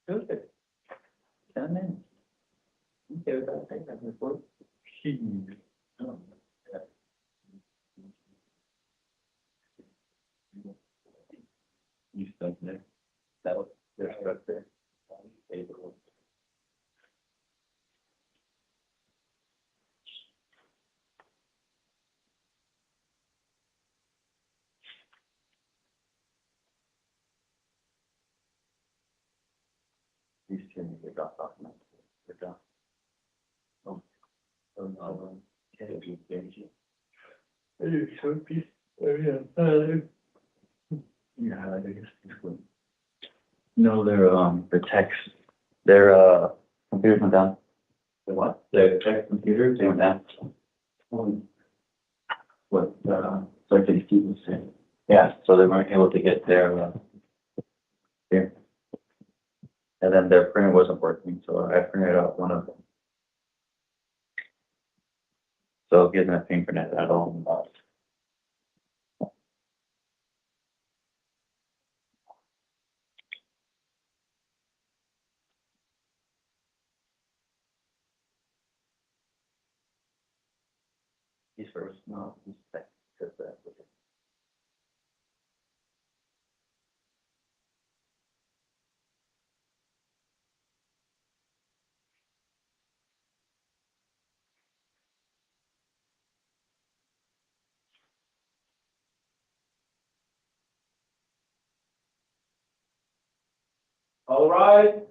Good. 10 minutes. Okay, without taking that before. You stuck there. That was, they're stuck there. These two need to drop off now. They're done. Oh, no. Okay, you finish it. You're so peace. Yeah, I guess it's good. No, their text, their computers went down. The what? Their text computers, they went down. What, so I think Steve was saying. Yeah, so they weren't able to get their, here. And then their printer wasn't working, so I printed out one of them. So getting a fingerprint at all. He's first, no, he's second, because that. All right.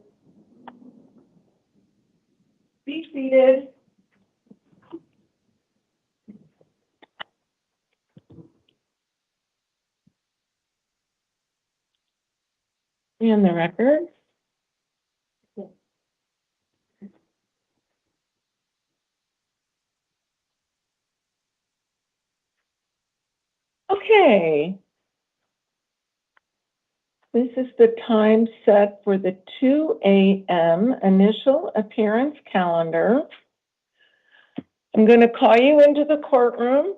Be seated. And the record. Okay. This is the time set for the 2 a.m. initial appearance calendar. I'm going to call you into the courtroom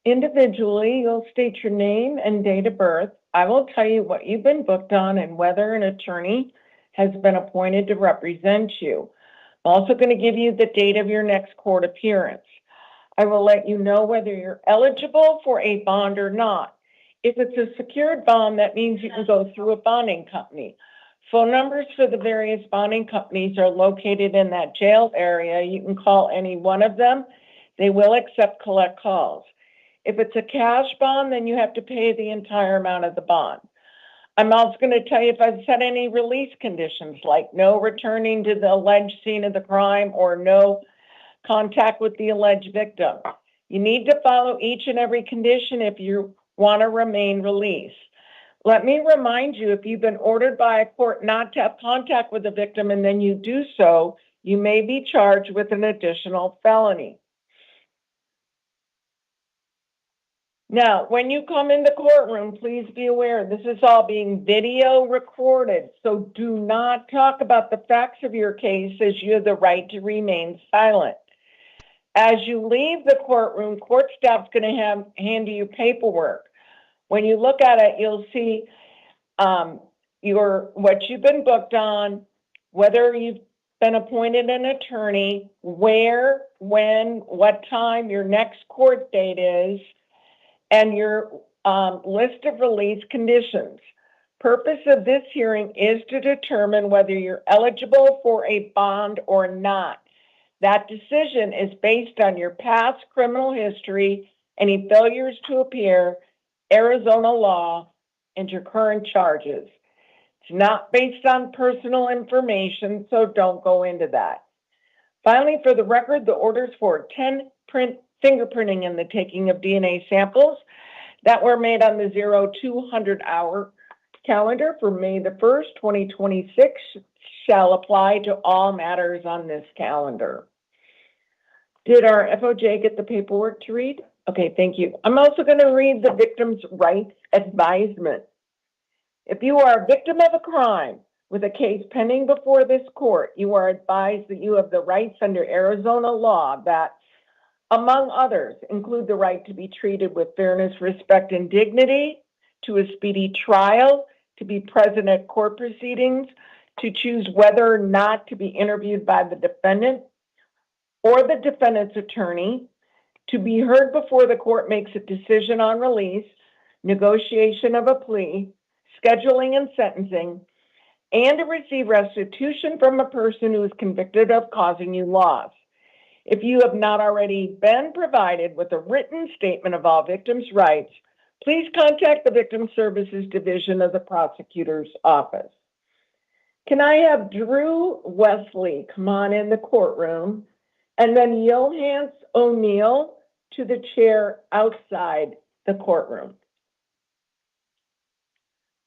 individually. You'll state your name and date of birth. I will tell you what you've been booked on and whether an attorney has been appointed to represent you. I'm also going to give you the date of your next court appearance. I will let you know whether you're eligible for a bond or not. If it's a secured bond, that means you can go through a bonding company. Phone numbers for the various bonding companies are located in that jail area. You can call any one of them. They will accept collect calls. If it's a cash bond, then you have to pay the entire amount of the bond. I'm also going to tell you if I've set any release conditions, like no returning to the alleged scene of the crime or no contact with the alleged victim. You need to follow each and every condition if you want to remain released. Let me remind you, if you've been ordered by a court not to have contact with the victim and then you do so, you may be charged with an additional felony. Now, when you come in the courtroom, please be aware this is all being video recorded, so do not talk about the facts of your case, as you have the right to remain silent. As you leave the courtroom, court staff's going to hand you paperwork. When you look at it, you'll see what you've been booked on, whether you've been appointed an attorney, where, when, what time your next court date is, and your list of release conditions. Purpose of this hearing is to determine whether you're eligible for a bond or not. That decision is based on your past criminal history, any failures to appear, Arizona law, and your current charges. It's not based on personal information, so don't go into that. Finally, for the record, the orders for 10 fingerprinting and the taking of DNA samples that were made on the 0200 hour calendar for May the 1st, 2026 shall apply to all matters on this calendar. Did our FOJ get the paperwork to read? Okay, thank you. I'm also going to read the victim's rights advisement. If you are a victim of a crime with a case pending before this court, you are advised that you have the rights under Arizona law that, among others, include the right to be treated with fairness, respect, and dignity, to a speedy trial, to be present at court proceedings, to choose whether or not to be interviewed by the defendant or the defendant's attorney, to be heard before the court makes a decision on release, negotiation of a plea, scheduling and sentencing, and to receive restitution from a person who is convicted of causing you loss. If you have not already been provided with a written statement of all victims' rights, please contact the Victim Services Division of the Prosecutor's Office. Can I have Drew Wesley come on in the courtroom, and then Johannes O'Neill to the chair outside the courtroom?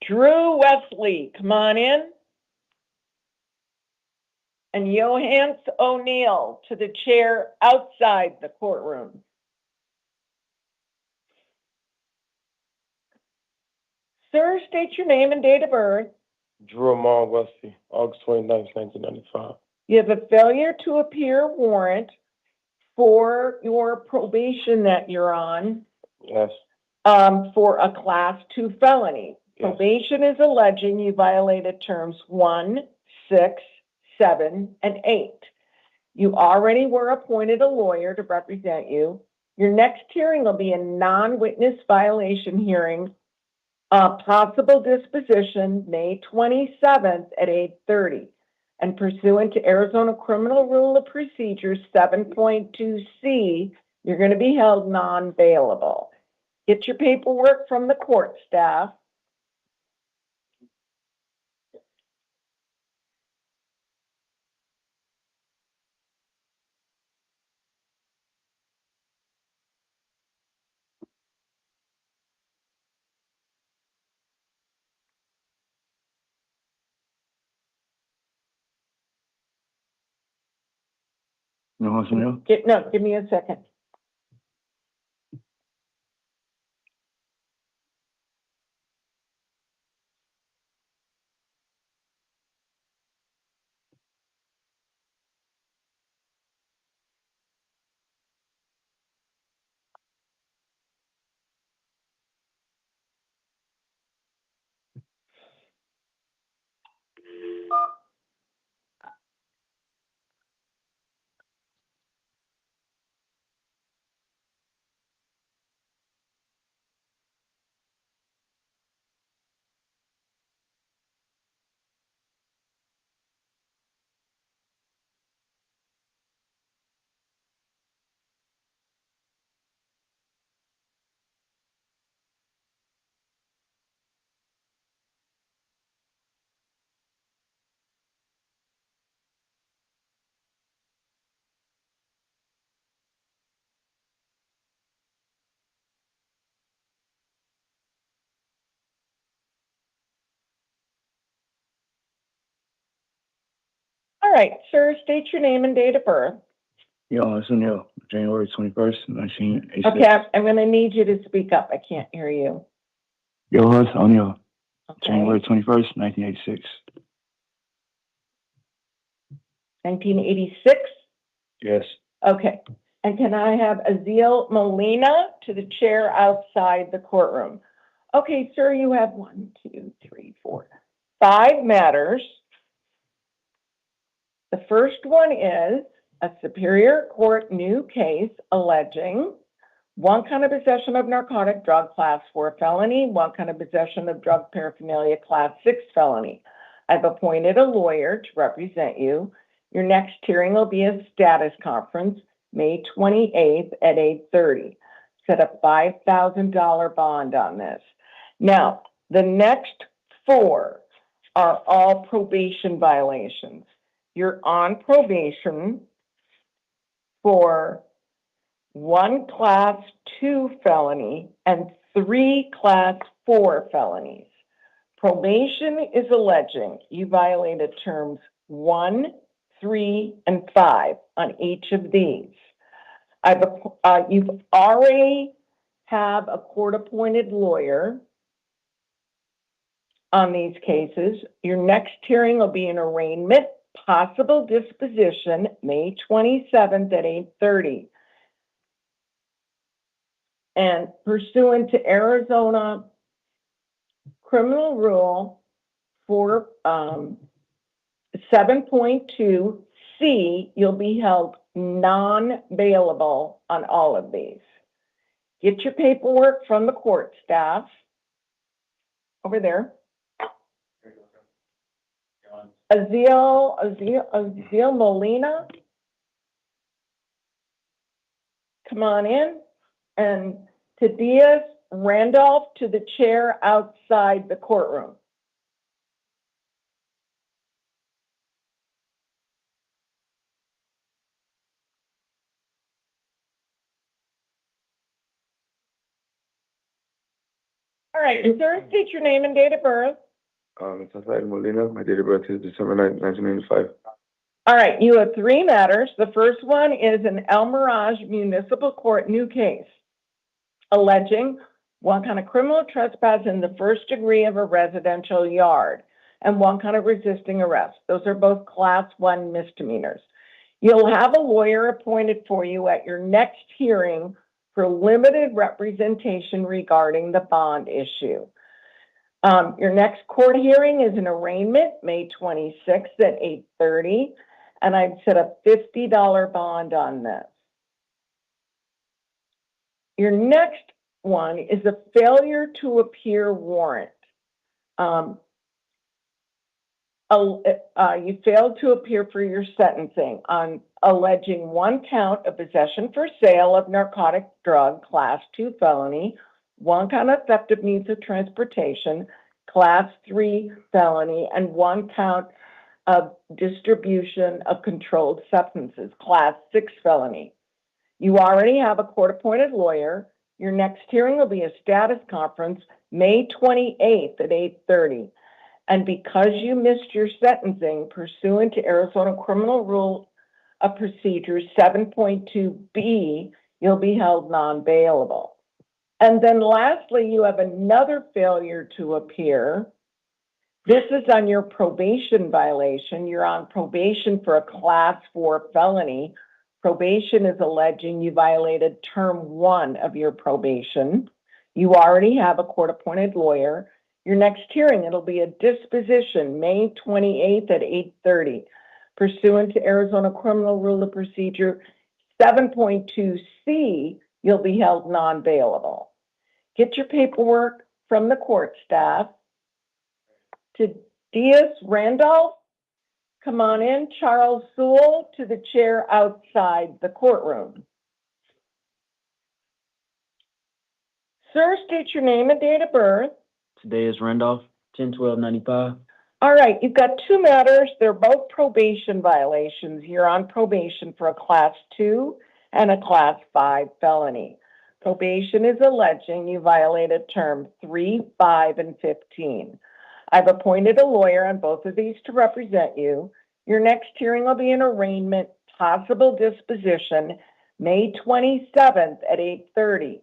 Drew Wesley, come on in. And Johannes O'Neill to the chair outside the courtroom. Sir, state your name and date of birth. Drew Amon Wesley, August 29th, 1995. You have a failure to appear warrant for your probation that you're on, Yes. for a Class 2 felony. Yes. Probation is alleging you violated terms 1, 6, 7, and 8. You already were appointed a lawyer to represent you. Your next hearing will be a non-witness violation hearing, possible disposition May 27th at 8:30. And pursuant to Arizona Criminal Rule of Procedure 7.2C, you're going to be held non-bailable. Get your paperwork from the court staff. Give me a second. All right, sir, state your name and date of birth. Johannes O'Neill, January 21st, 1986. Okay, I'm going to need you to speak up. I can't hear you. Johannes O'Neill, Okay. January 21st, 1986. 1986? Yes. Okay. And can I have Azil Molina to the chair outside the courtroom? Okay, sir, you have 1, 2, 3, 4, 5 matters. The first one is a Superior Court new case alleging 1 count of possession of narcotic drug Class 4 felony, 1 count of possession of drug paraphernalia Class 6 felony. I've appointed a lawyer to represent you. Your next hearing will be a status conference, May 28th at 8:30. Set a $5,000 bond on this. Now, the next 4 are all probation violations. You're on probation for 1 Class 2 felony and 3 Class 4 felonies. Probation is alleging you violated terms 1, 3, and 5 on each of these. You've already have a court-appointed lawyer on these cases. Your next hearing will be an arraignment, possible disposition, May 27th at 8:30. And pursuant to Arizona Criminal Rule 7.2C, you'll be held non-bailable on all of these. Get your paperwork from the court staff over there. Azil Molina. Come on in. And Thaddeus Randolph to the chair outside the courtroom. All right, sir, state your name and date of birth. It's Rafael Molina. My date of birth is December 9th, 1995. All right, you have three matters. The first one is an El Mirage Municipal Court new case alleging one kind of criminal trespass in the first degree of a residential yard and one kind of resisting arrest. Those are both class 1 misdemeanors. You'll have a lawyer appointed for you at your next hearing for limited representation regarding the bond issue. Your next court hearing is an arraignment, May 26th at 8:30, and I've set a $50 bond on this. Your next one is a failure to appear warrant. You failed to appear for your sentencing on alleging one count of possession for sale of narcotic drug, class 2 felony, one count of theft of means of transportation, class 3 felony, and one count of distribution of controlled substances, class 6 felony. You already have a court-appointed lawyer. Your next hearing will be a status conference, May 28th at 8:30. And because you missed your sentencing pursuant to Arizona Criminal Rule of Procedure 7.2B, you'll be held non-bailable. And then lastly, you have another failure to appear. This is on your probation violation. You're on probation for a class 4 felony. Probation is alleging you violated term 1 of your probation. You already have a court-appointed lawyer. Your next hearing, it'll be a disposition, May 28th at 8:30. Pursuant to Arizona Criminal Rule of Procedure 7.2C, you'll be held non-bailable. Get your paperwork from the court staff. To Diaz Randolph, come on in. Charles Sewell to the chair outside the courtroom. Sir, state your name and date of birth. Today is Randolph, 10/12/95. All right, you've got two matters. They're both probation violations. You're on probation for a class 2 and a class 5 felony. Probation is alleging you violated term 3, 5, and 15. I've appointed a lawyer on both of these to represent you. Your next hearing will be an arraignment, possible disposition, May 27th at 8:30.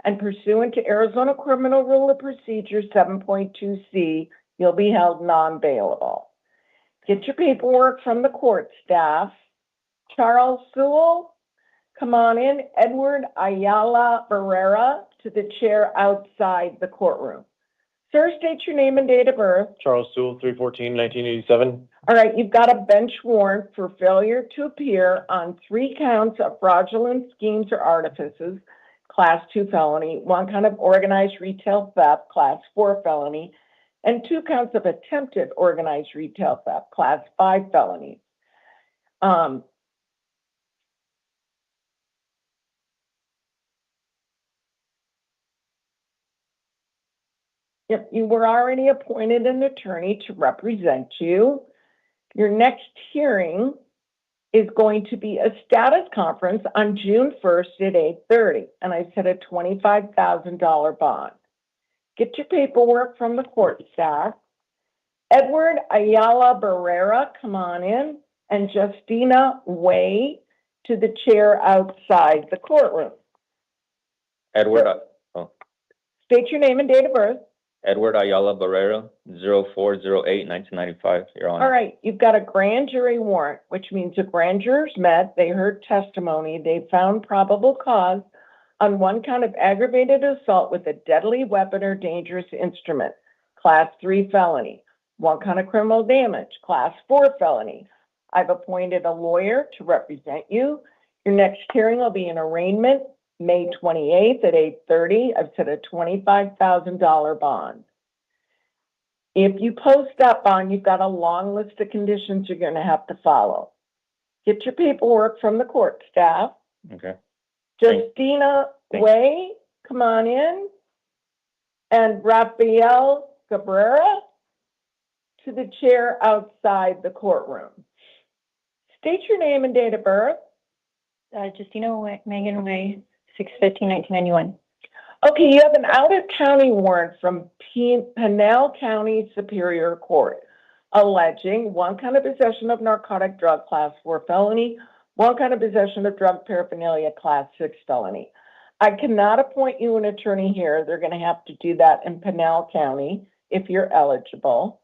And pursuant to Arizona Criminal Rule of Procedure 7.2C, you'll be held non-bailable. Get your paperwork from the court staff. Charles Sewell, come on in. Edward Ayala Barrera to the chair outside the courtroom. Sir, state your name and date of birth. Charles Sewell, 3/14/1987. All right, you've got a bench warrant for failure to appear on 3 counts of fraudulent schemes or artifices, class 2 felony, 1 count of organized retail theft, class 4 felony, and 2 counts of attempted organized retail theft, class 5 felony. Yep, you were already appointed an attorney to represent you. Your next hearing is going to be a status conference on June 1st at 8:30, and I set a $25,000 bond. Get your paperwork from the court staff. Edward Ayala Barrera, come on in, and Justina Way to the chair outside the courtroom. Edward, State your name and date of birth. Edward Ayala Barrera, 04/08/1995, Your Honor. All right, you've got a grand jury warrant, which means the grand jurors met, they heard testimony, they found probable cause on 1 count of aggravated assault with a deadly weapon or dangerous instrument, class 3 felony. one count of criminal damage, class 4 felony. I've appointed a lawyer to represent you. Your next hearing will be an arraignment, May 28th at 8:30. I've set a $25,000 bond. If you post that bond, you've got a long list of conditions you're going to have to follow. Get your paperwork from the court staff. Okay. Justina Thank- Way, come on in. And Rafael Cabrera to the chair outside the courtroom. State your name and date of birth. Justina Megan Way, 6/15/1991. Okay, you have an out-of-county warrant from Pinal County Superior Court alleging one count of possession of narcotic drug class 4 felony, one count of possession of drug paraphernalia class 6 felony. I cannot appoint you an attorney here. They're going to have to do that in Pinal County if you're eligible.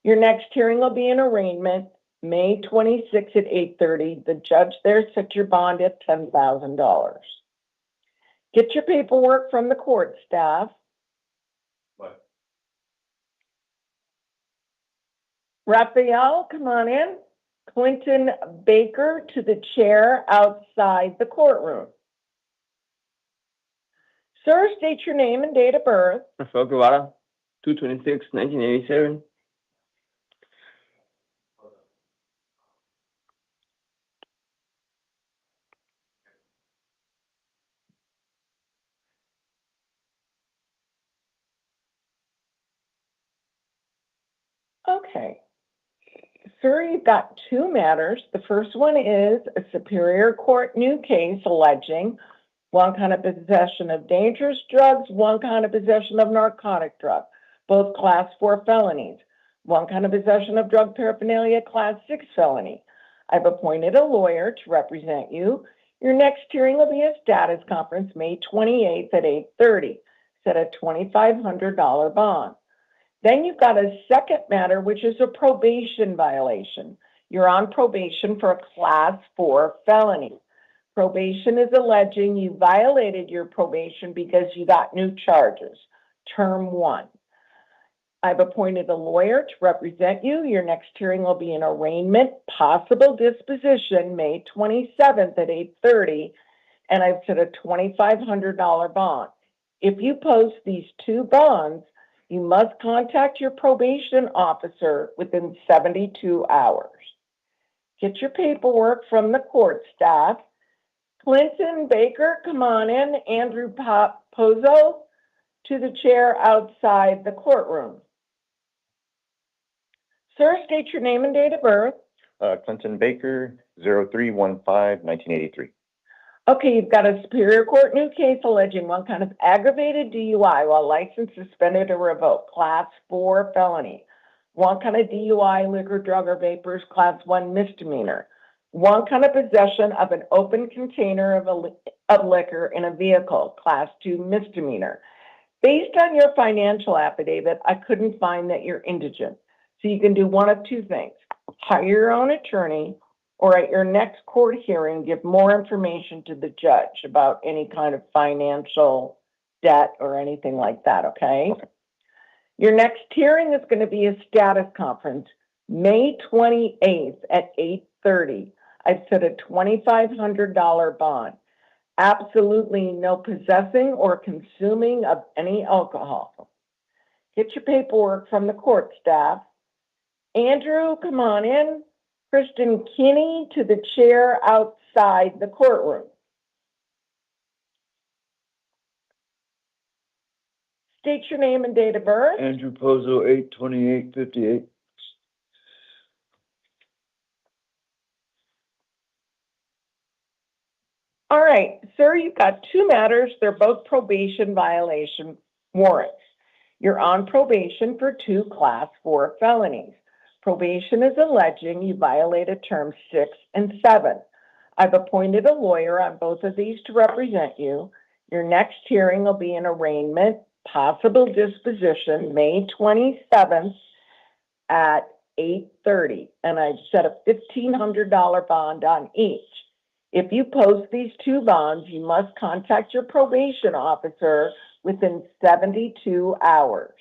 Your next hearing will be an arraignment, May 26th at 8:30. The judge there set your bond at $10,000. Get your paperwork from the court staff. What? Raphael, come on in. Clinton Baker to the chair outside the courtroom. Sir, state your name and date of birth. Rafael Guevara, 2/26/1987. Okay. Sir, you've got two matters. The first one is a Superior Court new case alleging one count of possession of dangerous drugs, one count of possession of narcotic drug, both class 4 felonies, one count of possession of drug paraphernalia, class 6 felony. I've appointed a lawyer to represent you. Your next hearing will be a status conference, May 28th at 8:30. Set a $2,500 bond. Then you've got a second matter, which is a probation violation. You're on probation for a class 4 felony. Probation is alleging you violated your probation because you got new charges, term 1. I've appointed a lawyer to represent you. Your next hearing will be an arraignment, possible disposition, May 27th at 8:30, and I've set a $2,500 bond. If you post these two bonds, you must contact your probation officer within 72 hours. Get your paperwork from the court staff. Clinton Baker, come on in. Andrew Pozo to the chair outside the courtroom. Sir, state your name and date of birth. Clinton Baker, 03/15/1983. Okay, you've got a Superior Court new case alleging one kind of aggravated DUI while license suspended or revoked, class 4 felony. One kind of DUI, liquor, drug, or vapors, class 1 misdemeanor. One kind of possession of an open container of liquor in a vehicle, class 2 misdemeanor. Based on your financial affidavit, I couldn't find that you're indigent. So you can do one of two things. Hire your own attorney, or at your next court hearing, give more information to the judge about any kind of financial debt or anything like that, okay? Your next hearing is going to be a status conference, May 28th at 8:30. I've set a $2,500 bond. Absolutely no possessing or consuming of any alcohol. Get your paperwork from the court staff. Andrew, come on in. Kristen Kinney to the chair outside the courtroom. State your name and date of birth. Andrew Pozo, 8/28/58. All right, sir, you've got two matters. They're both probation violation warrants. You're on probation for 2 class 4 felonies. Probation is alleging you violated terms 6 and 7. I've appointed a lawyer on both of these to represent you. Your next hearing will be an arraignment, possible disposition, May 27th at 8:30, and I've set a $1,500 bond on each. If you post these two bonds, you must contact your probation officer within 72 hours.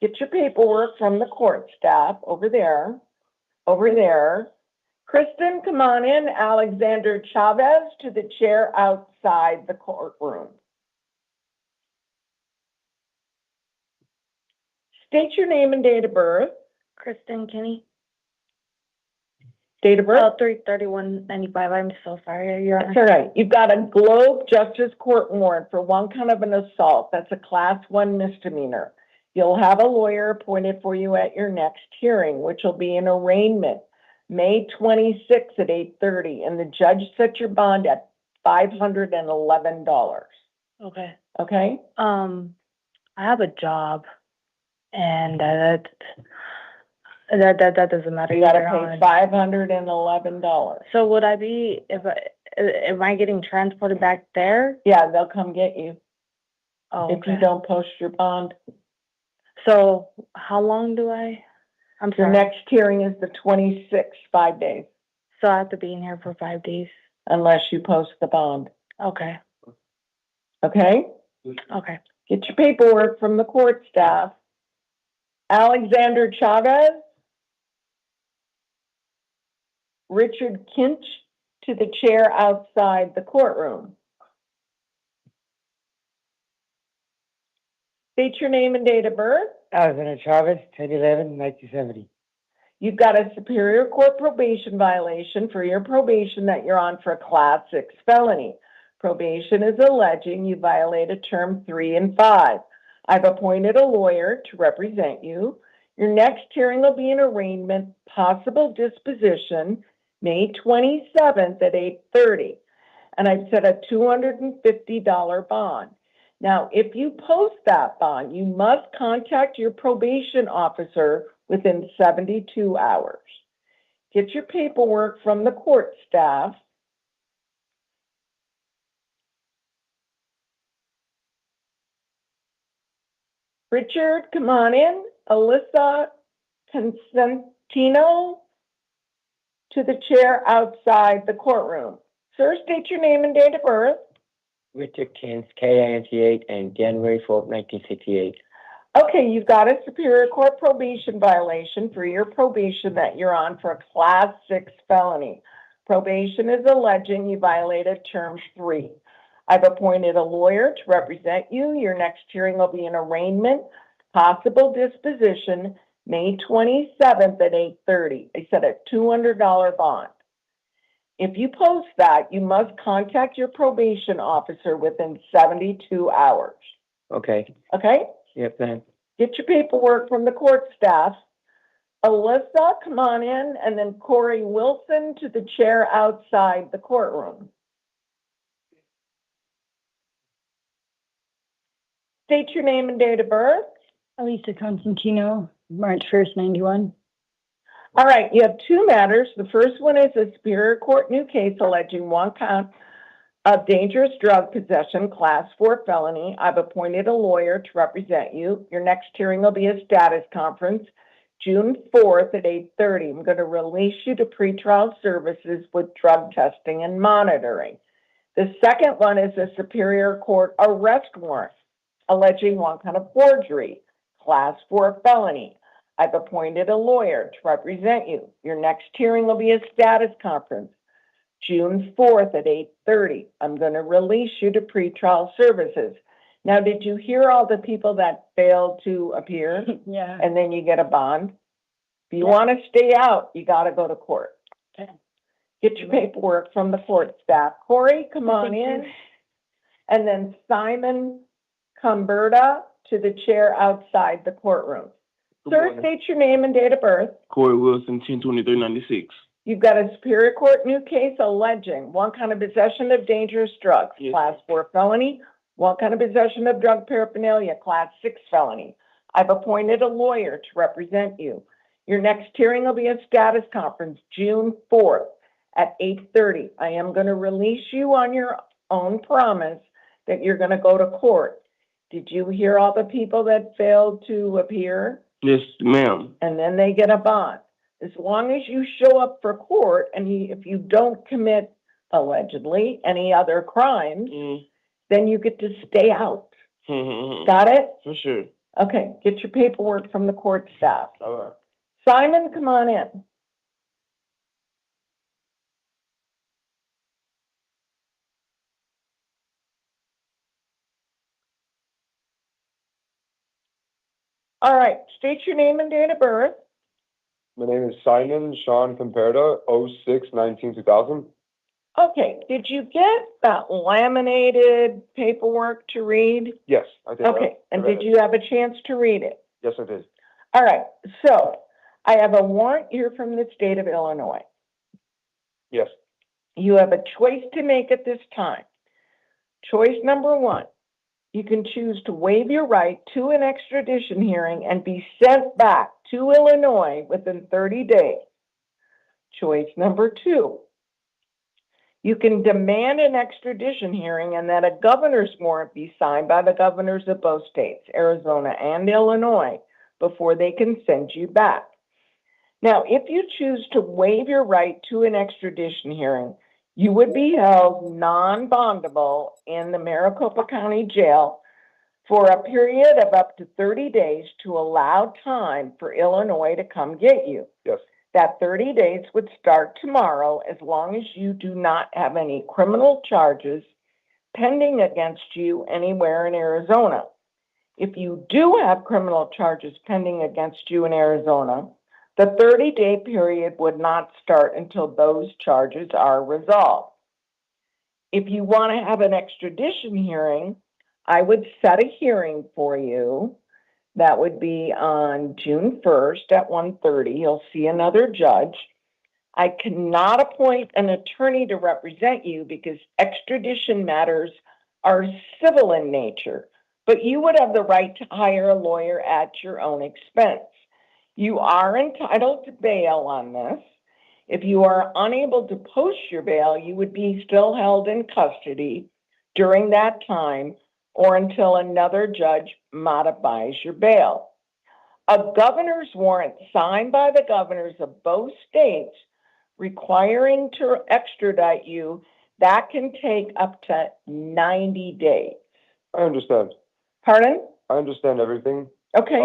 Get your paperwork from the court staff over there. Kristen, come on in. Alexander Chavez to the chair outside the courtroom. State your name and date of birth. Kristen Kinney. Date of birth? 3/31/95. I'm so sorry, Your That's Honor. all right. You've got a Globe Justice Court warrant for one count of an assault. That's a class 1 misdemeanor. You'll have a lawyer appointed for you at your next hearing, which will be an arraignment, May 26th at 8:30, and the judge set your bond at $511. Okay. Okay? I have a job, and that doesn't matter. You gotta Your pay Honor. $511. So would I be, am I getting transported back there? Yeah, they'll come get you Oh, if you okay. don't post your bond. So how long do I'm Your sorry. next hearing is the 26th, 5 days, So I have to be in here for 5 days. unless you post the bond. Okay. Okay? Okay. Get your paperwork from the court staff. Alexander Chavez. Richard Kinch to the chair outside the courtroom. State your name and date of birth. Alexander Chavez, 10/11/1970. You've got a Superior Court probation violation for your probation that you're on for a Class 6 felony. Probation is alleging you violated term 3 and 5. I've appointed a lawyer to represent you. Your next hearing will be an arraignment, possible disposition, May 27th at 8:30. And I've set a $250 bond. Now, if you post that bond, you must contact your probation officer within 72 hours. Get your paperwork from the court staff. Richard, come on in. Alyssa Consentino to the chair outside the courtroom. Sir, state your name and date of birth. Richard Kins, KINT8, and January 4th, 1968. Okay, you've got a Superior Court probation violation for your probation that you're on for a Class 6 felony. Probation is alleging you violated term 3. I've appointed a lawyer to represent you. Your next hearing will be an arraignment, possible disposition, May 27th at 8:30. I set a $200 bond. If you post that, you must contact your probation officer within 72 hours. Okay. Okay? Yep, then. Get your paperwork from the court staff. Alyssa, come on in, and then Corey Wilson to the chair outside the courtroom. State your name and date of birth. Elisa Constantino, March 1st, 91. All right, you have two matters. The first one is a Superior Court new case alleging one count of dangerous drug possession, Class 4 felony. I've appointed a lawyer to represent you. Your next hearing will be a status conference, June 4th at 8:30. I'm going to release you to pretrial services with drug testing and monitoring. The second one is a Superior Court arrest warrant alleging one count of forgery, Class 4 felony. I've appointed a lawyer to represent you. Your next hearing will be a status conference, June 4th at 8:30. I'm going to release you to pretrial services. Now, did you hear all the people that failed to appear? Yeah. And then you get a bond? If you want to stay out, you got to go to court. Okay. Get your paperwork from the court staff. Corey, come on in. And then Simon Cumberta to the chair outside the courtroom. Sir, state your name and date of birth. Corey Wilson, 10/23/96. You've got a Superior Court new case alleging one count of possession of dangerous drugs, Yes. Class 4 felony, one count of possession of drug paraphernalia, Class 6 felony. I've appointed a lawyer to represent you. Your next hearing will be a status conference, June 4th at 8:30. I am going to release you on your own promise that you're going to go to court. Did you hear all the people that failed to appear? Yes, ma'am. And then they get a bond. As long as you show up for court and if you don't commit, allegedly, any other crimes, then you get to stay out. For Got it? sure. Okay, get your paperwork from the court staff. All right. Simon, come on in. All right, state your name and date of birth. My name is Simon Sean Comperta, 06-19-2000. Okay, did you get that laminated paperwork to read? Yes, I did. Okay, and did you have a chance to read it? Yes, I did. All right, so I have a warrant here from the state of Illinois. Yes. You have a choice to make at this time. Choice number one, you can choose to waive your right to an extradition hearing and be sent back to Illinois within 30 days. Choice number two, you can demand an extradition hearing and that a governor's warrant be signed by the governors of both states, Arizona and Illinois, before they can send you back. Now, if you choose to waive your right to an extradition hearing, you would be held non-bondable in the Maricopa County Jail for a period of up to 30 days to allow time for Illinois to come get you. Yes. That 30 days would start tomorrow as long as you do not have any criminal charges pending against you anywhere in Arizona. If you do have criminal charges pending against you in Arizona, the 30-day period would not start until those charges are resolved. If you want to have an extradition hearing, I would set a hearing for you. That would be on June 1st at 1:30. You'll see another judge. I cannot appoint an attorney to represent you because extradition matters are civil in nature, but you would have the right to hire a lawyer at your own expense. You are entitled to bail on this. If you are unable to post your bail, you would be still held in custody during that time or until another judge modifies your bail. A governor's warrant signed by the governors of both states requiring to extradite you, that can take up to 90 days. I understand. Pardon? I understand everything. Okay.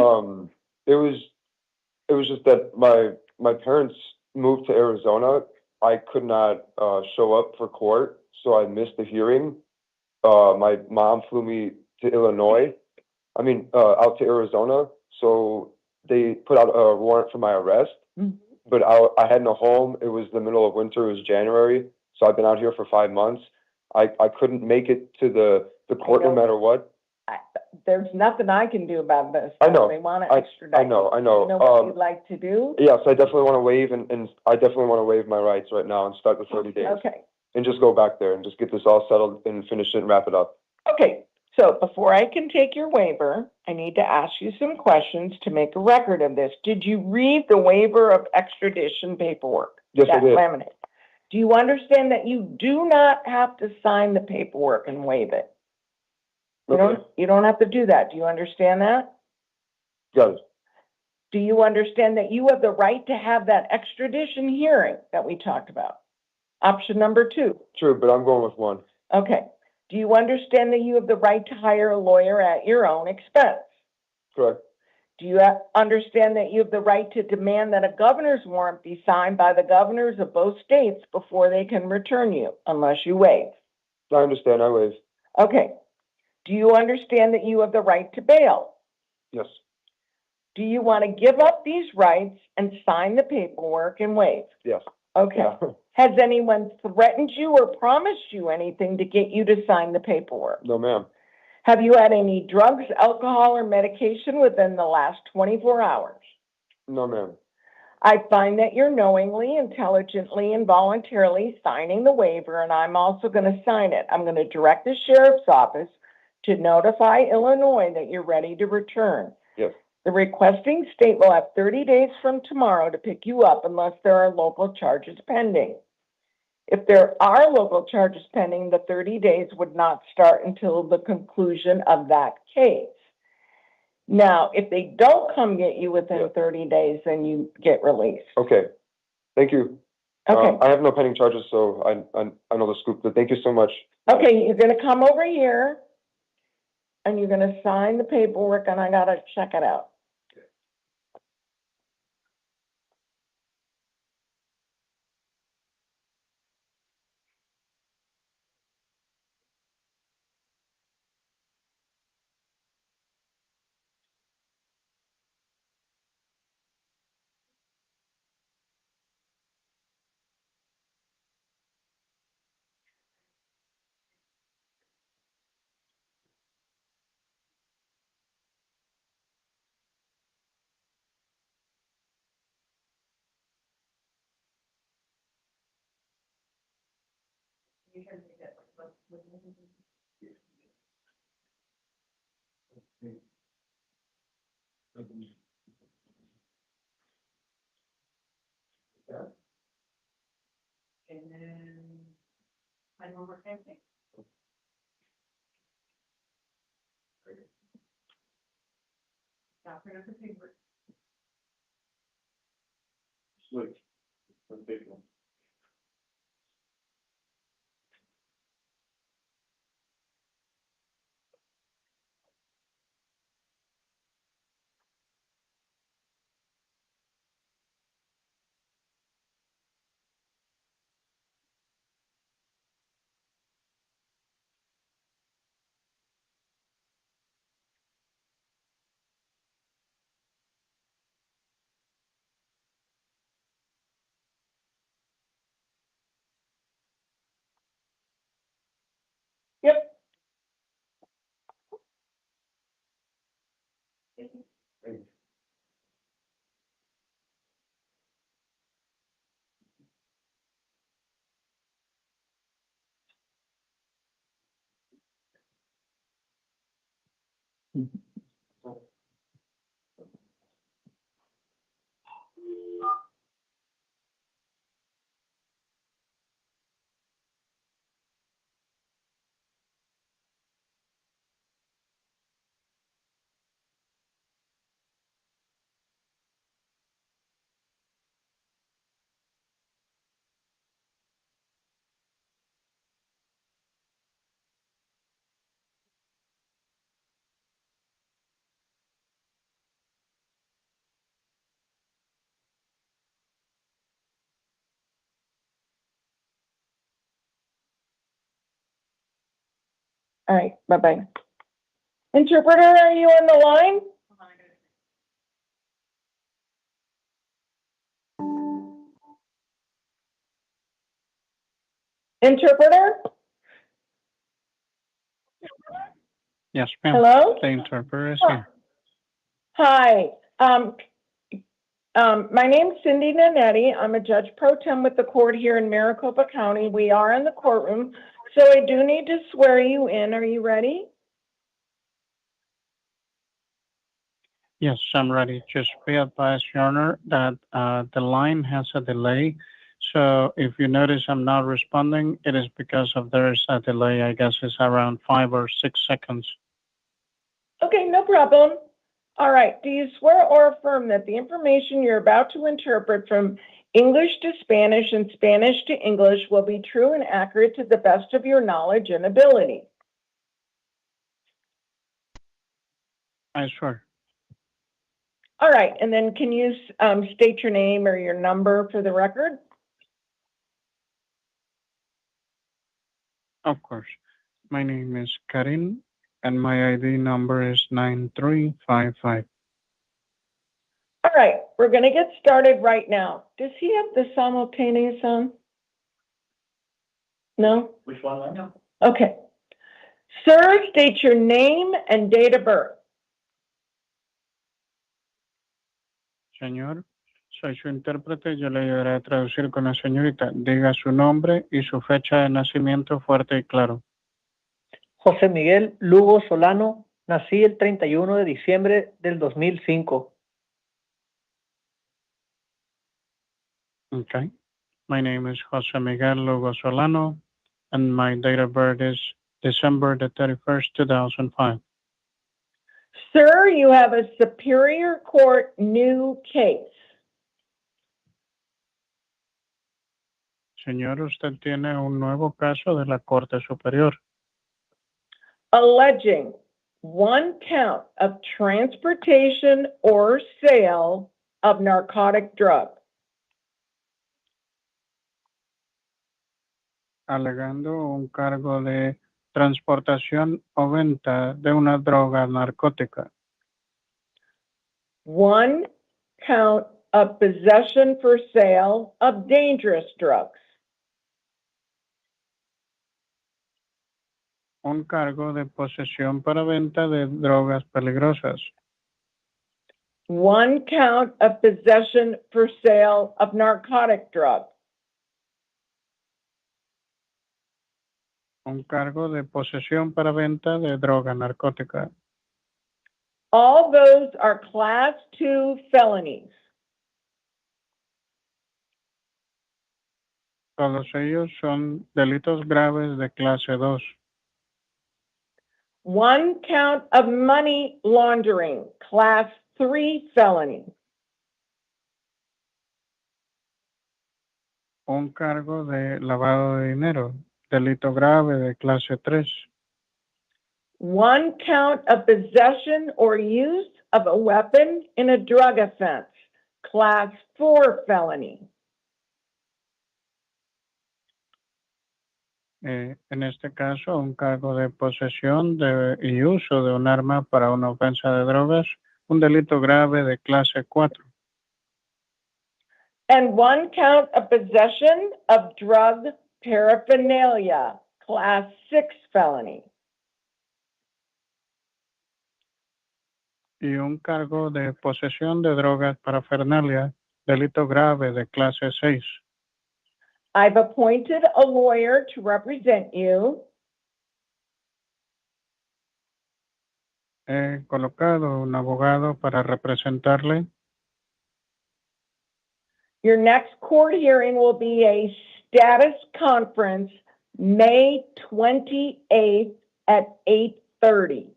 It was just that my parents moved to Arizona. I could not show up for court, so I missed the hearing. My mom flew me to Illinois. Out to Arizona. So they put out a warrant for my arrest. Mhm. But I had no home. It was the middle of winter. It was January. So I've been out here for 5 months. I couldn't make it to the court no matter what. There's nothing I can do about this. I know. They want to extradite. I know. You know what you'd like to do? Yes, I definitely want to waive, and I definitely want to waive my rights right now and start the 30 days. Okay. And just go back there and just get this all settled and finish it and wrap it up. Okay. So before I can take your waiver, I need to ask you some questions to make a record of this. Did you read the waiver of extradition paperwork? Yes, I did. Laminate. Do you understand that you do not have to sign the paperwork and waive it? Okay. You don't have to do that. Do you understand that? Got it. Do you understand that you have the right to have that extradition hearing that we talked about? Option number 2. True, but I'm going with 1. Okay. Do you understand that you have the right to hire a lawyer at your own expense? Correct. Do you understand that you have the right to demand that a governor's warrant be signed by the governors of both states before they can return you, unless you waive? I understand. I waive. Okay. Do you understand that you have the right to bail? Yes. Do you want to give up these rights and sign the paperwork and waive? Yes. Okay. Yeah. Has anyone threatened you or promised you anything to get you to sign the paperwork? No, ma'am. Have you had any drugs, alcohol, or medication within the last 24 hours? No, ma'am. I find that you're knowingly, intelligently, and voluntarily signing the waiver, and I'm also going to sign it. I'm going to direct the sheriff's office to notify Illinois that you're ready to return. Yes. The requesting state will have 30 days from tomorrow to pick you up unless there are local charges pending. If there are local charges pending, the 30 days would not start until the conclusion of that case. Now, if they don't come get you within 30 days, then you get released. Okay. Thank you. Okay. I have no pending charges, so I know the scoop, but thank you so much. Okay, you're going to come over here. and you're gonna sign the paperwork, and I gotta check it out. Yep. All right, bye-bye. Interpreter, are you on the line? Interpreter? Yes, ma'am. Hello? The interpreter is Huh. here. Hi, my name's Cindy Nanetti. I'm a judge pro tem with the court here in Maricopa County. We are in the courtroom, so I do need to swear you in. Are you ready? Yes, I'm ready. Just be advised, Your Honor, that the line has a delay. So if you notice I'm not responding, it is because of there is a delay. I guess it's around 5 or 6 seconds. Okay, no problem. All right, do you swear or affirm that the information you're about to interpret from English to Spanish and Spanish to English will be true and accurate to the best of your knowledge and ability? I swear. All right, and then can you state your name or your number for the record? Of course. My name is Karin, and my ID number is 9355. All right, we're going to get started right now. Does he have the simultaneous on? No? Which one right now? Okay. Sir, state your name and date of birth. Señor, soy su intérprete. Yo le ayudaré a traducir con la señorita. Diga su nombre y su fecha de nacimiento fuerte y claro. José Miguel Lugo Solano, nací el 31 de diciembre del 2005. Okay. My name is Jose Miguel Lugo Solano, and my date of birth is December the 31st, 2005. Sir, you have a Superior Court new case. Señor, usted tiene un nuevo caso de la Corte Superior Alleging one count of transportation or sale of narcotic drug. Alegando un cargo de transportación o venta de una droga narcótica. One count of possession for sale of dangerous drugs. Un cargo de posesión para venta de drogas peligrosas. One count of possession for sale of narcotic drugs. Un cargo de posesión para venta de droga narcótica. All those are Class 2 felonies. Todos ellos son delitos graves de clase 2. One count of money laundering, Class 3 felony. Un cargo de lavado de dinero, delito grave de clase 3. One count of possession or use of a weapon in a drug offense, Class 4 felony. En este caso, un cargo de posesión y uso de un arma para una ofensa de drogas, un delito grave de clase 4. And one count of possession of drug paraphernalia, Class 6 felony. Y un cargo de posesión de drogas parafernalia, delito grave de clase 6. I've appointed a lawyer to represent you. He colocado un abogado para representarle. Your next court hearing will be a status conference May 28th at 8:30.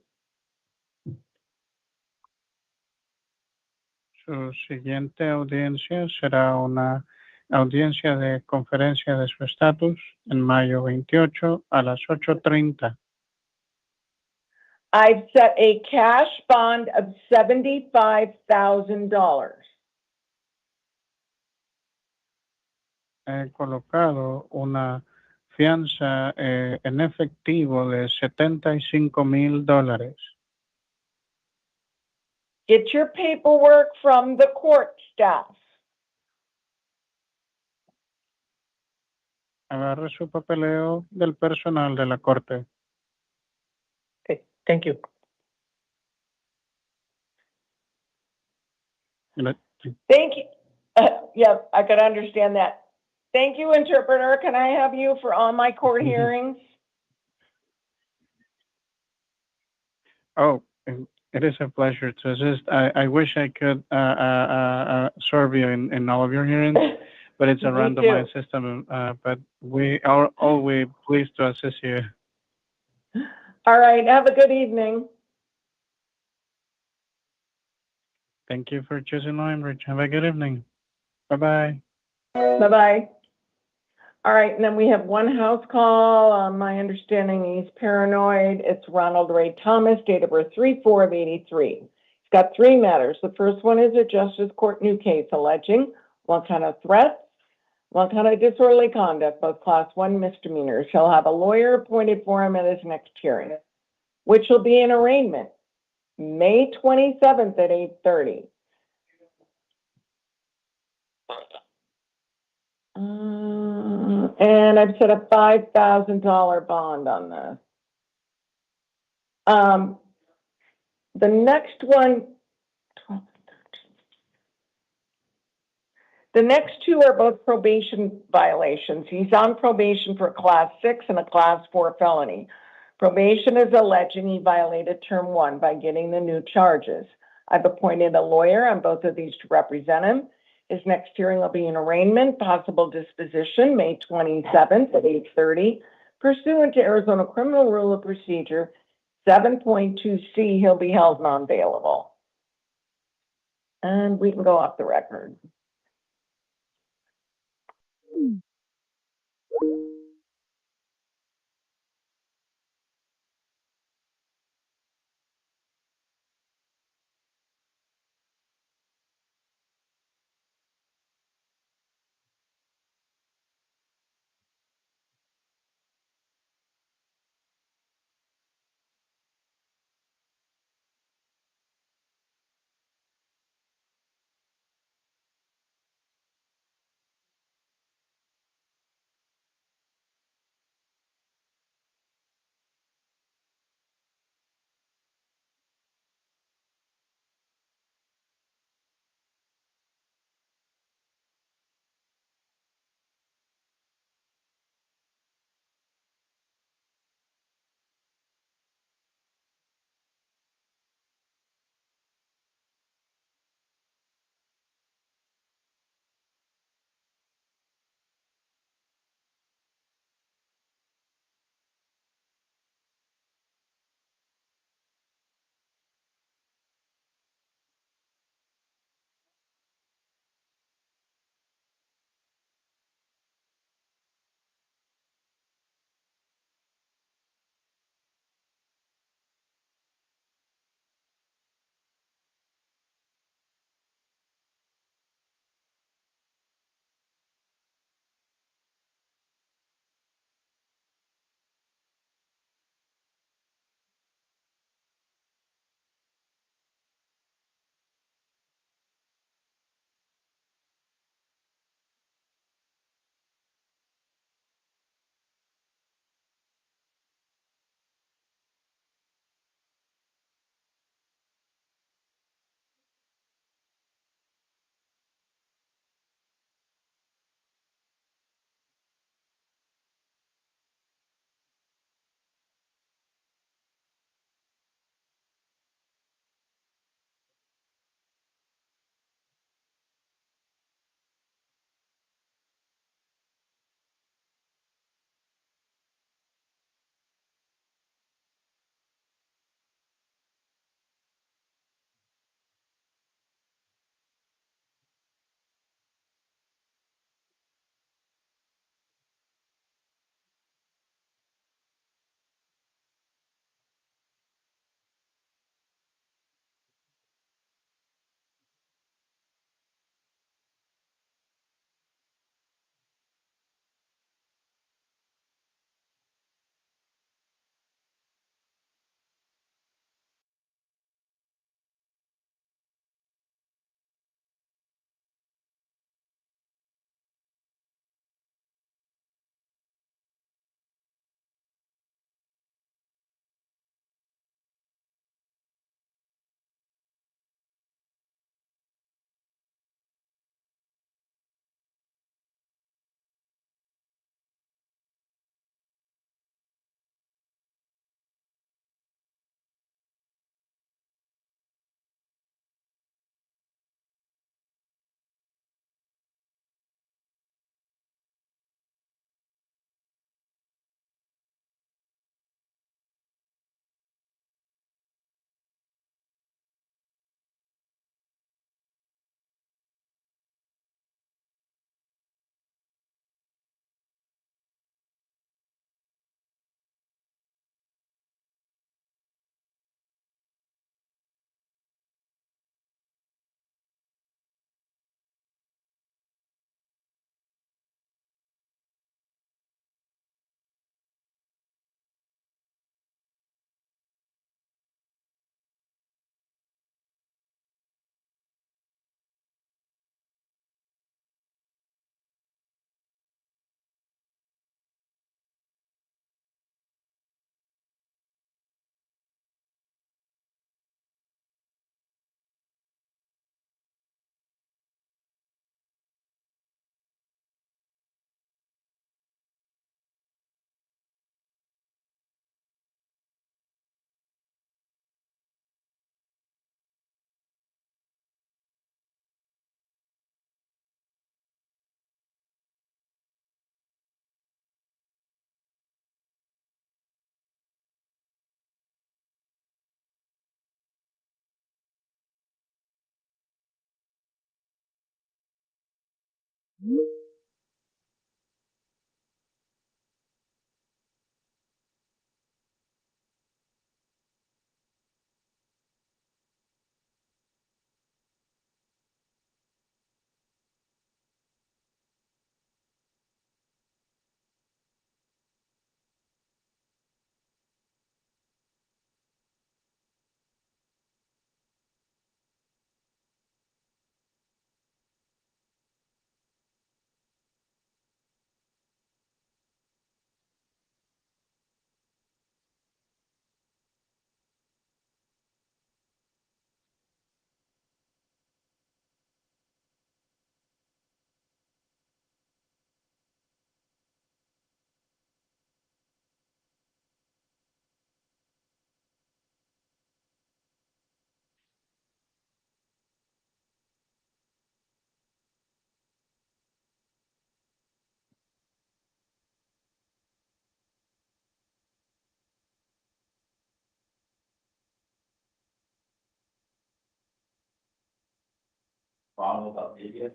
Su siguiente audiencia será una audiencia de conferencia de su estatus en mayo 28 a las 8:30. I've set a cash bond of $75,000. He colocado una fianza en efectivo de $75,000. Get your paperwork from the court staff. Agarre su papeleo del personal de la corte. Okay, thank you. Thank you. Yeah, I could understand that. Thank you, interpreter. Can I have you for all my court hearings? Oh, it is a pleasure to assist. I wish I could serve you in all of your hearings, but it's a Me randomized too. system. But we are always pleased to assist you. All right, have a good evening. Thank you for choosing Rich. Have a good evening. Bye-bye. Bye-bye. All right, and then we have one house call. My understanding he's paranoid. It's Ronald Ray Thomas, date of birth 3/4 of 83. He's got three matters. The first one is a Justice Court new case alleging one kind of threat, one kind of disorderly conduct, both Class 1 misdemeanors. He'll have a lawyer appointed for him at his next hearing, which will be an arraignment, May 27th at 8:30. And I've set a $5,000 bond on this. The next one, the next two are both probation violations. He's on probation for a Class 6 and a Class 4 felony. Probation is alleging he violated Term 1 by getting the new charges. I've appointed a lawyer on both of these to represent him. His next hearing will be an arraignment, possible disposition, May 27th at 8:30. Pursuant to Arizona Criminal Rule of Procedure 7.2C, he'll be held non-bailable. And we can go off the record. wrong about media.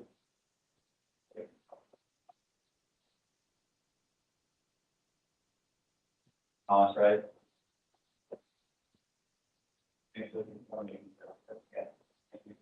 Thomas, right? Thanks for the information. Yeah. Thank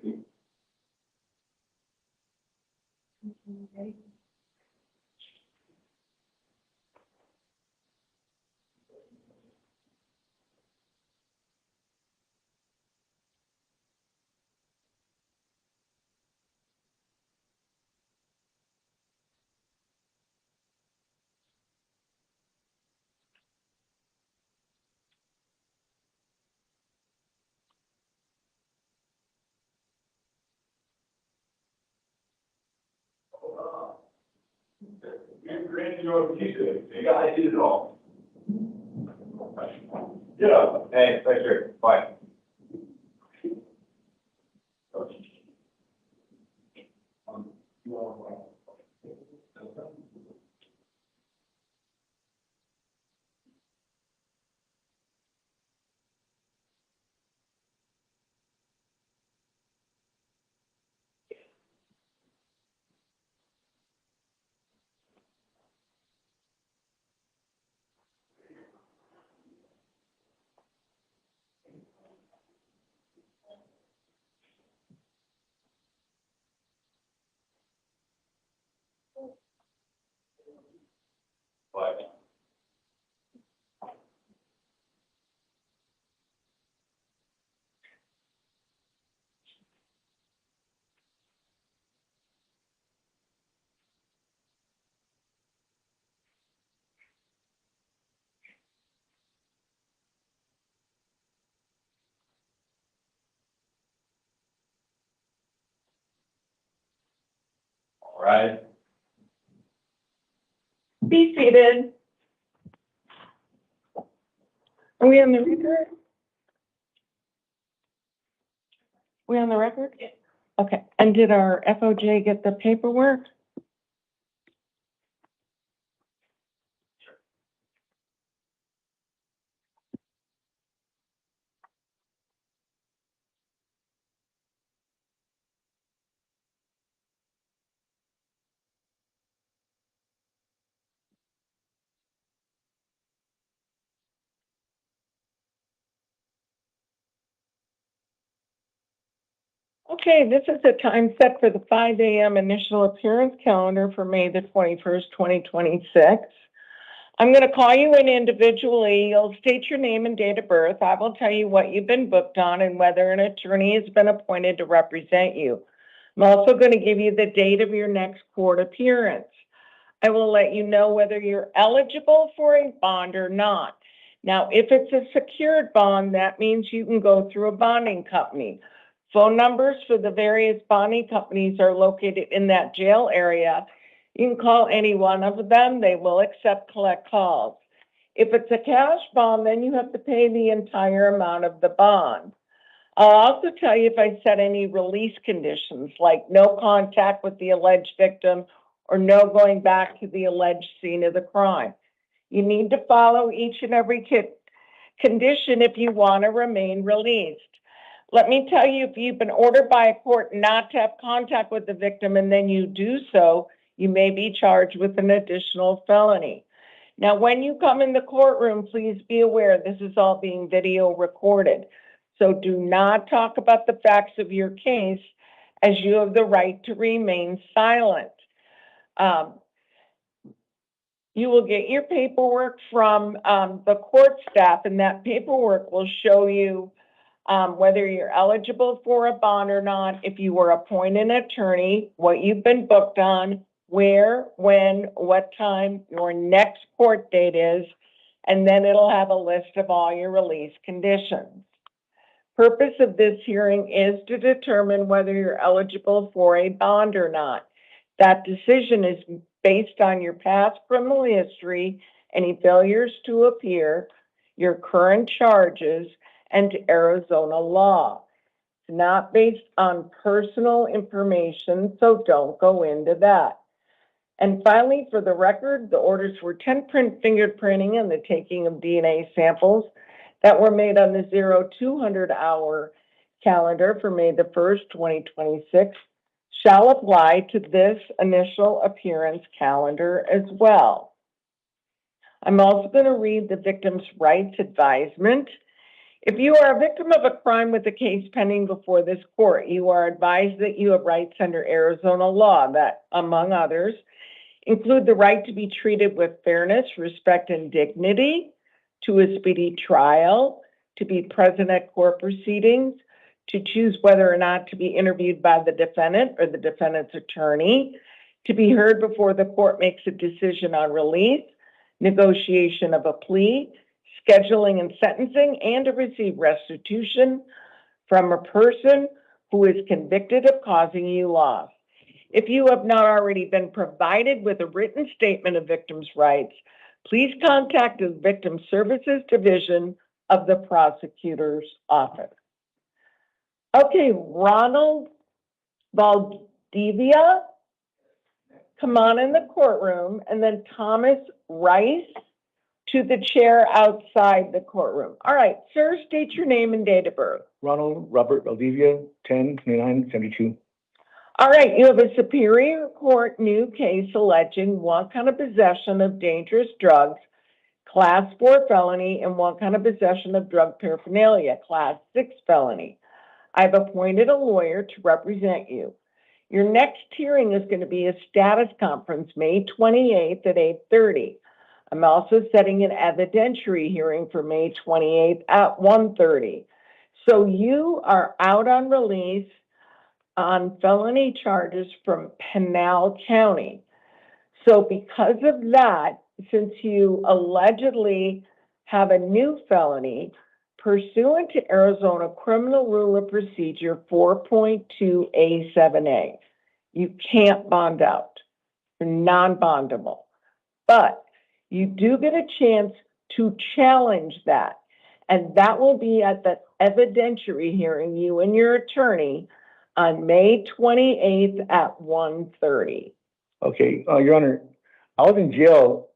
you. You're granted your visa, you guys did it all. Yeah. Hey, right here, bye. Bye. All right, Be seated. Are we on the record? We on the record? Okay, and did our FOJ get the paperwork? Okay, this is the time set for the 5 a.m. initial appearance calendar for May the 21st, 2026. I'm going to call you in individually. You'll state your name and date of birth. I will tell you what you've been booked on and whether an attorney has been appointed to represent you. I'm also going to give you the date of your next court appearance. I will let you know whether you're eligible for a bond or not. Now, if it's a secured bond, that means you can go through a bonding company. Phone numbers for the various bonding companies are located in that jail area. You can call any one of them. They will collect calls. If it's a cash bond, then you have to pay the entire amount of the bond. I'll also tell you if I set any release conditions, like no contact with the alleged victim or no going back to the alleged scene of the crime. You need to follow each and every condition if you want to remain released. Let me tell you, if you've been ordered by a court not to have contact with the victim and then you do so, you may be charged with an additional felony. Now, when you come in the courtroom, please be aware this is all being video recorded. So do not talk about the facts of your case, as you have the right to remain silent. You will get your paperwork from the court staff, and that paperwork will show you whether you're eligible for a bond or not, if you were appointed an attorney, what you've been booked on, where, when, what time your next court date is, and then it'll have a list of all your release conditions. Purpose of this hearing is to determine whether you're eligible for a bond or not. That decision is based on your past criminal history, any failures to appear, your current charges, and Arizona law. It's not based on personal information, so don't go into that. And finally, for the record, the orders were 10-print fingerprinting and the taking of DNA samples that were made on the 0200 hour calendar for May the 1st, 2026, shall apply to this initial appearance calendar as well. I'm also going to read the victim's rights advisement. If you are a victim of a crime with a case pending before this court, you are advised that you have rights under Arizona law that, among others, include the right to be treated with fairness, respect, and dignity, to a speedy trial, to be present at court proceedings, to choose whether or not to be interviewed by the defendant or the defendant's attorney, to be heard before the court makes a decision on release, negotiation of a plea, scheduling and sentencing, and to receive restitution from a person who is convicted of causing you loss. If you have not already been provided with a written statement of victims' rights, please contact the Victim Services Division of the Prosecutor's Office. Okay, Ronald Valdivia, come on in the courtroom, and then Thomas Rice to the chair outside the courtroom. All right, sir, state your name and date of birth. Ronald Robert Valdivia, 10/29/72. All right, you have a Superior Court new case alleging one count of possession of dangerous drugs, Class 4 felony, and one count of possession of drug paraphernalia, Class 6 felony. I've appointed a lawyer to represent you. Your next hearing is going to be a status conference, May 28th at 8:30. I'm also setting an evidentiary hearing for May 28th at 1:30. So you are out on release on felony charges from Pinal County. So because of that, since you allegedly have a new felony, pursuant to Arizona Criminal Rule of Procedure 4.2A7A, you can't bond out. You're non-bondable. But you do get a chance to challenge that. And that will be at the evidentiary hearing, you and your attorney, on May 28th at 1:30. Okay, Your Honor, I was in jail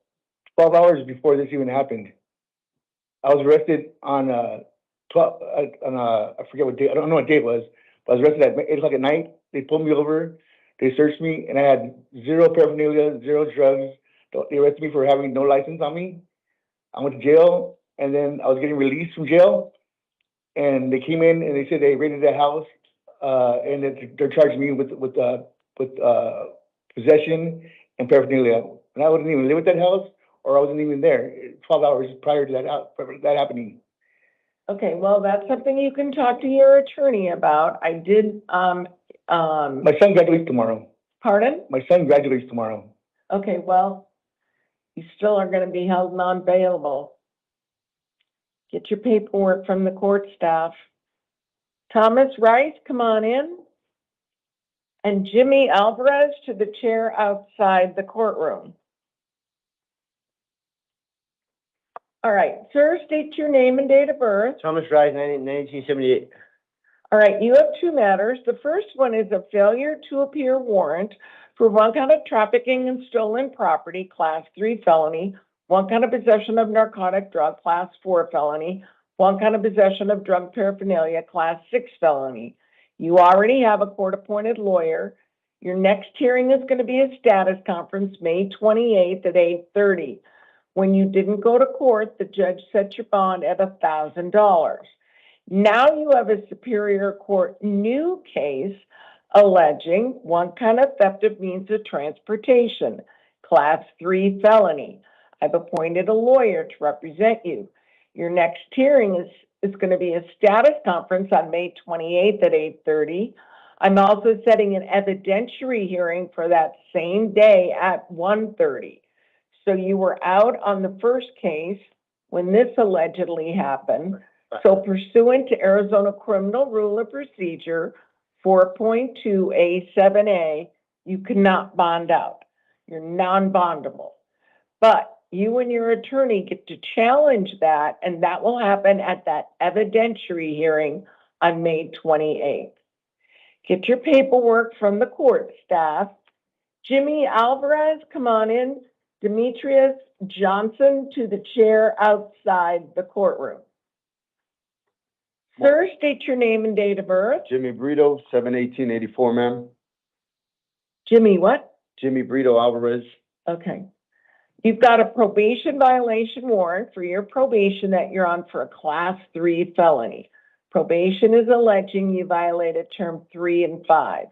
12 hours before this even happened. I was arrested on, 12, I forget what day, I don't know what day it was, but I was arrested at 8 o'clock at night. They pulled me over, they searched me, and I had zero paraphernalia, zero drugs. They arrested me for having no license on me. I went to jail, and then I was getting released from jail, and they came in and they said they raided that house, and that they're charging me with possession and paraphernalia. And I wouldn't even live at that house, or I wasn't even there 12 hours prior to that happening. Okay, well, that's something you can talk to your attorney about. I did, My son graduates tomorrow. pardon? My son graduates tomorrow. Okay, well, you still are gonna be held non-bailable. Get your paperwork from the court staff. Thomas Rice, come on in. And Jimmy Alvarez to the chair outside the courtroom. All right, sir, state your name and date of birth. Thomas Rice, 1978. All right, you have two matters. The first one is a failure to appear warrant for one count of trafficking and stolen property, class 3 felony, one count of possession of narcotic drug, class 4 felony, one count of possession of drug paraphernalia, class 6 felony. You already have a court-appointed lawyer. Your next hearing is going to be a status conference, May 28th at 8:30. When you didn't go to court, the judge set your bond at $1,000. Now you have a Superior Court new case alleging one kind of theft of means of transportation, class 3 felony. I've appointed a lawyer to represent you. Your next hearing is going to be a status conference on May 28th at 8:30. I'm also setting an evidentiary hearing for that same day at 1:30. So you were out on the first case when this allegedly happened. So pursuant to Arizona Criminal Rule of Procedure 4.2A7A, you cannot bond out. You're non-bondable. But you and your attorney get to challenge that, and that will happen at that evidentiary hearing on May 28th. Get your paperwork from the court staff. Jimmy Alvarez, come on in. Demetrius Johnson to the chair outside the courtroom. Sir, state your name and date of birth. Jimmy Brito, 7/18/84, ma'am. Jimmy what? Jimmy Brito Alvarez. Okay. You've got a probation violation warrant for your probation that you're on for a class 3 felony. Probation is alleging you violated term 3 and 5.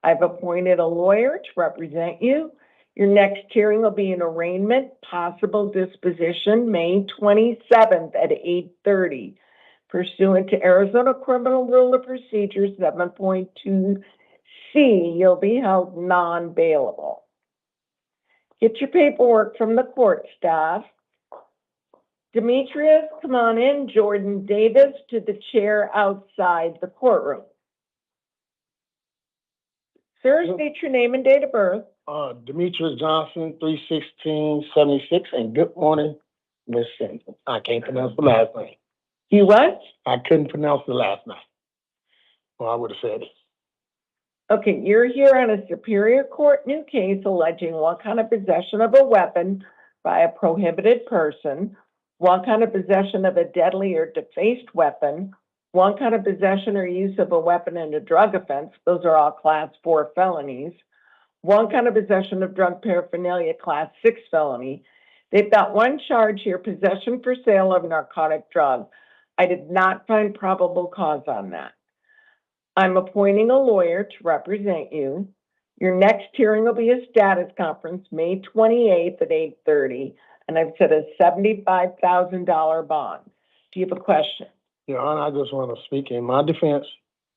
I've appointed a lawyer to represent you. Your next hearing will be an arraignment, possible disposition, May 27th at 8:30. Pursuant to Arizona Criminal Rule of Procedure 7.2C, you'll be held non-bailable. Get your paperwork from the court staff. Demetrius, come on in. Jordan Davis to the chair outside the courtroom. Sir, state your name and date of birth. Demetrius Johnson, 3/16/76, and good morning, Miss Simpson. I can't pronounce the last name. You what? I couldn't pronounce the last name. Well, I would have said it. Okay, you're here on a Superior Court new case alleging one kind of possession of a weapon by a prohibited person, one kind of possession of a deadly or defaced weapon, one kind of possession or use of a weapon in a drug offense. Those are all class 4 felonies. One kind of possession of drug paraphernalia, class 6 felony. They've got one charge here, possession for sale of narcotic drug. I did not find probable cause on that. I'm appointing a lawyer to represent you. Your next hearing will be a status conference, May 28th at 8:30, and I've set a $75,000 bond. Do you have a question? Your Honor, I just want to speak in my defense.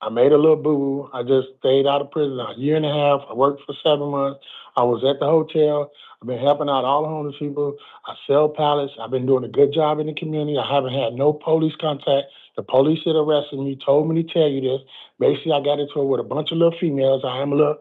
I made a little boo-boo. I just stayed out of prison a year and a half. I worked for 7 months. I was at the hotel. I've been helping out all the homeless people. I sell pallets. I've been doing a good job in the community. I haven't had no police contact. The police that arrested me told me to tell you this. Basically, I got into it with a bunch of little females. I am a little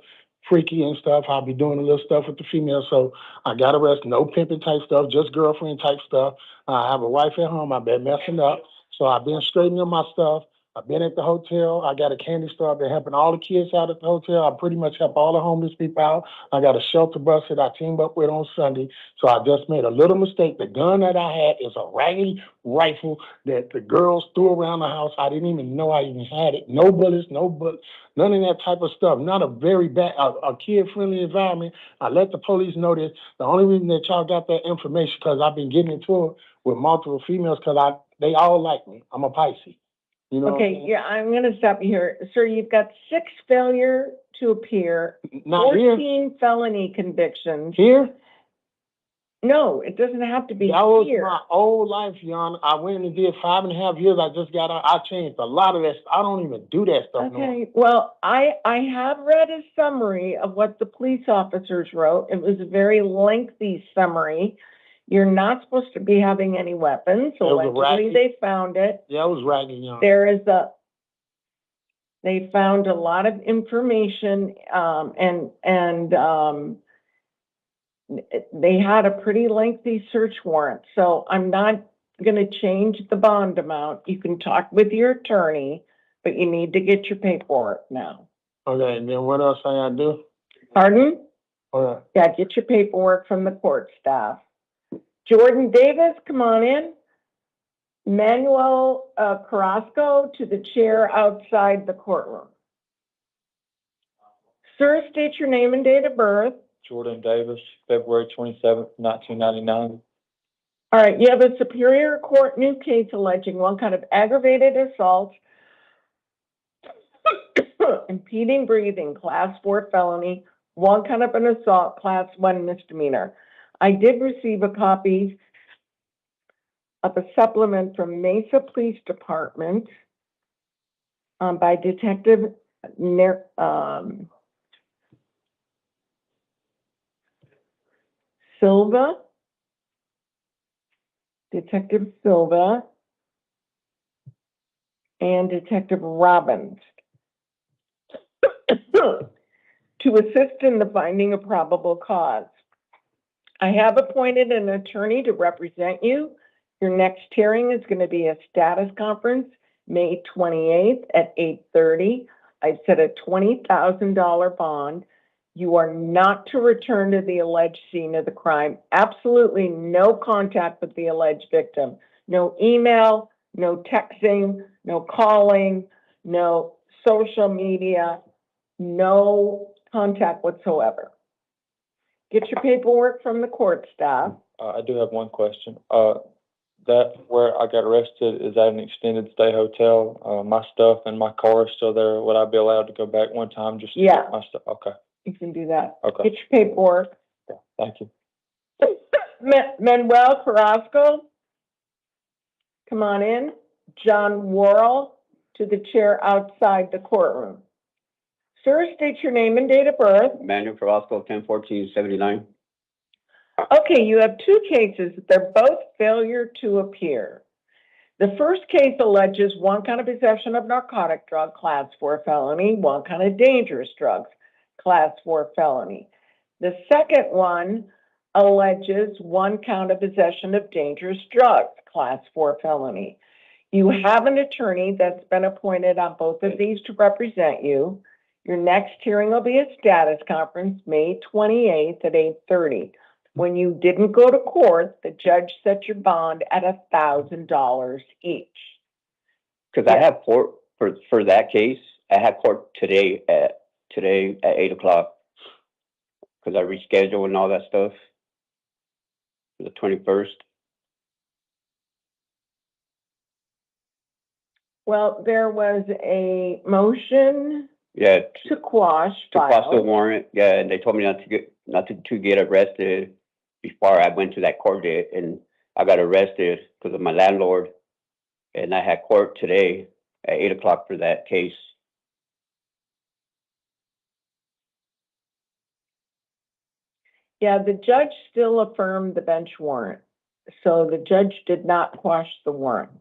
freaky and stuff. I'll be doing a little stuff with the female. So I got arrested. No pimping type stuff, just girlfriend type stuff. I have a wife at home. I've been messing up. So I've been straightening my stuff. I've been at the hotel. I got a candy store. I've been helping all the kids out at the hotel. I pretty much help all the homeless people out. I got a shelter bus that I teamed up with on Sunday. So I just made a little mistake. The gun that I had is a raggedy rifle that the girls threw around the house. I didn't even know I even had it. No bullets, none of that type of stuff. Not a very bad, a kid-friendly environment. I let the police know this. The only reason that y'all got that information because I've been getting into it with multiple females because they all like me. I'm a Pisces. You know. Okay, yeah, I'm going to stop you here. Sir, you've got 6 failure to appear, Not 14 here. Felony convictions. Here? No, it doesn't have to be That was here. my old life, Your Honor. I went and did 5.5 years. I just got out. I changed a lot of that. I don't even do that stuff no more. Okay, well, I have read a summary of what the police officers wrote. It was a very lengthy summary. You're not supposed to be having any weapons. It was a Allegedly, racket. they found it. Yeah, it was ragging, Your Honor. They found a lot of information, they had a pretty lengthy search warrant. So I'm not going to change the bond amount. You can talk with your attorney, but you need to get your paperwork now. Okay, and then what else I gotta do? Pardon? Okay. Yeah, get your paperwork from the court staff. Jordan Davis, come on in. Manuel Carrasco to the chair outside the courtroom. Sir, state your name and date of birth. Jordan Davis, February 27th, 1999. All right, you have a Superior Court new case alleging one kind of aggravated assault, impeding breathing, class 4 felony, one kind of an assault, class 1 misdemeanor. I did receive a copy of a supplement from Mesa Police Department by Detective Silva, and Detective Robbins to assist in the finding of probable cause. I have appointed an attorney to represent you. Your next hearing is going to be a status conference, May 28th at 8:30. I set a $20,000 bond. You are not to return to the alleged scene of the crime. Absolutely no contact with the alleged victim. No email, no texting, no calling, no social media, no contact whatsoever. Get your paperwork from the court staff. I do have one question. That where I got arrested, is that an extended stay hotel? My stuff and my car is still there. Would I be allowed to go back one time just to get my stuff? Okay. You can do that. Okay. Get your paperwork. Yeah, thank you. Manuel Carrasco, come on in. John Worrell to the chair outside the courtroom. Sir, state your name and date of birth. Manuel Carrasco, 10/14/79. Okay, you have 2 cases. They're both failure to appear. The first case alleges one kind of possession of narcotic drug, class 4 felony, one kind of dangerous drugs, class 4 felony. The second one alleges one count of possession of dangerous drugs, class 4 felony. You have an attorney that's been appointed on both of these to represent you. Your next hearing will be a status conference, May 28th at 8:30. When you didn't go to court, the judge set your bond at $1,000 each. Because I have court for that case. I had court today at 8 o'clock. Because I rescheduled and all that stuff for the 21st. Well, there was a motion Yeah. to quash To cross the filed. warrant. Yeah, and they told me not to get arrested before I went to that court date, and I got arrested because of my landlord, and I had court today at 8 o'clock for that case. Yeah, the judge still affirmed the bench warrant. So the judge did not quash the warrant.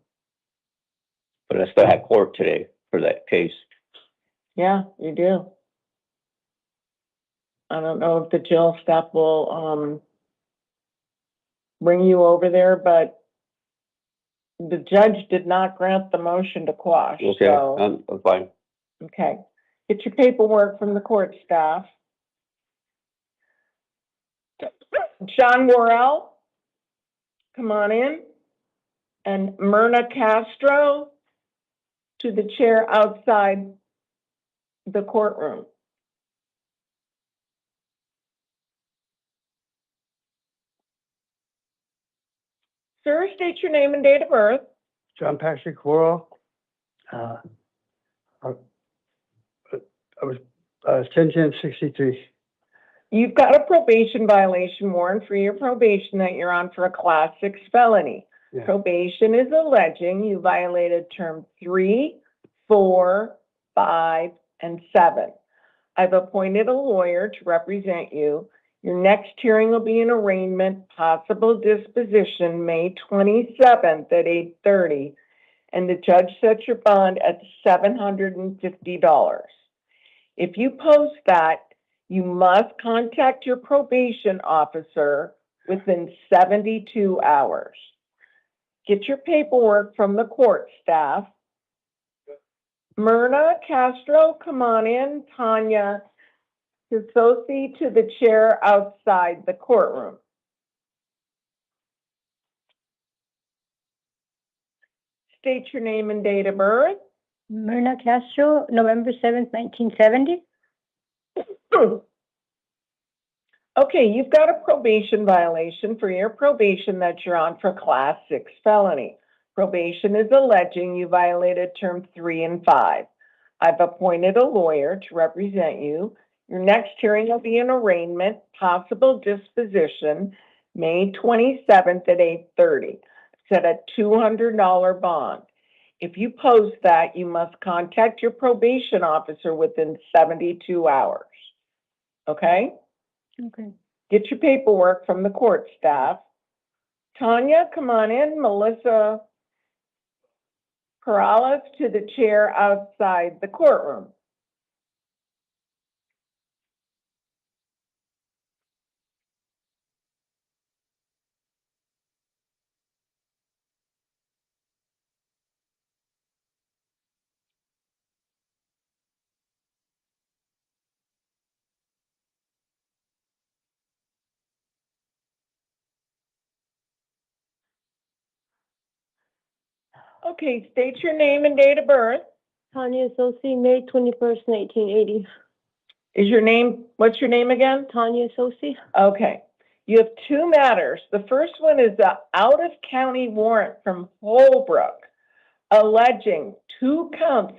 But I still had court today for that case. Yeah, you do. I don't know if the jail staff will, bring you over there, but the judge did not grant the motion to quash, Okay, so, I'm fine. okay. Get your paperwork from the court staff. John Worrell, come on in. And Myrna Castro to the chair outside the courtroom. Sir, state your name and date of birth. John Patrick Worrell. I was 10/10/63. You've got a probation violation warrant for your probation that you're on for a Class 6 felony. Yeah. Probation is alleging you violated term 3, 4, 5, and 7. I've appointed a lawyer to represent you. Your next hearing will be an arraignment, possible disposition, May 27th at 8:30, and the judge sets your bond at $750. If you post that, you must contact your probation officer within 72 hours. Get your paperwork from the court staff. Myrna Castro, come on in. Tanya Kisosi to the chair outside the courtroom. State your name and date of birth. Myrna Castro, November 7th, 1970. Okay, you've got a probation violation for your probation that you're on for Class 6 felony. Probation is alleging you violated term 3 and 5. I've appointed a lawyer to represent you. Your next hearing will be an arraignment, possible disposition, May 27th at 8:30. Set a $200 bond. If you post that, you must contact your probation officer within 72 hours. Okay? Okay. Get your paperwork from the court staff. Tanya, come on in. Melissa Corrales to the chair outside the courtroom. Okay, state your name and date of birth. Tanya Sosi, May 21st, 1980. Is your name, what's your name again? Tanya Sosi. Okay. You have two matters. The first one is an out-of-county warrant from Holbrook alleging 2 counts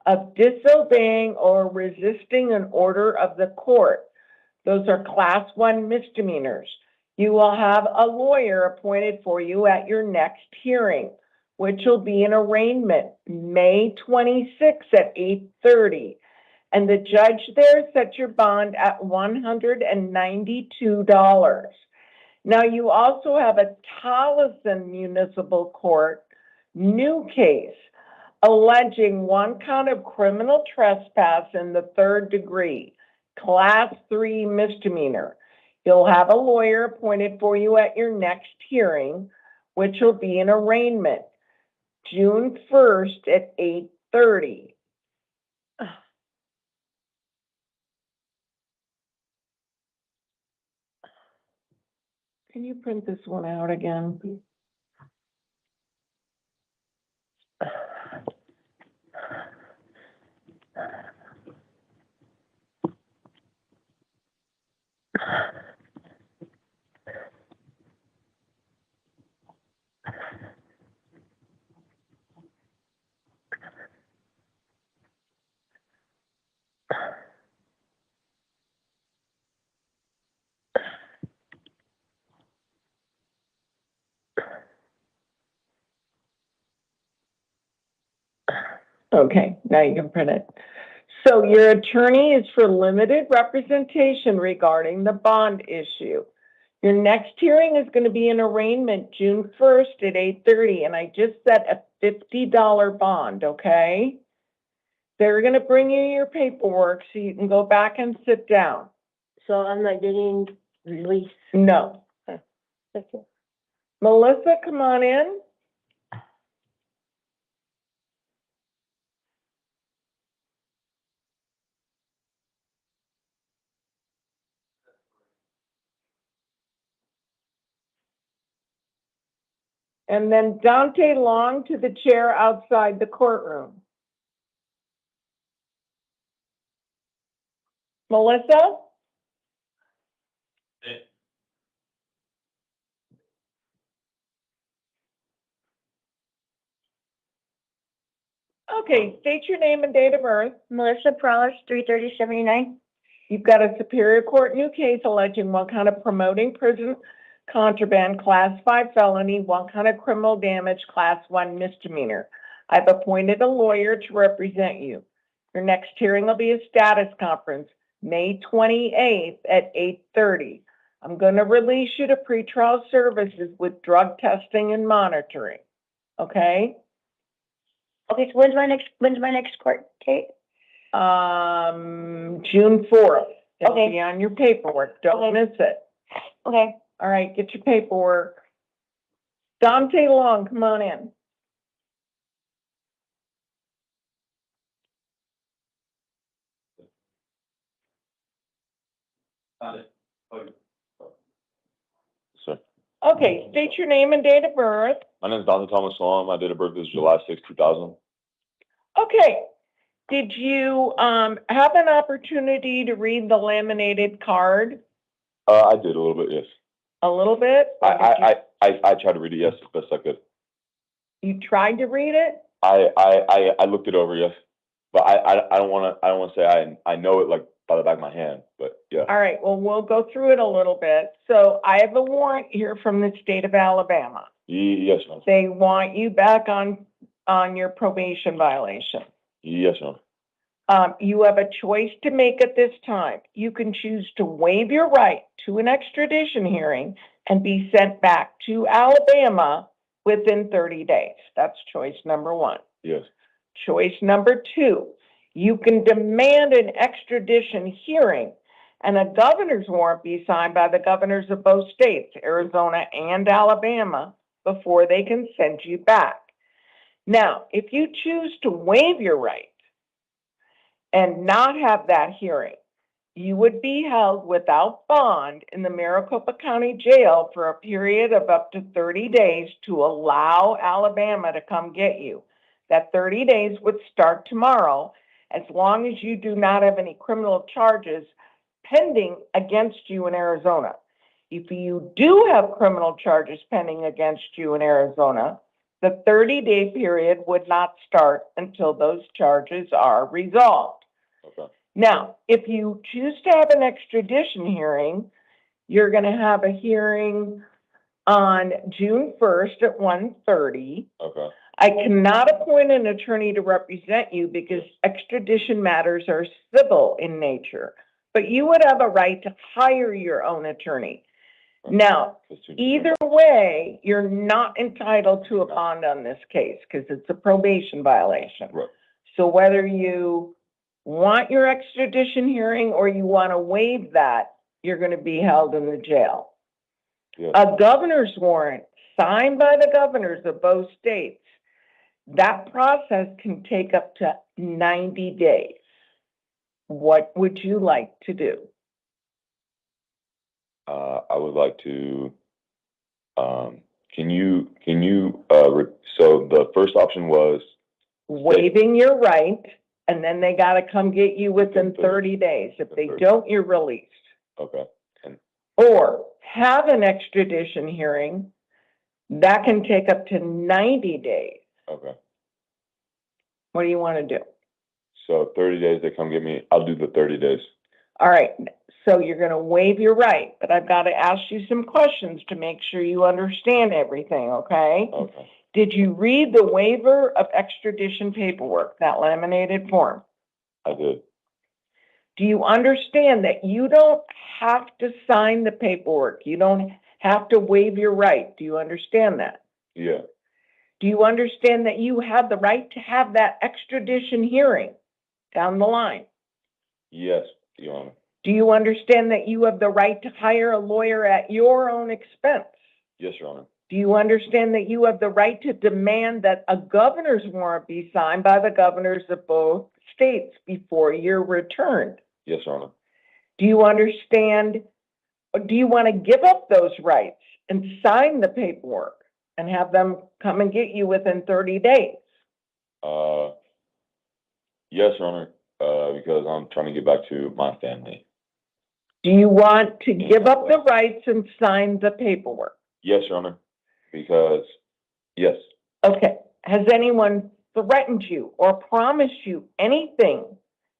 of disobeying or resisting an order of the court. Those are Class 1 misdemeanors. You will have a lawyer appointed for you at your next hearing, which will be an arraignment, May 26th at 8:30. And the judge there set your bond at $192. Now, you also have a Tolleson Municipal Court new case alleging 1 count of criminal trespass in the 3rd degree, Class 3 misdemeanor. You'll have a lawyer appointed for you at your next hearing, which will be an arraignment, June 1st at 8:30. Can you print this one out again, please? Okay, now you can print it. So your attorney is for limited representation regarding the bond issue. Your next hearing is going to be an arraignment June 1st at 8:30, and I just set a $50 bond, okay? They're going to bring you your paperwork so you can go back and sit down. So I'm not getting released. No. Okay. Thank you. Melissa, come on in. And then Dante Long to the chair outside the courtroom. Melissa? Okay, state your name and date of birth. Melissa Prowler, 33079. You've got a Superior Court new case alleging one count of promoting prison contraband, class 5 felony, one count of criminal damage, class 1 misdemeanor. I've appointed a lawyer to represent you. Your next hearing will be a status conference, May 28th at 8:30. I'm going to release you to pretrial services with drug testing and monitoring. Okay? Okay, so when's my next court date? June 4th. It'll Okay. be on your paperwork. Don't miss it. Okay. All right, get your paperwork. Dante Long, come on in. Sir, Okay, state your name and date of birth. my name is Dante Thomas Long. My date of birth is July 6, 2000. Okay, did you have an opportunity to read the laminated card I did a little bit, yes. a little bit? Or did I tried to read it, yes, as best I could. you tried to read it? I looked it over, yes, but I don't want to say I know it like by the back of my hand, but yeah. All right, well, we'll go through it a little bit. So I have a warrant here from the state of Alabama. Yes, ma'am. They want you back on your probation violation. Yes, ma'am. You have a choice to make at this time. You can choose to waive your right to an extradition hearing and be sent back to Alabama within 30 days. That's choice number one. Yes. Choice number two, you can demand an extradition hearing and a governor's warrant be signed by the governors of both states, Arizona and Alabama, before they can send you back. Now, if you choose to waive your right and not have that hearing, you would be held without bond in the Maricopa County Jail for a period of up to 30 days to allow Alabama to come get you. That 30 days would start tomorrow, as long as you do not have any criminal charges pending against you in Arizona. If you do have criminal charges pending against you in Arizona, the 30-day period would not start until those charges are resolved. Okay. Now, if you choose to have an extradition hearing, you're going to have a hearing on June 1st at 1:30. Okay. I cannot appoint an attorney to represent you because extradition matters are civil in nature, but you would have a right to hire your own attorney. Now, either way, you're not entitled to a bond on this case because it's a probation violation. Right. So whether you want your extradition hearing or you want to waive that, you're going to be held in the jail. Yes. A governor's warrant signed by the governors of both states, that process can take up to 90 days. What would you like to do? I would like to, can you, so the first option was Waiving your right, and then they got to come get you within 30 days. If they don't, you're released. okay. Or have an extradition hearing, that can take up to 90 days. Okay. What do you want to do? So 30 days, they come get me. I'll do the 30 days. All right, so you're going to waive your right, but I've got to ask you some questions to make sure you understand everything, okay? Okay. Did you read the waiver of extradition paperwork, that laminated form? I did. Do you understand that you don't have to sign the paperwork? You don't have to waive your right. Do you understand that? Yeah. Do you understand that you have the right to have that extradition hearing down the line? Yes, Your Honor. Do you understand that you have the right to hire a lawyer at your own expense? Yes, Your Honor. Do you understand that you have the right to demand that a governor's warrant be signed by the governors of both states before you're returned? Yes, Your Honor. Do you understand, or do you want to give up those rights and sign the paperwork and have them come and get you within 30 days? Yes, Your Honor, because I'm trying to get back to my family. Do you want to give up the rights and sign the paperwork? Yes, Your Honor, because, yes. Okay. Has anyone threatened you or promised you anything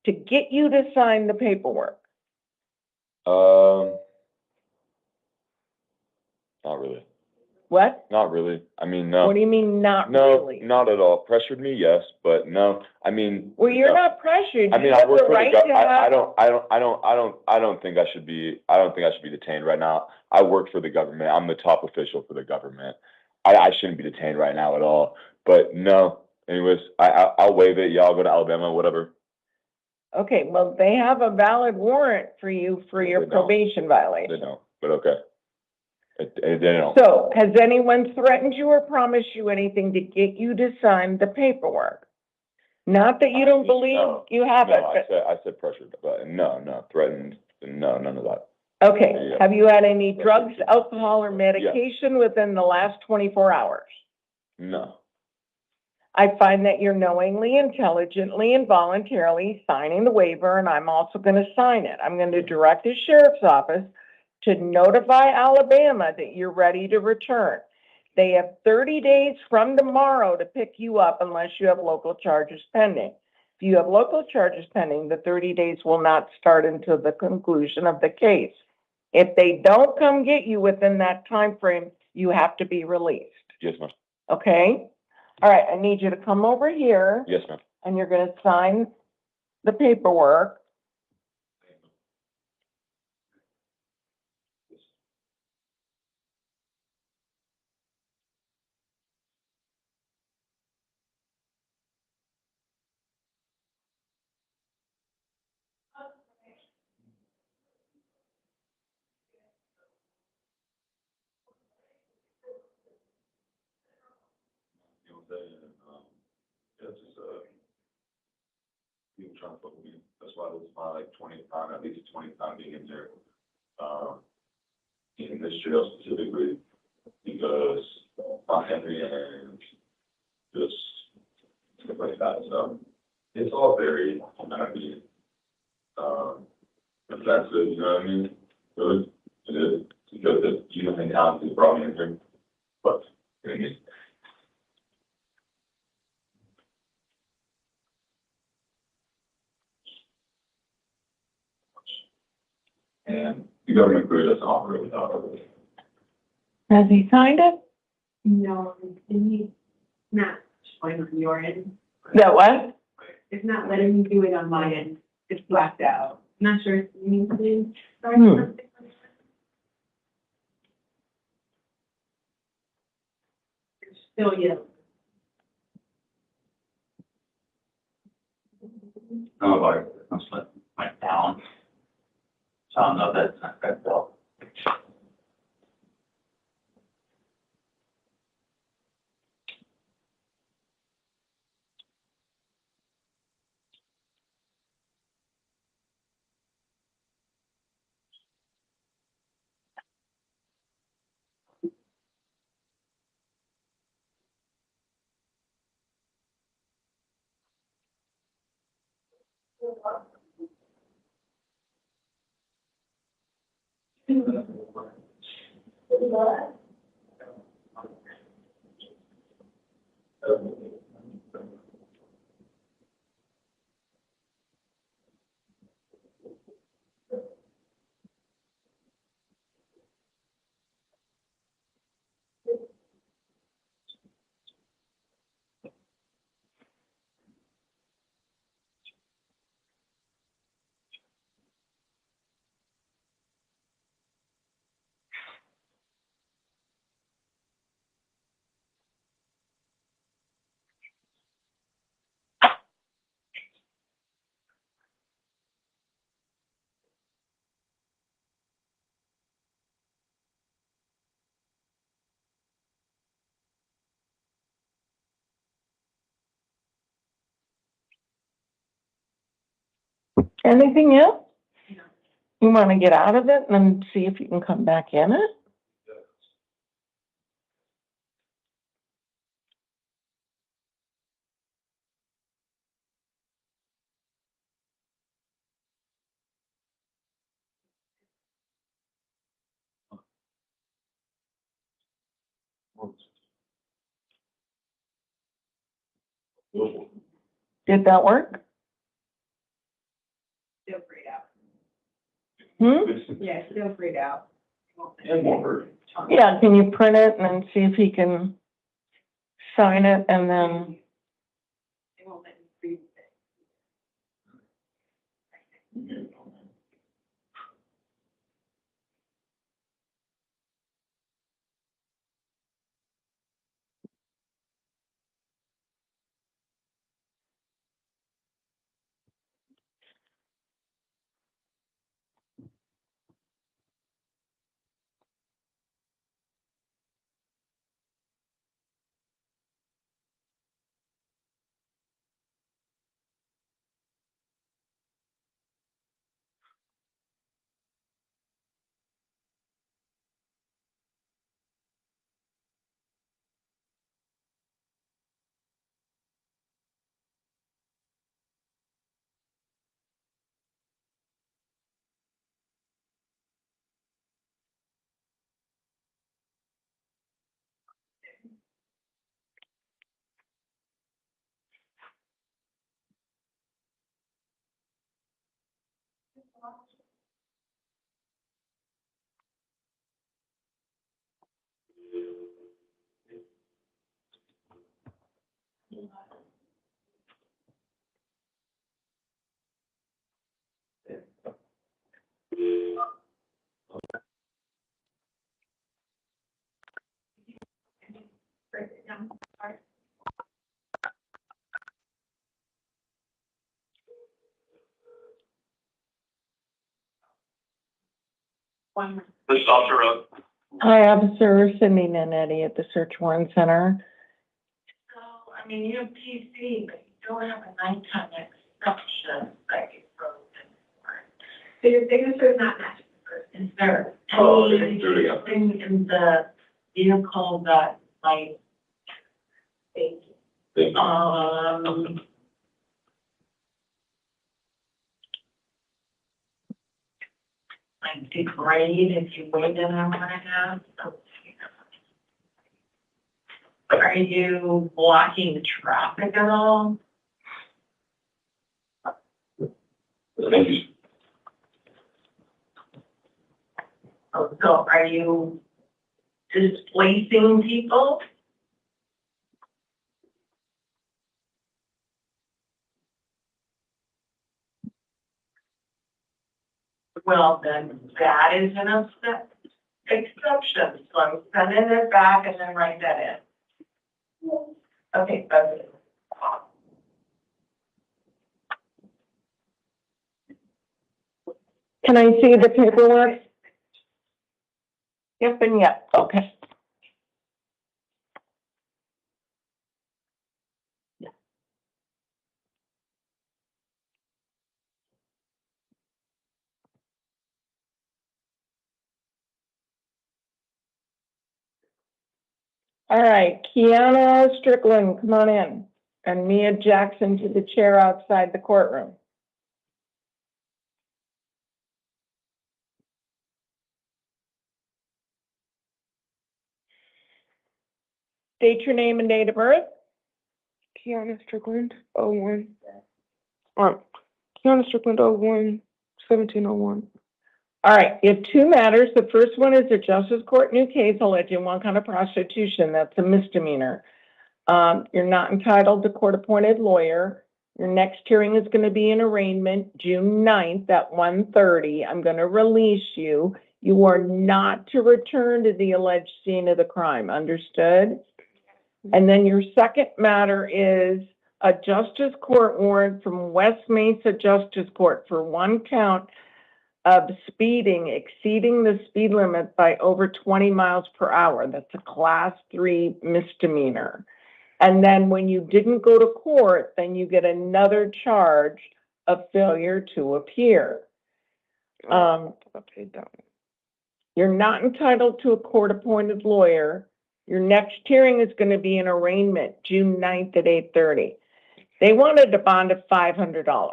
to get you to sign the paperwork? Not really. What? Not really. I mean, no. What do you mean, not No, really? not at all. Pressured me, yes, but no. I mean, Well, you're no. not pressured. I mean, You I have work the for the right gov. to have. I don't think I should be. I don't think I should be detained right now. I work for the government. I'm the top official for the government. I shouldn't be detained right now at all. But no. Anyways, I'll waive it. Y'all go to Alabama, whatever. Okay, well, they have a valid warrant for you for your They don't. probation violation. They don't. But okay. They don't. So, has anyone threatened you or promised you anything to get you to sign the paperwork? Not that you don't believe you have it, No, but, I said pressured, but no, threatened. No, none of that. okay. Yeah. Have you had any drugs, alcohol, or medication within the last 24 hours? No. I find that you're knowingly, intelligently, and voluntarily signing the waiver, and I'm also going to sign it. I'm going to direct the sheriff's office to notify Alabama that you're ready to return. They have 30 days from tomorrow to pick you up unless you have local charges pending. If you have local charges pending, the 30 days will not start until the conclusion of the case. If they don't come get you within that time frame, you have to be released. Yes, ma'am. Okay? All right, I need you to come over here. Yes, ma'am. And you're going to sign the paperwork. It's just, people trying to fuck with me. That's why this is my like 20th time, at least 20th time being in there. In this jail specifically, because my family and just stuff like that. So it's all very, I mean, offensive, you know what I mean? Good. It is. Because the juvenile counsel brought me in here. But, you know what I mean? And the government crew doesn't offer it without it. Has he signed it? No, it's not showing on your end. Yeah, what? It's not letting me do it on my end. It's blacked out. Not sure if you need to. It's still yellow. Oh, like, I'm slipping went down. So I don't know if that's not good though. Anything else? You want to get out of it and then see if you can come back in it? Did that work? Still freed out. Hmm? Yeah, still freed out. Yeah, can you print it and then see if he can sign it and then? They won't let me freeze it. This officer of. Hi, Officer Cindy Nanetti at the Search Warrant Center. So, I mean, you have PC, but you don't have a nighttime exception that you wrote in for it. So your signature is not matching the person. Is there anything in the vehicle that might like degrade if you wait an hour and a half? Are you blocking traffic at all? Thank you. So are you displacing people? Well, then that is an exception, so I'm sending it back and then write that in. Okay, that's it. Can I see the paperwork? Yep and yep, okay. All right, Kiana Strickland, come on in. And Mia Jackson to the chair outside the courtroom. State your name and date of birth. Kiana Strickland, 01. Kiana Strickland, 01, 1701. All right, you have two matters. The first one is a Justice Court new case alleging one count of prostitution. That's a misdemeanor. You're not entitled to court-appointed lawyer. Your next hearing is going to be an arraignment, June 9th at 1:30. I'm going to release you. You are not to return to the alleged scene of the crime. Understood? And then your second matter is a Justice Court warrant from West Mesa Justice Court for one count of speeding, exceeding the speed limit by over 20 miles per hour. That's a class 3 misdemeanor. And then when you didn't go to court, then you get another charge of failure to appear. I paid that one. You're not entitled to a court-appointed lawyer. Your next hearing is going to be an arraignment, June 9th at 8:30. They wanted a bond of $500.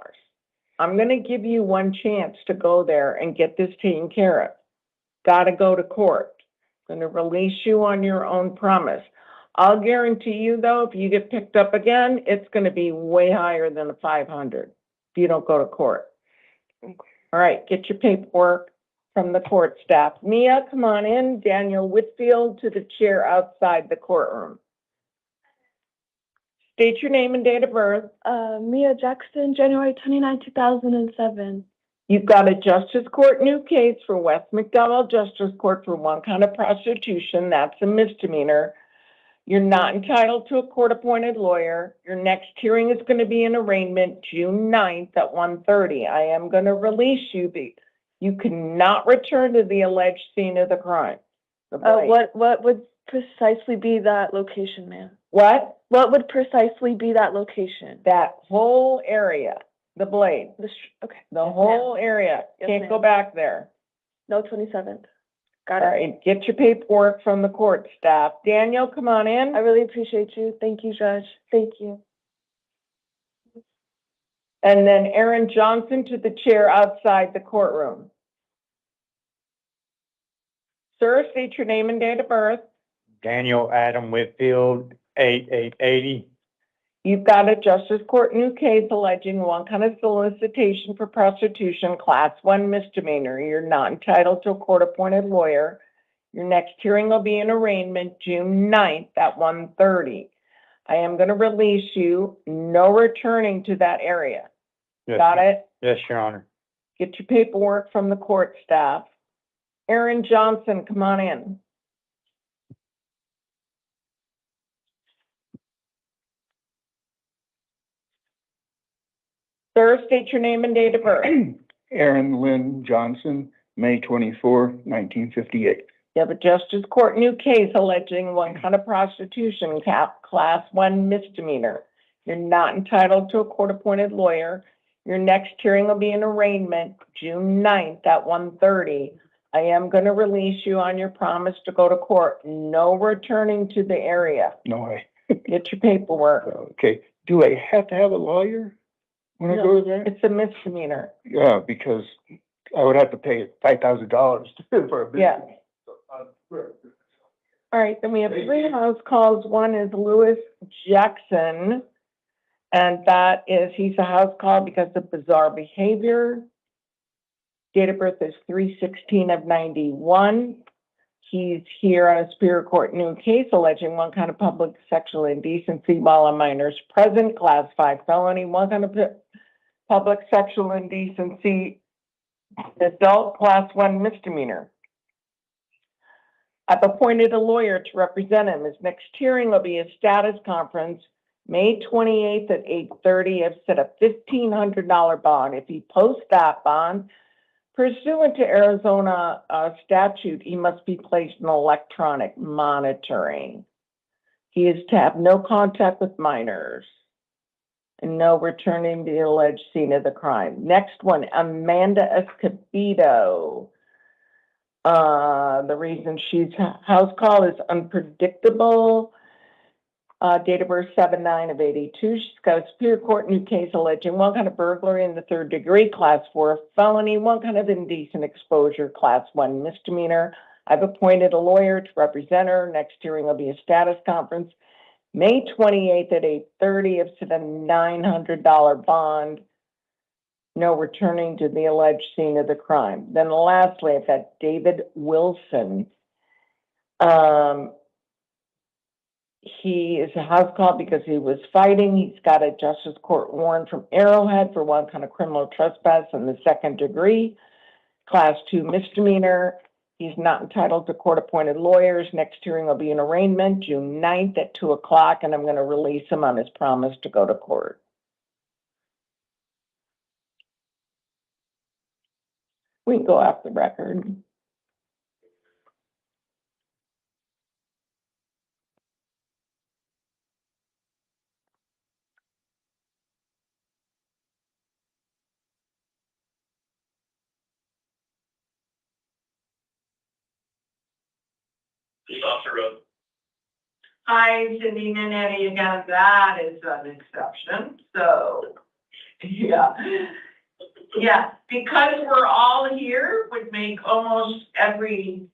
I'm going to give you one chance to go there and get this taken care of. Got to go to court. Going to release you on your own promise. I'll guarantee you, though, if you get picked up again, it's going to be way higher than the 500 if you don't go to court. Okay. All right, get your paperwork from the court staff. Mia, come on in. Daniel Whitfield to the chair outside the courtroom. State your name and date of birth. Mia Jackson, January 29, 2007. You've got a Justice Court new case for West McDowell Justice Court for one count of prostitution. That's a misdemeanor. You're not entitled to a court-appointed lawyer. Your next hearing is going to be an arraignment June 9th at 1:30. I am going to release you. You cannot return to the alleged scene of the crime. What would precisely be that location, ma'am? What? What would precisely be that location? That whole area, the Blade. Okay. The whole area. Yes, Can't ma'am. go back there. No, 27th. Got All it. right, get your paperwork from the court staff. Daniel, come on in. I really appreciate you. Thank you, Judge. Thank you. And then Aaron Johnson to the chair outside the courtroom. Sir, state your name and date of birth. Daniel Adam Whitfield, 8880. You've got a Justice Court new case alleging one kind of solicitation for prostitution, class 1 misdemeanor. You're not entitled to a court-appointed lawyer. Your next hearing will be an arraignment June 9th at 1:30. I am going to release you. No returning to that area. Yes, Got it? Yes, Your Honor. Get your paperwork from the court staff. Aaron Johnson, come on in. Sir, state your name and date of birth. Aaron Lynn Johnson, May 24, 1958. You have a Justice Court new case alleging one kind of prostitution, class 1 misdemeanor. You're not entitled to a court-appointed lawyer. Your next hearing will be an arraignment June 9th at 1:30. I am going to release you on your promise to go to court. No returning to the area. No way. Get your paperwork. Okay. Do I have to have a lawyer when I go to that? It's a misdemeanor. Yeah, because I would have to pay $5,000 for a business. Yeah. All right, then we have 3 house calls. One is Louis Jackson, and that is, he's a house call because of bizarre behavior. Date of birth is 3/16 of 91. He's here on a Superior Court new case alleging one kind of public sexual indecency while a minor's present, class 5 felony, one kind of public sexual indecency, adult, class 1 misdemeanor. I've appointed a lawyer to represent him. His next hearing will be a status conference, May 28th at 8:30. I've set a $1,500 bond. If he posts that bond, pursuant to Arizona statute, he must be placed in electronic monitoring. He is to have no contact with minors and no returning to the alleged scene of the crime. Next one, Amanda Escobedo. The reason she's house call is unpredictable. Date of birth 7/9 of 82. She's got a Superior Court new case alleging one kind of burglary in the 3rd degree, class 4 felony, one kind of indecent exposure, class 1 misdemeanor. I've appointed a lawyer to represent her. Next hearing will be a status conference, May 28th at 8:30. I've set a $900 bond. No returning to the alleged scene of the crime. Then lastly, I've got David Wilson. He is a house call because he was fighting. He's got a Justice Court warrant from Arrowhead for one kind of criminal trespass in the 2nd degree, class 2 misdemeanor. He's not entitled to court-appointed lawyers. Next hearing will be an arraignment, June 9th at 2 o'clock, and I'm going to release him on his promise to go to court. We can go off the record. Police officer Rose. Hi, Cindy Nanetti again. That is an exception, so, yeah. Yeah, because we're all here would make almost every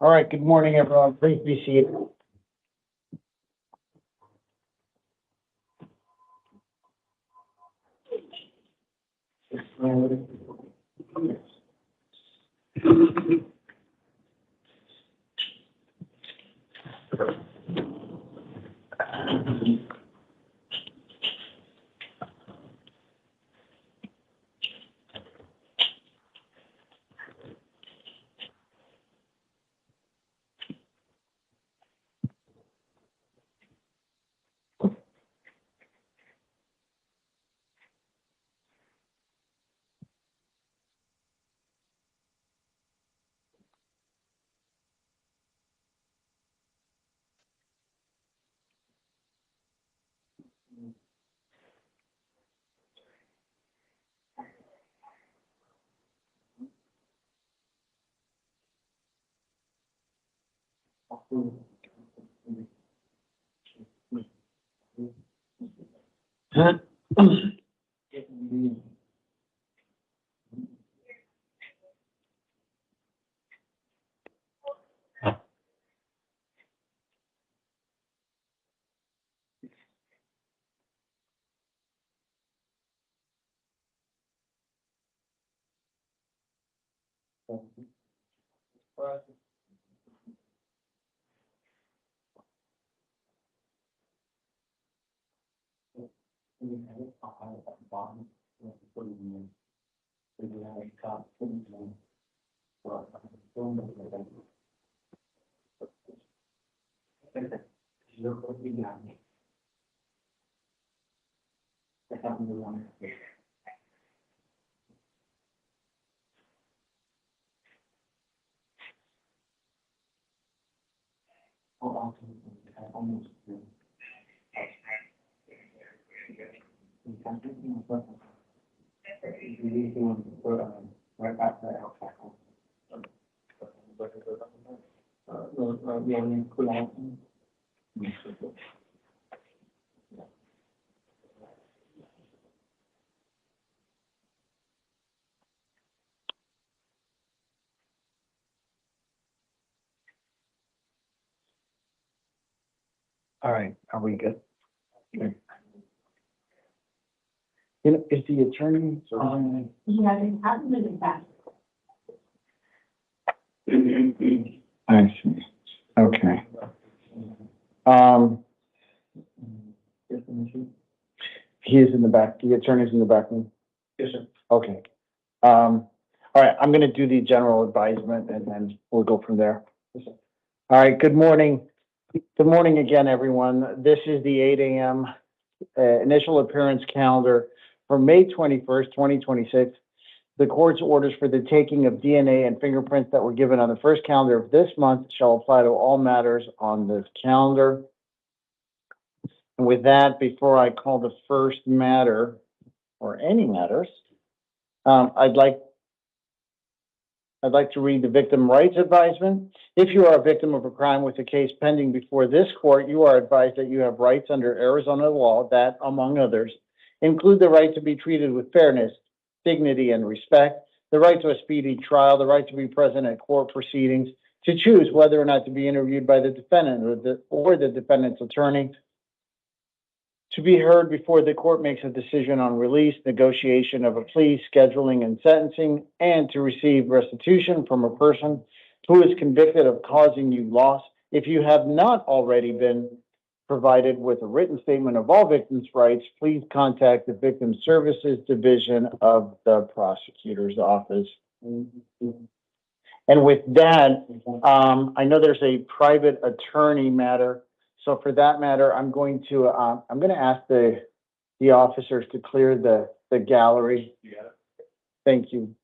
All right, good morning, everyone. Please be seated. All right, are we good? Okay. You know, is the attorney? Yeah, they haven't been back. I see. Okay. He is in the back, the attorney's in the back room? Yes, sir. Okay. All right, I'm gonna do the general advisement and then we'll go from there. All right, good morning. Good morning again, everyone. This is the 8 a.m. Initial appearance calendar for May 21st, 2026. The court's orders for the taking of DNA and fingerprints that were given on the first calendar of this month shall apply to all matters on this calendar. And with that, before I call the first matter, or any matters, I'd like to read the victim rights advisement. If you are a victim of a crime with a case pending before this court, you are advised that you have rights under Arizona law that, among others, include the right to be treated with fairness, dignity, and respect, the right to a speedy trial, the right to be present at court proceedings, to choose whether or not to be interviewed by the defendant or the defendant's attorney, to be heard before the court makes a decision on release, negotiation of a plea, scheduling and sentencing, and to receive restitution from a person who is convicted of causing you loss. If you have not already been provided with a written statement of all victims' rights, please contact the Victim Services Division of the Prosecutor's Office. And with that, I know there's a private attorney matter. So for that matter, I'm going to ask the officers to clear the gallery. You got it. Thank you.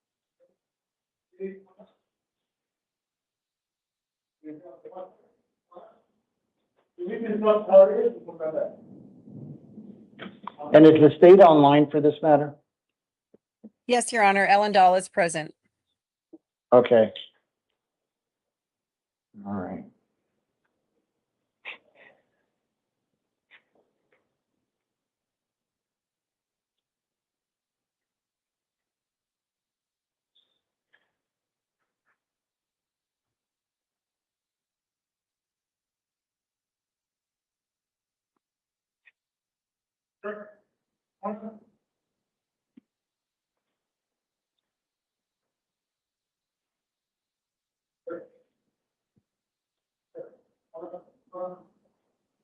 And is the state online for this matter? Yes, Your Honor. Ellen Dahl is present. Okay. All right.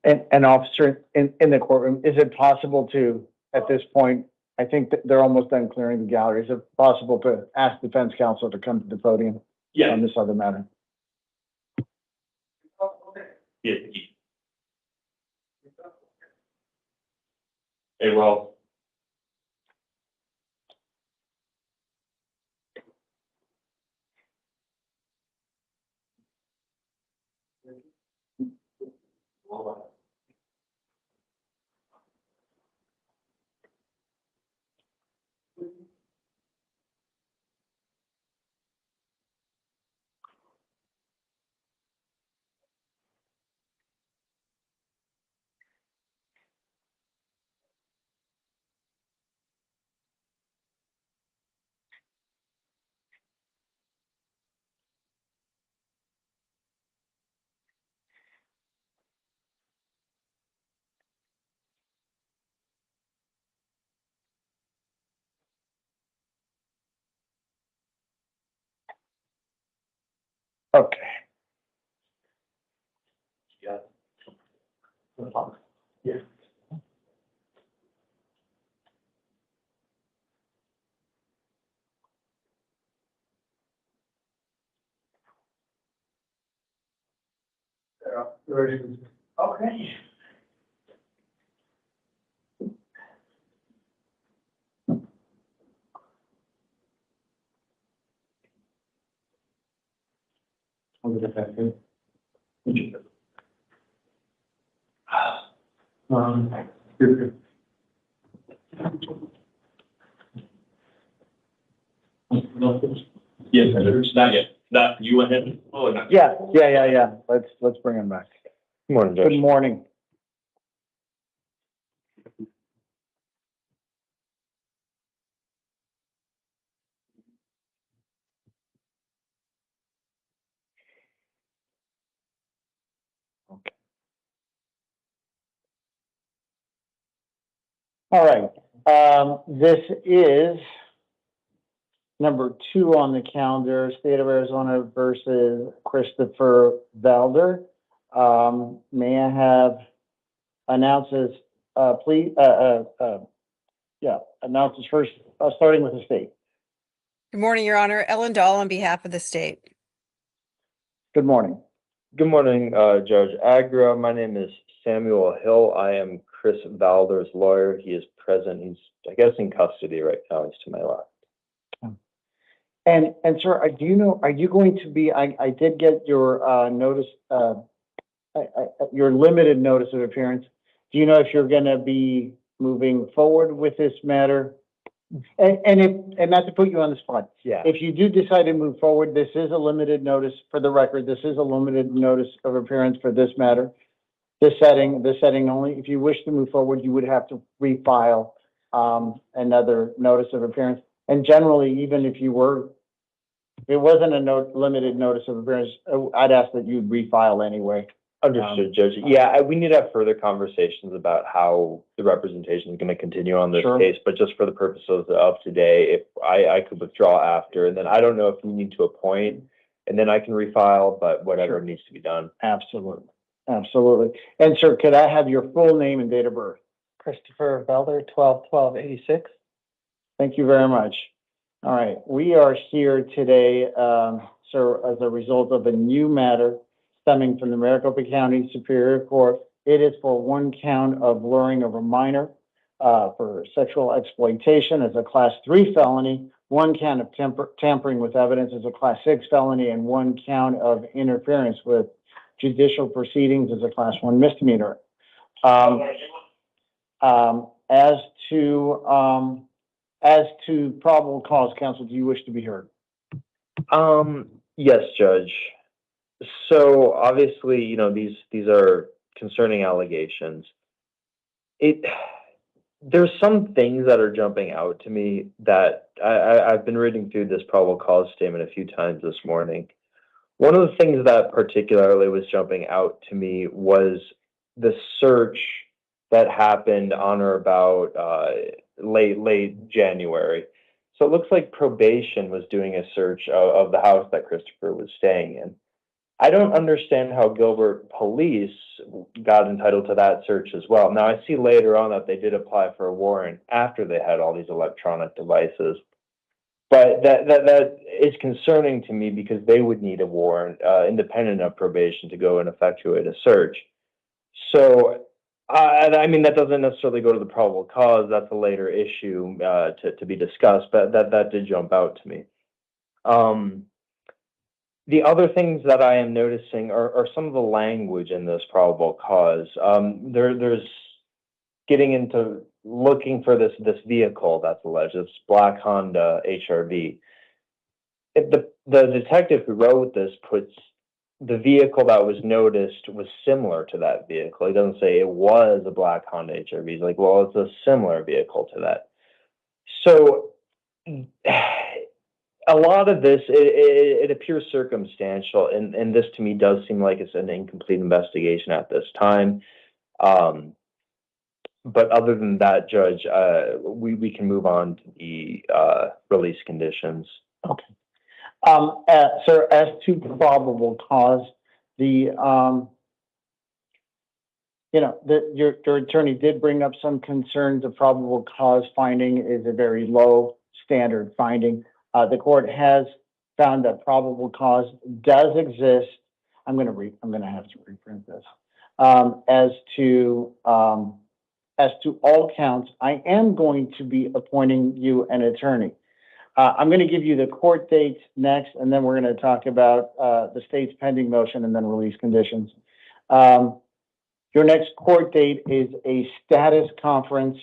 And officer in the courtroom, is it possible to, at this point, I think that they're almost done clearing the gallery. Is it possible to ask defense counsel to come to the podium on this other matter? Yes. Hey, well. Okay. Yeah. Yeah. Okay. I'll get it back in. You're good. Yes, not yet. Not, you went ahead? Oh, not. Yeah. Let's bring him back. Good morning, Judge. Good morning. All right, this is number 2 on the calendar, State of Arizona versus Christopher Valder. May I have announces, please, announces first, starting with the state. Good morning, Your Honor. Ellen Dahl on behalf of the state. Good morning. Good morning, Judge Agra. My name is Samuel Hill. I am Chris Valder's lawyer. He is present. He's, I guess, in custody right now. He's to my left. And sir, do you know, are you going to be, I did get your notice, your limited notice of appearance. Do you know if you're going to be moving forward with this matter? And not to put you on the spot. Yeah. If you do decide to move forward, this is a limited notice for the record. This is a limited notice of appearance for this matter. This setting only. If you wish to move forward, you would have to refile another notice of appearance. And generally, even if it wasn't a limited notice of appearance, I'd ask that you'd refile anyway. Understood, Judge. Yeah, we need to have further conversations about how the representation is going to continue on this case. But just for the purposes of today, if I could withdraw after, and then I don't know if you need to appoint, and then I can refile, but whatever needs to be done. Absolutely. Absolutely. And sir, could I have your full name and date of birth? Christopher Valder, 12/12/86. Thank you very much. All right, we are here today, sir, as a result of a new matter stemming from the Maricopa County Superior Court. It is for one count of luring of a minor for sexual exploitation as a Class 3 felony, one count of tampering with evidence as a Class 6 felony, and one count of interference with judicial proceedings as a Class 1 misdemeanor. As to probable cause, counsel, do you wish to be heard? Yes, Judge. So obviously, you know, these are concerning allegations. There's some things that are jumping out to me that I've been reading through this probable cause statement a few times this morning. One of the things that particularly was jumping out to me was the search that happened on or about late January. So it looks like probation was doing a search of the house that Christopher was staying in. I don't understand how Gilbert police got entitled to that search as well. Now, I see later on that they did apply for a warrant after they had all these electronic devices. But that is concerning to me because they would need a warrant, independent of probation, to go and effectuate a search. So, I mean, that doesn't necessarily go to the probable cause. That's a later issue to be discussed, but that did jump out to me. The other things that I am noticing are some of the language in this probable cause. There's getting into looking for this vehicle that's alleged, this black Honda HRV. The detective who wrote this puts the vehicle that was noticed was similar to that vehicle. He doesn't say it was a black Honda HRV. He's like, well, it's a similar vehicle to that. So a lot of this, it appears circumstantial, and this to me does seem like it's an incomplete investigation at this time. But other than that, Judge, we can move on to the release conditions. Okay. Sir, as to probable cause, your attorney did bring up some concerns. The probable cause finding is a very low standard finding. The court has found that probable cause does exist. I'm going to have to reprint this. As to all counts, I am going to be appointing you an attorney. I'm going to give you the court dates next, and then we're going to talk about the state's pending motion and then release conditions. Your next court date is a status conference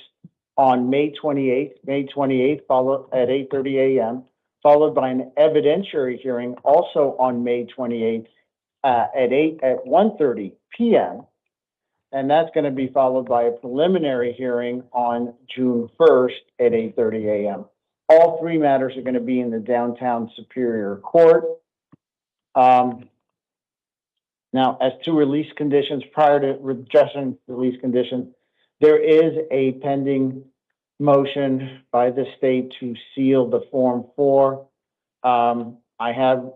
on May 28th, followed at 8:30 a.m., followed by an evidentiary hearing also on May 28th at 1:30 p.m. And that's going to be followed by a preliminary hearing on June 1st at 8:30 a.m. All three matters are going to be in the downtown Superior Court. Now, as to release conditions, prior to addressing release conditions, there is a pending motion by the state to seal the Form 4. I have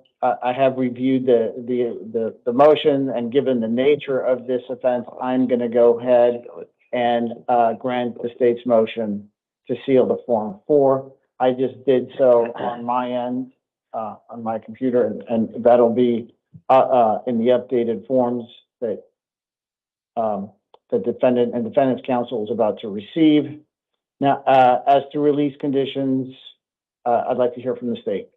reviewed the motion, and given the nature of this offense, I'm going to go ahead and grant the state's motion to seal the Form 4. I just did so on my end, on my computer, and that'll be in the updated forms that the defendant and defendant's counsel is about to receive. Now, as to release conditions, I'd like to hear from the state.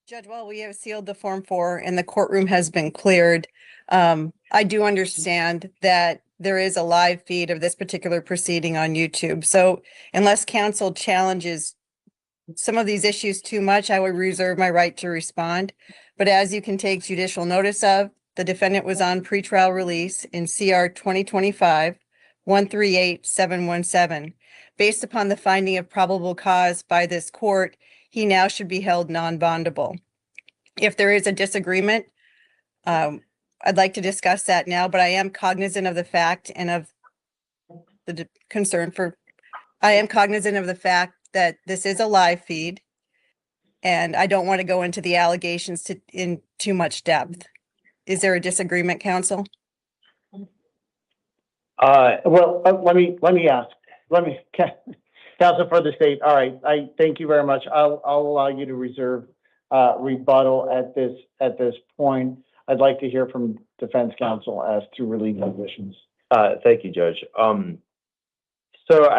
Judge, while we have sealed the Form 4 and the courtroom has been cleared, I do understand that there is a live feed of this particular proceeding on YouTube. So unless counsel challenges some of these issues too much, I would reserve my right to respond. But as you can take judicial notice of, the defendant was on pretrial release in CR 2025-138717. Based upon the finding of probable cause by this court, he now should be held non-bondable. If there is a disagreement, I'd like to discuss that now, but I am cognizant of the fact and of the concern for, I am cognizant of the fact that this is a live feed, and I don't want to go into the allegations in too much depth. Is there a disagreement, counsel? Well, let me ask. Counsel for the state. All right. I thank you very much. I'll allow you to reserve rebuttal at this point. I'd like to hear from defense counsel as to release conditions. Thank you, Judge. So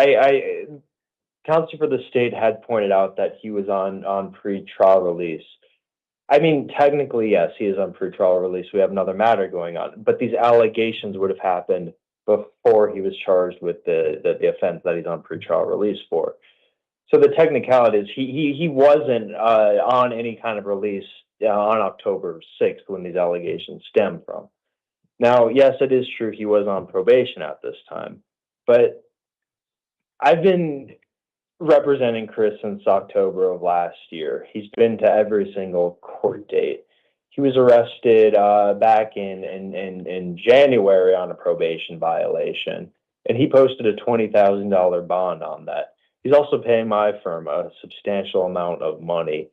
counsel for the state had pointed out that he was on pre-trial release. I mean, technically, yes, he is on pre-trial release. We have another matter going on, but these allegations would have happened before he was charged with the offense that he's on pre-trial release for. So the technicality is he wasn't on any kind of release on October 6th when these allegations stem from. Now, yes, it is true he was on probation at this time, but I've been representing Chris since October of last year. He's been to every single court date. He was arrested back in January on a probation violation, and he posted a $20,000 bond on that. He's also paying my firm a substantial amount of money.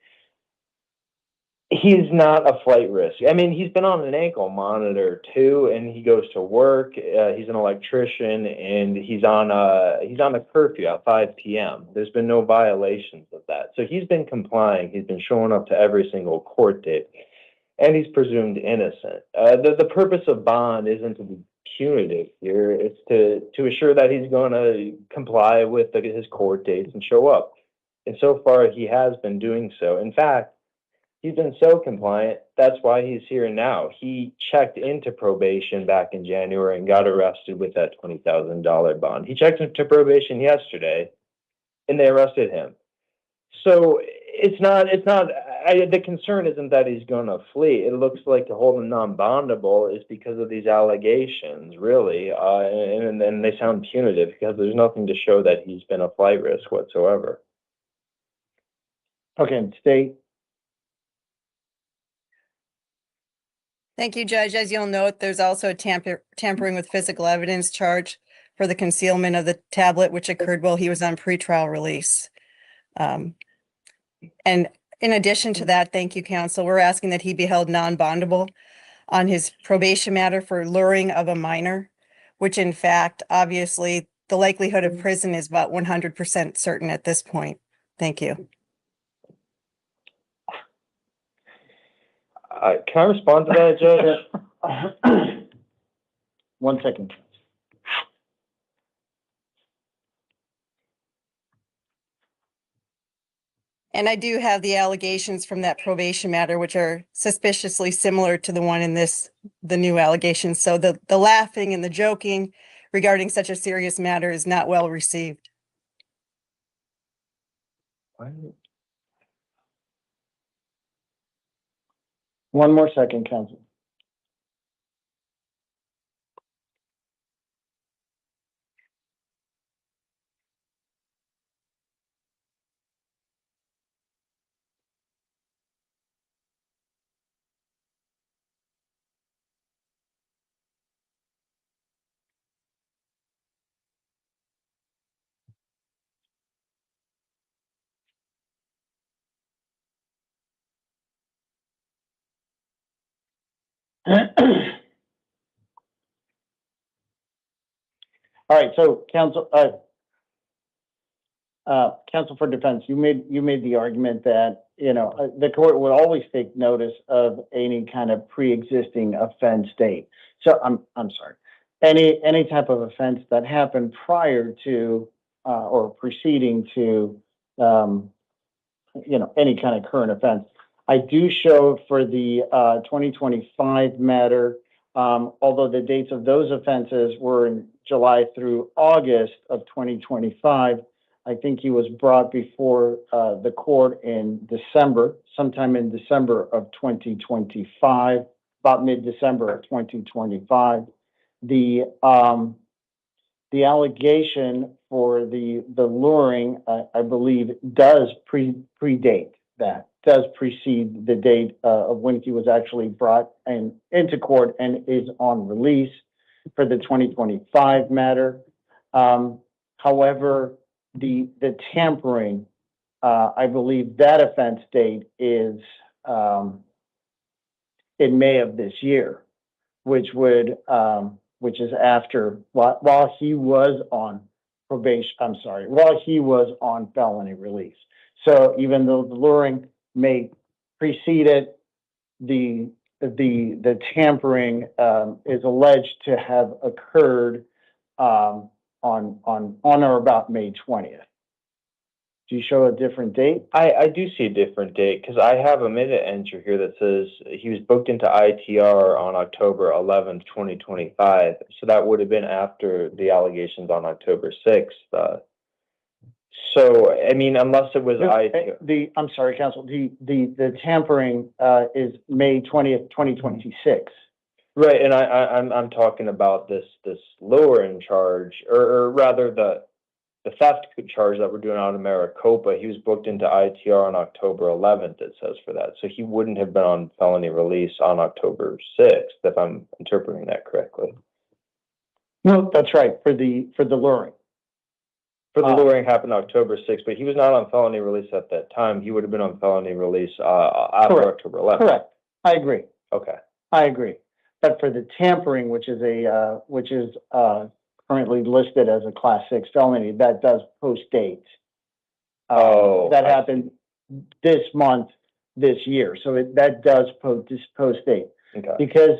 He's not a flight risk. I mean, he's been on an ankle monitor too, and he goes to work. He's an electrician, and he's on a curfew at 5 p.m. There's been no violations of that, so he's been complying. He's been showing up to every single court date, and he's presumed innocent. The purpose of bond isn't to be punitive here; it's to assure that he's going to comply with his court dates and show up. And so far, he has been doing so. In fact, he's been so compliant, that's why he's here now. He checked into probation back in January and got arrested with that $20,000 bond. He checked into probation yesterday, and they arrested him. So the concern isn't that he's going to flee. It looks like to hold him non-bondable is because of these allegations, really, and they sound punitive because there's nothing to show that he's been a flight risk whatsoever. Okay, state. Thank you, Judge. As you'll note, there's also a tampering with physical evidence charge for the concealment of the tablet, which occurred while he was on pretrial release. And in addition to that, thank you, counsel, we're asking that he be held non-bondable on his probation matter for luring of a minor, which in fact, obviously, the likelihood of prison is about 100% certain at this point. Thank you. Can I respond to that, Judge? 1 second. And I do have the allegations from that probation matter, which are suspiciously similar to the one in the new allegations. So the laughing and the joking regarding such a serious matter is not well received. One more second, counsel. All right, so counsel for defense, you made the argument that, the court would always take notice of any kind of pre-existing offense date. So I'm sorry, any type of offense that happened prior to or preceding to any kind of current offense. I do show for the 2025 matter, although the dates of those offenses were in July through August of 2025, I think he was brought before the court in December, sometime in December of 2025, about mid-December of 2025. The allegation for the luring, I believe, does predate that, does precede the date of when he was actually brought into court and is on release for the 2025 matter. However, the tampering, I believe that offense date is in May of this year, which is after, while he was on probation, while he was on felony release. So even though the luring may precede it, the tampering is alleged to have occurred on or about May 20th. Do you show a different date? I do see a different date because I have a minute entry here that says he was booked into ITR on October 11th, 2025. So that would have been after the allegations on October 6th. So, I mean, unless it was ITR. I'm sorry, counsel, the tampering is May 20th, 2026. Right, and I'm talking about this lowering charge, or rather theft charge that we're doing out of Maricopa, he was booked into ITR on October 11th, it says for that. So he wouldn't have been on felony release on October 6th, if I'm interpreting that correctly. No, that's right, for the luring. For the luring happened October 6th, but he was not on felony release at that time. He would have been on felony release after Correct. October 11th. Correct. I agree. Okay. I agree. But for the tampering, which is currently listed as a Class 6 felony, that does post date. That happened this month, this year. So that does post date. Okay. Because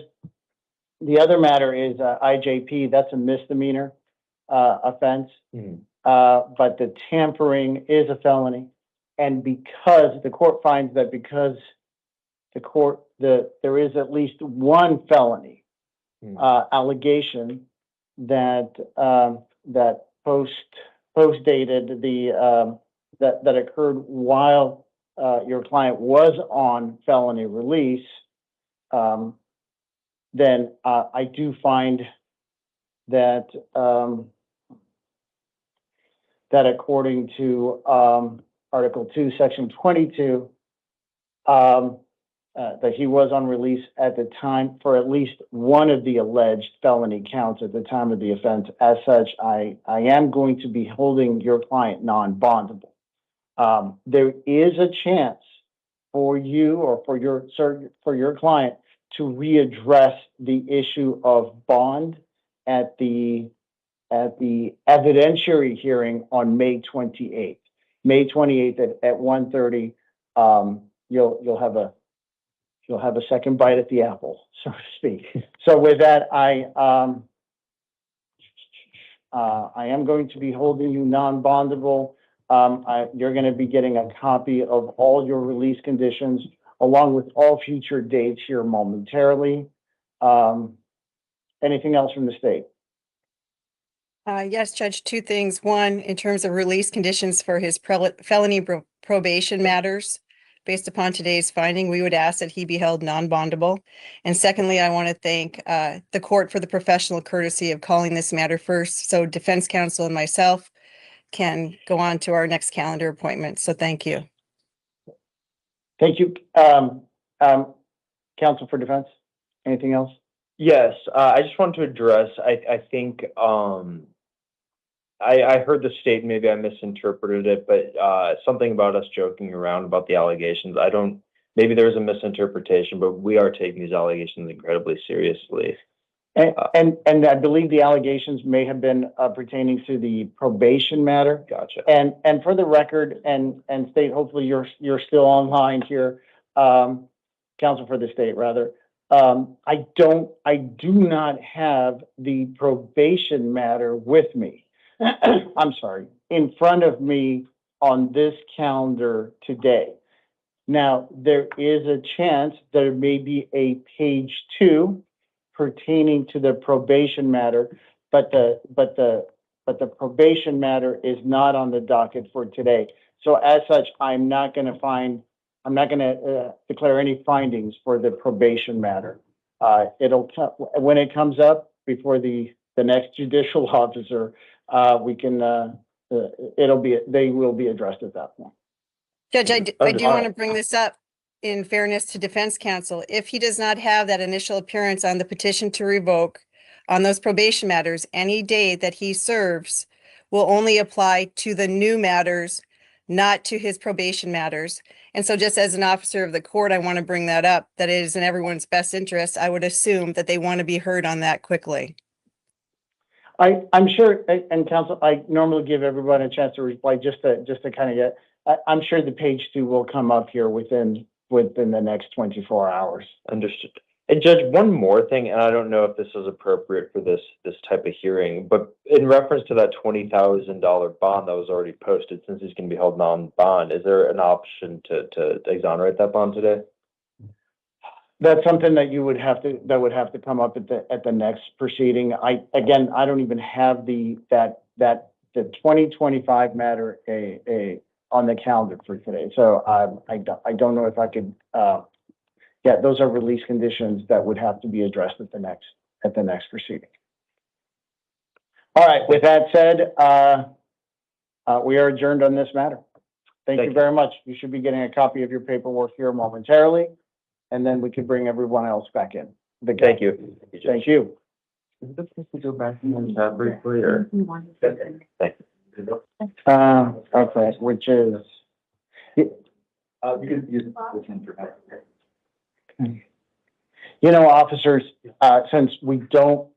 the other matter is IJP, that's a misdemeanor offense. But the tampering is a felony. And because the court finds that because there is at least one felony allegation that post dated that occurred while your client was on felony release, then I do find that that according to Article 2, Section 22, that he was on release at the time for at least one of the alleged felony counts at the time of the offense. As such, I am going to be holding your client non-bondable. There is a chance for you or for your client to readdress the issue of bond at the evidentiary hearing on May 28th. May 28th at 1:30, you'll have a second bite at the apple, so to speak. So with that, I am going to be holding you non-bondable. You're going to be getting a copy of all your release conditions along with all future dates here momentarily. Anything else from the state? Yes, Judge, two things. One, in terms of release conditions for his felony probation matters, based upon today's finding, we would ask that he be held non-bondable. And secondly, I want to thank the court for the professional courtesy of calling this matter first, so defense counsel and myself can go on to our next calendar appointment. So thank you. Thank you. Counsel for defense, anything else? Yes, I just wanted to address, I think, I heard the state, maybe I misinterpreted it, but something about us joking around about the allegations. Maybe there was a misinterpretation, but we are taking these allegations incredibly seriously. And I believe the allegations may have been pertaining to the probation matter. Gotcha. And for the record, and state, hopefully you're still online here, counsel for the state rather. I do not have the probation matter with me. I'm sorry, in front of me on this calendar today. Now, there is a chance there may be a page 2 pertaining to the probation matter, but the probation matter is not on the docket for today. So as such, I'm not going to declare any findings for the probation matter. When it comes up before the next judicial officer, they will be addressed at that point. Judge, I do want to bring this up in fairness to defense counsel. If he does not have that initial appearance on the petition to revoke on those probation matters, any day that he serves will only apply to the new matters, not to his probation matters. And so just as an officer of the court, I want to bring that up, that it is in everyone's best interest. I would assume that they want to be heard on that quickly. I'm sure, and counsel, I normally give everyone a chance to reply just to kind of get, I'm sure the page 2 will come up here within the next 24 hours. Understood. And Judge, one more thing, and I don't know if this is appropriate for this type of hearing, but in reference to that $20,000 bond that was already posted, since he's going to be held non-bond, is there an option to exonerate that bond today? That's something that would have to come up at the next proceeding. I don't even have the 2025 matter on the calendar for today. So I don't know if I could. Those are release conditions that would have to be addressed at the next proceeding. All right. With that said, We are adjourned on this matter. Thank you very much. You should be getting a copy of your paperwork here momentarily, and then we can bring everyone else back in. Thank you. Thank you. Is it supposed to go back in that briefly or? Thank you. Okay, which is. You know, officers, since we don't,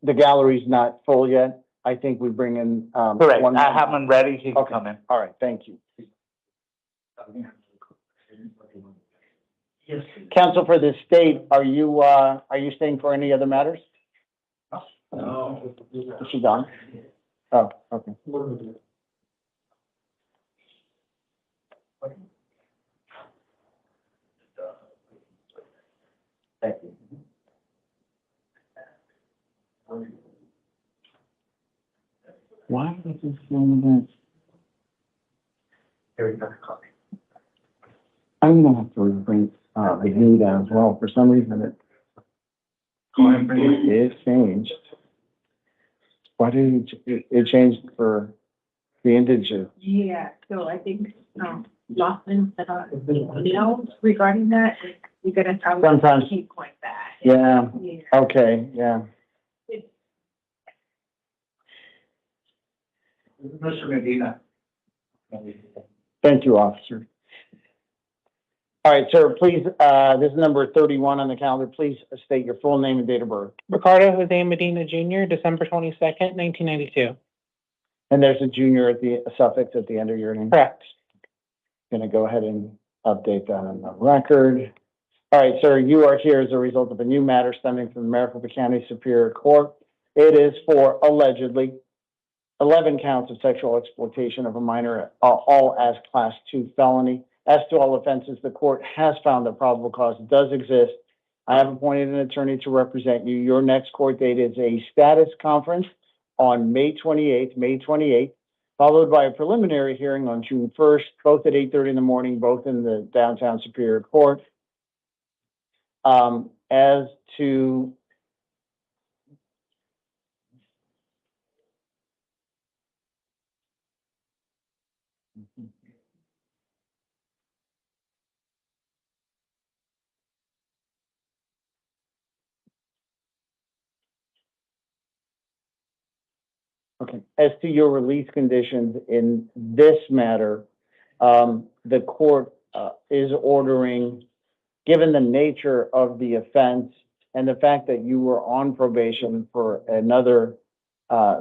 the gallery's not full yet, I think we bring in, Correct. I have one ready. He can Okay. come in. All right, thank you. Counsel for the state, are you staying for any other matters? No. Is she gone? Oh, okay. Thank you. Why is this doing that? I'm gonna have to bring, the view down as well. For some reason it changed. Why did it change for the indigent? Yeah, so I think, Lawson said, regarding that, you're gonna probably Sometimes. keep going back. Yeah, okay, yeah. Mr. Medina. Thank you, officer. All right, sir, please, this is number 31 on the calendar. Please state your full name and date of birth. Ricardo Jose Medina Jr., December 22nd, 1992. And there's a junior at the suffix at the end of your name. Correct. Gonna go ahead and update that on the record. All right, sir, you are here as a result of a new matter stemming from the Maricopa County Superior Court. It is for allegedly 11 counts of sexual exploitation of a minor, all as Class 2 felony. As to all offenses, the court has found that probable cause does exist. I have appointed an attorney to represent you. Your next court date is a status conference on May 28th, followed by a preliminary hearing on June 1st, both at 8:30 in the morning, both in the downtown Superior Court. As to Okay, as to your release conditions in this matter, the court is ordering, given the nature of the offense and the fact that you were on probation for another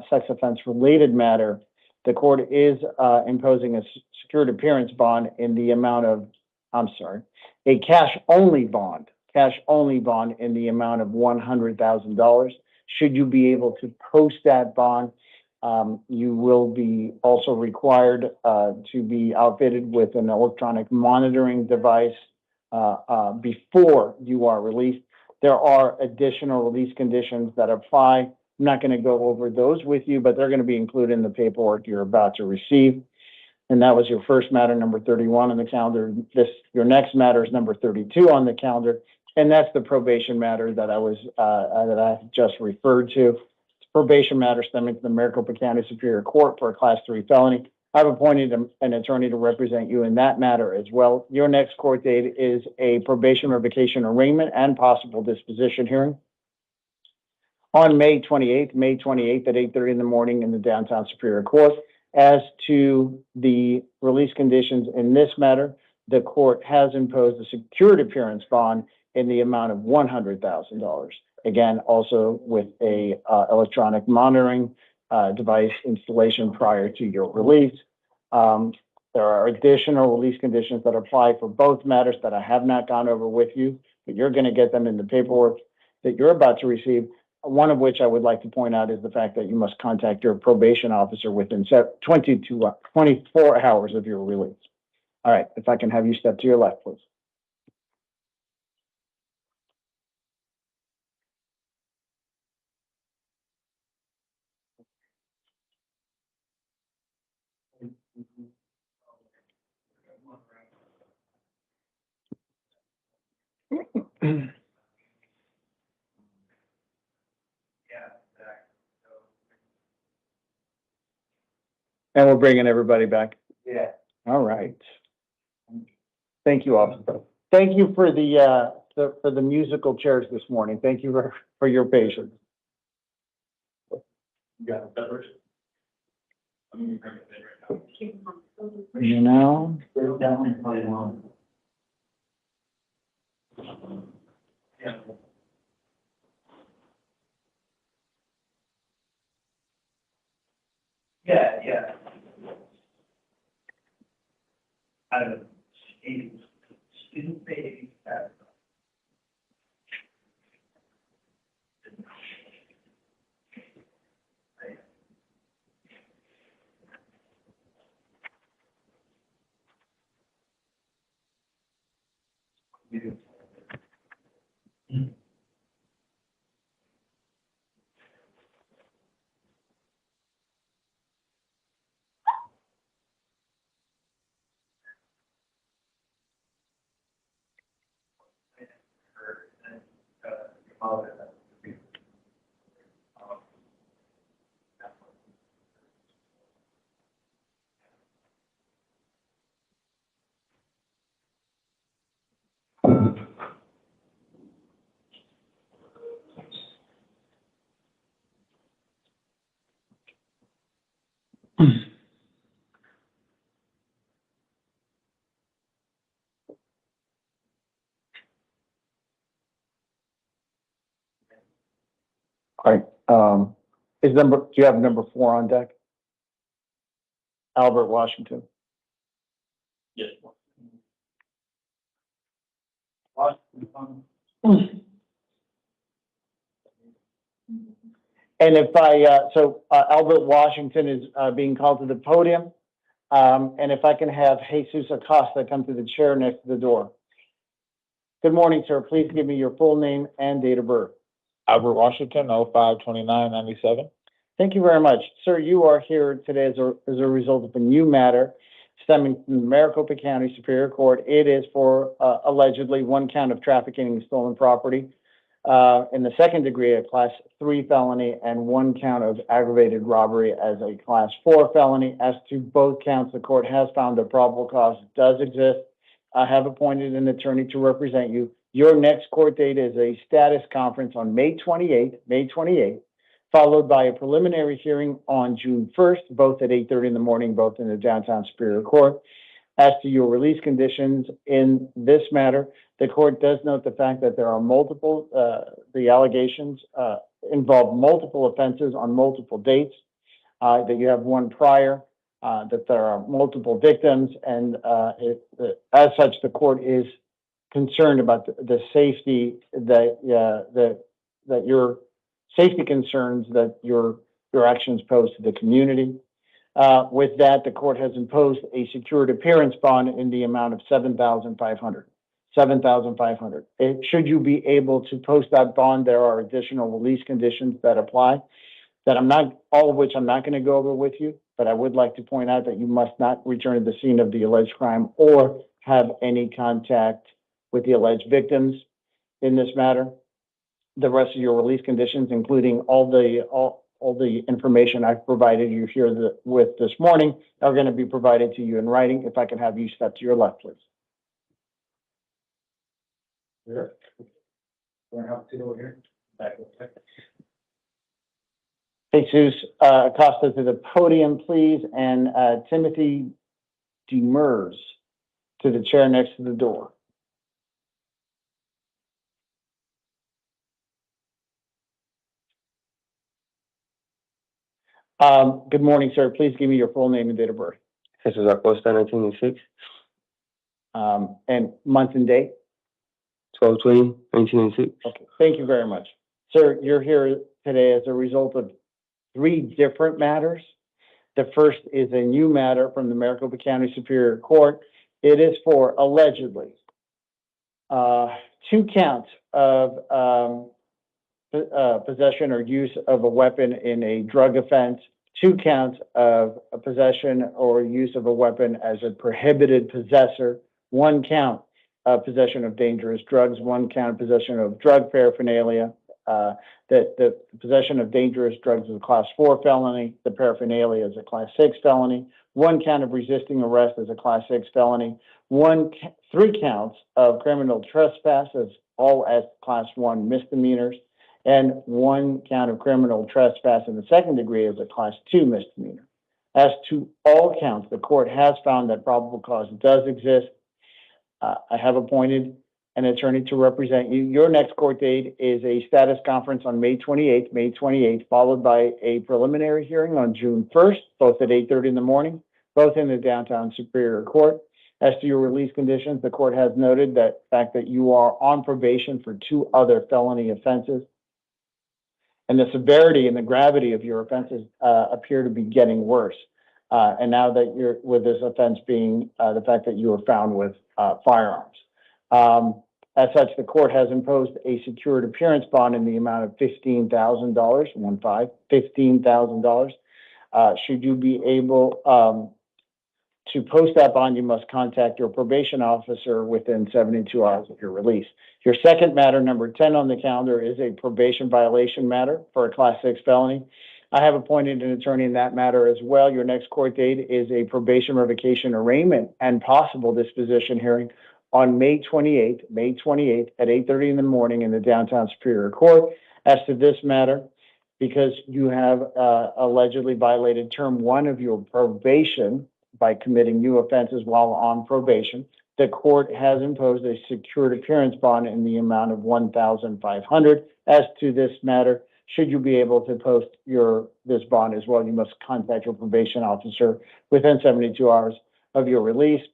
sex offense related matter, the court is imposing a secured appearance bond in the amount of, a cash only bond in the amount of $100,000. Should you be able to post that bond, you will be also required to be outfitted with an electronic monitoring device before you are released. There are additional release conditions that apply. I'm not going to go over those with you, but they're going to be included in the paperwork you're about to receive. And that was your first matter, number 31 on the calendar. Your next matter is number 32 on the calendar, and that's the probation matter that I just referred to. Probation matter stemming from the Maricopa County Superior Court for a Class 3 felony. I've appointed an attorney to represent you in that matter as well. Your next court date is a probation revocation arraignment and possible disposition hearing on May 28th at 8:30 in the morning in the downtown Superior Court. As to the release conditions in this matter, the court has imposed a secured appearance bond in the amount of $100,000. Again, also with a electronic monitoring device installation prior to your release. There are additional release conditions that apply for both matters that I have not gone over with you, but you're going to get them in the paperwork that you're about to receive. One of which I would like to point out is the fact that you must contact your probation officer within 24 hours of your release. All right, if I can have you step to your left, please. And we're bringing everybody back. Yeah. All right. Thank you, officer. Thank you for the musical chairs this morning. Thank you for your patience. You got it, that version? I'm gonna bring it in right now. You know? Yeah. Yeah. I don't know. Student baby. All right, do you have number 4 on deck? Albert Washington. Yes. And if Albert Washington is being called to the podium. And if I can have Jesus Acosta come to the chair next to the door. Good morning, sir. Please give me your full name and date of birth. Albert Washington, 05/29/97. Thank you very much. Sir, you are here today as a result of a new matter stemming from the Maricopa County Superior Court. It is for allegedly 1 count of trafficking in stolen property, in the 2nd degree, a class 3 felony, and 1 count of aggravated robbery as a class 4 felony. As to both counts, the court has found that probable cause does exist. I have appointed an attorney to represent you. Your next court date is a status conference on May 28th, followed by a preliminary hearing on June 1st, both at 8:30 in the morning, both in the downtown Superior Court. As to your release conditions in this matter, the court does note the fact that there are multiple, the allegations involve multiple offenses on multiple dates, that you have one prior, that there are multiple victims, and as such, the court is concerned about the safety that your safety concerns that your actions pose to the community. With that, the court has imposed a secured appearance bond in the amount of $7,500. $7,500. Should you be able to post that bond, there are additional release conditions that apply all of which I'm not going to go over with you, but I would like to point out that you must not return to the scene of the alleged crime or have any contact with the alleged victims in this matter. The rest of your release conditions, including all the information I've provided you here with this morning, are going to be provided to you in writing. If I can have you step to your left, please. Here. We're going to have to over here. Back. Jesus Acosta to the podium, please, and Timothy Demers to the chair next to the door. Good morning, sir. Please give me your full name and date of birth. Jesus Acosta, 1986. And month and date? 12/20/1996. Okay, thank you very much. Sir, you're here today as a result of 3 different matters. The first is a new matter from the Maricopa County Superior Court. It is for allegedly 2 counts of possession or use of a weapon in a drug offense, 2 counts of possession or use of a weapon as a prohibited possessor, 1 count of possession of dangerous drugs, 1 count of possession of drug paraphernalia, that the possession of dangerous drugs is a Class 4 felony, the paraphernalia is a Class 6 felony, 1 count of resisting arrest is a Class 6 felony, 3 counts of criminal trespass as all as Class 1 misdemeanors, and 1 count of criminal trespass in the second degree as a Class 2 misdemeanor. As to all counts, the court has found that probable cause does exist. I have appointed an attorney to represent you. Your next court date is a status conference on May 28th, followed by a preliminary hearing on June 1st, both at 8:30 in the morning, both in the downtown Superior Court. As to your release conditions, the court has noted that fact that you are on probation for 2 other felony offenses, and the severity and the gravity of your offenses appear to be getting worse. And now that you're with this offense being the fact that you were found with firearms. As such, the court has imposed a secured appearance bond in the amount of $15,000, $15,000. Should you be able to post that bond, you must contact your probation officer within 72 hours of your release. Your second matter, number 10 on the calendar, is a probation violation matter for a Class 6 felony. I have appointed an attorney in that matter as well. Your next court date is a probation revocation arraignment and possible disposition hearing on May 28th at 8:30 in the morning in the downtown Superior Court. As to this matter, because you have allegedly violated term 1 of your probation by committing new offenses while on probation, the court has imposed a secured appearance bond in the amount of $1,500. As to this matter, should you be able to post this bond as well, you must contact your probation officer within 72 hours of your release.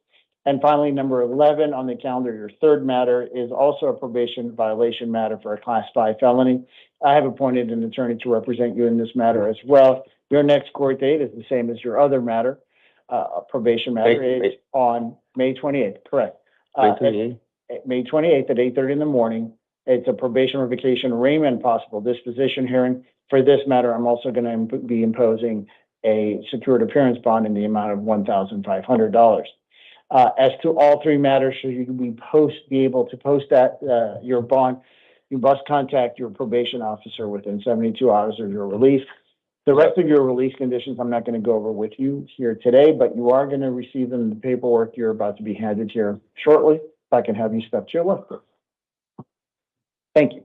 And finally, number 11 on the calendar, your third matter is also a probation violation matter for a Class 5 felony. I have appointed an attorney to represent you in this matter as well. Your next court date is the same as your other matter, probation matter, is on May 28th, correct? May 28th at 8:30 in the morning. It's a probation revocation arraignment possible disposition hearing. For this matter, I'm also going to be imposing a secured appearance bond in the amount of $1,500. As to all 3 matters, should you be able to post that your bond, you must contact your probation officer within 72 hours of your release. The rest of your release conditions, I'm not going to go over with you here today, but you are going to receive them in the paperwork you're about to be handed here shortly. If I can have you step to your left. Thank you.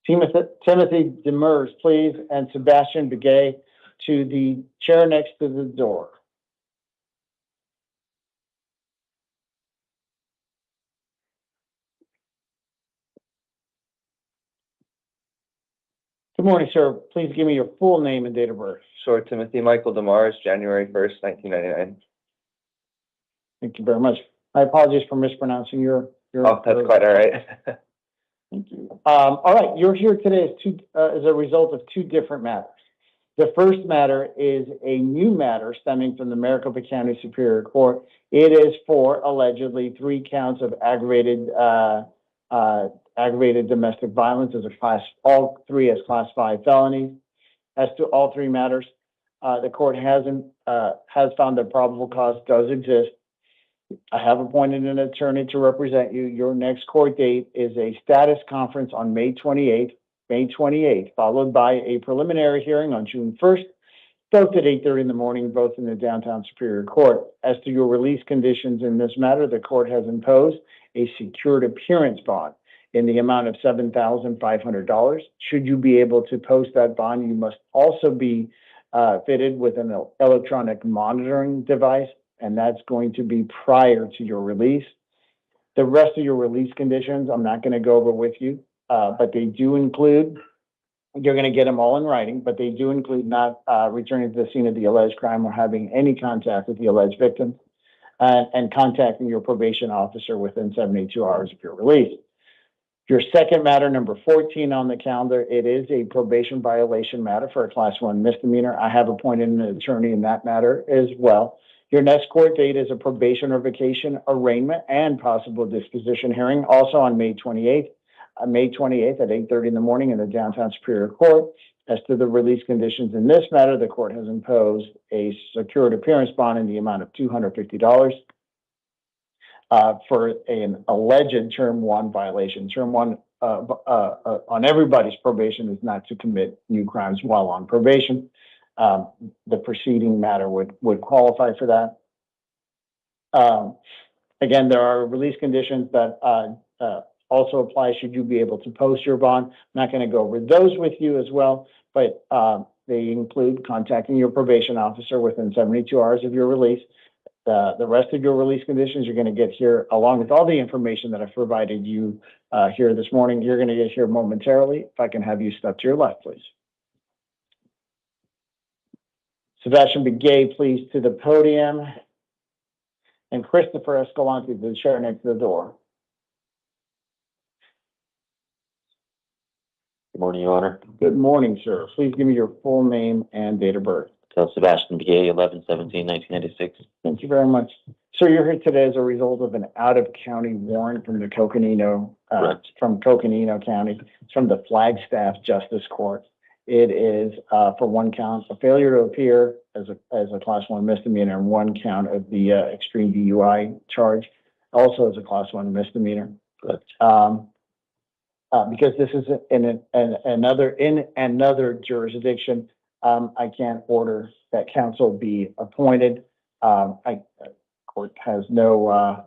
Timothy Demers, please, and Sebastian Begay to the chair next to the door. Good morning, sir. Please give me your full name and date of birth. Sure, Timothy Michael Demars, January 1st, 1999. Thank you very much. I apologize for mispronouncing your. Oh, that's quite all right. Thank you. All right, you're here today as a result of 2 different matters. The first matter is a new matter stemming from the Maricopa County Superior Court. It is for allegedly 3 counts of aggravated domestic violence as all 3 as Class 5 felonies. As to all 3 matters, the court has found that probable cause does exist. I have appointed an attorney to represent you. Your next court date is a status conference on May 28th, followed by a preliminary hearing on June 1st, both at 8:30 in the morning, both in the downtown Superior Court. As to your release conditions in this matter, the court has imposed a secured appearance bond in the amount of $7,500. Should you be able to post that bond, you must also be fitted with an electronic monitoring device, and that's going to be prior to your release. The rest of your release conditions, I'm not going to go over with you, but they do include, you're going to get them all in writing, but they do include not returning to the scene of the alleged crime or having any contact with the alleged victim, and contacting your probation officer within 72 hours of your release. Your second matter, number 14 on the calendar, it is a probation violation matter for a Class 1 misdemeanor. I have appointed an attorney in that matter as well. Your next court date is a probation revocation arraignment and possible disposition hearing, also on May 28th. May 28th at 8:30 in the morning in the downtown Superior Court. As to the release conditions in this matter, the court has imposed a secured appearance bond in the amount of $250 for an alleged Term 1 violation. Term 1 on everybody's probation is not to commit new crimes while on probation. The preceding matter would qualify for that. Again, there are release conditions that also apply should you be able to post your bond. I'm not going to go over those with you as well, but they include contacting your probation officer within 72 hours of your release. The rest of your release conditions you're going to get here, along with all the information that I've provided you here this morning, you're going to get here momentarily. If I can have you step to your left, please. Sebastian Begay, please, to the podium. And Christopher Escalante, to the chair next to the door. Good morning, Your Honor. Good morning, sir. Please give me your full name and date of birth. Sebastian Begay, 11/17/1996. Thank you very much. Sir, you're here today as a result of an out-of-county warrant from the Coconino, from Coconino County. It's from the Flagstaff Justice Court. It is for one count, a failure to appear as a class 1 misdemeanor, and one count of the extreme DUI charge, also as a class 1 misdemeanor. Because this is in another jurisdiction, I can't order that counsel be appointed. Court has no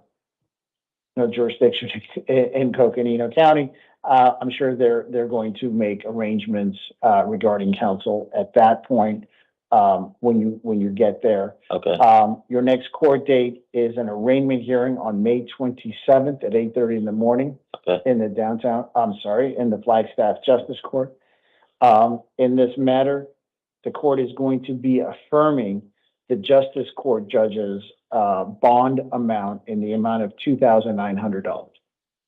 jurisdiction in Coconino County. I'm sure they're going to make arrangements regarding counsel at that point when you get there. Okay. Your next court date is an arraignment hearing on May 27th at 8:30 in the morning. Okay. In the in the Flagstaff Justice Court. In this matter, the court is going to be affirming the Justice Court judge's bond amount in the amount of $2,900.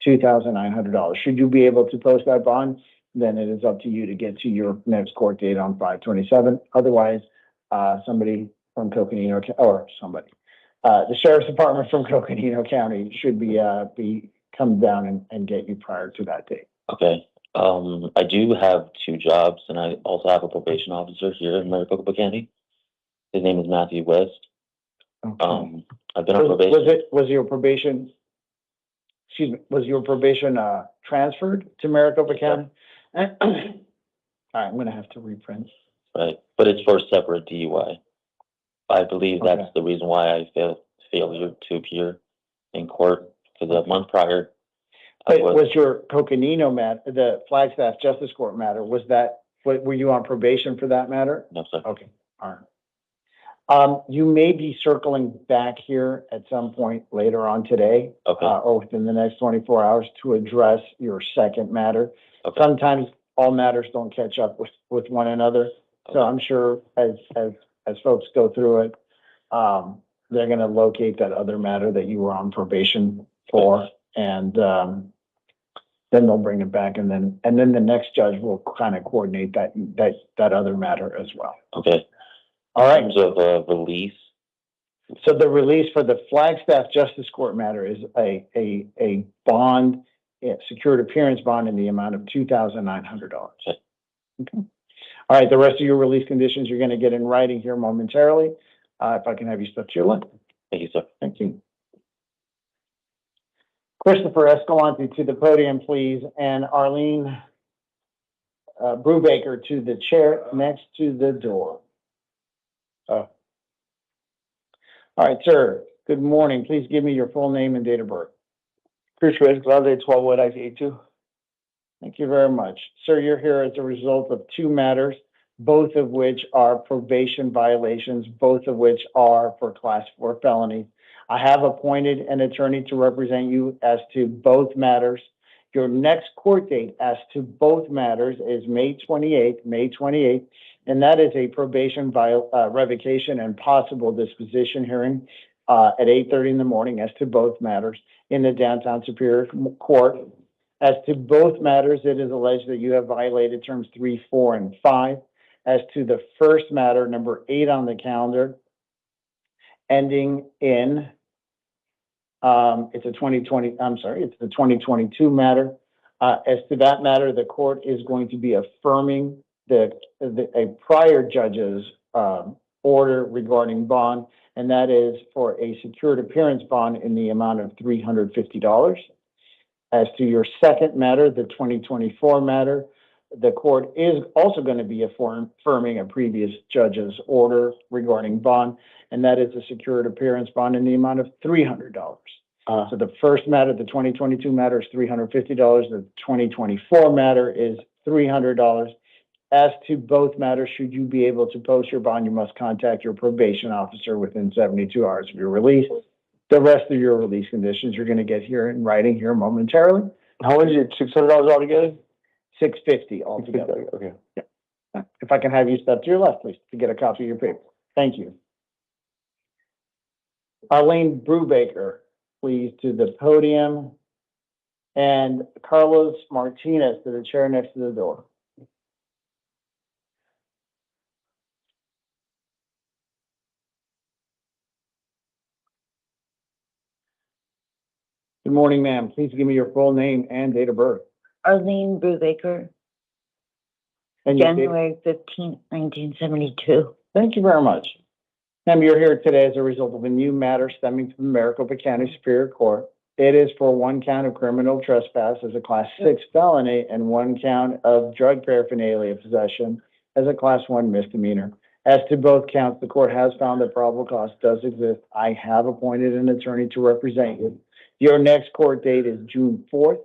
$2,900. Should you be able to post that bond, then it is up to you to get to your next court date on 5/27. Otherwise, somebody from Coconino, the Sheriff's Department from Coconino County should be come down and get you prior to that date. Okay. I do have 2 jobs, and I also have a probation officer here in Maricopa County. His name is Matthew West. Okay. I've been on probation. Was your probation transferred to Maricopa County? All right, I'm going to have to reprint. Right, but it's for a separate DUI. I believe that's the reason why I failed to appear in court, because a month prior. But was your Coconino matter, the Flagstaff Justice Court matter, were you on probation for that matter? No, sir. Okay, all right. You may be circling back here at some point later on today, or within the next 24 hours to address your second matter. Okay. Sometimes all matters don't catch up with one another. So I'm sure as folks go through it, they're going to locate that other matter that you were on probation for, and then they'll bring it back, and then the next judge will kind of coordinate that other matter as well. Okay. All right. In terms of release. So the release for the Flagstaff Justice Court matter is a bond, secured appearance bond in the amount of $2,900. Okay. All right. The rest of your release conditions you're going to get in writing here momentarily. If I can have you step to your left. Thank you, sir. Thank you. Christopher Escalante to the podium, please, and Arlene Brubaker to the chair next to the door. All right, sir. Good morning. Please give me your full name and date of birth. Christopher Escalante, 12/1/1982. Thank you very much. Sir, you're here as a result of 2 matters, both of which are probation violations, both of which are for class 4 felonies. I have appointed an attorney to represent you as to both matters. Your next court date as to both matters is May 28th, and that is a probation revocation and possible disposition hearing at 8:30 in the morning as to both matters in the Downtown Superior Court. As to both matters, it is alleged that you have violated terms 3, 4, and 5. As to the first matter, number 8 on the calendar, ending in, it's the 2022 matter. As to that matter, the court is going to be affirming a prior judge's order regarding bond, and that is for a secured appearance bond in the amount of $350. As to your second matter, the 2024 matter, the court is also going to be affirming a previous judge's order regarding bond, and that is a secured appearance bond in the amount of $300. So the first matter, the 2022 matter, is $350. The 2024 matter is $300. As to both matters, should you be able to post your bond, you must contact your probation officer within 72 hours of your release. The rest of your release conditions you're going to get here in writing here momentarily. How much is it? $600 altogether? $650 altogether. Okay. If I can have you step to your left, please, to get a copy of your paper. Thank you. Arlene Brubaker, please, to the podium. And Carlos Martinez to the chair next to the door. Good morning, ma'am. Please give me your full name and date of birth. Arlene Brubaker, And your date- January 15th, 1972. Thank you very much. Ma'am, you're here today as a result of a new matter stemming from the Maricopa County Superior Court. It is for one count of criminal trespass as a Class 6 felony and one count of drug paraphernalia possession as a Class 1 misdemeanor. As to both counts, the court has found that probable cause does exist. I have appointed an attorney to represent you. Your next court date is June 4th,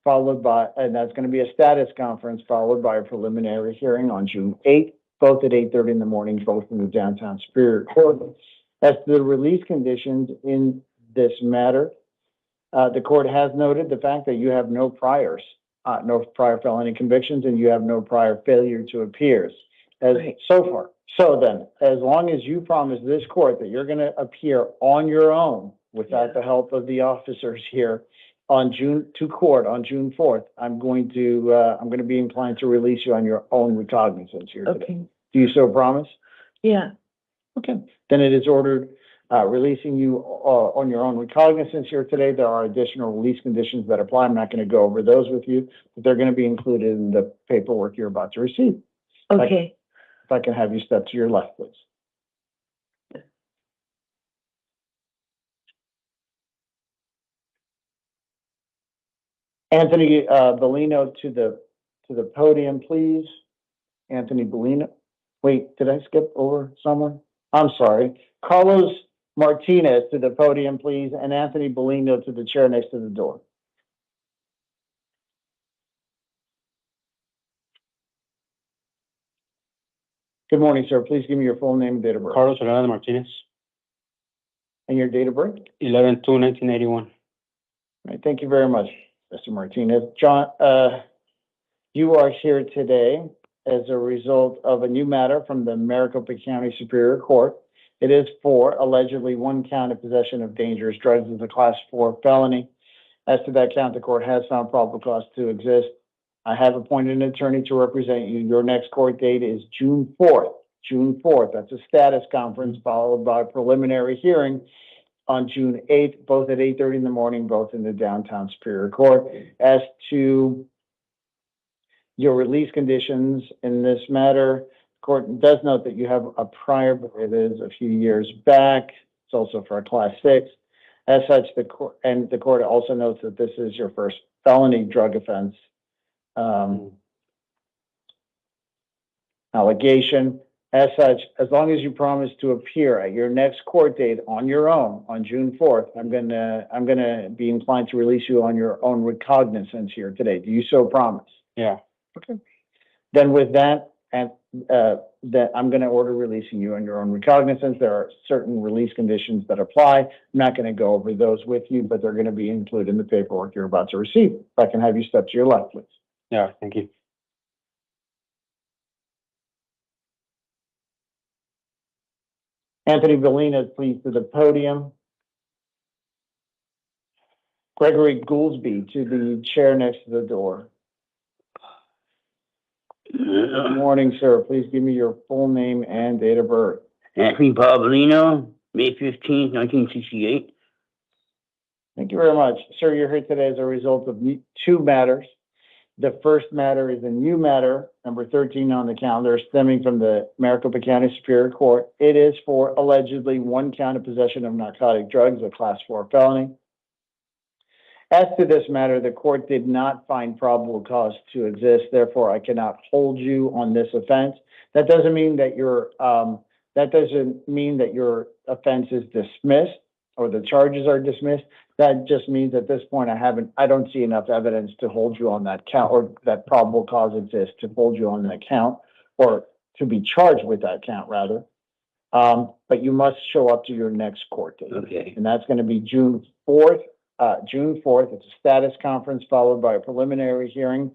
followed by, and that's going to be a status conference, followed by a preliminary hearing on June 8th, both at 8:30 in the morning, both in the downtown Superior Court. As to the release conditions in this matter, the court has noted the fact that you have no prior felony convictions, and you have no prior failure to appear so far. So then, as long as you promise this court that you're going to appear on your own without the help of the officers here on June 4th, I'm going to be inclined to release you on your own recognizance here today. Okay. Do you so promise? Yeah. Okay. Then it is ordered releasing you on your own recognizance here today. There are additional release conditions that apply. I'm not going to go over those with you, but they're going to be included in the paperwork you're about to receive. Okay. If I can have you step to your left, please. Anthony Bellino to the podium, please. Anthony Bellino. Wait, did I skip over someone? I'm sorry. Carlos Martinez to the podium, please, and Anthony Bellino to the chair next to the door. Good morning, sir. Please give me your full name and date of birth. Carlos Orlando Martinez, And your date of birth? 11/2/1981. Right, thank you very much, Mr. Martinez. John, you are here today as a result of a new matter from the Maricopa County Superior Court. It is for allegedly one count of possession of dangerous drugs as a Class 4 felony. As to that count, the court has found probable cause to exist. I have appointed an attorney to represent you. Your next court date is June 4th. June 4th. That's a status conference followed by a preliminary hearing on June 8th, both at 8:30 in the morning, both in the downtown Superior Court. As to your release conditions in this matter, the court does note that you have a prior, but it is a few years back. It's also for a Class 6. As such, the court also notes that this is your first felony drug offense allegation. As such, as long as you promise to appear at your next court date on your own on June 4th, I'm gonna be inclined to release you on your own recognizance here today. Do you so promise? Yeah. Okay. Then with that, and that I'm going to order releasing you on your own recognizance. There are certain release conditions that apply. I'm not going to go over those with you, but they're going to be included in the paperwork you're about to receive. If I can have you step to your left, please. Yeah, thank you. Anthony Bellino, please, to the podium. Gregory Gouldsby to the chair next to the door. Good morning, sir. Please give me your full name and date of birth. Anthony Bellino, May 15th, 1968. Thank you very much. Sir, you're here today as a result of two matters. The first matter is a new matter, number 13 on the calendar, stemming from the Maricopa County Superior Court. It is for allegedly one count of possession of narcotic drugs, a Class 4 felony. As to this matter, the court did not find probable cause to exist, therefore I cannot hold you on this offense. That doesn't mean that your offense is dismissed or the charges are dismissed. That just means at this point I don't see enough evidence to hold you on that count, or that probable cause exists to hold you on that count, or to be charged with that count rather. But you must show up to your next court date. Okay. And that's gonna be June 4th. June 4th, it's a status conference followed by a preliminary hearing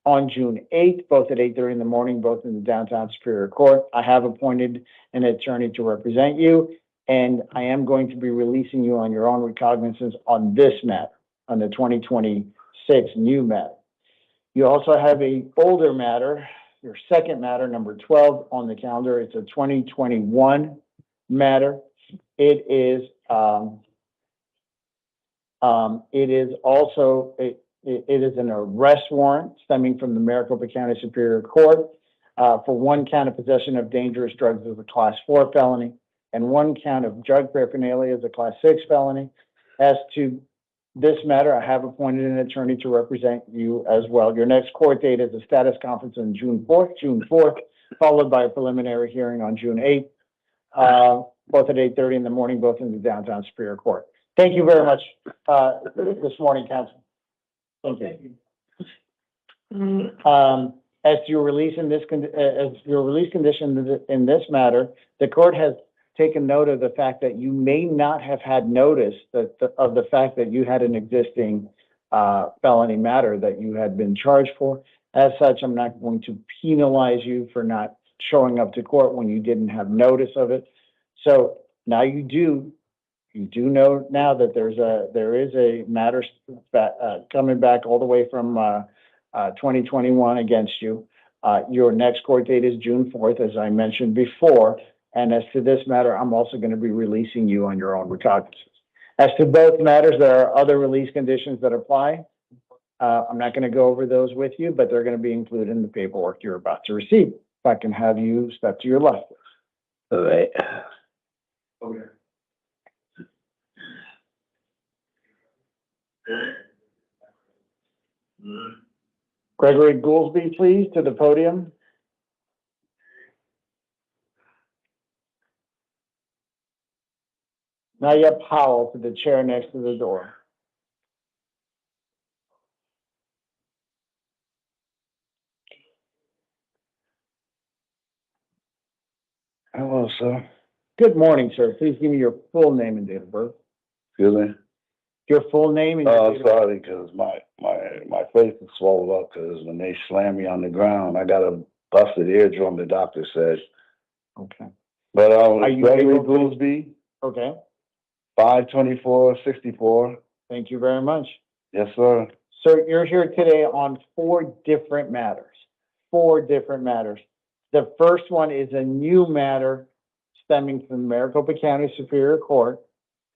on June 8th, both at 8:30 in the morning, both in the downtown Superior Court. I have appointed an attorney to represent you, and I am going to be releasing you on your own recognizance on this matter, on the 2026 new matter. You also have a older matter, your second matter, number 12 on the calendar. It's a 2021 matter. It is an arrest warrant stemming from the Maricopa County Superior Court for one count of possession of dangerous drugs as a Class 4 felony and one count of drug paraphernalia as a Class 6 felony. As to this matter, I have appointed an attorney to represent you as well. Your next court date is a status conference on June 4th, followed by a preliminary hearing on June 8th, both at 8:30 in the morning, both in the downtown Superior Court. Thank you very much this morning, counsel. Thank you. As to your release condition in this matter, the court has taken note of the fact that you may not have had notice of the fact that you had an existing felony matter that you had been charged for. As such, I'm not going to penalize you for not showing up to court when you didn't have notice of it. So now you do know now that there is a matter coming back all the way from 2021 against you. Your next court date is June 4th, as I mentioned before. And as to this matter, I'm also going to be releasing you on your own recognizance. As to both matters, there are other release conditions that apply. I'm not going to go over those with you, but they're going to be included in the paperwork you're about to receive. If I can have you step to your left. All right. Okay. Gregory Goolsby, please, to the podium. Nadia Powell to the chair next to the door. Hello, sir. Good morning, sir. Please give me your full name and date of birth. Excuse me? Your full name and your date of birth. Sorry, because my face is swollen up because when they slammed me on the ground, I got a busted eardrum, the doctor said. Okay. But Are you Gregory able to- Goolsby, Okay. 52464. Thank you very much. Yes, sir. Sir, you're here today on four different matters. The first one is a new matter stemming from Maricopa County Superior Court.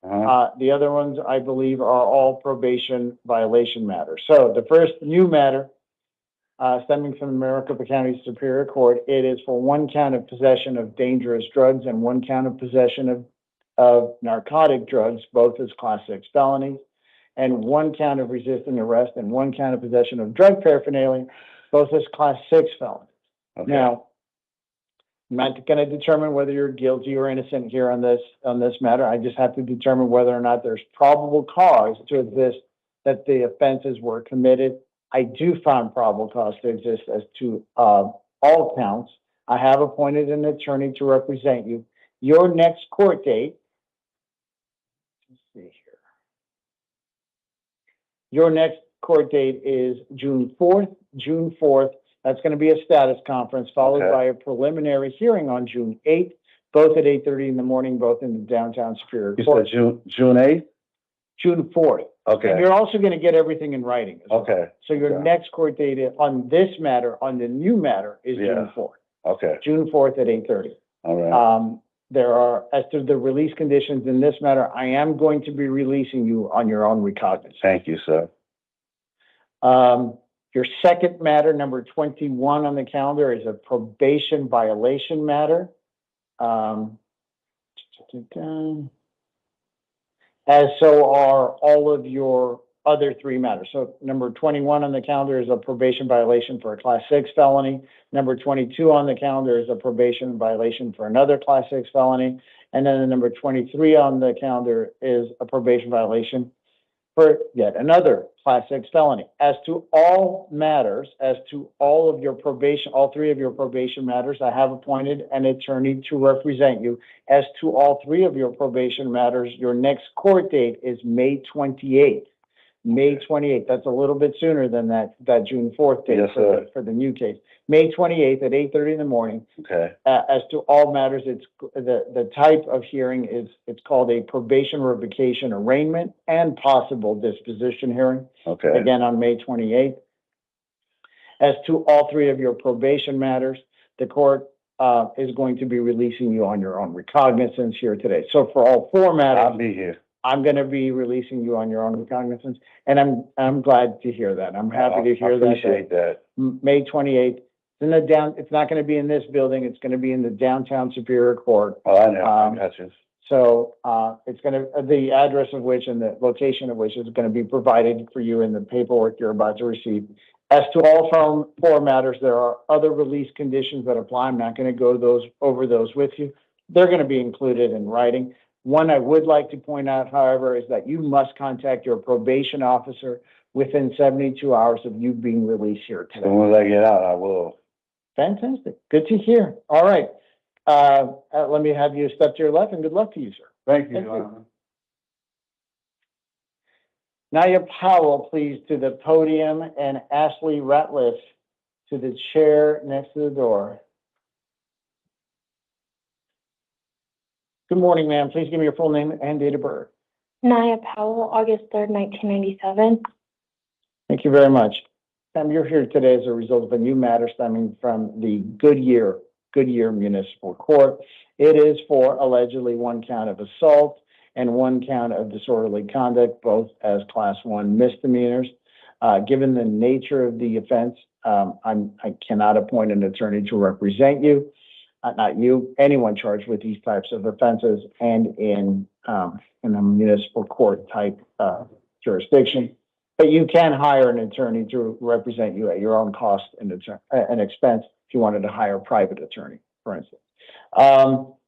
The other ones, I believe, are all probation violation matters. So the first new matter stemming from the Maricopa County Superior Court, it is for one count of possession of dangerous drugs and one count of possession of narcotic drugs, both as Class 6 felonies, and one count of resisting arrest and one count of possession of drug paraphernalia, both as Class 6 felonies. Okay. Now, I'm not going to determine whether you're guilty or innocent here on this matter. I just have to determine whether or not there's probable cause to exist that the offenses were committed. I do find probable cause to exist as to all counts. I have appointed an attorney to represent you. Your next court date, let's see here. Your next court date is June 4th. That's going to be a status conference followed by a preliminary hearing on June 8th, both at 8:30 in the morning, both in the downtown Superior Court. You said June 8th? June 4th. Okay. And you're also going to get everything in writing. As well. Okay. So your next court date on this matter, on the new matter, is June 4th. Okay. June 4th at 8:30. All right. There are, as to the release conditions in this matter, I am going to be releasing you on your own recognizance. Thank you, sir. Your second matter, number 21 on the calendar, is a probation violation matter. As so are all of your other three matters. So number 21 on the calendar is a probation violation for a Class 6 felony. Number 22 on the calendar is a probation violation for another Class 6 felony. And then the number 23 on the calendar is a probation violation for yet another Class 6 felony. As to all matters, as to all of your probation, all three of your probation matters, I have appointed an attorney to represent you. As to all three of your probation matters, your next court date is May 28th. May 28th. That's a little bit sooner than that June 4th date Yes, for the new case. May 28th at 8:30 in the morning. Okay. As to all matters, it's the type of hearing is, it's called a probation revocation arraignment and possible disposition hearing. Okay. Again, on May 28th. As to all three of your probation matters, the court is going to be releasing you on your own recognizance here today. So for all four matters, I'll be here. I'm going to be releasing you on your own recognizance, and I'm glad to hear that. I'm happy to hear I appreciate that. May 28th. It's not going to be in this building. It's going to be in the downtown Superior Court. Oh, I know. I got you. So, it's going to, the address of which and the location of which is going to be provided for you in the paperwork you're about to receive. As to all four matters, there are other release conditions that apply. I'm not going to go over those with you. They're going to be included in writing. One I would like to point out, however, is that you must contact your probation officer within 72 hours of you being released here today. As soon as I get out, I will. Fantastic. Good to hear. All right. Let me have you step to your left, and good luck to you, sir. Thank you. Naya Powell, please, to the podium, and Ashley Ratliff to the chair next to the door. Good morning, ma'am. Please give me your full name and date of birth. Naya Powell, August 3rd, 1997. Thank you very much. Ma'am, you're here today as a result of a new matter stemming from the Goodyear Municipal Court. It is for allegedly one count of assault and one count of disorderly conduct, both as Class 1 misdemeanors. Given the nature of the offense, I cannot appoint an attorney to represent you. Not you, anyone charged with these types of offenses and in a municipal court type jurisdiction. But you can hire an attorney to represent you at your own cost and expense if you wanted to hire a private attorney, for instance.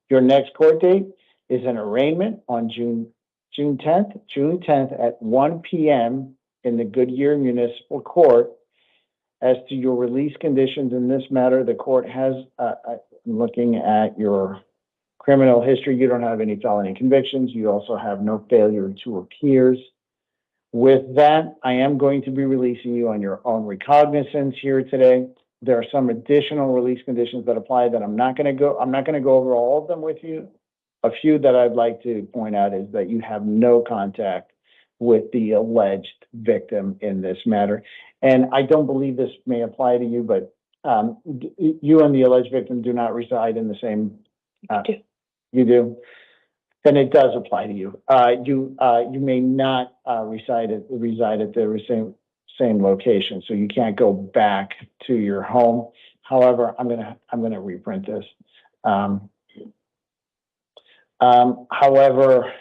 Your next court date is an arraignment on June 10th at 1 p.m. in the Goodyear Municipal Court. As to your release conditions in this matter, the court has, looking at your criminal history, you don't have any felony convictions. You also have no failure to appears. With that, I am going to be releasing you on your own recognizance here today. There are some additional release conditions that apply that I'm not going to go over all of them with you. A few that I'd like to point out is that you have no contact with the alleged victim in this matter. And I don't believe this may apply to you, but you and the alleged victim do not reside in the same. You do. Then it does apply to you. You may not reside at the same location, so you can't go back to your home. However, I'm gonna reprint this. However,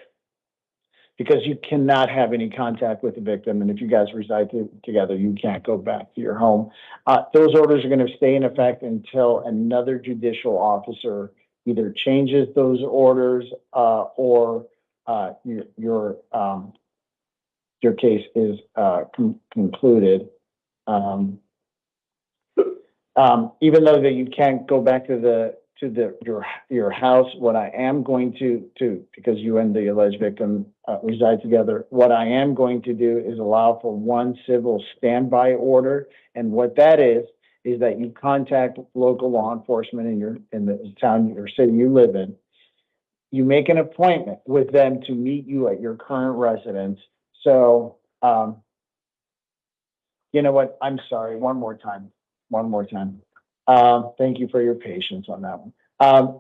because you cannot have any contact with the victim, and if you guys reside together, you can't go back to your home. Those orders are going to stay in effect until another judicial officer either changes those orders or your case is concluded. Even though that you can't go back to your house, what I am going to because you and the alleged victim reside together, what I am going to do is allow for one civil standby order, and what that is that you contact local law enforcement in the town or city you live in. You make an appointment with them to meet you at your current residence. So, you know what? I'm sorry. One more time. Thank you for your patience on that one.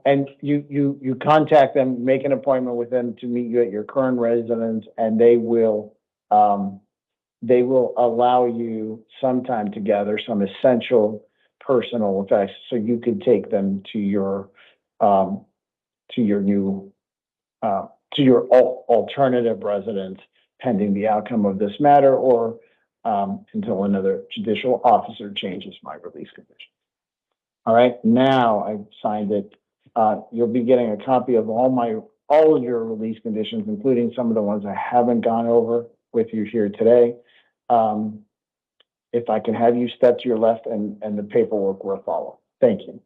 And you contact them, make an appointment with them to meet you at your current residence, and they will allow you some time together, some essential personal effects, so you could take them to your alternative residence pending the outcome of this matter or until another judicial officer changes my release condition. All right, now I've signed it. You'll be getting a copy of all of your release conditions, including some of the ones I haven't gone over with you here today. If I can have you step to your left and the paperwork will follow. Thank you.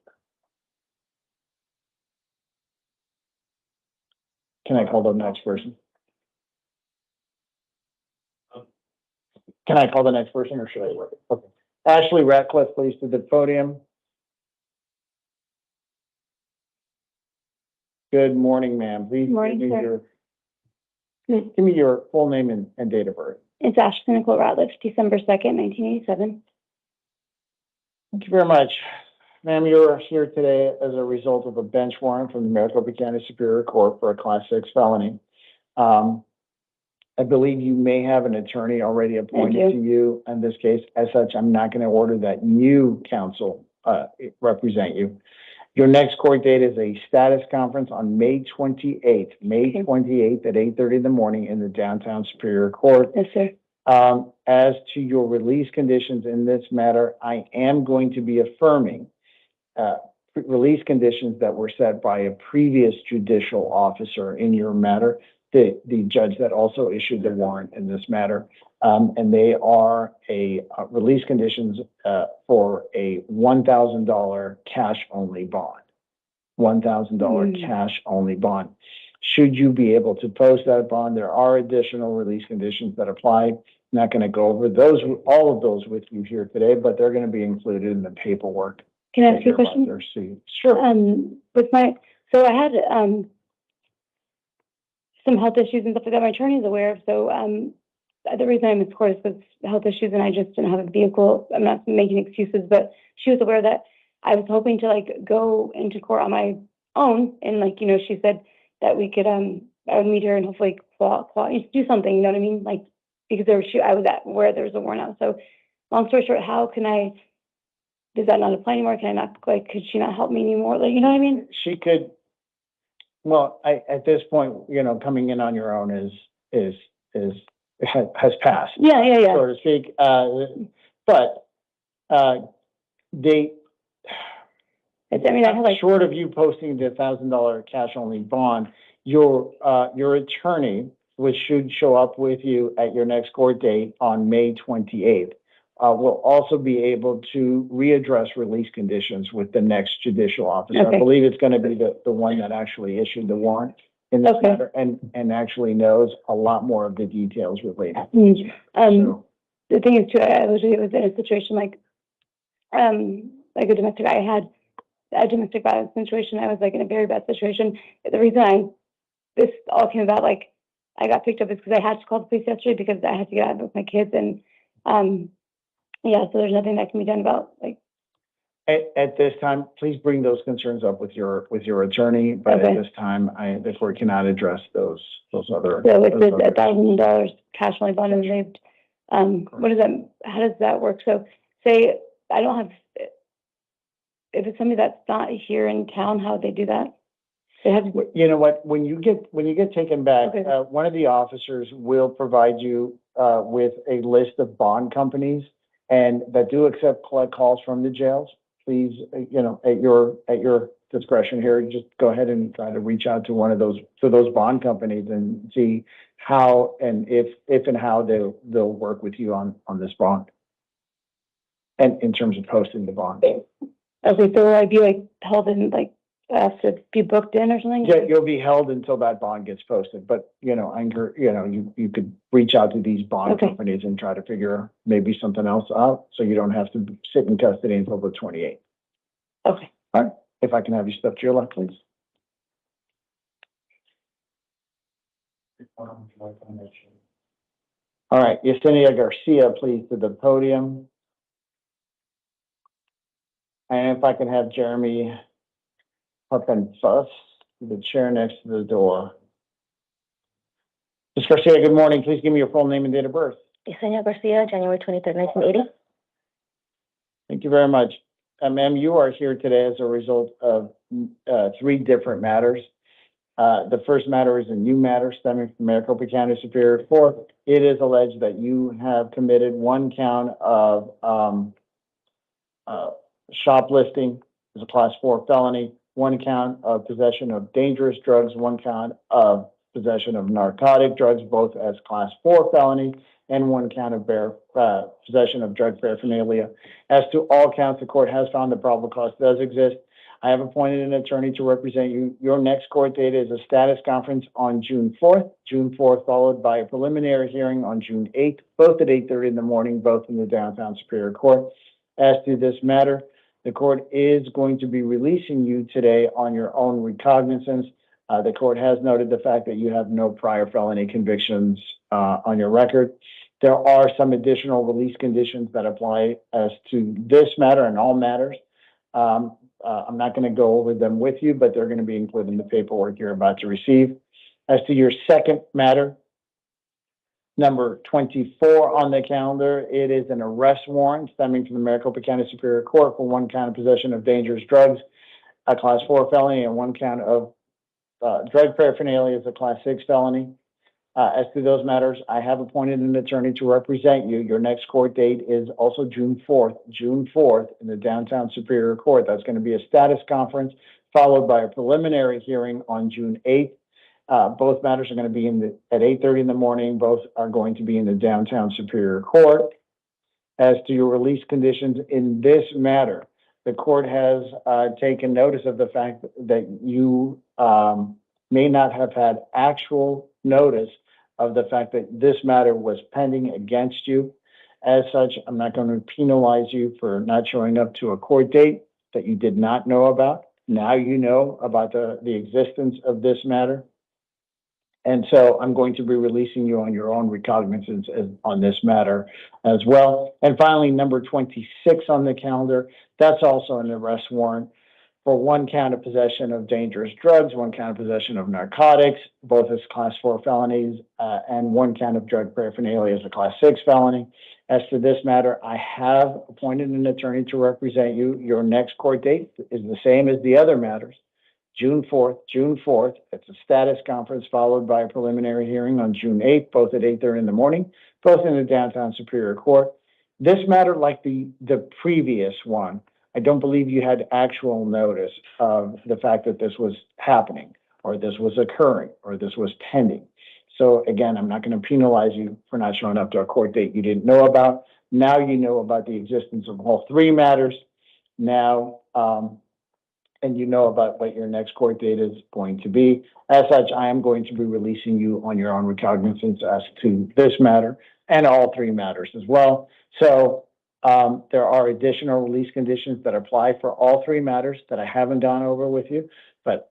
Can I call the next person? Can I call the next person or should I wait? Okay. Ashley Ratcliffe, please, to the podium. Good morning, ma'am. Please Morning, give me sir. give me your full name and date of birth. It's Ashley Nicole Ratliff, December 2nd, 1987. Thank you very much. Ma'am, you're here today as a result of a bench warrant from the Maricopa County Superior Court for a Class 6 felony. I believe you may have an attorney already appointed to you in this case. As such, I'm not going to order that new counsel represent you. Your next court date is a status conference on May 28th, May 28th at 8:30 in the morning in the downtown Superior Court. Yes, sir. As to your release conditions in this matter, I am going to be affirming release conditions that were set by a previous judicial officer in your matter, the judge that also issued the warrant in this matter. And they are release conditions for a $1,000 cash only bond. $1,000 cash only bond. Should you be able to post that bond, there are additional release conditions that apply. I'm not going to go over all of those with you here today, but they're going to be included in the paperwork. Can I ask you a question? Sure. So I had some health issues and stuff like that my attorney is aware of. So the reason I missed court is because health issues and I just didn't have a vehicle. I'm not making excuses, but she was aware that I was hoping to go into court on my own. And she said that we could, I would meet her and hopefully do something, you know what I mean? Because I was at where there was a warrant out. So long story short, does that not apply anymore? Can I not, could she not help me anymore? You know what I mean? She could, well, at this point, coming in on your own has passed. Yeah. So to speak. But short of you posting the $1,000 cash only bond, your attorney, which should show up with you at your next court date on May 28th, will also be able to readdress release conditions with the next judicial officer. Okay. I believe it's going to be the one that actually issued the warrant in this matter and actually knows a lot more of the details related. The thing is too, I was in a situation like a domestic. I had a domestic violence situation. I was in a very bad situation. The reason this all came about, I got picked up is because I had to call the police yesterday because I had to get out with my kids and so there's nothing that can be done about At this time, please bring those concerns up with your attorney. But at this time, the court cannot address those other. So it's $1,000 cash only bond and waived. What does that? How does that work? So say I don't have. If it's somebody that's not here in town, how would they do that? They have. You know what? When you get taken back, one of the officers will provide you with a list of bond companies and that do accept collect calls from the jails. Please, at your discretion here, just go ahead and try to reach out to one of those bond companies and see how and if and how they'll work with you on this bond. And in terms of posting the bond. Okay, so will I be held in have to be booked in or something? Yeah, you'll be held until that bond gets posted. But you could reach out to these bond companies and try to figure maybe something else out, so you don't have to sit in custody until the 28th. Okay. All right. If I can have you step to your left, please. All right, Yesenia Garcia, please, to the podium. And if I can have Jeremy Fuss, the chair next to the door. Ms. Garcia, good morning. Please give me your full name and date of birth. Yesenia Garcia, January 23rd, 1980. Thank you very much. Ma'am, you are here today as a result of 3 different matters. The first matter is a new matter stemming from Maricopa County Superior Court. it is alleged that you have committed one count of, shoplifting is a class 4 felony, one count of possession of dangerous drugs, one count of possession of narcotic drugs, both as class 4 felonies, and one count of possession of drug paraphernalia. As to all counts, the court has found the probable cause does exist. I have appointed an attorney to represent you. Your next court date is a status conference on June 4th, followed by a preliminary hearing on June 8th, both at 8:30 in the morning, both in the downtown Superior Court. As to this matter, the court is going to be releasing you today on your own recognizance. The court has noted the fact that you have no prior felony convictions on your record. There are some additional release conditions that apply as to this matter and all matters. I'm not going to go over them with you, but they're going to be included in the paperwork you're about to receive. As to your second matter, number 24 on the calendar, it is an arrest warrant stemming from the Maricopa County Superior Court for one count of possession of dangerous drugs, a class 4 felony, and one count of drug paraphernalia is a class 6 felony. As to those matters, I have appointed an attorney to represent you. Your next court date is also June 4th in the downtown Superior Court. That's going to be a status conference followed by a preliminary hearing on June 8th. Both matters are going to be at 8:30 in the morning. Both are going to be in the downtown Superior Court. As to your release conditions in this matter, the court has taken notice of the fact that you may not have had actual notice of the fact that this matter was pending against you. As such, I'm not going to penalize you for not showing up to a court date that you did not know about. Now you know about the existence of this matter. And so I'm going to be releasing you on your own recognizance on this matter as well. And finally, number 26 on the calendar, that's also an arrest warrant for one count of possession of dangerous drugs, one count of possession of narcotics, both as class 4 felonies, and one count of drug paraphernalia as a class 6 felony. As to this matter, I have appointed an attorney to represent you. Your next court date is the same as the other matters. June 4th. It's a status conference followed by a preliminary hearing on June 8th, both at 8:30 in the morning, both in the downtown Superior Court. This matter, like the previous one, I don't believe you had actual notice of the fact that this was happening, or this was occurring, or this was pending. So again, I'm not going to penalize you for not showing up to a court date you didn't know about. Now you know about the existence of all three matters. Now, and you know about what your next court date is going to be. As such, I am going to be releasing you on your own recognizance as to this matter and all three matters as well. So there are additional release conditions that apply for all three matters that I haven't gone over with you, but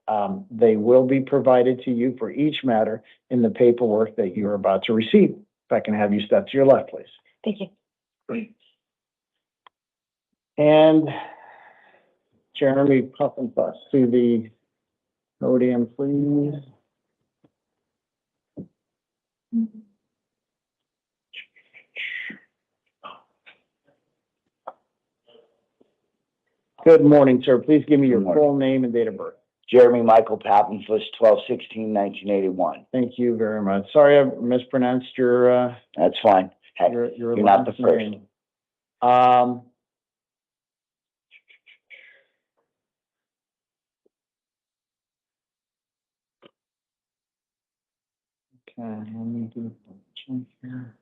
they will be provided to you for each matter in the paperwork that you're about to receive. If I can have you step to your left, please. Thank you. And Jeremy Puffinfuss to the podium, please. Good morning, sir. Please give me your full name and date of birth. Jeremy Michael Pappenfuss, 12/16/1981. Thank you very much. Sorry I mispronounced your, That's fine. Hey, your you're not the last first. name. Okay, let me do a check here.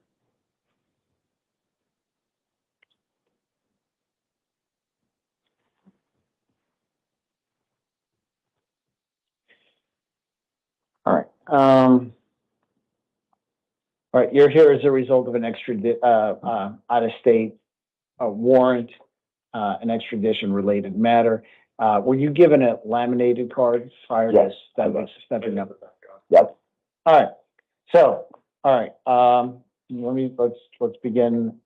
All right. All right, you're here as a result of an out-of-state warrant, an extradition related matter. Were you given a laminated card prior to stepping up? Yep. All right. So, all right. Let's begin.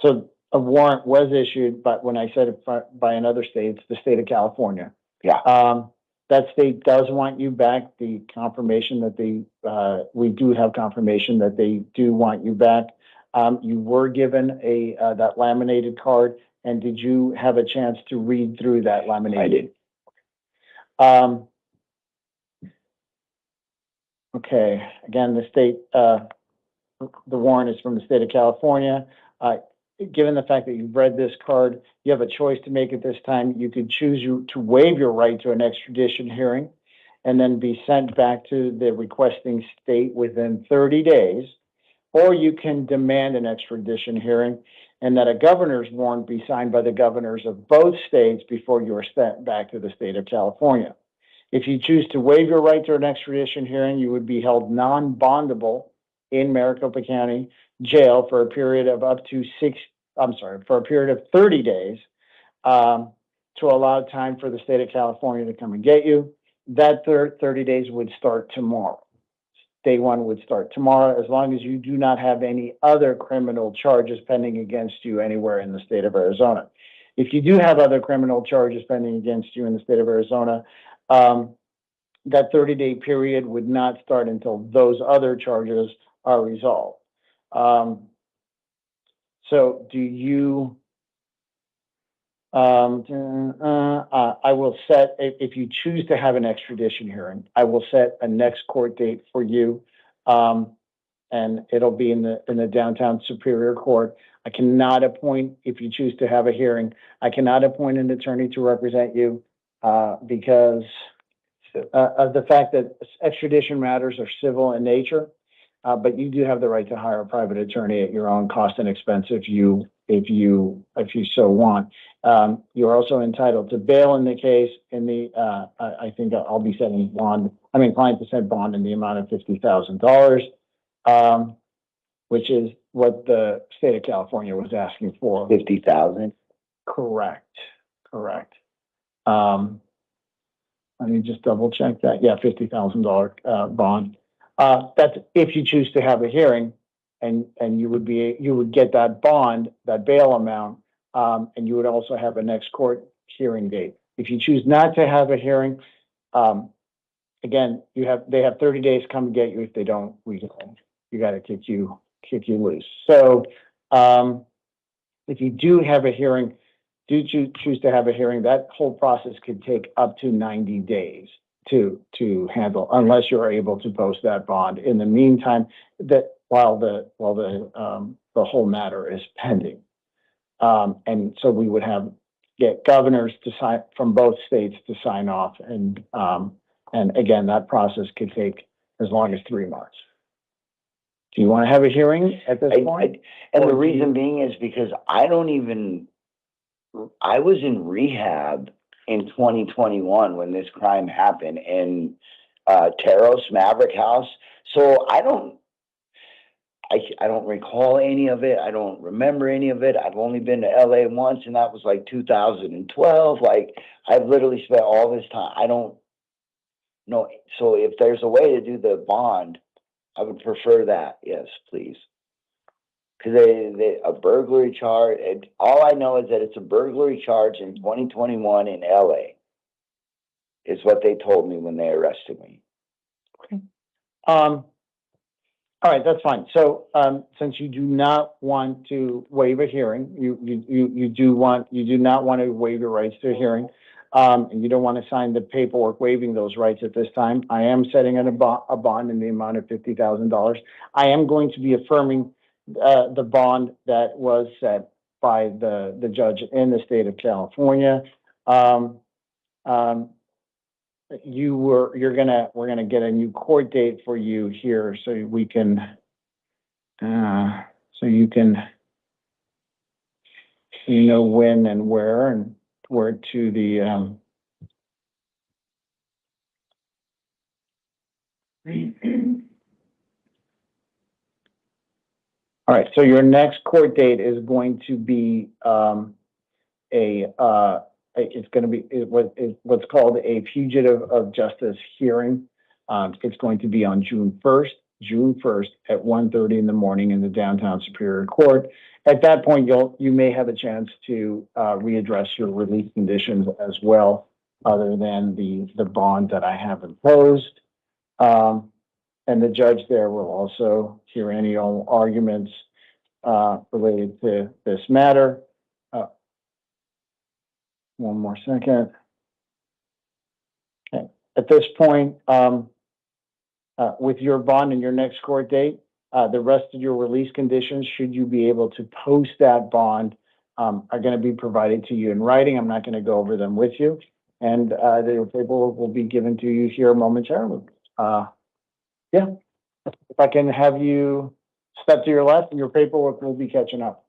So a warrant was issued, but when I said it by another state, it's the state of California. Yeah. That state does want you back. The confirmation that we do have confirmation that they do want you back. You were given that laminated card, and did you have a chance to read through that laminated? I did. Okay, again, the state, the warrant is from the state of California. Given the fact that you've read this card, you have a choice to make at this time. You could choose to waive your right to an extradition hearing and then be sent back to the requesting state within 30 days, or you can demand an extradition hearing and that a governor's warrant be signed by the governors of both states before you are sent back to the state of California. If you choose to waive your right to an extradition hearing, you would be held non-bondable in Maricopa County Jail for a period of for a period of 30 days, to allow time for the state of California to come and get you. That 30 days would start tomorrow. Day one would start tomorrow, as long as you do not have any other criminal charges pending against you anywhere in the state of Arizona. If you do have other criminal charges pending against you in the state of Arizona, that 30-day period would not start until those other charges are resolved. So do you, I will set, if you choose to have an extradition hearing, I will set a next court date for you. And it'll be in the downtown Superior Court. I cannot appoint, if you choose to have a hearing, I cannot appoint an attorney to represent you, because of the fact that extradition matters are civil in nature. But you do have the right to hire a private attorney at your own cost and expense if you so want. You're also entitled to bail in the case. I think I'll be setting bond. I'm inclined to set bond in the amount of $50,000, which is what the state of California was asking for. 50,000. Correct. Let me just double check that. Yeah, $50,000 bond. That's if you choose to have a hearing, and you would get that bond, that bail amount, and you would also have a next court hearing date. If you choose not to have a hearing, again, they have 30 days to come and get you. If they don't, you got to kick you loose. So if you do have a hearing, choose to have a hearing, that whole process could take up to 90 days to handle, unless you're able to post that bond. In the meantime, that while the whole matter is pending, and so we would get governors to sign from both states to sign off, and again, that process could take as long as 3 months. Do you want to have a hearing at this point? And the reason being is because I was in rehab in 2021 when this crime happened in Taros Maverick House. So I don't recall any of it. I don't remember any of it. I've only been to LA once, and that was like 2012. Like, I've literally spent all this time. I don't know. So if there's a way to do the bond, I would prefer that. Yes, please. Because a burglary charge, all I know is that it's a burglary charge in 2021 in LA, is what they told me when they arrested me. Okay. All right, that's fine. So, since you do not want to waive a hearing, you do not want to waive your rights to a hearing, and you don't want to sign the paperwork waiving those rights at this time, I am setting a bond in the amount of $50,000. I am going to be affirming the bond that was set by the judge in the state of California. We're gonna get a new court date for you here, so we can, so you can, when and where, and where to the, all right, so your next court date is going to be it's going to be what's called a fugitive of justice hearing. It's going to be on June 1st at 1:30 in the morning in the downtown Superior Court. At that point, you may have a chance to readdress your release conditions as well, other than the bond that I have imposed. And the judge there will also hear any arguments related to this matter. One more second. Okay. At this point, with your bond and your next court date. The rest of your release conditions, should you be able to post that bond, are going to be provided to you in writing. I'm not going to go over them with you. And the paperwork will be given to you here momentarily. Yeah, if I can have you step to your left, and your paperwork will be catching up.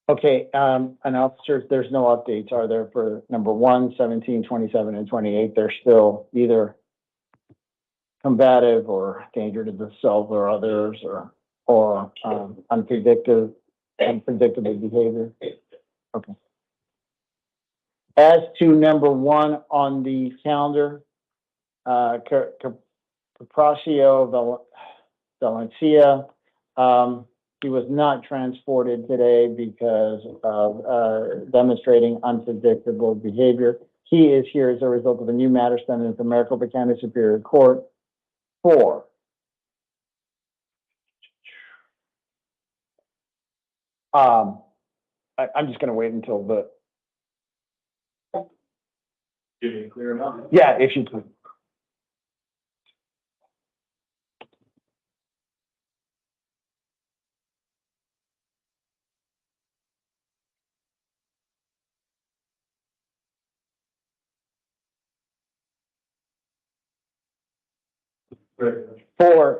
Okay, and officers, there's no updates, are there, for number 1, 17, 27, and 28? They're still either combative or danger to themselves or others, or unpredictable behavior. Okay. As to number 1 on the calendar, Capraccio Valencia, he was not transported today because of demonstrating unpredictable behavior. He is here as a result of a new matter stemming from Maricopa County Superior Court for I'm just going to wait until the Give me a clear amount. yeah, if you could.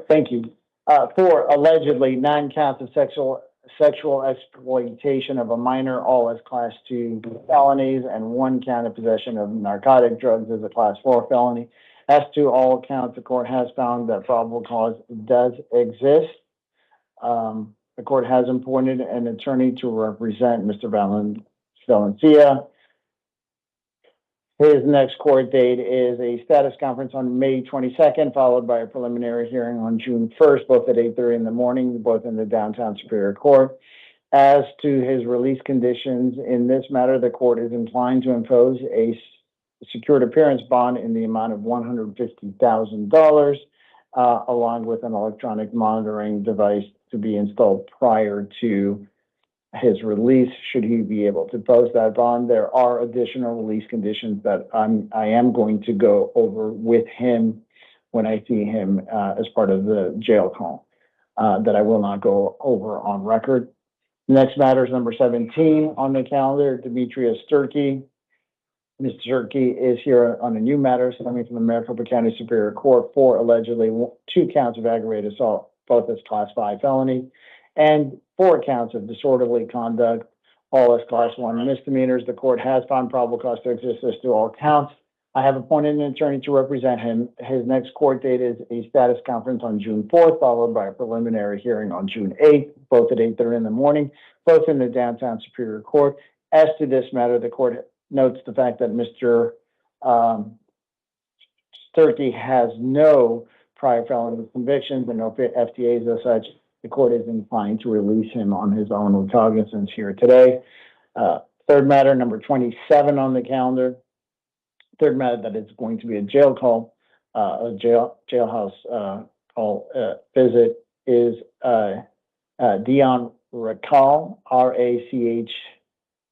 Thank you. For allegedly 9 counts of sexual exploitation of a minor, all as Class 2 felonies, and 1 count of possession of narcotic drugs as a Class 4 felony. As to all counts, the court has found that probable cause does exist. The court has appointed an attorney to represent Mr. Valencia. His next court date is a status conference on May 22nd, followed by a preliminary hearing on June 1st, both at 8:30 in the morning, both in the downtown Superior Court. As to his release conditions in this matter, the court is inclined to impose a secured appearance bond in the amount of $150,000, along with an electronic monitoring device to be installed prior to his release, should he be able to post that bond. There are additional release conditions that I am going to go over with him when I see him as part of the jail call, that I will not go over on record. Next matter is number 17 on the calendar, Demetrius Sturkey. Mr. Sturkey is here on a new matter stemming from the Maricopa County Superior Court for allegedly 2 counts of aggravated assault, both as Class 5 felony, and 4 counts of disorderly conduct, all as Class 1 misdemeanors. The court has found probable cause to exist as to all counts. I have appointed an attorney to represent him. His next court date is a status conference on June 4th, followed by a preliminary hearing on June 8th, both at 8:30 in the morning, both in the downtown Superior Court. As to this matter, the court notes the fact that Mr. Sturkey has no prior felony convictions and no FTAs as such. The court is inclined to release him on his own recognizance here today. Third matter, number 27 on the calendar. Third matter that is going to be a jail call, a jailhouse call visit is Dion Racal,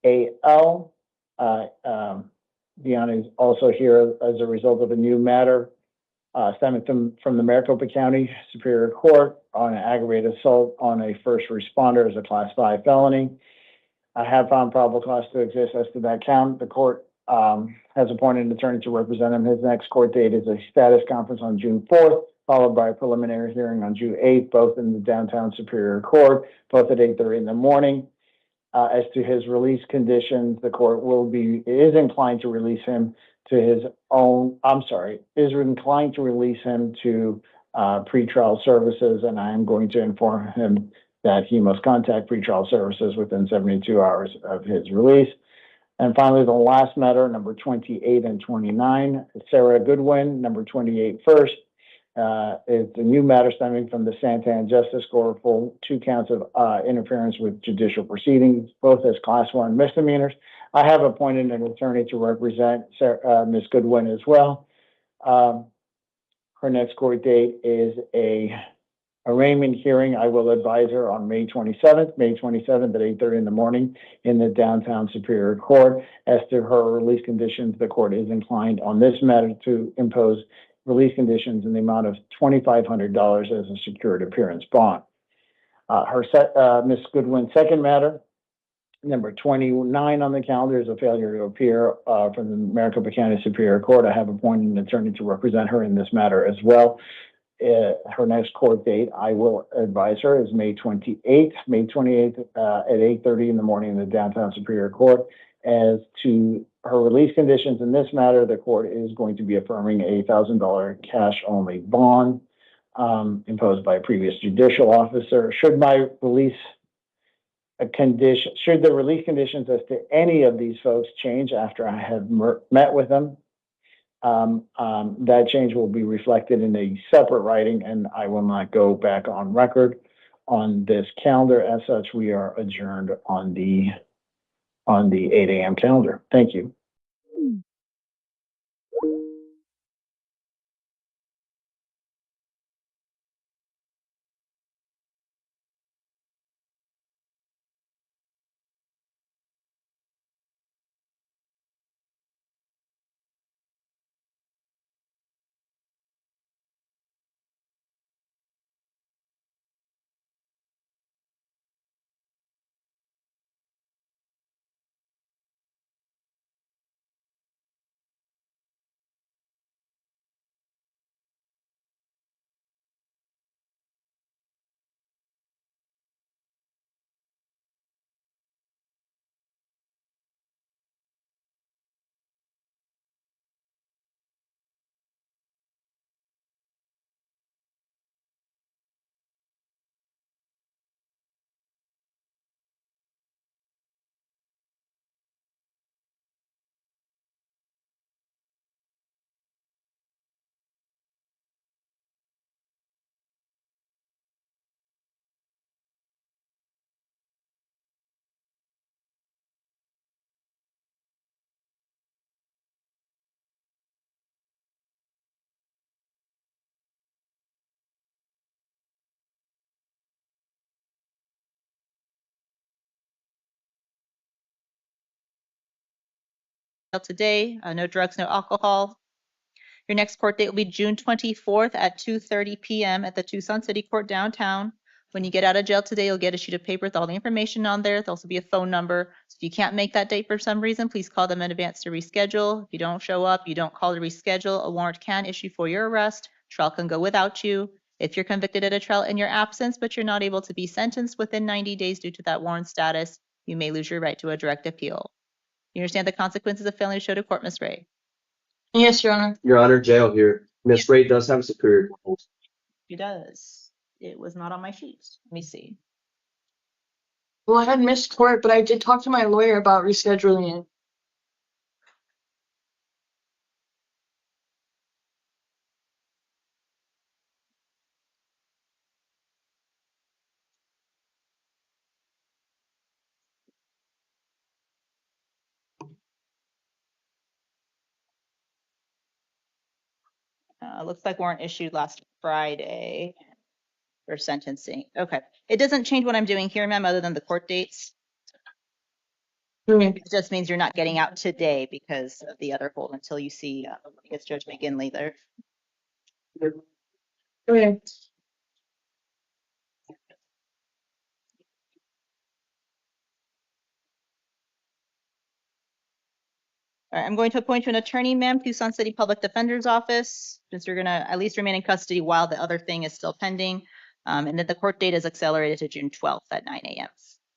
Rachal. Dion is also here as a result of a new matter stemming from the Maricopa County Superior Court on an aggravated assault on a first responder as a Class 5 felony. I have found probable cause to exist as to that count. The court has appointed an attorney to represent him. His next court date is a status conference on June 4th, followed by a preliminary hearing on June 8th, both in the downtown Superior Court, both at 8:30 in the morning. As to his release conditions, the court is inclined to release him to his own, is inclined to release him to pretrial services, and I am going to inform him that he must contact pretrial services within 72 hours of his release. And finally, the last matter, number 28 and 29, Sarah Goodwin, number 28 first. It's a new matter stemming from the Santan Justice Court for 2 counts of interference with judicial proceedings, both as Class 1 misdemeanors. I have appointed an attorney to represent Ms. Goodwin as well. Her next court date is a arraignment hearing, I will advise her on May 27th at 8:30 in the morning in the downtown Superior Court. As to her release conditions, the court is inclined on this matter to impose release conditions in the amount of $2,500 as a secured appearance bond. Ms. Goodwin's second matter, number 29 on the calendar, is a failure to appear from the Maricopa County Superior Court. I have appointed an attorney to represent her in this matter as well. Her next court date, I will advise her, is May 28th at 8:30 in the morning in the downtown Superior Court. As to her release conditions in this matter, the court is going to be affirming a $1,000 cash only bond imposed by a previous judicial officer. Should the release conditions as to any of these folks change after I have met with them, that change will be reflected in a separate writing, and I will not go back on record on this calendar. As such, we are adjourned on the 8 a.m. calendar. Thank you. Today, no drugs, no alcohol. Your next court date will be June 24th at 2:30 p.m. at the Tucson City Court downtown. When you get out of jail today, you'll get a sheet of paper with all the information on there. There'll also be a phone number. So if you can't make that date for some reason, please call them in advance to reschedule. If you don't show up, you don't call to reschedule, a warrant can issue for your arrest. Trial can go without you. If you're convicted at a trial in your absence, but you're not able to be sentenced within 90 days due to that warrant status, you may lose your right to a direct appeal. You understand the consequences of failing to show to court, Ms. Ray? Yes, Your Honor. Your Honor, jail here. Miss Ray does have a superior court. She does. It was not on my sheet. Let me see. Well, I had missed court, but I did talk to my lawyer about rescheduling it. Looks like warrant issued last Friday for sentencing. Okay. It doesn't change what I'm doing here, ma'am, other than the court dates. It just means you're not getting out today because of the other hold until you see, I guess, Judge McGinley there. Okay. All right, I'm going to appoint you an attorney, ma'am, Tucson City Public Defender's Office, since you're gonna at least remain in custody while the other thing is still pending. And then the court date is accelerated to June 12th at 9 a.m.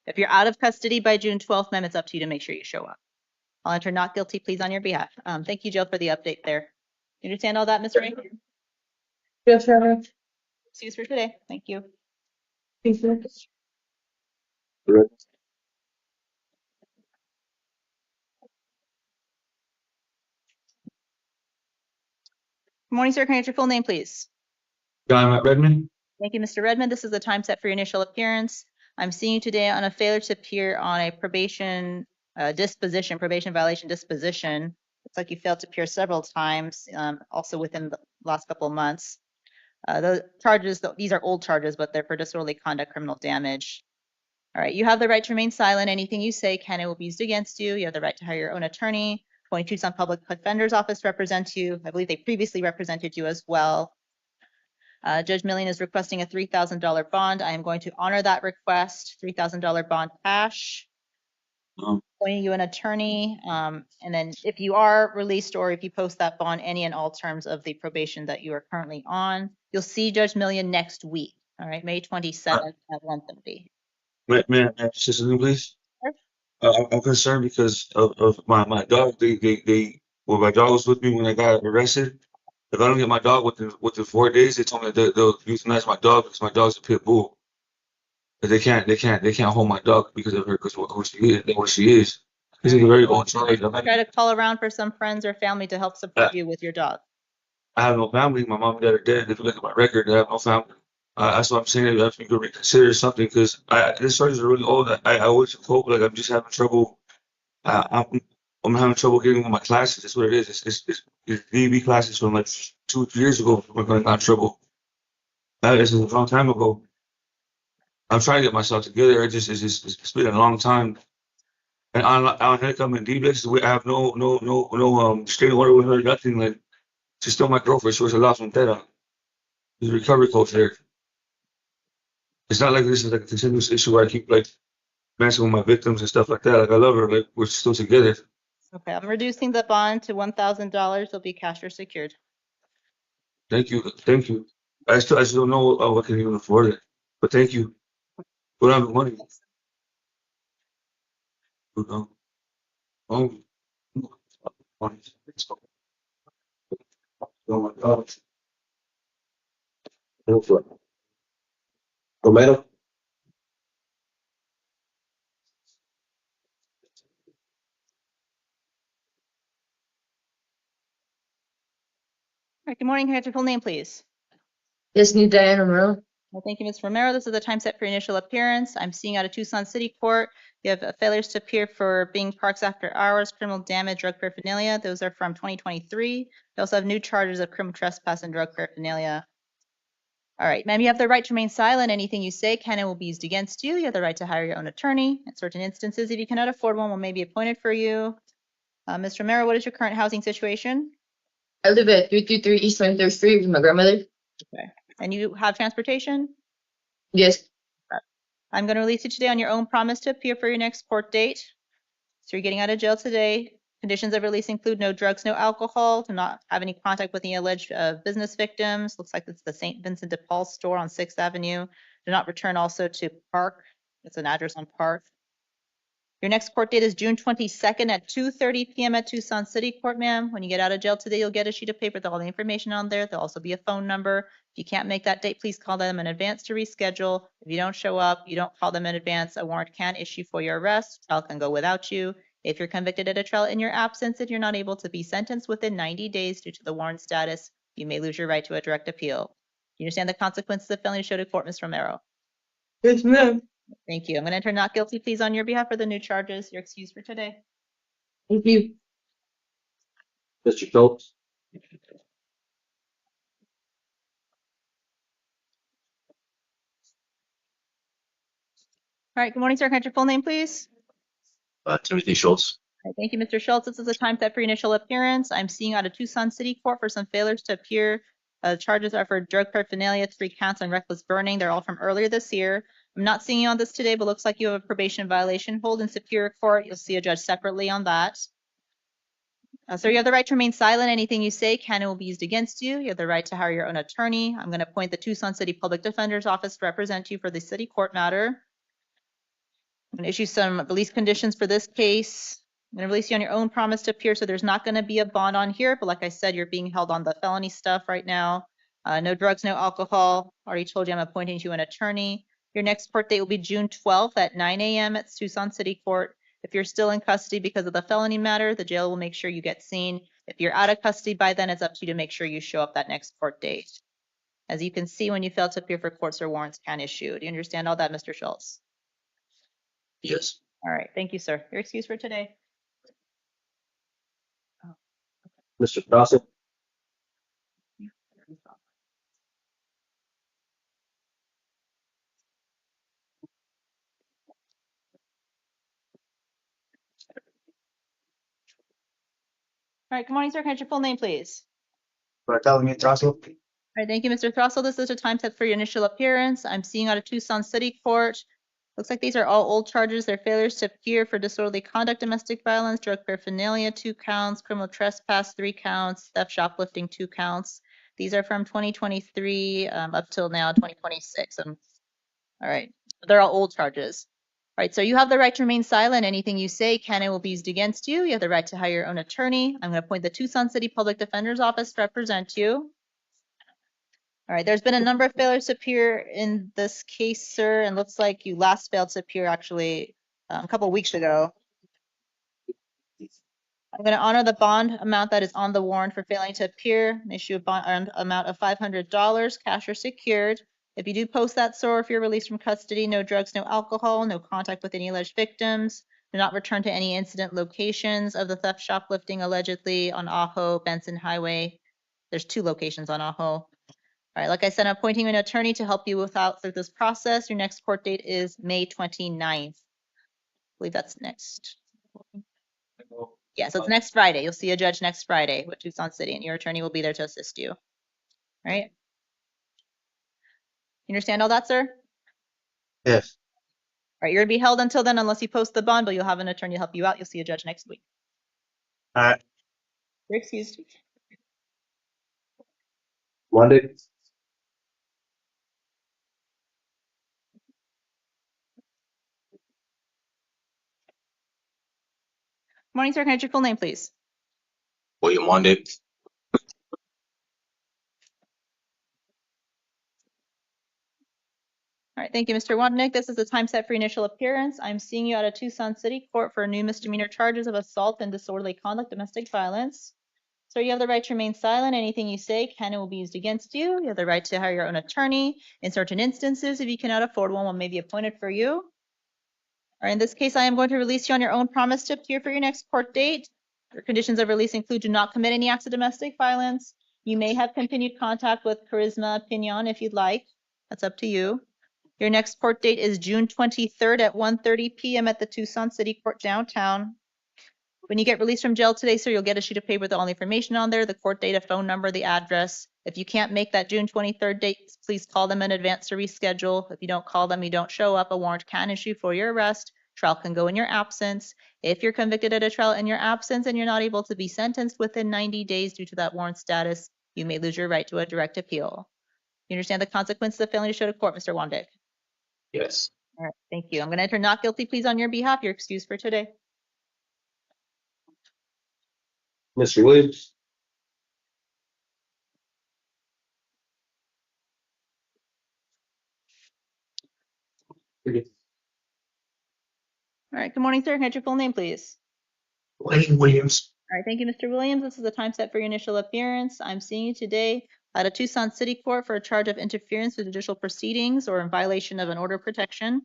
If you're out of custody by June 12th, ma'am, it's up to you to make sure you show up. I'll enter not guilty pleas on your behalf. Thank you, Jill, for the update there. You understand all that, Ms. Ray? Yes, Your Honor. Excuse for today. Thank you. Thank you. Good morning, sir. Can I get your full name, please? John Redmond. Thank you, Mr. Redmond. This is the time set for your initial appearance. I'm seeing you today on a failure to appear on a probation violation disposition. Looks like you failed to appear several times, also within the last couple of months. The charges, these are old charges, but they're for disorderly conduct, criminal damage. All right, you have the right to remain silent. Anything you say can and will be used against you. You have the right to hire your own attorney. Appoint Tucson Public Defender's Office to represent you. I believe they previously represented you as well. Judge Millian is requesting a $3,000 bond. I am going to honor that request. $3,000 bond cash. Appointing you an attorney. And then if you are released or if you post that bond, any and all terms of the probation that you are currently on, you'll see Judge Millian next week. All right, May 27th at 1:30. May I ask you something, please? Sure. I'm concerned because of my dog. Well, my dog was with me when I got arrested. If I don't get my dog within 4 days, they told me that they'll euthanize my dog because my dog's a pit bull. But they can't hold my dog because of her, because who she is. This is a very old child. Try to call around for some friends or family to help support you with your dog. I have no family. My mom and dad are dead. If you look at my record, I have no family. That's what I'm saying. You have to reconsider something because this charges are really old. I always hope like I'm just having trouble. I'm having trouble getting on my classes. That's what it is. It's DB classes from like 2 or 3 years ago. We're going to have trouble. This is a long time ago. I'm trying to get myself together. It's been a long time. And on Headcom and D-Blitz, I have no restraining order with her, nothing. Like, she's still my girlfriend. She was a La Frontera. There's a recovery coach there. It's not like this is like a continuous issue where I keep like messing with my victims and stuff like that. Like, I love her. Like, we're still together. Okay, I'm reducing the bond to $1,000. It'll be cash or secured. Thank you. Thank you. I still don't know I can even afford it. But thank you. We don't have the money. Oh my God. Romero. All right, good morning. Can I have your full name, please? Yes, need Diana Romero. Well, thank you, Ms. Romero. This is the time set for your initial appearance. I'm seeing out of Tucson City Court. You have failures to appear for being parks after hours, criminal damage, drug paraphernalia. Those are from 2023. You also have new charges of criminal trespass and drug paraphernalia. All right, ma'am, you have the right to remain silent. Anything you say can and will be used against you. You have the right to hire your own attorney. In certain instances, if you cannot afford one may be appointed for you. Ms. Romero, what is your current housing situation? I live at 333 East 23rd Street with my grandmother. Okay. And you have transportation? Yes. I'm going to release you today on your own promise to appear for your next court date. So you're getting out of jail today. Conditions of release include no drugs, no alcohol, to not have any contact with any alleged business victims. Looks like it's the St. Vincent de Paul store on 6th Avenue. Do not return also to Park. It's an address on Park. Your next court date is June 22nd at 2:30 p.m. at Tucson City Court, ma'am. When you get out of jail today, you'll get a sheet of paper with all the information on there. There'll also be a phone number. If you can't make that date, please call them in advance to reschedule. If you don't show up, you don't call them in advance, a warrant can issue for your arrest. Trial can go without you. If you're convicted at a trial in your absence and you're not able to be sentenced within 90 days due to the warrant status, you may lose your right to a direct appeal. Do you understand the consequences of failing to show to court, Ms. Romero? Yes, ma'am. Thank you. I'm going to enter not guilty pleas on your behalf for the new charges. You're excused for today. Thank you. Mr. Schultz. All right, good morning, sir. Can I have your full name, please? Timothy Schultz. All right, thank you, Mr. Schultz. This is the time set for your initial appearance. I'm seeing out of Tucson City Court for some failures to appear. Charges are for drug paraphernalia, 3 counts, and reckless burning. They're all from earlier this year. I'm not seeing you on this today, but looks like you have a probation violation. Hold in Superior Court. You'll see a judge separately on that. So you have the right to remain silent. Anything you say can and will be used against you. You have the right to hire your own attorney. I'm going to appoint the Tucson City Public Defender's Office to represent you for the city court matter. I'm going to issue some release conditions for this case. I'm going to release you on your own promise to appear, so there's not going to be a bond on here, but like I said, you're being held on the felony stuff right now. No drugs, no alcohol. Already told you I'm appointing you an attorney. Your next court date will be June 12th at 9 a.m. at Tucson City Court. If you're still in custody because of the felony matter, the jail will make sure you get seen. If you're out of custody by then, it's up to you to make sure you show up that next court date. As you can see, when you fail to appear for courts or warrants can issue. Do you understand all that, Mr. Schultz? Yes. All right, thank you, sir. Your excuse for today. Mr. Dawson. right, good morning, sir. Can I have your full name, please? Bartholomew Trussell. All right, thank you, Mr. Throssell. This is a time set for your initial appearance. I'm seeing out of Tucson City Court. Looks like these are all old charges. They're failures to appear for disorderly conduct, domestic violence, drug paraphernalia, 2 counts, criminal trespass, 3 counts, theft, shoplifting, 2 counts. These are from 2023 up till now, 2026. All right, they're all old charges. All right, so you have the right to remain silent. Anything you say can and will be used against you. You have the right to hire your own attorney. I'm going to appoint the Tucson City Public Defender's Office to represent you. All right, there's been a number of failures to appear in this case, sir, and looks like you last failed to appear actually a couple weeks ago. I'm going to honor the bond amount that is on the warrant for failing to appear and issue a bond amount of $500, cash or secured. If you do post that, sir, or if you're released from custody, no drugs, no alcohol, no contact with any alleged victims, do not return to any incident locations of the theft, shoplifting allegedly on Ajo, Benson Highway. There's 2 locations on Ajo. All right, like I said, I'm appointing an attorney to help you through this process. Your next court date is May 29th. I believe that's next. Yeah, so it's next Friday. You'll see a judge next Friday with Tucson City, and your attorney will be there to assist you. All right? You understand all that, sir? Yes. All right, you're going to be held until then unless you post the bond, but you'll have an attorney to help you out. You'll see a judge next week. All right. You're excused. Monday. Morning, sir. Can I have your full name, please? William Monday. All right, thank you, Mr. Wadnick. This is the time set for initial appearance. I'm seeing you out of Tucson City Court for new misdemeanor charges of assault and disorderly conduct, domestic violence. So you have the right to remain silent. Anything you say can and will be used against you. You have the right to hire your own attorney. In certain instances, if you cannot afford one may be appointed for you. All right, in this case, I am going to release you on your own promise to appear for your next court date. Your conditions of release include do not commit any acts of domestic violence. You may have continued contact with Charisma Pinion if you'd like. That's up to you. Your next court date is June 23rd at 1:30 p.m. at the Tucson City Court downtown. When you get released from jail today, sir, you'll get a sheet of paper with all the information on there, the court date, a phone number, the address. If you can't make that June 23rd date, please call them in advance to reschedule. If you don't call them, you don't show up, a warrant can issue for your arrest. Trial can go in your absence. If you're convicted at a trial in your absence and you're not able to be sentenced within 90 days due to that warrant status, you may lose your right to a direct appeal. You understand the consequences of failing to show to court, Mr. Wandick? Yes. All right, thank you. I'm going to enter not guilty pleas on your behalf. You're excused for today. Mr. Williams. All right, good morning, sir. Can I have your full name, please? Wayne Williams. All right, thank you, Mr. Williams. This is the time set for your initial appearance. I'm seeing you today at a Tucson City Court for a charge of interference with judicial proceedings or in violation of an order of protection,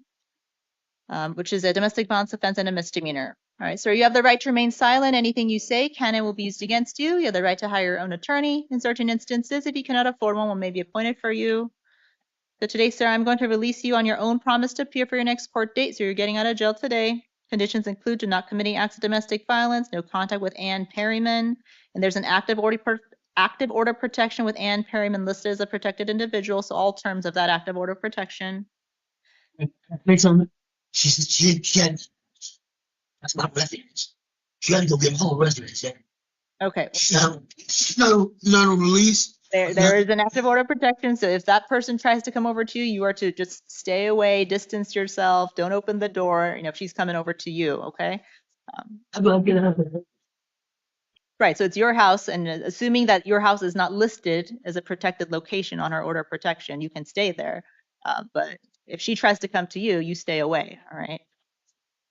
which is a domestic violence offense and a misdemeanor. All right, sir, you have the right to remain silent. Anything you say can and will be used against you. You have the right to hire your own attorney. In certain instances, if you cannot afford one may be appointed for you. So today, sir, I'm going to release you on your own promise to appear for your next court date. So you're getting out of jail today. Conditions include do not committing acts of domestic violence, no contact with Ann Perryman, and there's an active order protection with Ann Perryman listed as a protected individual. So all terms of that active order of protection. She had, that's not residence. She had to go get her residence. Okay. She's not on release. There is an active order of protection. So if that person tries to come over to you, you are to just stay away, distance yourself, don't open the door, if she's coming over to you, okay? Right, so it's your house, and assuming that your house is not listed as a protected location on her order of protection, you can stay there. But if she tries to come to you, you stay away, all right?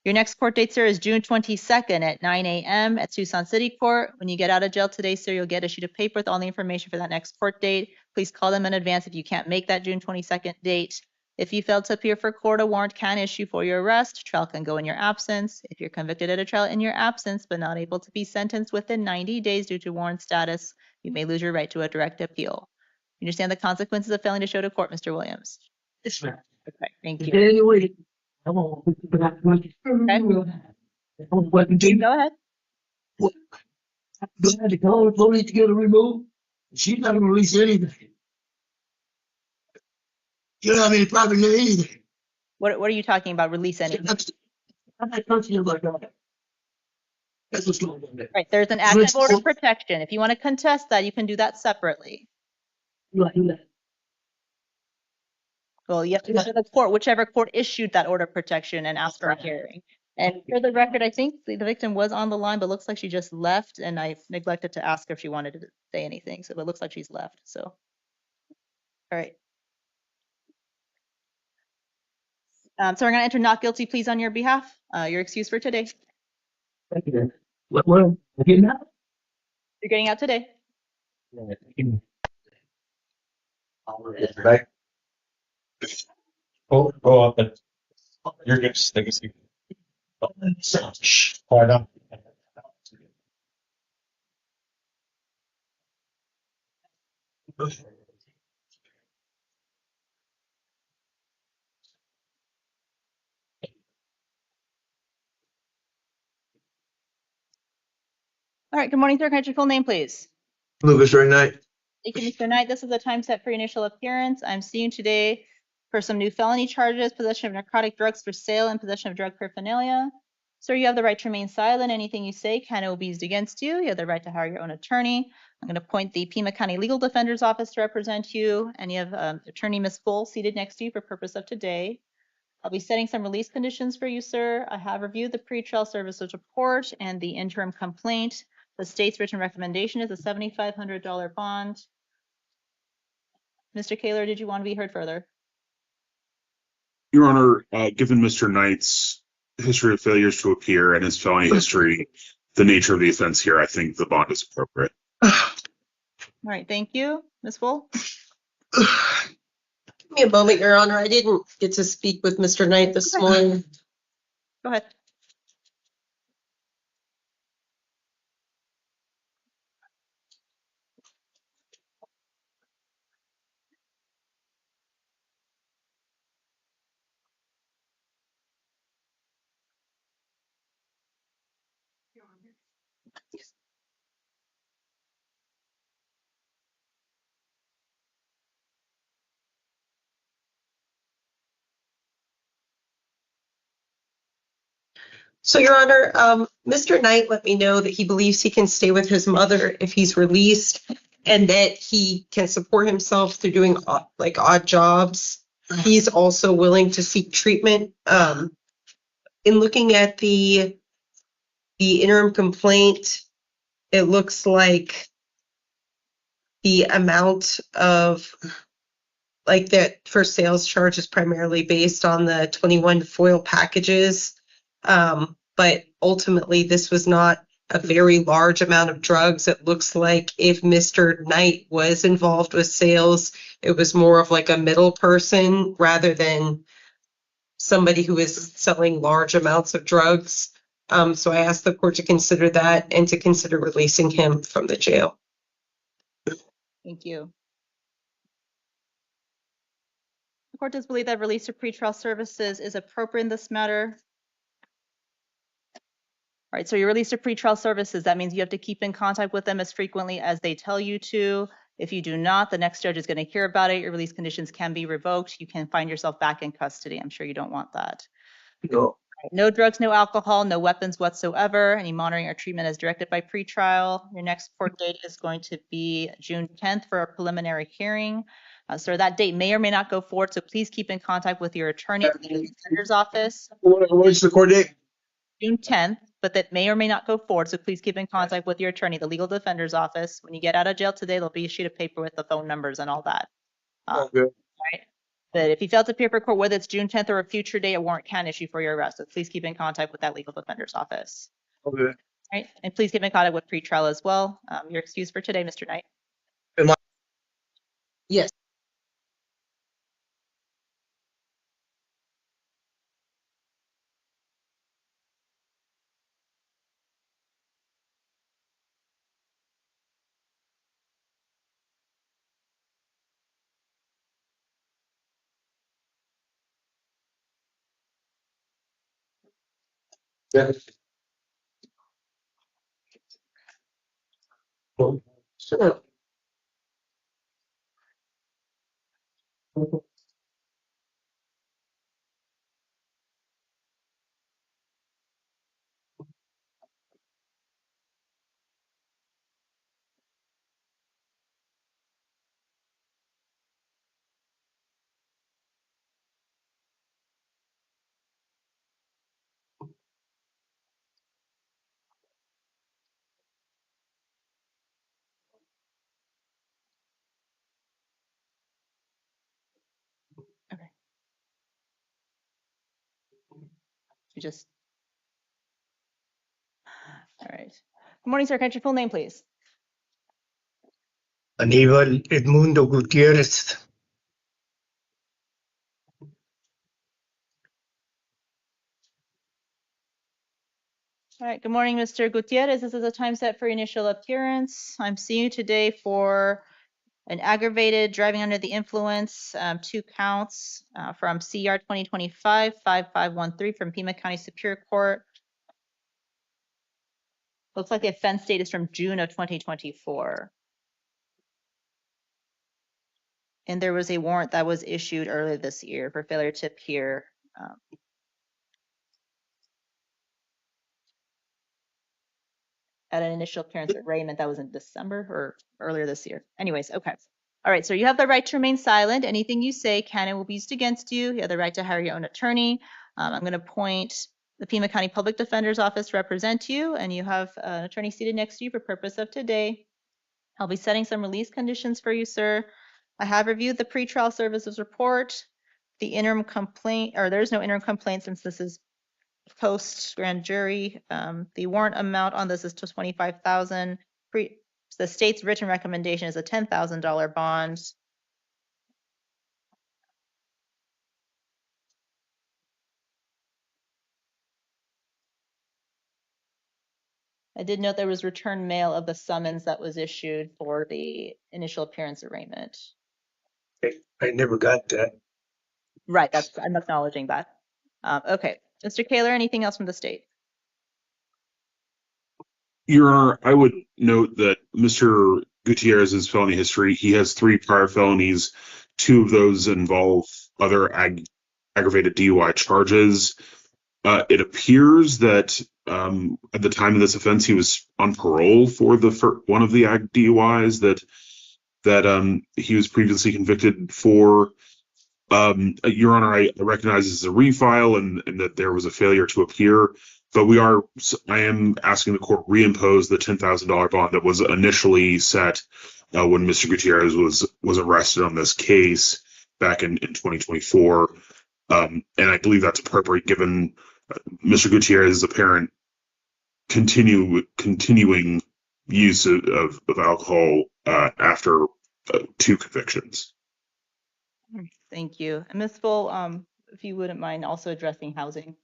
Your next court date, sir, is June 22nd at 9 a.m. at Tucson City Court. When you get out of jail today, sir, you'll get a sheet of paper with all the information for that next court date. Please call them in advance if you can't make that June 22nd date. If you fail to appear for court, a warrant can issue for your arrest. Trial can go in your absence. If you're convicted at a trial in your absence but not able to be sentenced within 90 days due to warrant status, you may lose your right to a direct appeal. You understand the consequences of failing to show to court, Mr. Williams? Yes, ma'am. Okay, thank you. Anyway, Okay. Go ahead. Do I have to call the police to get her removed? She's not gonna release anything. You don't have any property there either. What are you talking about? Release anything? I'm not touching you like that. That's what's going on there. Right, there's an active order of protection. If you want to contest that, you can do that separately. Well, you have to go to the court, whichever court issued that order of protection, and ask for a hearing. And for the record, I think the victim was on the line, but looks like she just left, and I neglected to ask her if she wanted to say anything, so it looks like she's left, so. All right. So we're gonna enter not guilty pleas on your behalf. You're excused for today. Thank you. What, again now? You're getting out today. Back. Go up and you're good. Take a seat. Quiet down. All right, good morning, sir. Can I get your full name, please? Lucas, right night. Thank you, Mr. Knight. This is the time set for your initial appearance. I'm seeing you today for some new felony charges, possession of narcotic drugs for sale and possession of drug paraphernalia. Sir, you have the right to remain silent. Anything you say can be used against you. You have the right to hire your own attorney. I'm going to appoint the Pima County Legal Defender's Office to represent you, and you have Attorney Ms. Full seated next to you for purpose of today. I'll be setting some release conditions for you, sir. I have reviewed the pretrial services report and the interim complaint. The state's written recommendation is a $7,500 bond. Mr. Kaler, did you want to be heard further? Your Honor, given Mr. Knight's history of failures to appear and his felony history, the nature of the offense here, I think the bond is appropriate. All right, thank you. Ms. Full? Give me a moment, Your Honor. I didn't get to speak with Mr. Knight this morning. Go ahead. So, Your Honor, Mr. Knight let me know that he believes he can stay with his mother if he's released, and that he can support himself through doing like odd jobs. He's also willing to seek treatment. In looking at the interim complaint, it looks like the amount of like that for sales charge is primarily based on the 21 foil packages. But ultimately, this was not a very large amount of drugs. It looks like if Mr. Knight was involved with sales, it was more of like a middle person rather than somebody who is selling large amounts of drugs. So I asked the court to consider that and to consider releasing him from the jail. Thank you. The court does believe that release of pretrial services is appropriate in this matter. All right, so your release of pretrial services, that means you have to keep in contact with them as frequently as they tell you to. If you do not, the next judge is going to hear about it. Your release conditions can be revoked. You can find yourself back in custody. I'm sure you don't want that. No. No drugs, no alcohol, no weapons whatsoever. Any monitoring or treatment as directed by pretrial. Your next court date is going to be June 10th for a preliminary hearing. So that date may or may not go forward, so please keep in contact with your attorney at the legal defender's office. What's the court date? June 10th, but that may or may not go forward, so please keep in contact with your attorney, the legal defender's office. When you get out of jail today, there'll be a sheet of paper with the phone numbers and all that. Okay. Right? But if you fail to appear for court, whether it's June 10th or a future date, a warrant can issue for your arrest. So please keep in contact with that legal defender's office. Okay. Right? And please keep in contact with pretrial as well. You're excused for today, Mr. Knight. Yes. Yeah. Okay. You just. All right. Good morning, sir. Can I get your full name, please? Aníbal Edmundo Gutiérrez. All right. Good morning, Mr. Gutierrez. This is a time set for initial appearance. I'm seeing you today for an aggravated driving under the influence, 2 counts from CR 2025-5513 from Pima County Superior Court. Looks like the offense date is from June of 2024. And there was a warrant that was issued earlier this year for failure to appear. At an initial appearance at Raymond, that was in December or earlier this year. Anyways, okay. All right, so you have the right to remain silent. Anything you say can and will be used against you. You have the right to hire your own attorney. I'm going to appoint the Pima County Public Defender's Office to represent you, and you have an attorney seated next to you for purpose of today. I'll be setting some release conditions for you, sir. I have reviewed the pretrial services report. The interim complaint, or there's no interim complaint since this is post grand jury. The warrant amount on this is to $25,000. The state's written recommendation is a $10,000 bond. I did note there was return mail of the summons that was issued for the initial appearance arraignment. I never got that. Right, I'm acknowledging that. Okay, Mr. Kaler, anything else from the state? Your Honor, I would note that Mr. Gutierrez's felony history, he has 3 prior felonies. 2 of those involve other aggravated DUI charges. It appears that at the time of this offense, he was on parole for one of the DUIs that he was previously convicted for. Your Honor, I recognize this is a refile and that there was a failure to appear, but I am asking the court reimpose the $10,000 bond that was initially set when Mr. Gutierrez was arrested on this case back in 2024. And I believe that's appropriate given Mr. Gutierrez's apparent continuing use of alcohol after 2 convictions. Thank you. And Ms. Full, if you wouldn't mind also addressing housing.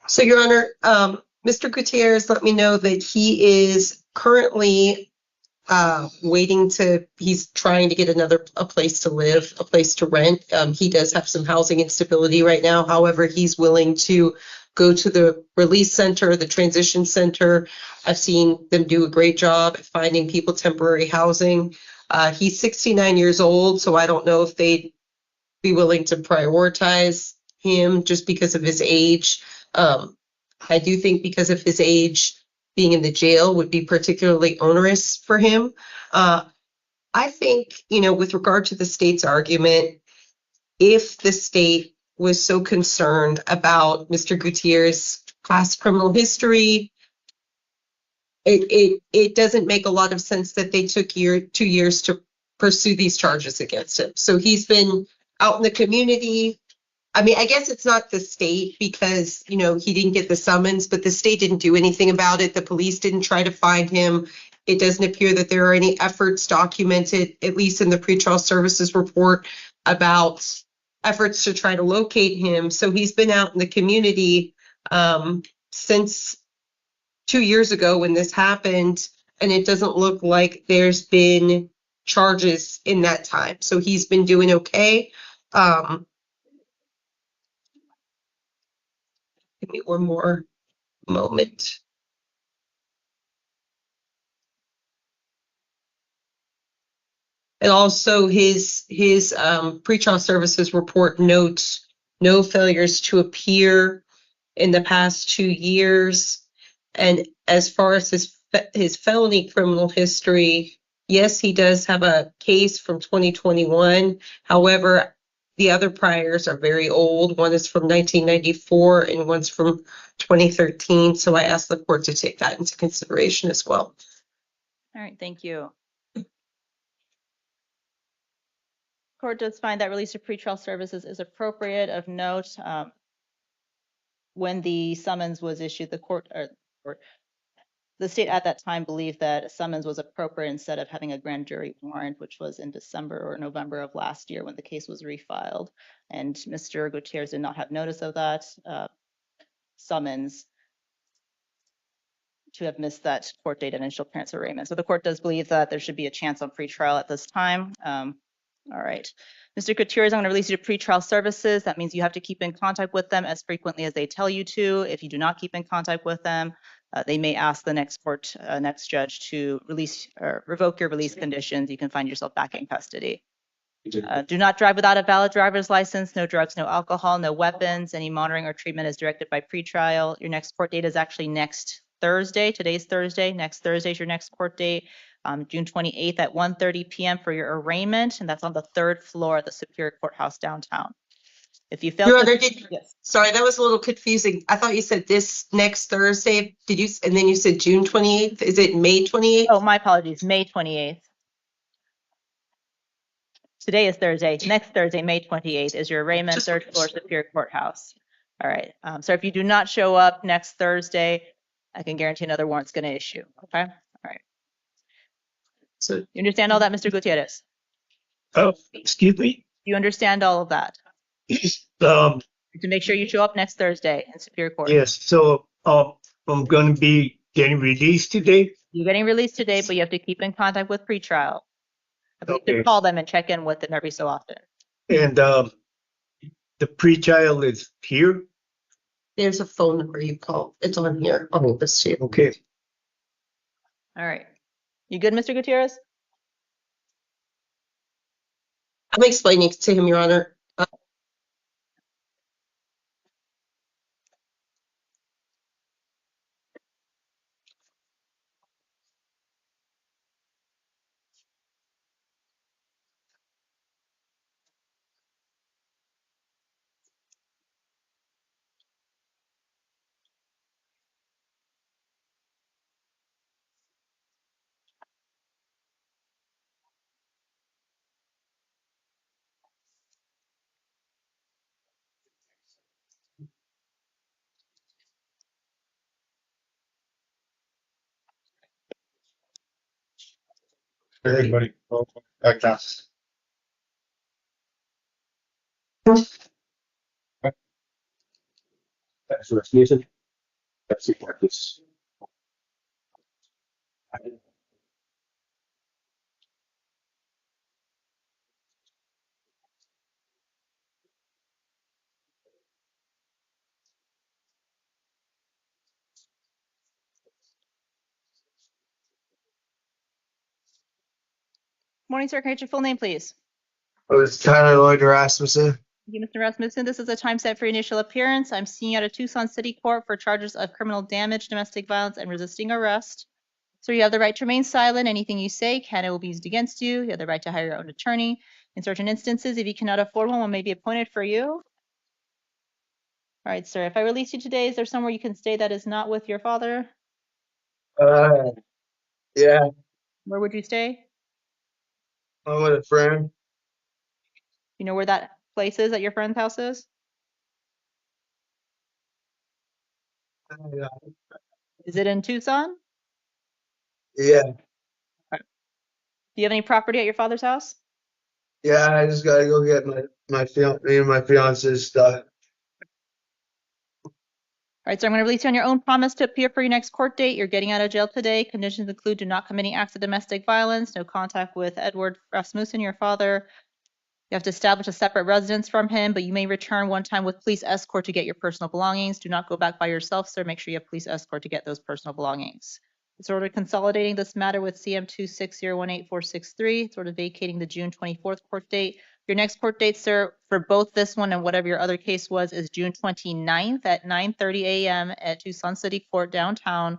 So, Your Honor, Mr. Gutierrez let me know that he is currently he's trying to get a place to live, a place to rent. He does have some housing instability right now. However, he's willing to go to the release center, the transition center. I've seen them do a great job at finding people temporary housing. He's 69 years old, so I don't know if they'd be willing to prioritize him just because of his age. I do think because of his age, being in the jail would be particularly onerous for him. I think, with regard to the state's argument, if the state was so concerned about Mr. Gutierrez's past criminal history, it doesn't make a lot of sense that they took 2 years to pursue these charges against him. So he's been out in the community. I mean, I guess it's not the state because, he didn't get the summons, but the state didn't do anything about it. The police didn't try to find him. It doesn't appear that there are any efforts documented, at least in the pretrial services report, about efforts to try to locate him. So he's been out in the community since 2 years ago when this happened, and it doesn't look like there's been charges in that time. So he's been doing okay. Give me one more moment. And also his pretrial services report notes no failures to appear in the past 2 years. And as far as his felony criminal history, yes, he does have a case from 2021. However, the other priors are very old. One is from 1994 and one's from 2013. So I asked the court to take that into consideration as well. All right, thank you. Court does find that release of pretrial services is appropriate. Of note, when the summons was issued, the court or the state at that time believed that a summons was appropriate instead of having a grand jury warrant, which was in December or November of last year when the case was refiled. And Mr. Gutierrez did not have notice of that summons to have missed that court date and initial appearance arraignment. So the court does believe that there should be a chance on pretrial at this time. All right. Mr. Gutierrez, I'm going to release you to pretrial services. That means you have to keep in contact with them as frequently as they tell you to. If you do not keep in contact with them, they may ask the next judge to release or revoke your release conditions. You can find yourself back in custody. Do not drive without a valid driver's license. No drugs, no alcohol, no weapons. Any monitoring or treatment is directed by pretrial. Your next court date is actually next Thursday. Today's Thursday. Next Thursday is your next court date. June 28th at 1:30 p.m. for your arraignment, and that's on the 3rd floor at the Superior Courthouse downtown. If you fail, yes. Sorry, that was a little confusing. I thought you said this next Thursday. Did you? And then you said June 28th. Is it May 28th? Oh, my apologies. May 28th. Today is Thursday. Next Thursday, May 28th, is your arraignment, 3rd floor Superior Courthouse. All right. So if you do not show up next Thursday, I can guarantee another warrant's going to issue. Okay. All right. So you understand all that, Mr. Gutierrez? Oh, excuse me. You understand all of that? To make sure you show up next Thursday in Superior Court. Yes. So I'm going to be getting released today. You're getting released today, but you have to keep in contact with pretrial. I believe to call them and check in with them every so often. And the pretrial is here. There's a phone number you call. It's on here. I'll move this to you. Okay. All right. You good, Mr. Gutierrez? I'm explaining to him, Your Honor. Everybody, back down. That's for exclusion. That's the practice. Morning, sir. Can I get your full name, please? Oh, it's Tyler Lloyd Rasmussen. Thank you, Mr. Rasmussen. This is a time set for your initial appearance. I'm seeing you out of Tucson City Court for charges of criminal damage, domestic violence, and resisting arrest. So you have the right to remain silent. Anything you say can and will be used against you. You have the right to hire your own attorney. In certain instances, if you cannot afford one may be appointed for you. All right, sir. If I release you today, is there somewhere you can stay that is not with your father? Yeah, Where would you stay? I'm with a friend. You know where that place is that your friend's house is? Is it in Tucson? Yeah. Do you have any property at your father's house? Yeah, I just gotta go get me and my fiance's stuff. All right, so I'm going to release you on your own promise to appear for your next court date. You're getting out of jail today. Conditions include do not commit any acts of domestic violence, no contact with Edward Rasmussen, your father. You have to establish a separate residence from him, but you may return one time with police escort to get your personal belongings. Do not go back by yourself, sir. Make sure you have police escort to get those personal belongings. It's ordered consolidating this matter with CM 26018-463. It's ordered vacating the June 24th court date. Your next court date, sir, for both this one and whatever your other case was, is June 29th at 9:30 a.m. at Tucson City Court downtown.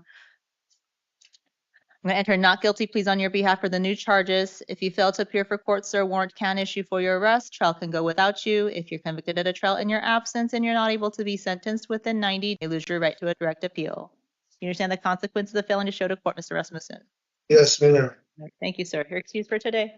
I'm going to enter not guilty pleas on your behalf for the new charges. If you fail to appear for court, sir, warrant can issue for your arrest. Trial can go without you. If you're convicted at a trial in your absence and you're not able to be sentenced within 90 days, you lose your right to a direct appeal. You understand the consequences of failing to show to court, Mr. Rasmussen? Yes, ma'am. Thank you, sir. You're excused for today.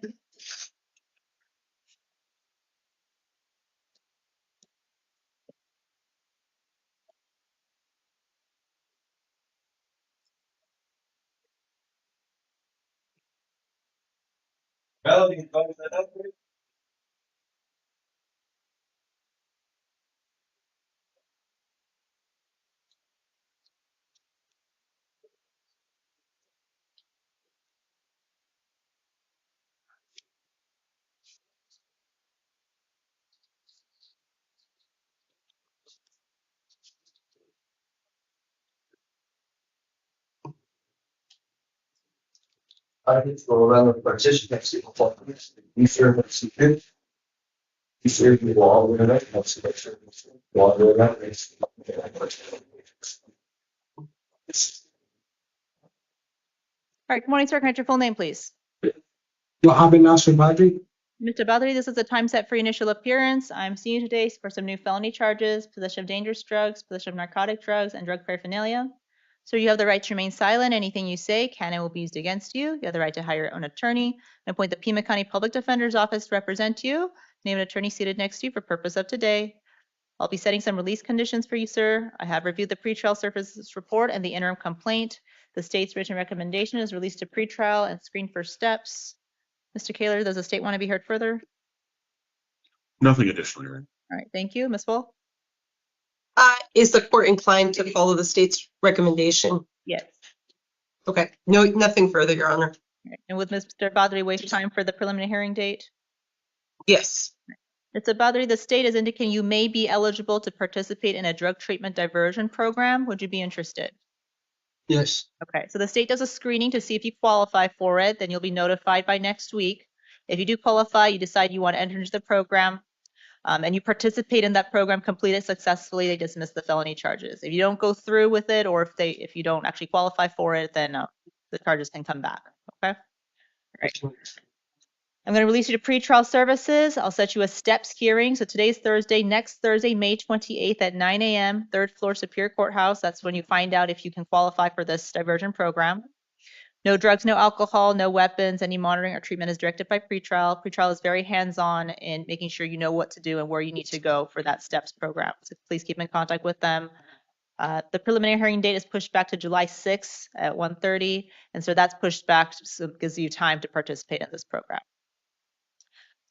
I think for around the participants, you sure that's good. You sure you all were that helps make sure water that makes. All right, good morning, sir. Can I have your full name, please? Mohammed Nasser Badri. Mr. Badri, this is the time set for your initial appearance. I'm seeing you today for some new felony charges, possession of dangerous drugs, possession of narcotic drugs, and drug paraphernalia. So you have the right to remain silent. Anything you say can and will be used against you. You have the right to hire your own attorney and appoint the Pima County Public Defender's Office to represent you. Name an attorney seated next to you for purpose of today. I'll be setting some release conditions for you, sir. I have reviewed the pretrial services report and the interim complaint. The state's written recommendation is released to pretrial and screened for steps. Mr. Kaler, does the state want to be heard further? Nothing additional, Your Honor. All right, thank you. Ms. Full? Is the court inclined to follow the state's recommendation? Yes. Okay, no, nothing further, Your Honor. All right. And with Mr. Badri, waste time for the preliminary hearing date? Yes. Mr. Badri, the state is indicating you may be eligible to participate in a drug treatment diversion program. Would you be interested? Yes. Okay, so the state does a screening to see if you qualify for it, then you'll be notified by next week. If you do qualify, you decide you want to enter into the program, and you participate in that program, complete it successfully, they dismiss the felony charges. If you don't go through with it, or if you don't actually qualify for it, then the charges can come back, okay? All right. I'm going to release you to pretrial services. I'll set you a steps hearing. So today's Thursday, next Thursday, May 28th at 9 a.m., third floor Superior Courthouse. That's when you find out if you can qualify for this diversion program. No drugs, no alcohol, no weapons. Any monitoring or treatment is directed by pretrial. Pretrial is very hands-on in making sure you know what to do and where you need to go for that steps program. So please keep in contact with them. The preliminary hearing date is pushed back to July 6th at 1:30. And so that's pushed back, so it gives you time to participate in this program.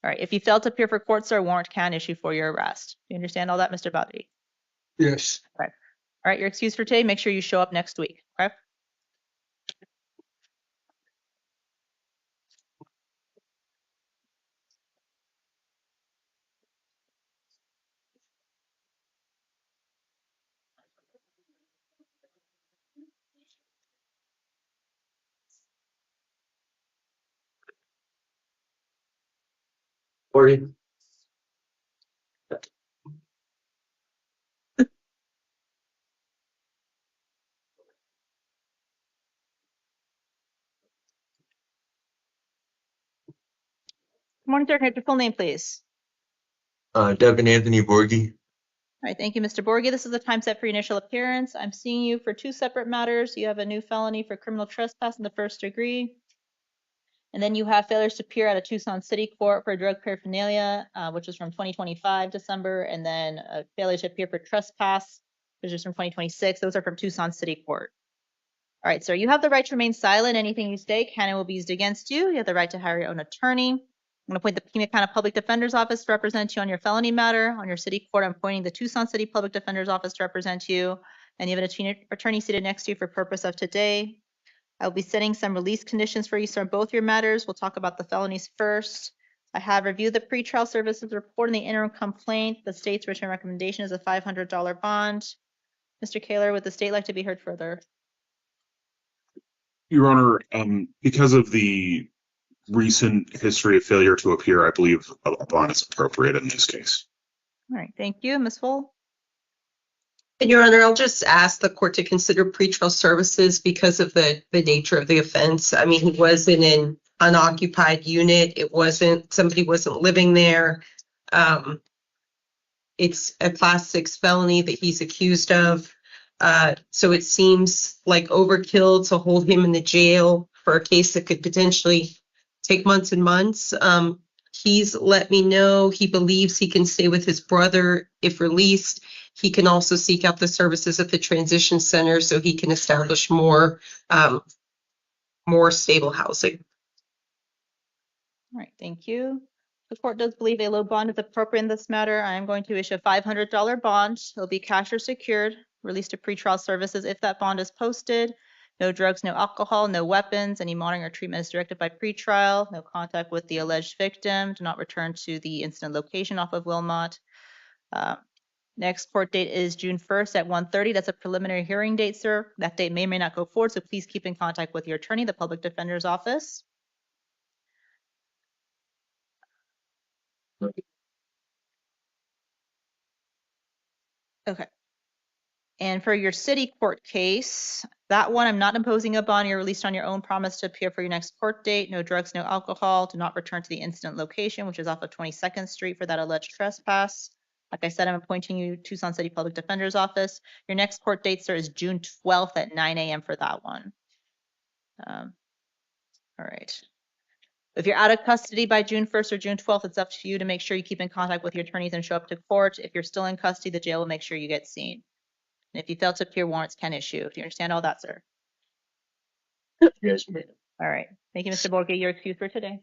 All right, if you fail to appear for court, sir, a warrant can issue for your arrest. Do you understand all that, Mr. Badri? Yes. Okay. All right, you're excused for today. Make sure you show up next week, okay? Morning. Good morning, sir. Can I have your full name, please? Devin Anthony Borghi. All right, thank you, Mr. Borghi. This is the time set for your initial appearance. I'm seeing you for two separate matters. You have a new felony for criminal trespass in the first degree. And then you have failures to appear at a Tucson City Court for drug paraphernalia, which is from 2025 December, and then a failure to appear for trespass, which is from 2026. Those are from Tucson City Court. All right, sir, you have the right to remain silent. Anything you say can and will be used against you. You have the right to hire your own attorney. I'm going to appoint the Pima County Public Defender's Office to represent you on your felony matter. On your city court, I'm appointing the Tucson City Public Defender's Office to represent you. And you have an attorney seated next to you for purpose of today. I'll be setting some release conditions for you, sir, on both your matters. We'll talk about the felonies first. I have reviewed the pretrial services report and the interim complaint. The state's written recommendation is a $500 bond. Mr. Kaler, would the state like to be heard further? Your Honor, because of the recent history of failure to appear, I believe a bond is appropriate in this case. All right, thank you. Ms. Full? And Your Honor, I'll just ask the court to consider pretrial services because of the nature of the offense. I mean, he was in an unoccupied unit. Somebody wasn't living there. It's a class 6 felony that he's accused of. So it seems like overkill to hold him in the jail for a case that could potentially take months and months. He's let me know he believes he can stay with his brother if released. He can also seek out the services at the transition center so he can establish more stable housing. All right, thank you. The court does believe a low bond is appropriate in this matter. I am going to issue a $500 bond. It'll be cash or secured, released to pretrial services if that bond is posted. No drugs, no alcohol, no weapons. Any monitoring or treatment is directed by pretrial. No contact with the alleged victim. Do not return to the incident location off of Wilmot. Next court date is June 1st at 1:30. That's a preliminary hearing date, sir. That date may or may not go forward, so please keep in contact with your attorney, the public defender's office. Okay. And for your city court case, that one, I'm not imposing a bond. You're released on your own promise to appear for your next court date. No drugs, no alcohol. Do not return to the incident location, which is off of 22nd Street for that alleged trespass. Like I said, I'm appointing you Tucson City Public Defender's Office. Your next court date, sir, is June 12th at 9 a.m. for that one. All right. If you're out of custody by June 1st or June 12th, it's up to you to make sure you keep in contact with your attorneys and show up to court. If you're still in custody, the jail will make sure you get seen. And if you fail to appear, warrants can issue. Do you understand all that, sir? Yes, ma'am. All right. Thank you, Mr. Borge. You're excused for today.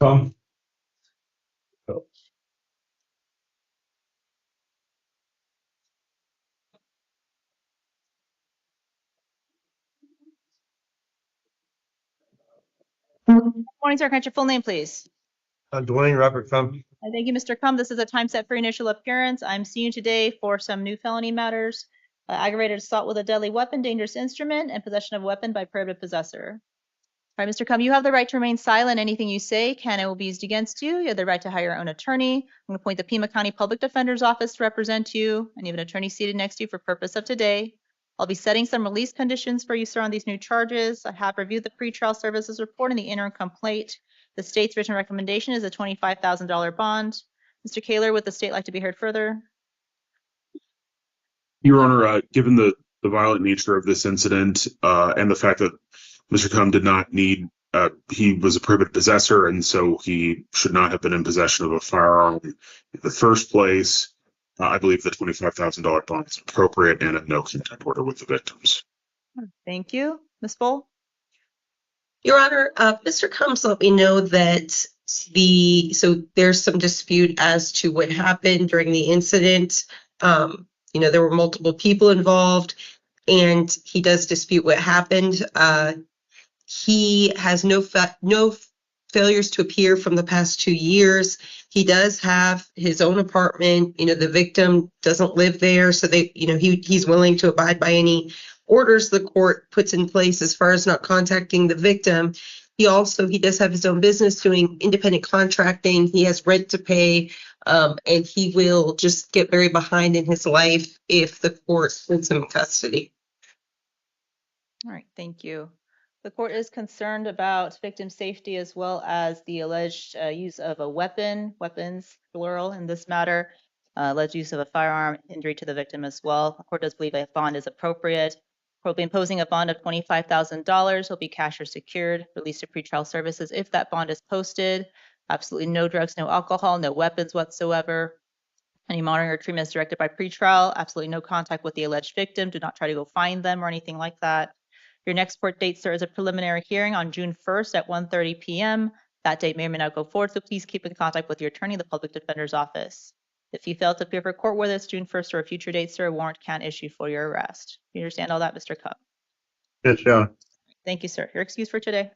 Come. Morning, sir. Can I get your full name, please? Dwayne Robert Cum. Thank you, Mr. Cum. This is a time set for initial appearance. I'm seeing you today for some new felony matters. Aggravated assault with a deadly weapon, dangerous instrument, and possession of a weapon by prohibited possessor. All right, Mr. Cum, you have the right to remain silent. Anything you say can and will be used against you. You have the right to hire your own attorney. I'm going to appoint the Pima County Public Defender's Office to represent you, and you have an attorney seated next to you for purpose of today. I'll be setting some release conditions for you, sir, on these new charges. I have reviewed the pretrial services report and the interim complaint. The state's written recommendation is a $25,000 bond. Mr. Kaler, would the state like to be heard further? Your Honor, given the violent nature of this incident and the fact that Mr. Cum did not need, he was a prohibited possessor, and so he should not have been in possession of a firearm in the first place, I believe the $25,000 bond is appropriate and a no contempt order with the victims. Thank you. Ms. Bull? Your Honor, Mr. Combs let me know that so there's some dispute as to what happened during the incident. There were multiple people involved, and he does dispute what happened. He has no failures to appear from the past 2 years. He does have his own apartment. The victim doesn't live there, so he's willing to abide by any orders the court puts in place as far as not contacting the victim. He does have his own business doing independent contracting. He has rent to pay, and he will just get very behind in his life if the court puts him in custody. All right, thank you. The court is concerned about victim safety as well as the alleged use of a weapons, plural in this matter, alleged use of a firearm, injury to the victim as well. The court does believe a bond is appropriate. Court will be imposing a bond of $25,000. Will be cash or secured, released to pretrial services if that bond is posted. Absolutely no drugs, no alcohol, no weapons whatsoever. Any monitoring or treatment is directed by pretrial. Absolutely no contact with the alleged victim. Do not try to go find them or anything like that. Your next court date, sir, is a preliminary hearing on June 1st at 1:30 p.m. That date may or may not go forward, so please keep in contact with your attorney, the public defender's office. If you fail to appear for court, whether it's June 1st or a future date, sir, a warrant can issue for your arrest. You understand all that, Mr. Cup? Yes, Your Honor. Thank you, sir. You're excused for today.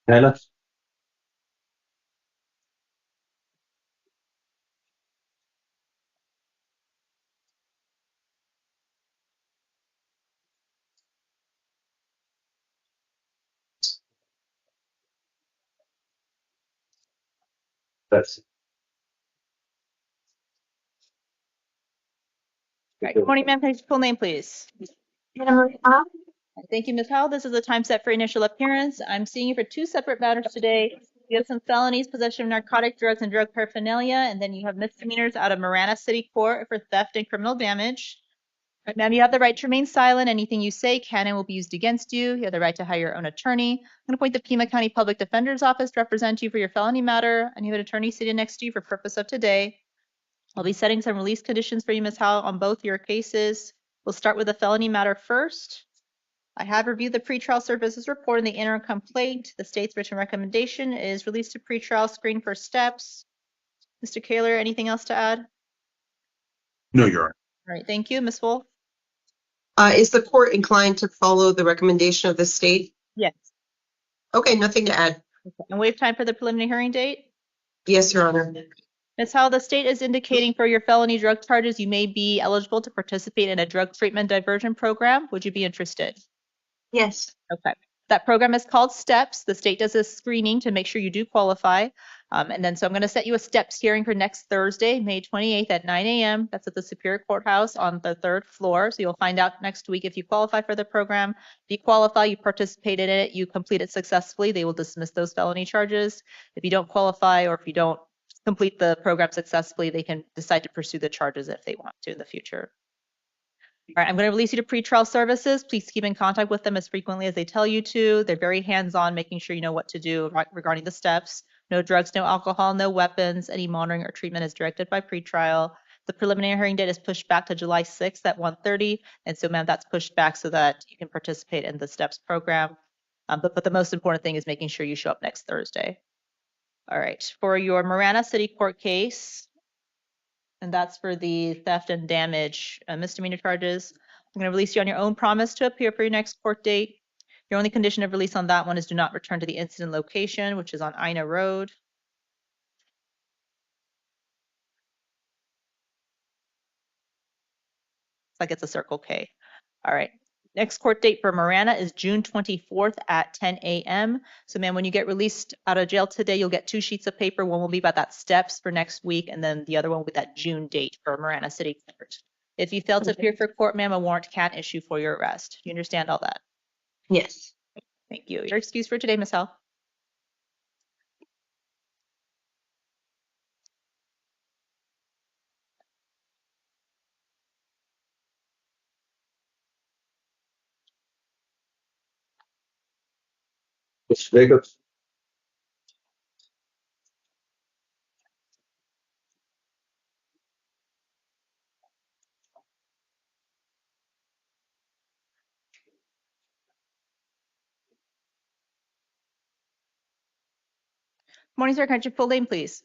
Hello. That's All right. Good morning, ma'am. Can I have your full name, please? Thank you, Ms. Howell. This is the time set for initial appearance. I'm seeing you for two separate matters today. You have some felonies, possession of narcotic drugs and drug paraphernalia, and then you have misdemeanors out of Marana City Court for theft and criminal damage. All right, ma'am, you have the right to remain silent. Anything you say can and will be used against you. You have the right to hire your own attorney. I'm going to appoint the Pima County Public Defender's Office to represent you for your felony matter, and you have an attorney seated next to you for purpose of today. I'll be setting some release conditions for you, Ms. Howell, on both your cases. We'll start with the felony matter first. I have reviewed the pretrial services report and the interim complaint. The state's written recommendation is released to pretrial screen for steps. Mr. Kaler, anything else to add? No, Your Honor. All right, thank you. Ms. Wolf? Is the court inclined to follow the recommendation of the state? Yes. Okay, nothing to add. Okay. And we have time for the preliminary hearing date? Yes, Your Honor. Ms. Howell, the state is indicating for your felony drug charges, you may be eligible to participate in a drug treatment diversion program. Would you be interested? Yes. Okay. That program is called STEPS. The state does a screening to make sure you do qualify. And then so I'm going to set you a STEPS hearing for next Thursday, May 28th at 9 a.m. That's at the Superior Courthouse on the 3rd floor. So you'll find out next week if you qualify for the program. If you qualify, you participate in it, you complete it successfully, they will dismiss those felony charges. If you don't qualify or if you don't complete the program successfully, they can decide to pursue the charges if they want to in the future. All right, I'm going to release you to pretrial services. Please keep in contact with them as frequently as they tell you to. They're very hands-on, making sure you know what to do regarding the steps. No drugs, no alcohol, no weapons. Any monitoring or treatment is directed by pretrial. The preliminary hearing date is pushed back to July 6th at 1:30. And so, ma'am, that's pushed back so that you can participate in the STEPS program. But the most important thing is making sure you show up next Thursday. All right, for your Marana City Court case, and that's for the theft and damage misdemeanor charges. I'm going to release you on your own promise to appear for your next court date. Your only condition of release on that one is do not return to the incident location, which is on Ina Road. It's like it's a Circle K. All right. Next court date for Marana is June 24th at 10 a.m. So, ma'am, when you get released out of jail today, you'll get 2 sheets of paper. One will be about that steps for next week, and then the other one will be that June date for Marana City Court. If you fail to appear for court, ma'am, a warrant can issue for your arrest. Do you understand all that? Yes. Thank you. Your excuse for today, Ms. Howell. Mr. Jacobs. Morning, sir. Can I have your full name, please?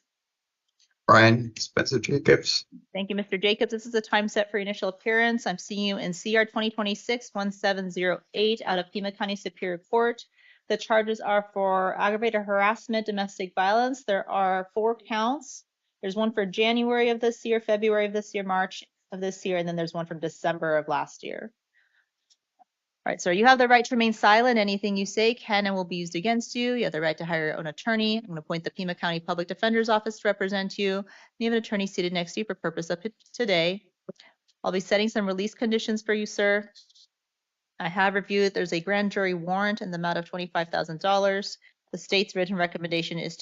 Brian Spencer Jacobs. Thank you, Mr. Jacobs. This is the time set for initial appearance. I'm seeing you in CR 2026-1708 out of Pima County Superior Court. The charges are for aggravated harassment, domestic violence. There are 4 counts. There's one for January of this year, February of this year, March of this year, and then there's one from December of last year. All right, sir, you have the right to remain silent. Anything you say can and will be used against you. You have the right to hire your own attorney. I'm going to appoint the Pima County Public Defender's Office to represent you. And you have an attorney seated next to you for purpose of today. I'll be setting some release conditions for you, sir. I have reviewed, there's a grand jury warrant in the amount of $25,000. The state's written recommendation is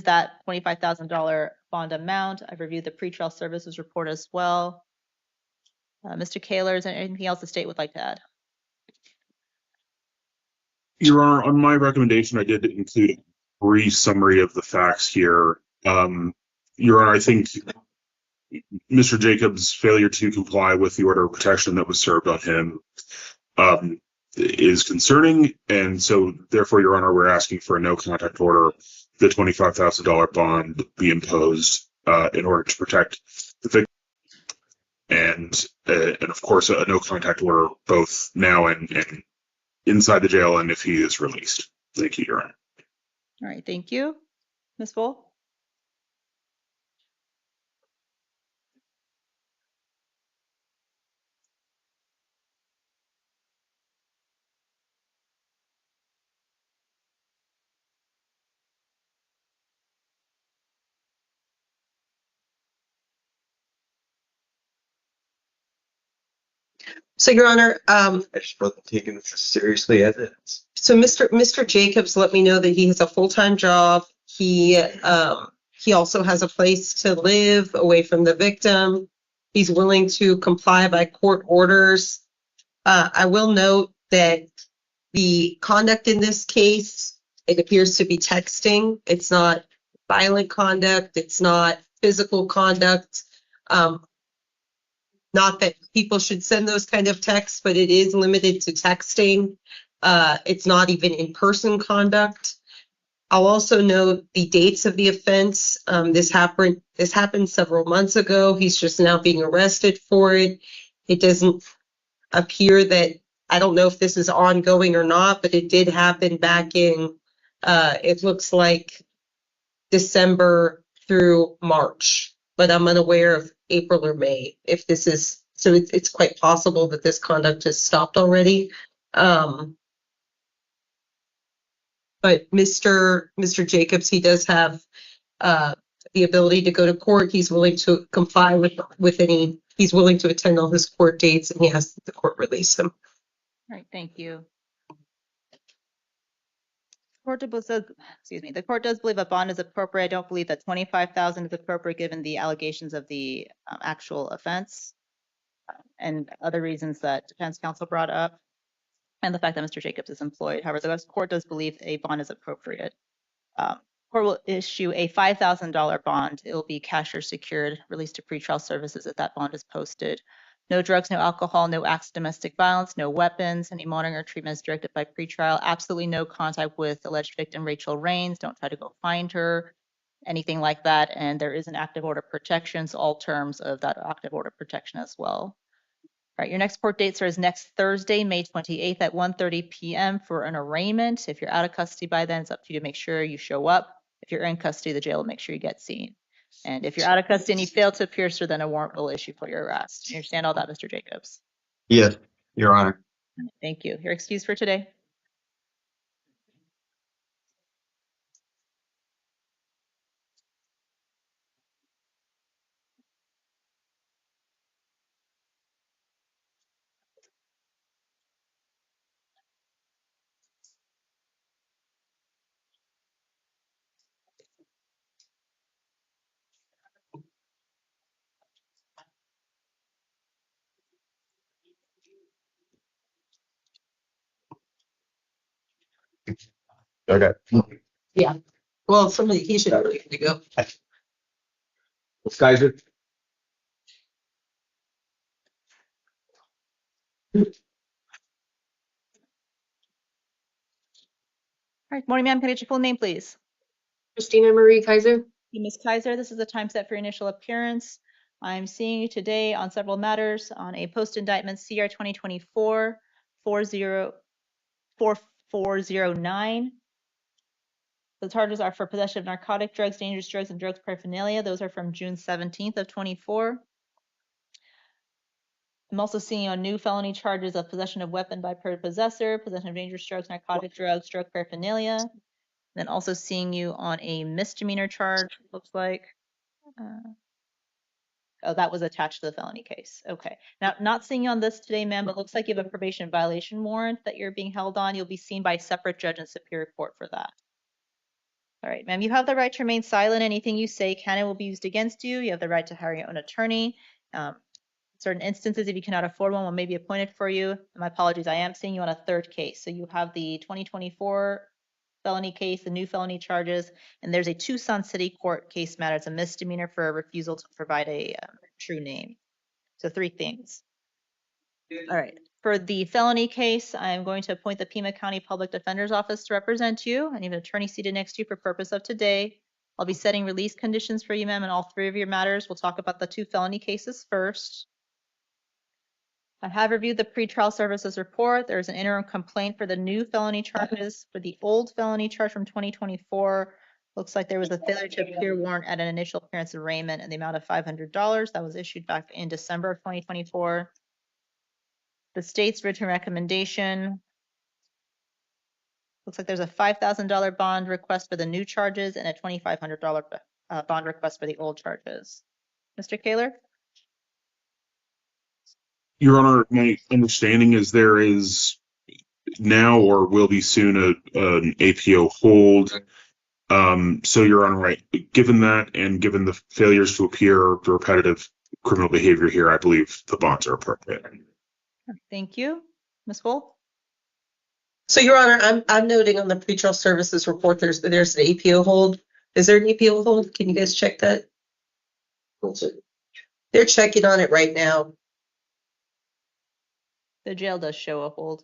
that $25,000 bond amount. I've reviewed the pretrial services report as well. Mr. Kaler, is there anything else the state would like to add? Your Honor, on my recommendation, I did include a brief summary of the facts here. Your Honor, I think Mr. Jacobs' failure to comply with the order of protection that was served on him is concerning, and so therefore, Your Honor, we're asking for a no contact order, the $25,000 bond be imposed in order to protect the victim, and of course a no contact order both now and inside the jail and if he is released. Thank you, Your Honor. All right, thank you. Ms. Bull? So, Your Honor, I just wasn't taking this as seriously as it is. so Mr. Jacobs let me know that he has a full-time job. He also has a place to live away from the victim. He's willing to comply by court orders. I will note that the conduct in this case, it appears to be texting. It's not violent conduct. It's not physical conduct. Not that people should send those kind of texts, but it is limited to texting. It's not even in-person conduct. I'll also note the dates of the offense. This happened several months ago. He's just now being arrested for it. It doesn't appear that, I don't know if this is ongoing or not, but it did happen back in, it looks like December through March, but I'm unaware of April or May. If this is, so it's quite possible that this conduct has stopped already. But Mr. Jacobs, he does have the ability to go to court. He's willing to comply with any, he's willing to attend all his court dates, and he has the court release him. All right, thank you. The court does believe a bond is appropriate. I don't believe that $25,000 is appropriate given the allegations of the actual offense and other reasons that defense counsel brought up, and the fact that Mr. Jacobs is employed. However, the court does believe a bond is appropriate. Court will issue a $5,000 bond. It will be cash or secured, released to pretrial services if that bond is posted. No drugs, no alcohol, no acts of domestic violence, no weapons, any monitoring or treatment is directed by pretrial. Absolutely no contact with alleged victim Rachel Rains. Don't try to go find her, anything like that. And there is an active order protection, so all terms of that active order protection as well. All right, your next court date, sir, is next Thursday, May 28th at 1:30 p.m. for an arraignment. If you're out of custody by then, it's up to you to make sure you show up. If you're in custody, the jail will make sure you get seen. And if you're out of custody and you fail to appear, sir, then a warrant will issue for your arrest. You understand all that, Mr. Jacobs? Yes, Your Honor. Thank you. You're excused for today. Okay. Yeah. Well, he should be ready to go. Kaiser. All right, morning, ma'am. Can I get your full name, please? Christina Marie Kaiser. Ms. Kaiser, this is the time set for your initial appearance. I'm seeing you today on several matters on a post-indictment CR 2024-4409. The charges are for possession of narcotic drugs, dangerous drugs, and drugs paraphernalia. Those are from June 17th of 24. I'm also seeing on new felony charges of possession of weapon by possessor, possession of dangerous drugs, narcotic drugs, drug paraphernalia. And then also seeing you on a misdemeanor charge, looks like. Oh, that was attached to the felony case. Okay. Now, not seeing you on this today, ma'am, but looks like you have a probation violation warrant that you're being held on. You'll be seen by a separate judge in Superior Court for that. All right, ma'am, you have the right to remain silent. Anything you say can and will be used against you. You have the right to hire your own attorney. Certain instances, if you cannot afford one, one may be appointed for you. My apologies, I am seeing you on a third case. So you have the 2024 felony case, the new felony charges, and there's a Tucson City Court case matter. It's a misdemeanor for a refusal to provide a true name. So 3 things. All right. For the felony case, I'm going to appoint the Pima County Public Defender's Office to represent you. I need an attorney seated next to you for purpose of today. I'll be setting release conditions for you, ma'am, in all 3 of your matters. We'll talk about the 2 felony cases first. I have reviewed the pretrial services report. There's an interim complaint for the new felony charges. For the old felony charge from 2024, looks like there was a failure to appear warrant at an initial appearance arraignment in the amount of $500 that was issued back in December of 2024. The state's written recommendation. Looks like there's a $5,000 bond request for the new charges and a $2,500 bond request for the old charges. Mr. Kaler? Your Honor, my understanding is there is now or will be soon an APO hold. So Your Honor, right, given that and given the failures to appear, the repetitive criminal behavior here, I believe the bonds are appropriate. Thank you. Ms. Wolf? So, Your Honor, I'm noting on the pretrial services report, there's an APO hold. Is there an APO hold? Can you guys check that? They're checking on it right now. The jail does show a hold.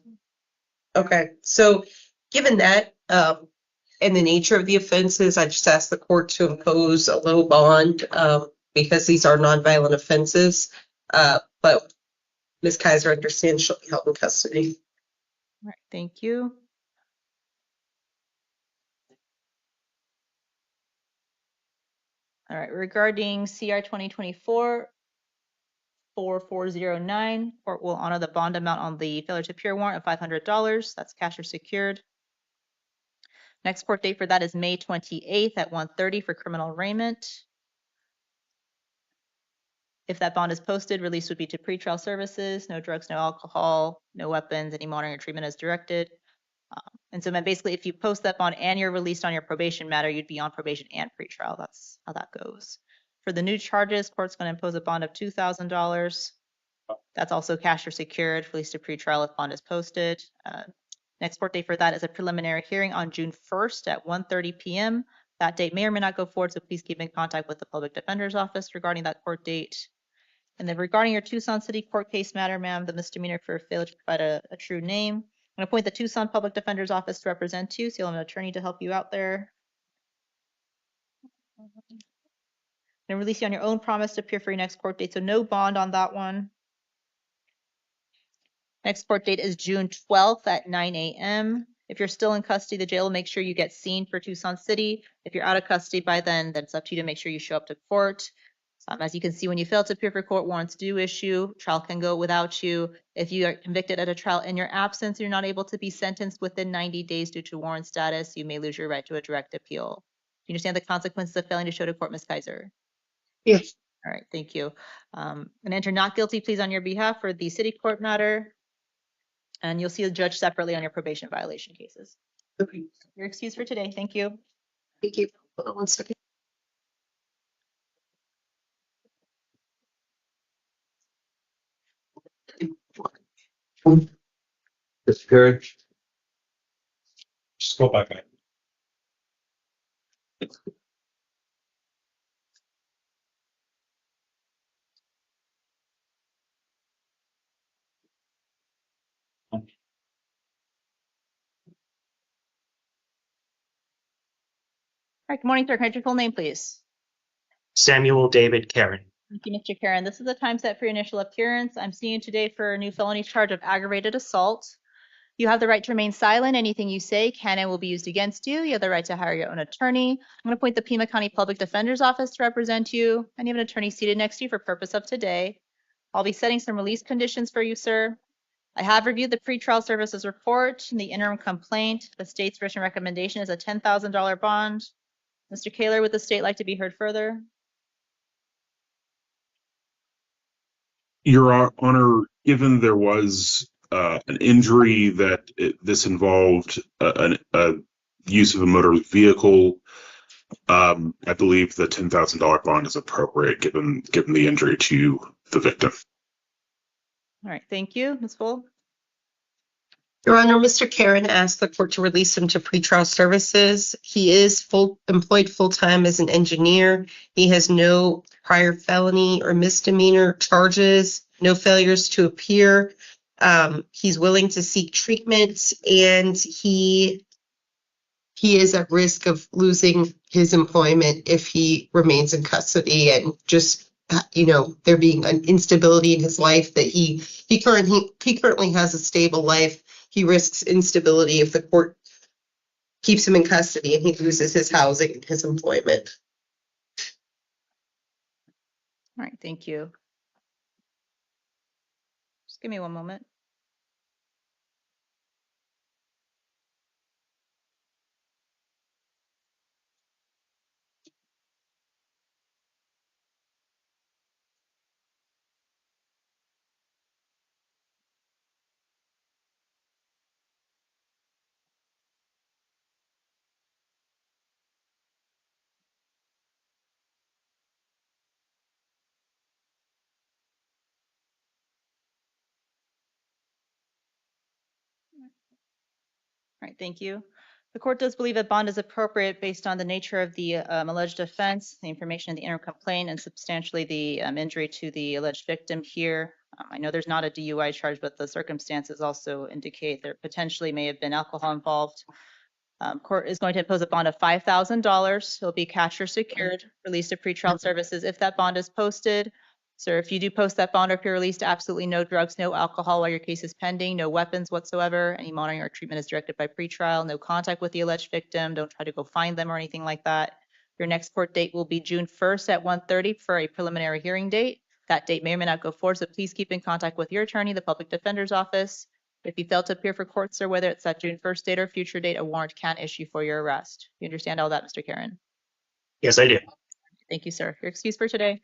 Okay, so given that, and the nature of the offenses, I just asked the court to impose a low bond, because these are nonviolent offenses. But Ms. Kaiser understands she'll be held in custody. All right, thank you. All right, regarding CR 2024-4409, court will honor the bond amount on the failure to appear warrant of $500. That's cash or secured. Next court date for that is May 28th at 1:30 for criminal arraignment. If that bond is posted, release would be to pretrial services, no drugs, no alcohol, no weapons, any monitoring or treatment as directed. And so basically, if you post that bond and you're released on your probation matter, you'd be on probation and pretrial. That's how that goes. For the new charges, court's going to impose a bond of $2,000. That's also cash or secured, released to pretrial if bond is posted. Next court date for that is a preliminary hearing on June 1st at 1:30 p.m. That date may or may not go forward, so please keep in contact with the Public Defender's Office regarding that court date. And then regarding your Tucson City Court case matter, ma'am, the misdemeanor for failure to provide a true name, I'm going to appoint the Tucson Public Defender's Office to represent you, so you'll have an attorney to help you out there. And release you on your own promise to appear for your next court date, so no bond on that one. Next court date is June 12th at 9 a.m. If you're still in custody, the jail will make sure you get seen for Tucson City. If you're out of custody by then it's up to you to make sure you show up to court. As you can see, when you fail to appear for court, warrants do issue. Trial can go without you. If you are convicted at a trial in your absence, you're not able to be sentenced within 90 days due to warrant status. You may lose your right to a direct appeal. Do you understand the consequences of failing to show to court, Ms. Kaiser? Yes. All right, thank you. And enter not guilty pleas on your behalf for the city court matter. And you'll see the judge separately on your probation violation cases. Okay. You're excused for today. Thank you. Thank you. Hold on one second. Mr. Perry? Just go back. All right, good morning, sir. Can I have your full name, please? Samuel David Karen. Thank you, Mr. Karen. This is the time set for your initial appearance. I'm seeing you today for a new felony charge of aggravated assault. You have the right to remain silent. Anything you say can and will be used against you. You have the right to hire your own attorney. I'm going to appoint the Pima County Public Defender's Office to represent you, and you have an attorney seated next to you for purpose of today. I'll be setting some release conditions for you, sir. I have reviewed the pretrial services report and the interim complaint. The state's written recommendation is a $10,000 bond. Mr. Kaler, would the state like to be heard further? Your Honor, given there was an injury that this involved a use of a motor vehicle, I believe the $10,000 bond is appropriate given the injury to the victim. All right, thank you. Ms. Full? Your Honor, Mr. Karen asked the court to release him to pretrial services. He is employed full-time as an engineer. He has no prior felony or misdemeanor charges, no failures to appear. He's willing to seek treatment, and he is at risk of losing his employment if he remains in custody, and just, there being an instability in his life that he currently has a stable life. He risks instability if the court keeps him in custody and he loses his housing and his employment. All right, thank you. Just give me one moment. All right, thank you. The court does believe a bond is appropriate based on the nature of the alleged offense, the information in the interim complaint, and substantially the injury to the alleged victim here. I know there's not a DUI charge, but the circumstances also indicate there potentially may have been alcohol involved. Court is going to impose a bond of $5,000. It'll be cash or secured, released to pretrial services if that bond is posted. Sir, if you do post that bond or if you're released, absolutely no drugs, no alcohol while your case is pending, no weapons whatsoever. Any monitoring or treatment is directed by pretrial, no contact with the alleged victim. Don't try to go find them or anything like that. Your next court date will be June 1st at 1:30 for a preliminary hearing date. That date may or may not go forward, so please keep in contact with your attorney, the public defender's office. If you fail to appear for court, sir, whether it's that June 1st date or future date, a warrant can issue for your arrest. You understand all that, Mr. Karen? Yes, I do. Thank you, sir. Your excuse for today.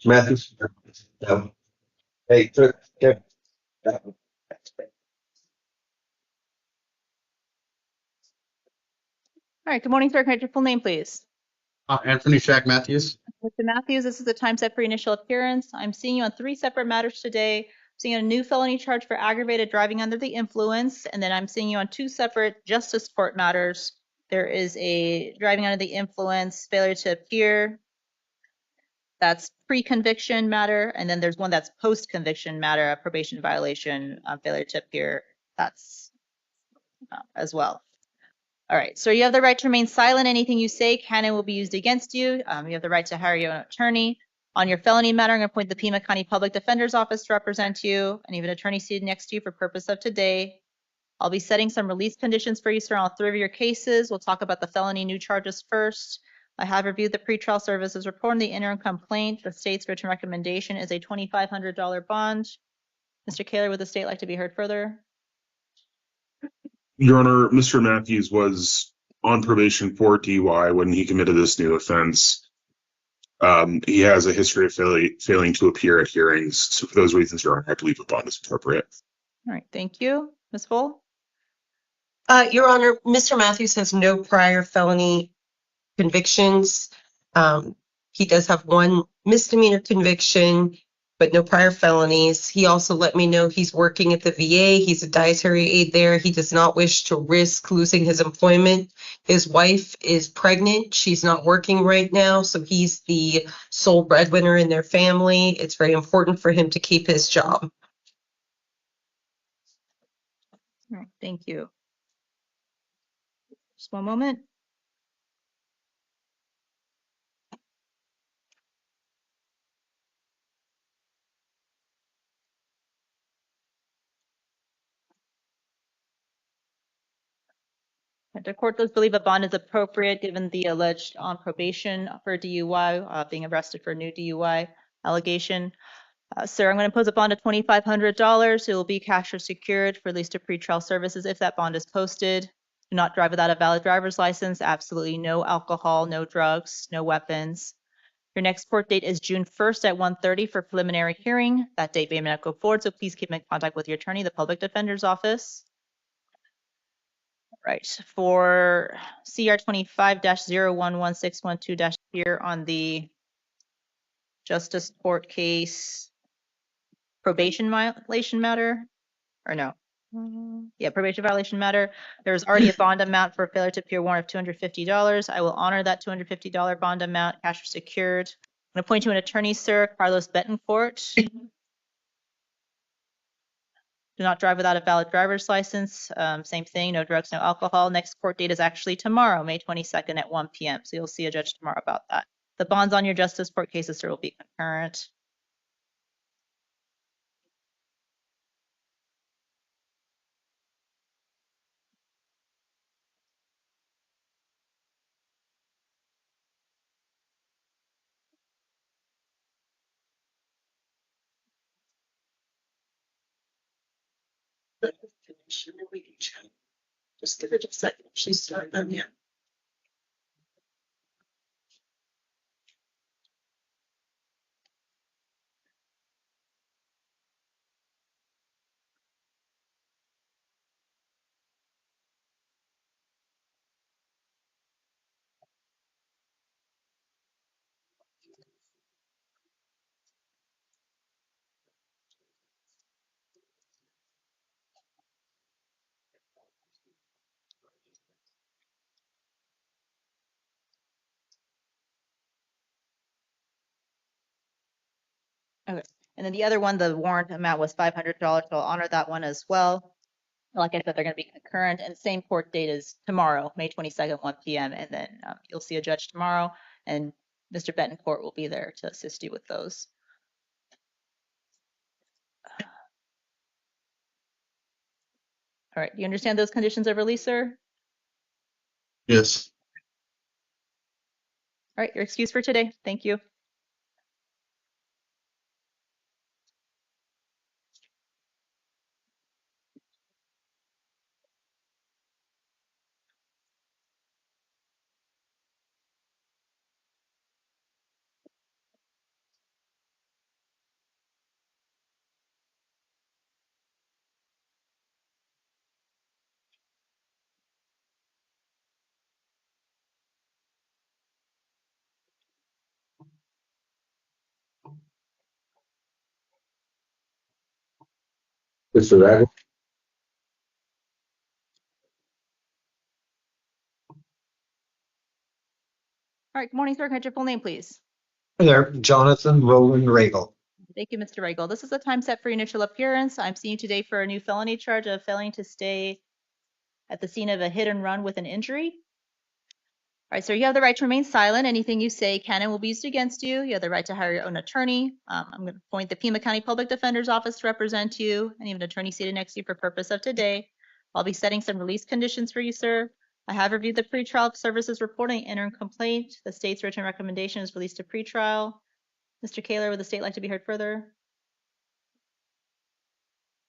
Matthews. No. Hey, Kevin. All right, good morning, sir. Can I have your full name, please? Anthony Shack Matthews. Mr. Matthews, this is the time set for your initial appearance. I'm seeing you on 3 separate matters today. I'm seeing a new felony charge for aggravated driving under the influence, and then I'm seeing you on 2 separate justice court matters. There is a driving under the influence, failure to appear. That's pre-conviction matter, and then there's one that's post-conviction matter, a probation violation, failure to appear. That's as well. All right, so you have the right to remain silent. Anything you say can and will be used against you. You have the right to hire your own attorney. On your felony matter, I'm going to appoint the Pima County Public Defender's Office to represent you, and you have an attorney seated next to you for purpose of today. I'll be setting some release conditions for you, sir, on all 3 of your cases. We'll talk about the felony new charges first. I have reviewed the pretrial services report and the interim complaint. The state's written recommendation is a $2,500 bond. Mr. Kaler, would the state like to be heard further? Your Honor, Mr. Matthews was on probation for DUI when he committed this new offense. He has a history of failing to appear at hearings. So for those reasons, Your Honor, I believe a bond is appropriate. All right, thank you. Ms. Full? Your Honor, Mr. Matthews has no prior felony convictions. He does have 1 misdemeanor conviction. but no prior felonies. He also let me know he's working at the VA. He's a dietary aide there. He does not wish to risk losing his employment. His wife is pregnant. She's not working right now, so he's the sole breadwinner in their family. It's very important for him to keep his job. All right, thank you. Just one moment. The court does believe a bond is appropriate given the alleged on probation for DUI, being arrested for a new DUI allegation. Sir, I'm going to impose a bond of $2,500. It will be cash or secured for release to pretrial services if that bond is posted. Do not drive without a valid driver's license. Absolutely no alcohol, no drugs, no weapons. Your next court date is June 1st at 1:30 for preliminary hearing. That date may not go forward, so please keep in contact with your attorney, the public defender's office. Right, for CR 25-011612- here on the justice court case probation violation matter, or no? Yeah, probation violation matter. There's already a bond amount for failure to appear warrant of $250. I will honor that $250 bond amount, cash or secured. I'm going to appoint you an attorney, sir, Carlos Betancourt. Do not drive without a valid driver's license. Same thing, no drugs, no alcohol. Next court date is actually tomorrow, May 22nd at 1 p.m. So you'll see a judge tomorrow about that. The bonds on your justice court cases, sir, will be concurrent. Just give it a second. She's starting on you. Okay. And then the other one, the warrant amount was $500. So I'll honor that one as well. Like I said, they're going to be concurrent, and same court date is tomorrow, May 22nd, 1 p.m. And then you'll see a judge tomorrow, and Mr. Betancourt will be there to assist you with those. All right. Do you understand those conditions of release, sir? Yes. All right. Your excuse for today. Thank you. Mr. Ragland? All right. Good morning, sir. Can I get your full name, please? Hi there, Jonathan Roland Regal. Thank you, Mr. Regal. This is the time set for your initial appearance. I'm seeing you today for a new felony charge of failing to stay at the scene of a hit and run with an injury. All right, sir, you have the right to remain silent. Anything you say can and will be used against you. You have the right to hire your own attorney. I'm going to appoint the Pima County Public Defender's Office to represent you, and even an attorney seated next to you for purpose of today. I'll be setting some release conditions for you, sir. I have reviewed the pretrial services report and interim complaint. The state's written recommendation is released to pretrial. Mr. Kaler, would the state like to be heard further?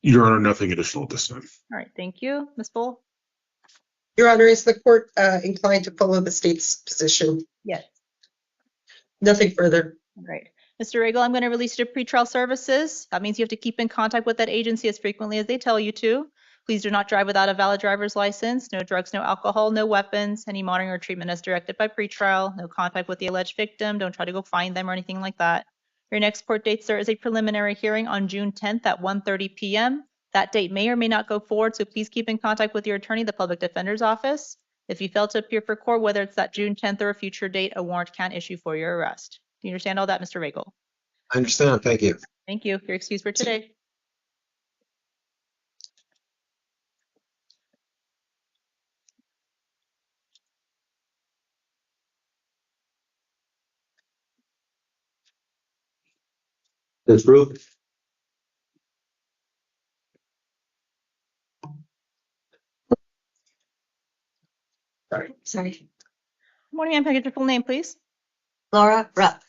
Your Honor, nothing additional at this time. All right, thank you. Ms. Bull? Your Honor, is the court inclined to follow the state's position? Yes. Nothing further. All right. Mr. Regal, I'm going to release you to pretrial services. That means you have to keep in contact with that agency as frequently as they tell you to. Please do not drive without a valid driver's license. No drugs, no alcohol, no weapons. Any monitoring or treatment as directed by pretrial. No contact with the alleged victim. Don't try to go find them or anything like that. Your next court date, sir, is a preliminary hearing on June 10th at 1:30 p.m. That date may or may not go forward, so please keep in contact with your attorney, the public defender's office. If you fail to appear for court, whether it's that June 10th or a future date, a warrant can issue for your arrest. Do you understand all that, Mr. Regal? I understand. Thank you. Thank you. You're excused for today. Disapprove. Sorry. Good morning, ma'am. Can I get your full name, please? Laura Rupp.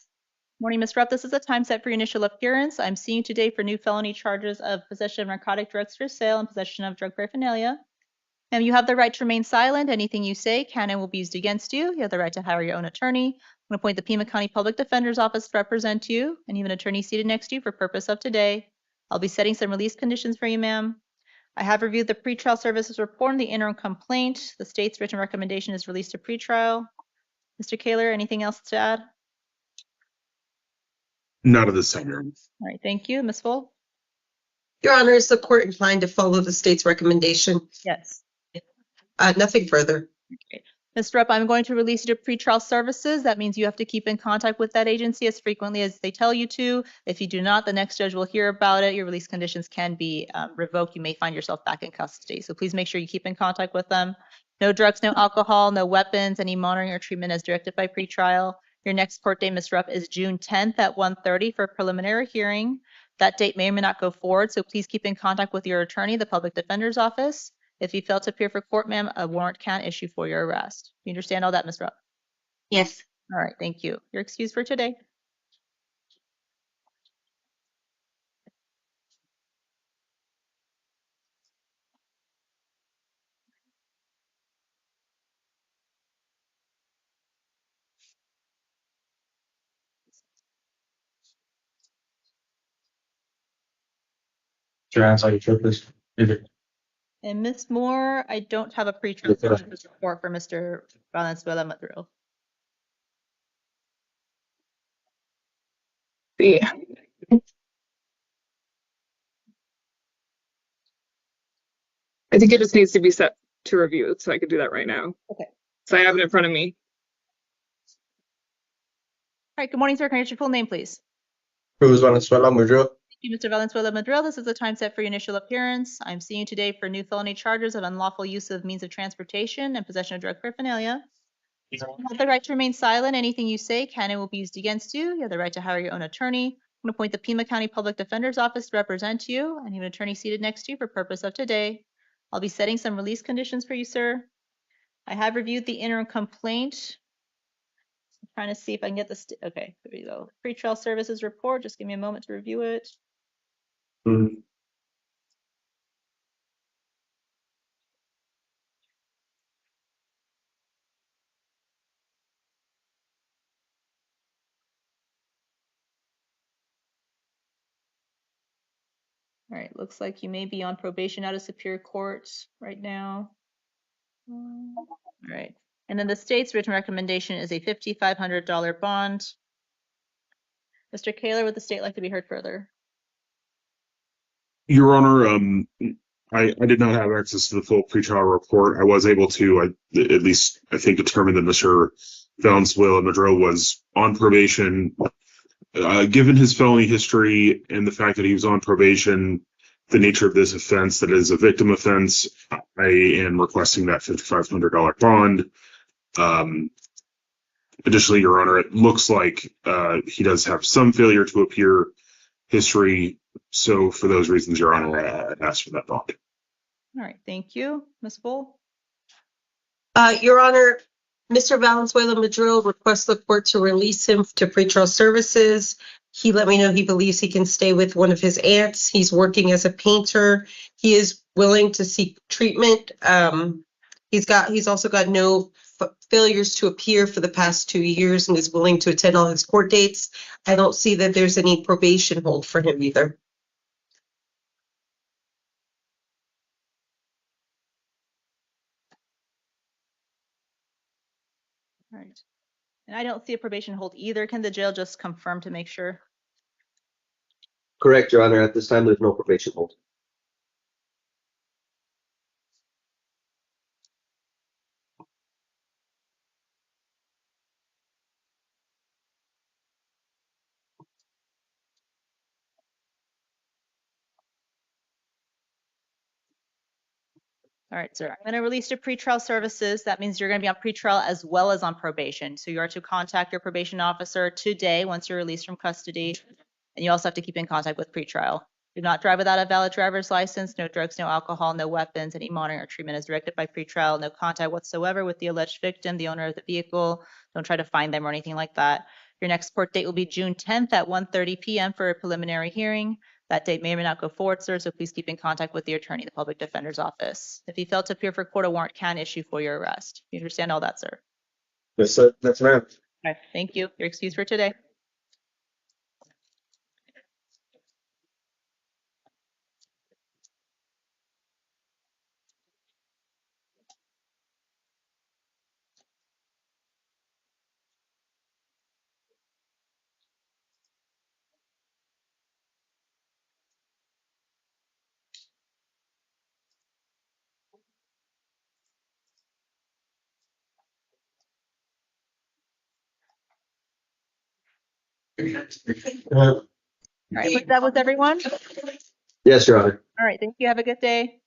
Morning, Ms. Rupp. This is the time set for your initial appearance. I'm seeing you today for new felony charges of possession of narcotic drugs for sale and possession of drug paraphernalia. And you have the right to remain silent. Anything you say can and will be used against you. You have the right to hire your own attorney. I'm going to appoint the Pima County Public Defender's Office to represent you, and you have an attorney seated next to you for purpose of today. I'll be setting some release conditions for you, ma'am. I have reviewed the pretrial services report and the interim complaint. The state's written recommendation is released to pretrial. Mr. Kaler, anything else to add? Not at this time, Your Honor. All right, thank you. Ms. Full? Your Honor, is the court inclined to follow the state's recommendation? Yes. Nothing further. Okay. Ms. Rupp, I'm going to release you to pretrial services. That means you have to keep in contact with that agency as frequently as they tell you to. If you do not, the next judge will hear about it. Your release conditions can be revoked. You may find yourself back in custody. So please make sure you keep in contact with them. No drugs, no alcohol, no weapons, any monitoring or treatment as directed by pretrial. Your next court date, Ms. Rupp, is June 10th at 1:30 for a preliminary hearing. That date may or may not go forward, so please keep in contact with your attorney, the public defender's office. If you fail to appear for court, ma'am, a warrant can issue for your arrest. You understand all that, Ms. Rupp? Yes. All right, thank you. You're excused for today. Sure, answer your purpose. And Ms. Moore, I don't have a pretrial services report for Mr. Valenzuela Madrid. Yeah. I think it just needs to be set to review, so I could do that right now. Okay. So I have it in front of me. All right, good morning, sir. Can I get your full name, please? Cruz Valenzuela Madrid. Thank you, Mr. Valenzuela Madrid. This is the time set for your initial appearance. I'm seeing you today for new felony charges of unlawful use of means of transportation and possession of drug paraphernalia. You have the right to remain silent. Anything you say can and will be used against you. You have the right to hire your own attorney. I'm going to appoint the Pima County Public Defender's Office to represent you, and you have an attorney seated next to you for purpose of today. I'll be setting some release conditions for you, sir. I have reviewed the interim complaint. I'm trying to see if I can get this. Okay, there we go. Pretrial services report. Just give me a moment to review it. All right, looks like you may be on probation out of Superior Court right now. All right, and then the state's written recommendation is a $5,500 bond. Mr. Kaler, would the state like to be heard further? Your Honor, I did not have access to the full pretrial report. I was able to, at least I think, determine that Mr. Valenzuela Madrid was on probation. Given his felony history and the fact that he was on probation, the nature of this offense, that is a victim offense, I am requesting that $5,500 bond. Additionally, Your Honor, it looks like he does have some failure to appear history. So for those reasons, Your Honor, I asked for that bond. All right, thank you. Ms. Bull? Your Honor, Mr. Valenzuela Madrid requests the court to release him to pretrial services. He let me know he believes he can stay with one of his aunts. He's working as a painter. He is willing to seek treatment. He's also got no failures to appear for the past 2 years and is willing to attend all his court dates. I don't see that there's any probation hold for him either. All right. And I don't see a probation hold either. Can the jail just confirm to make sure? Correct, Your Honor. At this time, there's no probation hold. All right, sir. I'm going to release your pretrial services. That means you're going to be on pretrial as well as on probation. So you are to contact your probation officer today once you're released from custody. And you also have to keep in contact with pretrial. Do not drive without a valid driver's license. No drugs, no alcohol, no weapons. Any monitoring or treatment is directed by pretrial. No contact whatsoever with the alleged victim, the owner of the vehicle. Don't try to find them or anything like that. Your next court date will be June 10th at 1:30 p.m. for a preliminary hearing. That date may or may not go forward, sir, so please keep in contact with the attorney, the public defender's office. If you fail to appear for court, a warrant can issue for your arrest. You understand all that, sir? Yes, sir. That's ma'am. All right, thank you. You're excused for today. All right, was that with everyone? Yes, Your Honor. All right, thank you. Have a good day.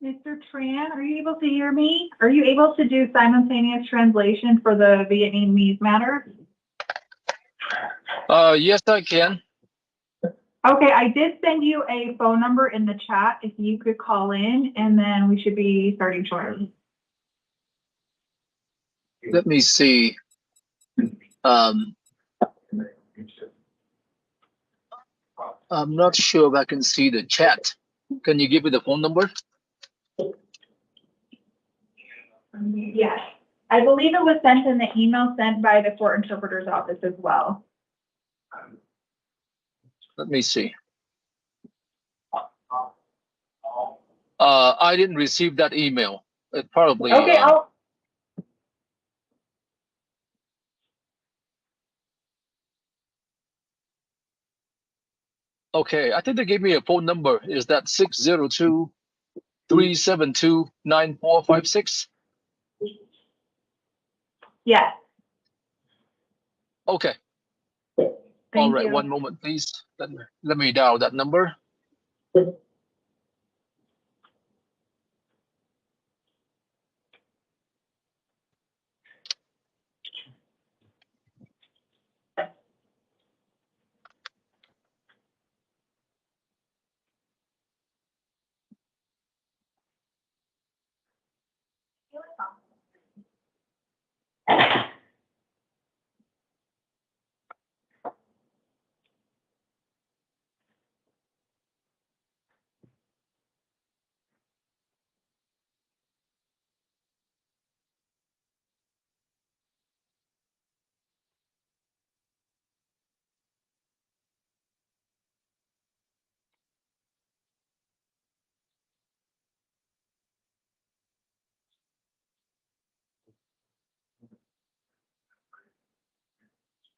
Mr. Tran, are you able to hear me? Are you able to do simultaneous translation for the Vietnamese matter? Yes, I can. Okay, I did send you a phone number in the chat. If you could call in, and then we should be starting shortly. Let me see. I'm not sure if I can see the chat. Can you give me the phone number? Yes, I believe it was sent in the email sent by the court interpreter's office as well. Let me see. I didn't receive that email. It probably. Okay, Okay, I think they gave me a phone number. Is that 602-372-9456? Yes. Okay. All right, one moment, please. Let me dial that number.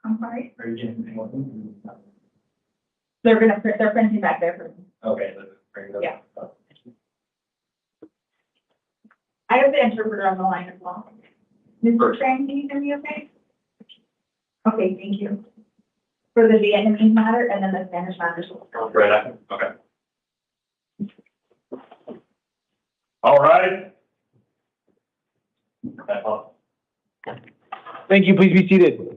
I'm sorry. They're printing back there for me. Okay. Yeah. I have the interpreter on the line as well. Mr. Tran, can you hear me okay? Okay, thank you. For the Vietnamese matter and then the Spanish matter. Right. Okay. All right. Thank you. Please be seated.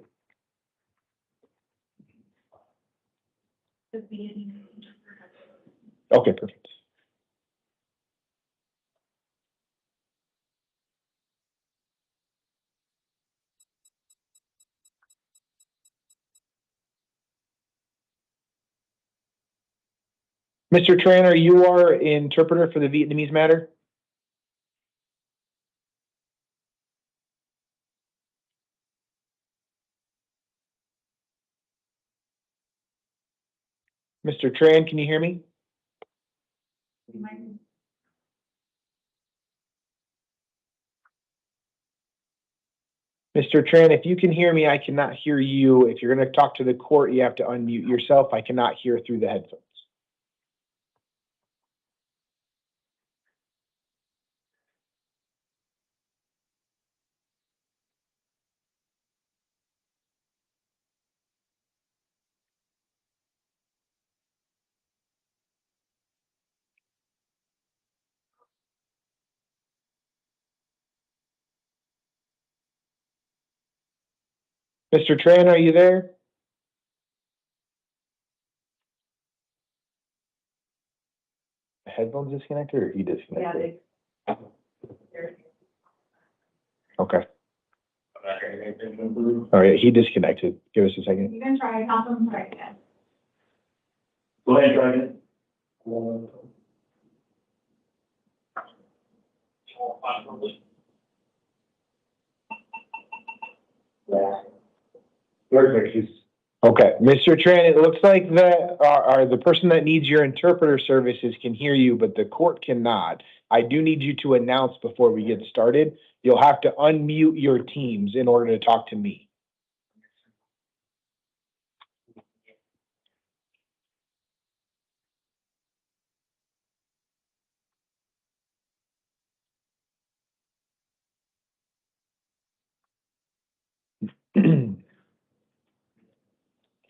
Okay, perfect. Mr. Tran, you are interpreter for the Vietnamese matter? Mr. Tran, can you hear me? Mr. Tran, if you can hear me, I cannot hear you. If you're going to talk to the court, you have to unmute yourself. I cannot hear through the headphones. Mr. Tran, are you there? The headphones disconnected or he disconnected? Yeah, Okay. All right, he disconnected. Give us a second. You can try, I'll try again. Go ahead and try again. Okay, Mr. Tran, it looks like the person that needs your interpreter services can hear you, but the court cannot. I do need you to announce before we get started. You'll have to unmute your teams in order to talk to me.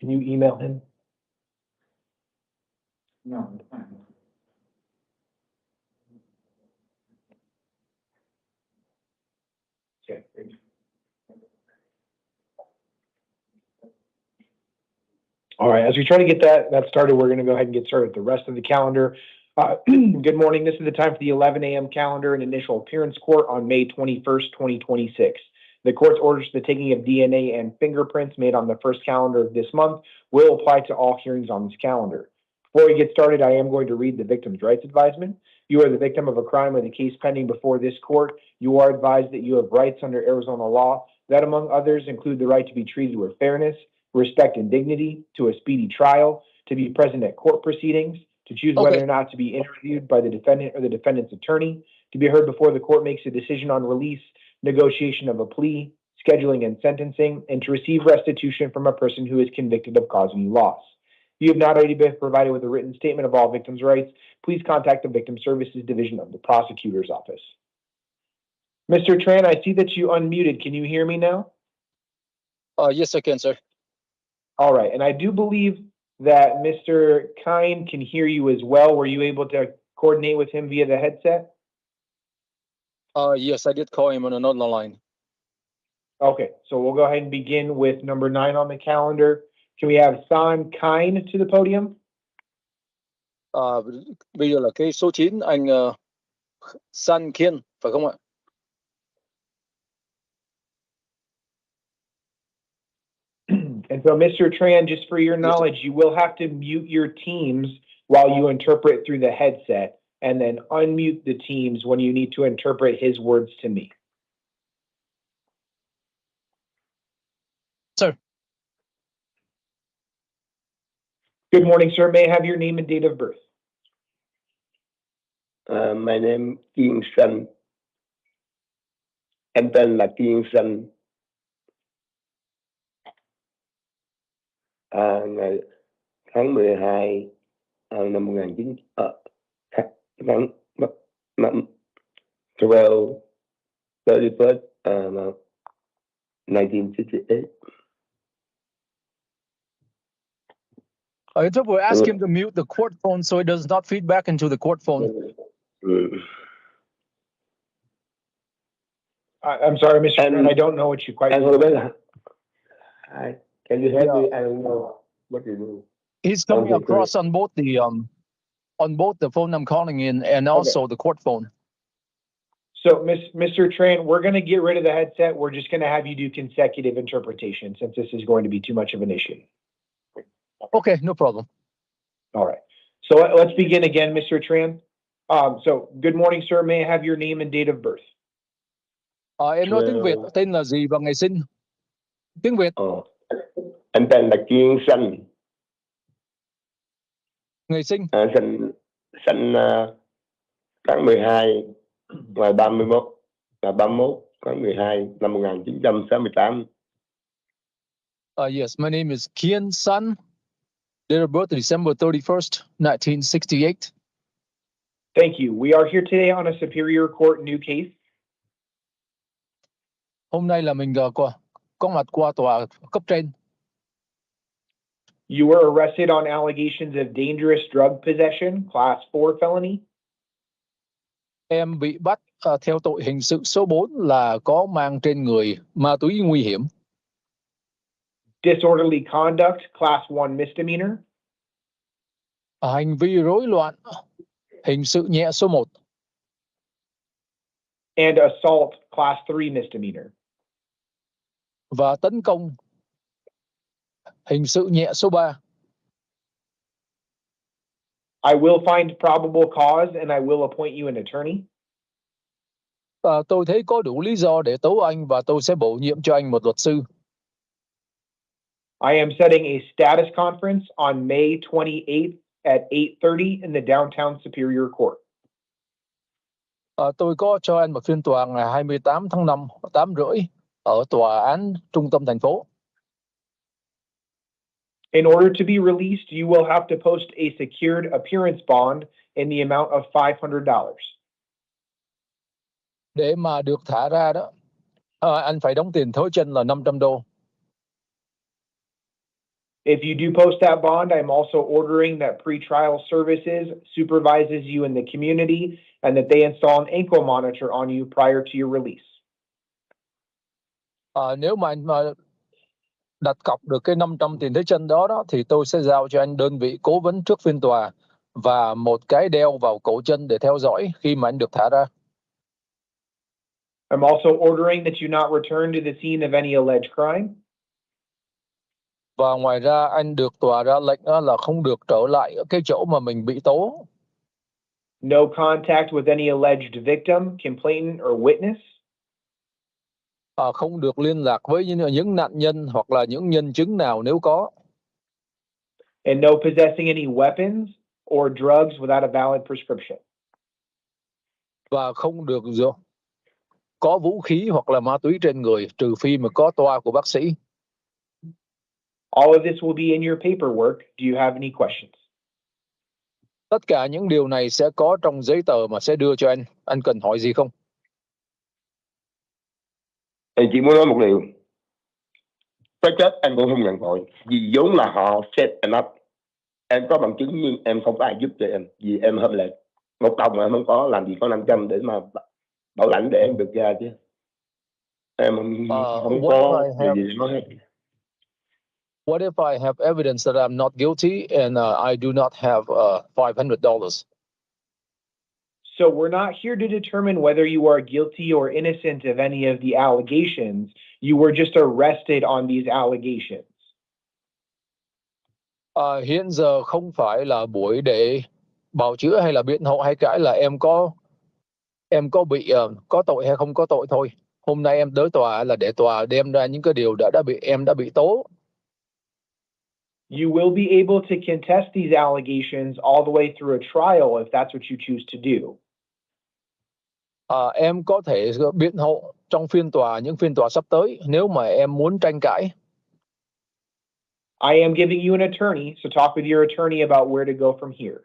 Can you email him? No. All right, as we try to get that started, we're gonna go ahead and get started with the rest of the calendar. Good morning, this is the time for the 11 a.m. calendar and initial appearance court on May 21st, 2026. The court's orders for the taking of DNA and fingerprints made on the first calendar of this month will apply to all hearings on this calendar. Before we get started, I am going to read the victim's rights advisement. You are the victim of a crime with a case pending before this court. You are advised that you have rights under Arizona law that, among others, include the right to be treated with fairness, respect, and dignity, to a speedy trial, to be present at court proceedings, to choose whether or not to be interviewed by the defendant or the defendant's attorney, to be heard before the court makes a decision on release, negotiation of a plea, scheduling and sentencing, and to receive restitution from a person who is convicted of causing you loss. If you have not already been provided with a written statement of all victims' rights, please contact the Victim Services Division of the Prosecutor's Office. Mr. Tran, I see that you unmuted. Can you hear me now? Yes, I can, sir. All right, and I do believe that Mr. Kine can hear you as well. Were you able to coordinate with him via the headset? Yes, I did call him on another line. Okay, so we'll go ahead and begin with number 9 on the calendar. Can we have San Kine to the podium? Bây giờ là cái số 9, anh San Kiên, phải không ạ? And so, Mr. Tran, just for your knowledge, you will have to mute your teams while you interpret through the headset, and then unmute the teams when you need to interpret his words to me. Sir. Good morning, sir. May I have your name and date of birth? My name Kiên Sân. Em tên là Kiên Sân. Ngày tháng 12 năm 1968. Interpreter, ask him to mute the court phone so it does not feed back into the court phone. I'm sorry, Mr. Tran, I don't know what you quite. Can you help me? I don't know what you do. He's coming across on both the phone I'm calling in and also the court phone. So, Mr. Tran, we're going to get rid of the headset. We're just going to have you do consecutive interpretation since this is going to be too much of an issue. Okay, no problem. All right. So let's begin again, Mr. Tran. So, good morning, sir. May I have your name and date of birth? Em nói tiếng Việt, tên là gì và ngày sinh? Tiếng Việt. Anh tên là Kiên Sân. Ngày sinh. Sinh tháng 12 ngày 31 tháng 12 năm 1968. Yes, my name is Kian Sun. Date of birth December 31st, 1968. Thank you. We are here today on a Superior Court new case. Hôm nay là mình có mặt qua tòa cấp trên. You were arrested on allegations of dangerous drug possession, class 4 felony. Em bị bắt theo tội hình sự số 4 là có mang trên người ma túy nguy hiểm. Disorderly conduct, class 1 misdemeanor. Hành vi rối loạn, hình sự nhẹ số 1. And assault, class 3 misdemeanor. Và tấn công, hình sự nhẹ số 3. I will find probable cause and I will appoint you an attorney. Tôi thấy có đủ lý do để tố anh và tôi sẽ bổ nhiệm cho anh một luật sư. I am setting a status conference on May 28th at 8:30 in the downtown Superior Court. Tôi có cho anh một phiên tòa ngày 28 tháng 5, 8:30 ở tòa án trung tâm thành phố. In order to be released, you will have to post a secured appearance bond in the amount of $500. Để mà được thả ra đó, anh phải đóng tiền thối chân là $500. If you do post that bond, I'm also ordering that pretrial services supervises you in the community and that they install an ankle monitor on you prior to your release. Nếu mà anh đặt cọc được cái 500 tiền thế chân đó thì tôi sẽ giao cho anh đơn vị cố vấn trước phiên tòa và một cái đeo vào cổ chân để theo dõi khi mà anh được thả ra. I'm also ordering that you not return to the scene of any alleged crime. Và ngoài ra anh được tòa ra lệnh là không được trở lại ở cái chỗ mà mình bị tố. No contact with any alleged victim, complainant, or witness. Không được liên lạc với những nạn nhân hoặc là những nhân chứng nào nếu có. And no possessing any weapons or drugs without a valid prescription. Và không được có vũ khí hoặc là ma túy trên người trừ phi mà có toa của bác sĩ. All of this will be in your paperwork. Do you have any questions? Tất cả những điều này sẽ có trong giấy tờ mà sẽ đưa cho anh. Anh cần hỏi gì không? Em chỉ muốn nói một điều. Cái chết em cũng không nhận tội. Vì vốn là họ set em up. Em có bằng chứng nhưng em không có ai giúp cho em. Vì em hợp lệ. Một đồng mà em không có, làm gì có 500 để mà bảo lãnh để em được ra chứ. Em không có gì nói hết. What if I have evidence that I'm not guilty and I do not have $500? So we're not here to determine whether you are guilty or innocent of any of the allegations. You were just arrested on these allegations. Hiện giờ không phải là buổi để bào chữa hay là biện hộ hay cãi là em có bị có tội hay không có tội thôi. Hôm nay em tới tòa là để tòa đem ra những cái điều em đã bị tố. You will be able to contest these allegations all the way through a trial if that's what you choose to do. Em có thể biện hộ trong những phiên tòa sắp tới nếu mà em muốn tranh cãi. I am giving you an attorney, so talk with your attorney about where to go from here.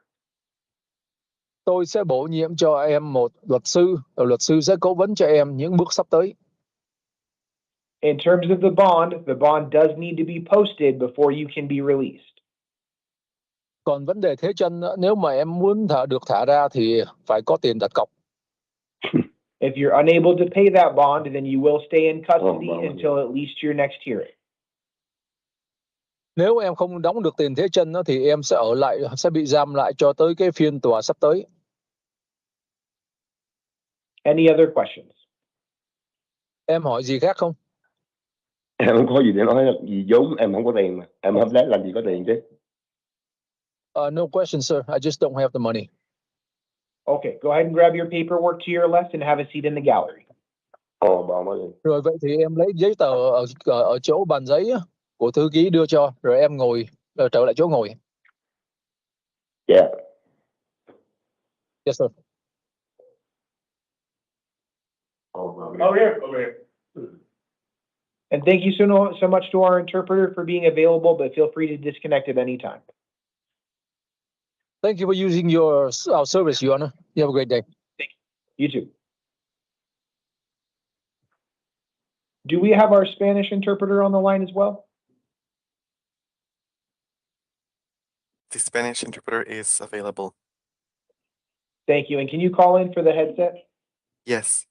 Tôi sẽ bổ nhiệm cho em một luật sư, luật sư sẽ cố vấn cho em những bước sắp tới. In terms of the bond does need to be posted before you can be released. Còn vấn đề thế chân, nếu mà em muốn được thả ra thì phải có tiền đặt cọc. If you're unable to pay that bond, then you will stay in custody until at least your next hearing. Nếu em không đóng được tiền thế chân thì em sẽ sẽ bị giam lại cho tới cái phiên tòa sắp tới. Any other questions? Em hỏi gì khác không? Em không có gì để nói, vì vốn em không có tiền mà. Em hợp lệ làm gì có tiền chứ. No question, sir. I just don't have the money. Okay, go ahead and grab your paperwork to your left and have a seat in the gallery. Rồi vậy thì em lấy giấy tờ ở chỗ bàn giấy của thư ký đưa cho, rồi em ngồi trở lại chỗ ngồi. Yeah. Yes, sir. Over here. And thank you so much to our interpreter for being available, but feel free to disconnect at any time. Thank you for using our service, Your Honor. You have a great day. Thank you. You too. Do we have our Spanish interpreter on the line as well? The Spanish interpreter is available. Thank you. And can you call in for the headset? Yes.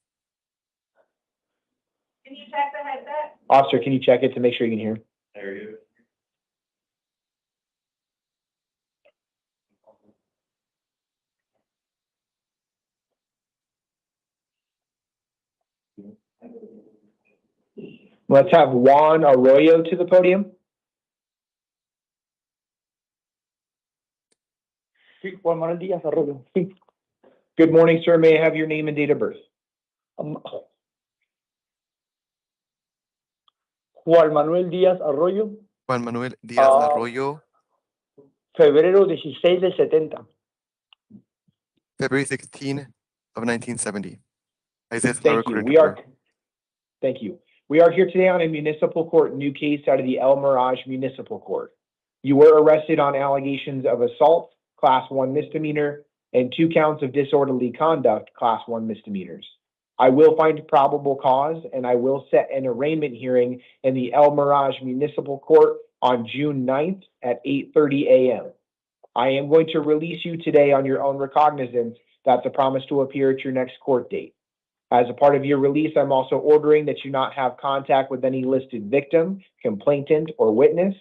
Can you check the headset? Officer, can you check it to make sure you can hear? There you go. Let's have Juan Arroyo to the podium. Juan Manuel Díaz Arroyo. Good morning, sir. May I have your name and date of birth? Juan Manuel Díaz Arroyo. Juan Manuel Díaz Arroyo. Febrero 16 del 70. February 16 of 1970. Thank you. We are here today on a municipal court new case out of the El Mirage Municipal Court. You were arrested on allegations of assault, Class 1 misdemeanor, and 2 counts of disorderly conduct, Class 1 misdemeanors. I will find probable cause, and I will set an arraignment hearing in the El Mirage Municipal Court on June 9th at 8:30 a.m. I am going to release you today on your own recognizance. That's a promise to appear at your next court date. As a part of your release, I'm also ordering that you not have contact with any listed victim, complainant, or witness,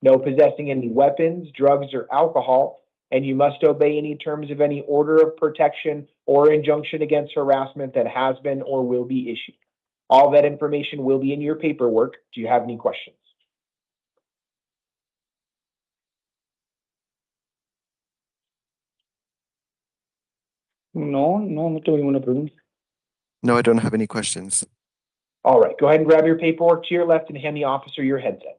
no possessing any weapons, drugs, or alcohol, and you must obey any terms of any order of protection or injunction against harassment that has been or will be issued. All that information will be in your paperwork. Do you have any questions? No tengo ninguna pregunta. No, I don't have any questions. All right, go ahead and grab your paperwork to your left and hand the officer your headset.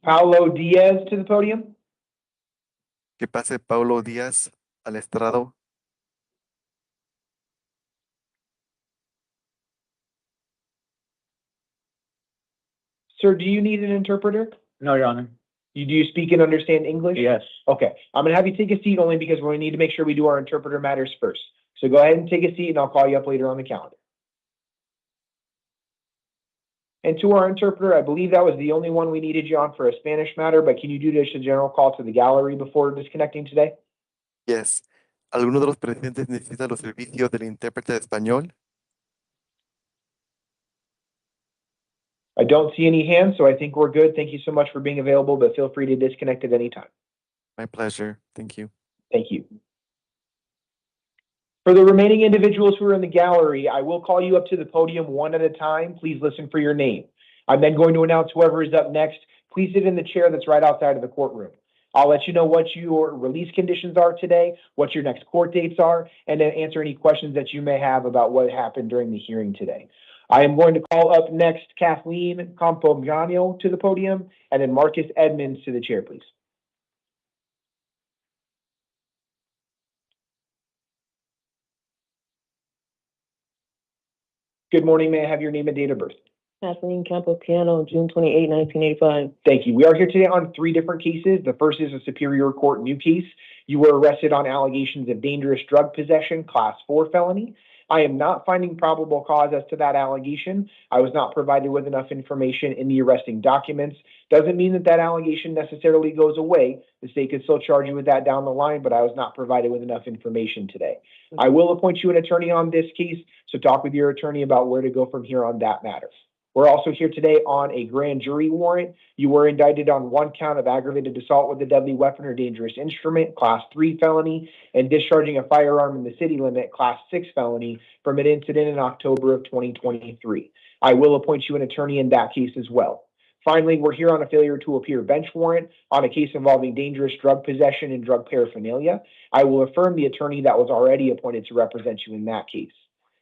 Paulo Diaz to the podium. Que pase Paulo Díaz al estrado. Sir, do you need an interpreter? No, Your Honor. Do you speak and understand English? Yes. Okay, I'm gonna have you take a seat only because we need to make sure we do our interpreter matters first. So go ahead and take a seat and I'll call you up later on the calendar. And to our interpreter, I believe that was the only one we needed you on for a Spanish matter, but can you do just a general call to the gallery before disconnecting today? Yes. ¿Alguno de los presentes necesita los servicios del intérprete de español? I don't see any hands, so I think we're good. Thank you so much for being available, but feel free to disconnect at any time. My pleasure. Thank you. Thank you. For the remaining individuals who are in the gallery, I will call you up to the podium one at a time. Please listen for your name. I'm then going to announce whoever is up next. Please sit in the chair that's right outside of the courtroom. I'll let you know what your release conditions are today, what your next court dates are, and then answer any questions that you may have about what happened during the hearing today. I am going to call up next Kathleen Campomiano to the podium, and then Marcus Edmonds to the chair, please. Good morning. May I have your name and date of birth? Kathleen Campopiano, June 28, 1985. Thank you. We are here today on 3 different cases. The first is a Superior Court new case. You were arrested on allegations of dangerous drug possession, class 4 felony. I am not finding probable cause as to that allegation. I was not provided with enough information in the arresting documents. Doesn't mean that that allegation necessarily goes away. The state could still charge you with that down the line, but I was not provided with enough information today. I will appoint you an attorney on this case, so talk with your attorney about where to go from here on that matter. We're also here today on a grand jury warrant. You were indicted on 1 count of aggravated assault with a deadly weapon or dangerous instrument, class 3 felony, and discharging a firearm in the city limit, class 6 felony, from an incident in October of 2023. I will appoint you an attorney in that case as well. Finally, we're here on a failure to appear bench warrant on a case involving dangerous drug possession and drug paraphernalia. I will affirm the attorney that was already appointed to represent you in that case.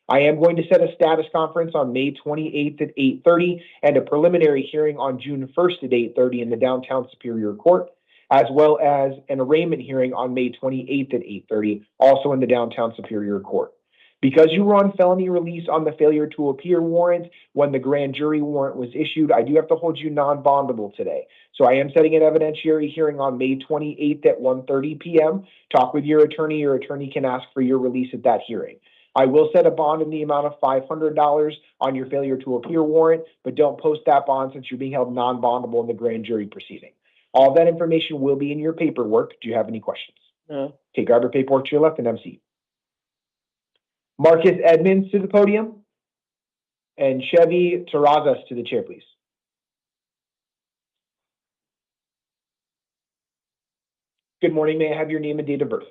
I am going to set a status conference on May 28th at 8:30 and a preliminary hearing on June 1st at 8:30 in the downtown Superior Court, as well as an arraignment hearing on May 28th at 8:30, also in the downtown Superior Court. Because you were on felony release on the failure to appear warrant when the grand jury warrant was issued, I do have to hold you non-bondable today. So I am setting an evidentiary hearing on May 28th at 1:30 p.m. Talk with your attorney. Your attorney can ask for your release at that hearing. I will set a bond in the amount of $500 on your failure to appear warrant, but don't post that bond since you're being held non-bondable in the grand jury proceeding. All that information will be in your paperwork. Do you have any questions? No. Okay, grab your paperwork to your left and have a seat. Marcus Edmonds to the podium, and Chevy Terrazas to the chair, please. Good morning. May I have your name and date of birth?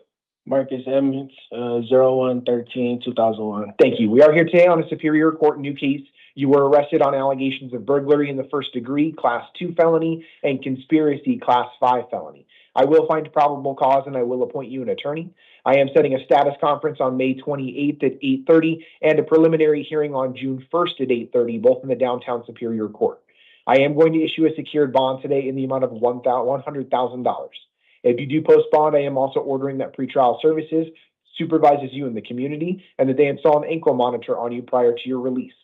Marcus Edmonds, 01/13/2001. Thank you. We are here today on a Superior Court new case. You were arrested on allegations of burglary in the first degree, class 2 felony, and conspiracy, class 5 felony. I will find probable cause and I will appoint you an attorney. I am setting a status conference on May 28th at 8:30 and a preliminary hearing on June 1st at 8:30, both in the downtown Superior Court. I am going to issue a secured bond today in the amount of $100,000. If you do post bond, I am also ordering that pretrial services supervises you in the community and that they install an ankle monitor on you prior to your release.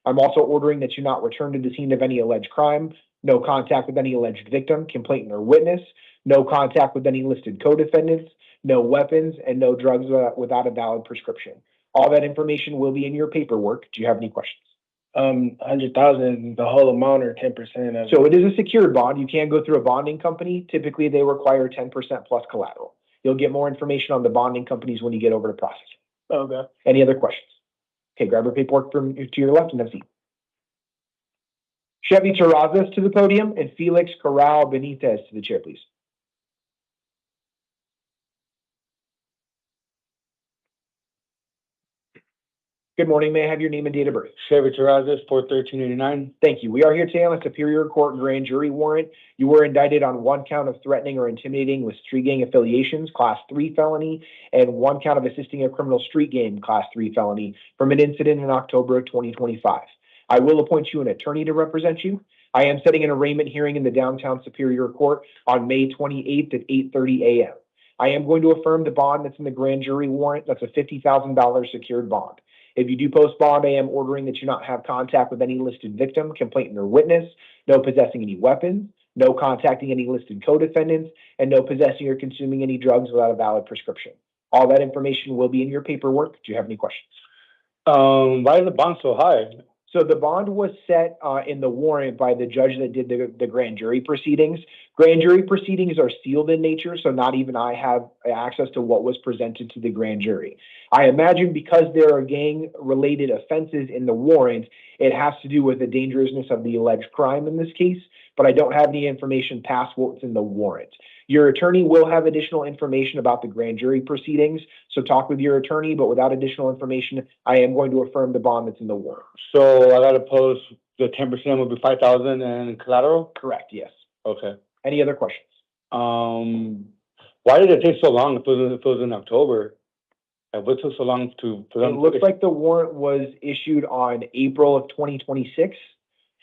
I'm also ordering that you not return to the scene of any alleged crime, no contact with any alleged victim, complainant, or witness, no contact with any listed co-defendants, no weapons, and no drugs without a valid prescription. All that information will be in your paperwork. Do you have any questions? 100,000, the whole amount or 10% of it? So it is a secured bond. You can go through a bonding company. Typically, they require 10% plus collateral. You'll get more information on the bonding companies when you get over to processing. Okay. Any other questions? Okay, grab your paperwork from to your left and have a seat. Chevy Terrazas to the podium and Felix Corral Benitez to the chair, please. Good morning. May I have your name and date of birth? Chevy Terrazas, 4/13/89. Thank you. We are here today on a Superior Court grand jury warrant. You were indicted on one count of threatening or intimidating with street gang affiliations, class 3 felony, and one count of assisting a criminal street gang, class 3 felony, from an incident in October of 2025. I will appoint you an attorney to represent you. I am setting an arraignment hearing in the downtown Superior Court on May 28th at 8:30 a.m. I am going to affirm the bond that's in the grand jury warrant. That's a $50,000 secured bond. If you do post bond, I am ordering that you not have contact with any listed victim, complainant, or witness, no possessing any weapons, no contacting any listed co-defendants, and no possessing or consuming any drugs without a valid prescription. All that information will be in your paperwork. Do you have any questions? Why is the bond so high? So the bond was set in the warrant by the judge that did the grand jury proceedings. Grand jury proceedings are sealed in nature, so not even I have access to what was presented to the grand jury. I imagine because there are gang-related offenses in the warrant, it has to do with the dangerousness of the alleged crime in this case, but I don't have any information past what's in the warrant. Your attorney will have additional information about the grand jury proceedings, so talk with your attorney, but without additional information, I am going to affirm the bond that's in the warrant. So I gotta post the 10% will be 5,000 and collateral? Correct, yes. Okay. Any other questions? Why did it take so long if it was in October? What took so long for them? It looks like the warrant was issued on April of 2026.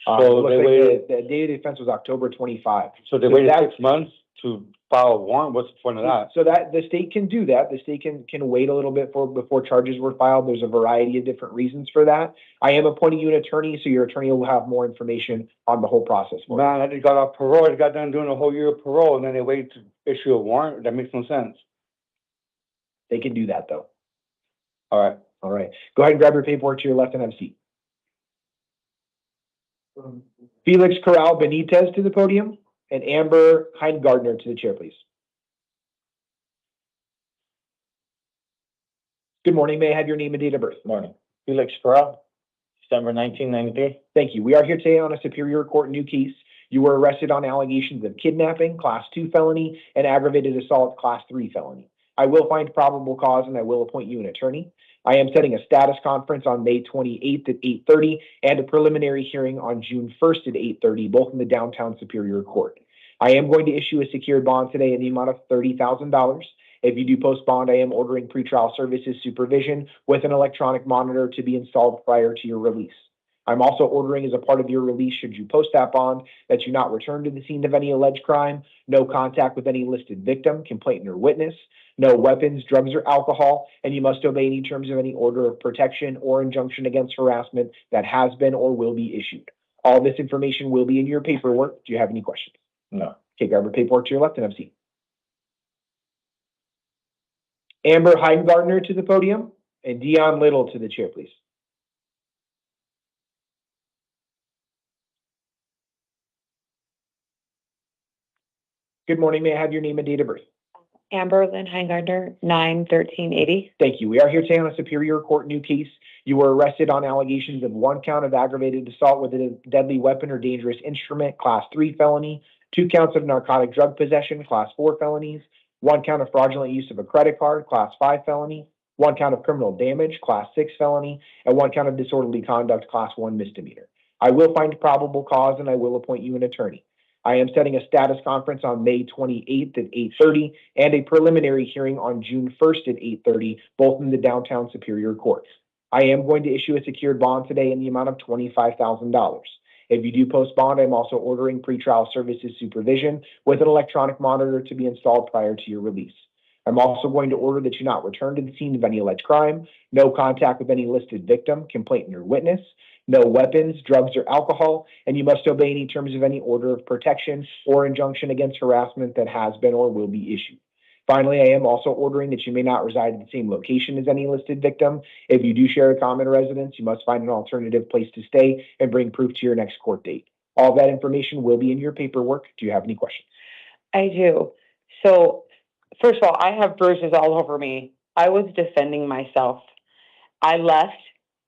So they waited. The date of the offense was October 25. So they waited 6 months to file a warrant? What's the point of that? So that the state can do that. The state can wait a little bit before charges were filed. There's a variety of different reasons for that. I am appointing you an attorney, so your attorney will have more information on the whole process. Man, I just got off parole. I got done doing a whole year of parole, and then they wait to issue a warrant. That makes no sense. They can do that, though. All right. All right. Go ahead and grab your paperwork to your left and have a seat. Felix Corral Benitez to the podium and Amber Heingardner to the chair, please. Good morning. May I have your name and date of birth? Morning. Felix Corral, December 1993. Thank you. We are here today on a Superior Court new case. You were arrested on allegations of kidnapping, class 2 felony, and aggravated assault, class 3 felony. I will find probable cause and I will appoint you an attorney. I am setting a status conference on May 28th at 8:30 and a preliminary hearing on June 1st at 8:30, both in the downtown Superior Court. I am going to issue a secured bond today in the amount of $30,000. If you do post bond, I am ordering pretrial services supervision with an electronic monitor to be installed prior to your release. I'm also ordering as a part of your release, should you post that bond, that you not return to the scene of any alleged crime, no contact with any listed victim, complainant, or witness, no weapons, drugs, or alcohol, and you must obey any terms of any order of protection or injunction against harassment that has been or will be issued. All this information will be in your paperwork. Do you have any questions? No. Okay, grab your paperwork to your left and have a seat. Amber Heingardner to the podium and Dion Little to the chair, please. Good morning. May I have your name and date of birth? Amber Lynn Heingardner, 9/13/80. Thank you. We are here today on a Superior Court new case. You were arrested on allegations of one count of aggravated assault with a deadly weapon or dangerous instrument, class 3 felony, 2 counts of narcotic drug possession, class 4 felonies, 1 count of fraudulent use of a credit card, class 5 felony, 1 count of criminal damage, class 6 felony, and 1 count of disorderly conduct, class 1 misdemeanor. I will find probable cause and I will appoint you an attorney. I am setting a status conference on May 28th at 8:30 and a preliminary hearing on June 1st at 8:30, both in the downtown Superior Court. I am going to issue a secured bond today in the amount of $25,000. If you do post bond, I'm also ordering pretrial services supervision with an electronic monitor to be installed prior to your release. I'm also going to order that you not return to the scene of any alleged crime, no contact with any listed victim, complainant, or witness, no weapons, drugs, or alcohol, and you must obey any terms of any order of protection or injunction against harassment that has been or will be issued. Finally, I am also ordering that you may not reside in the same location as any listed victim. If you do share a common residence, you must find an alternative place to stay and bring proof to your next court date. All that information will be in your paperwork. Do you have any questions? I do. So, first of all, I have bruises all over me. I was defending myself. I left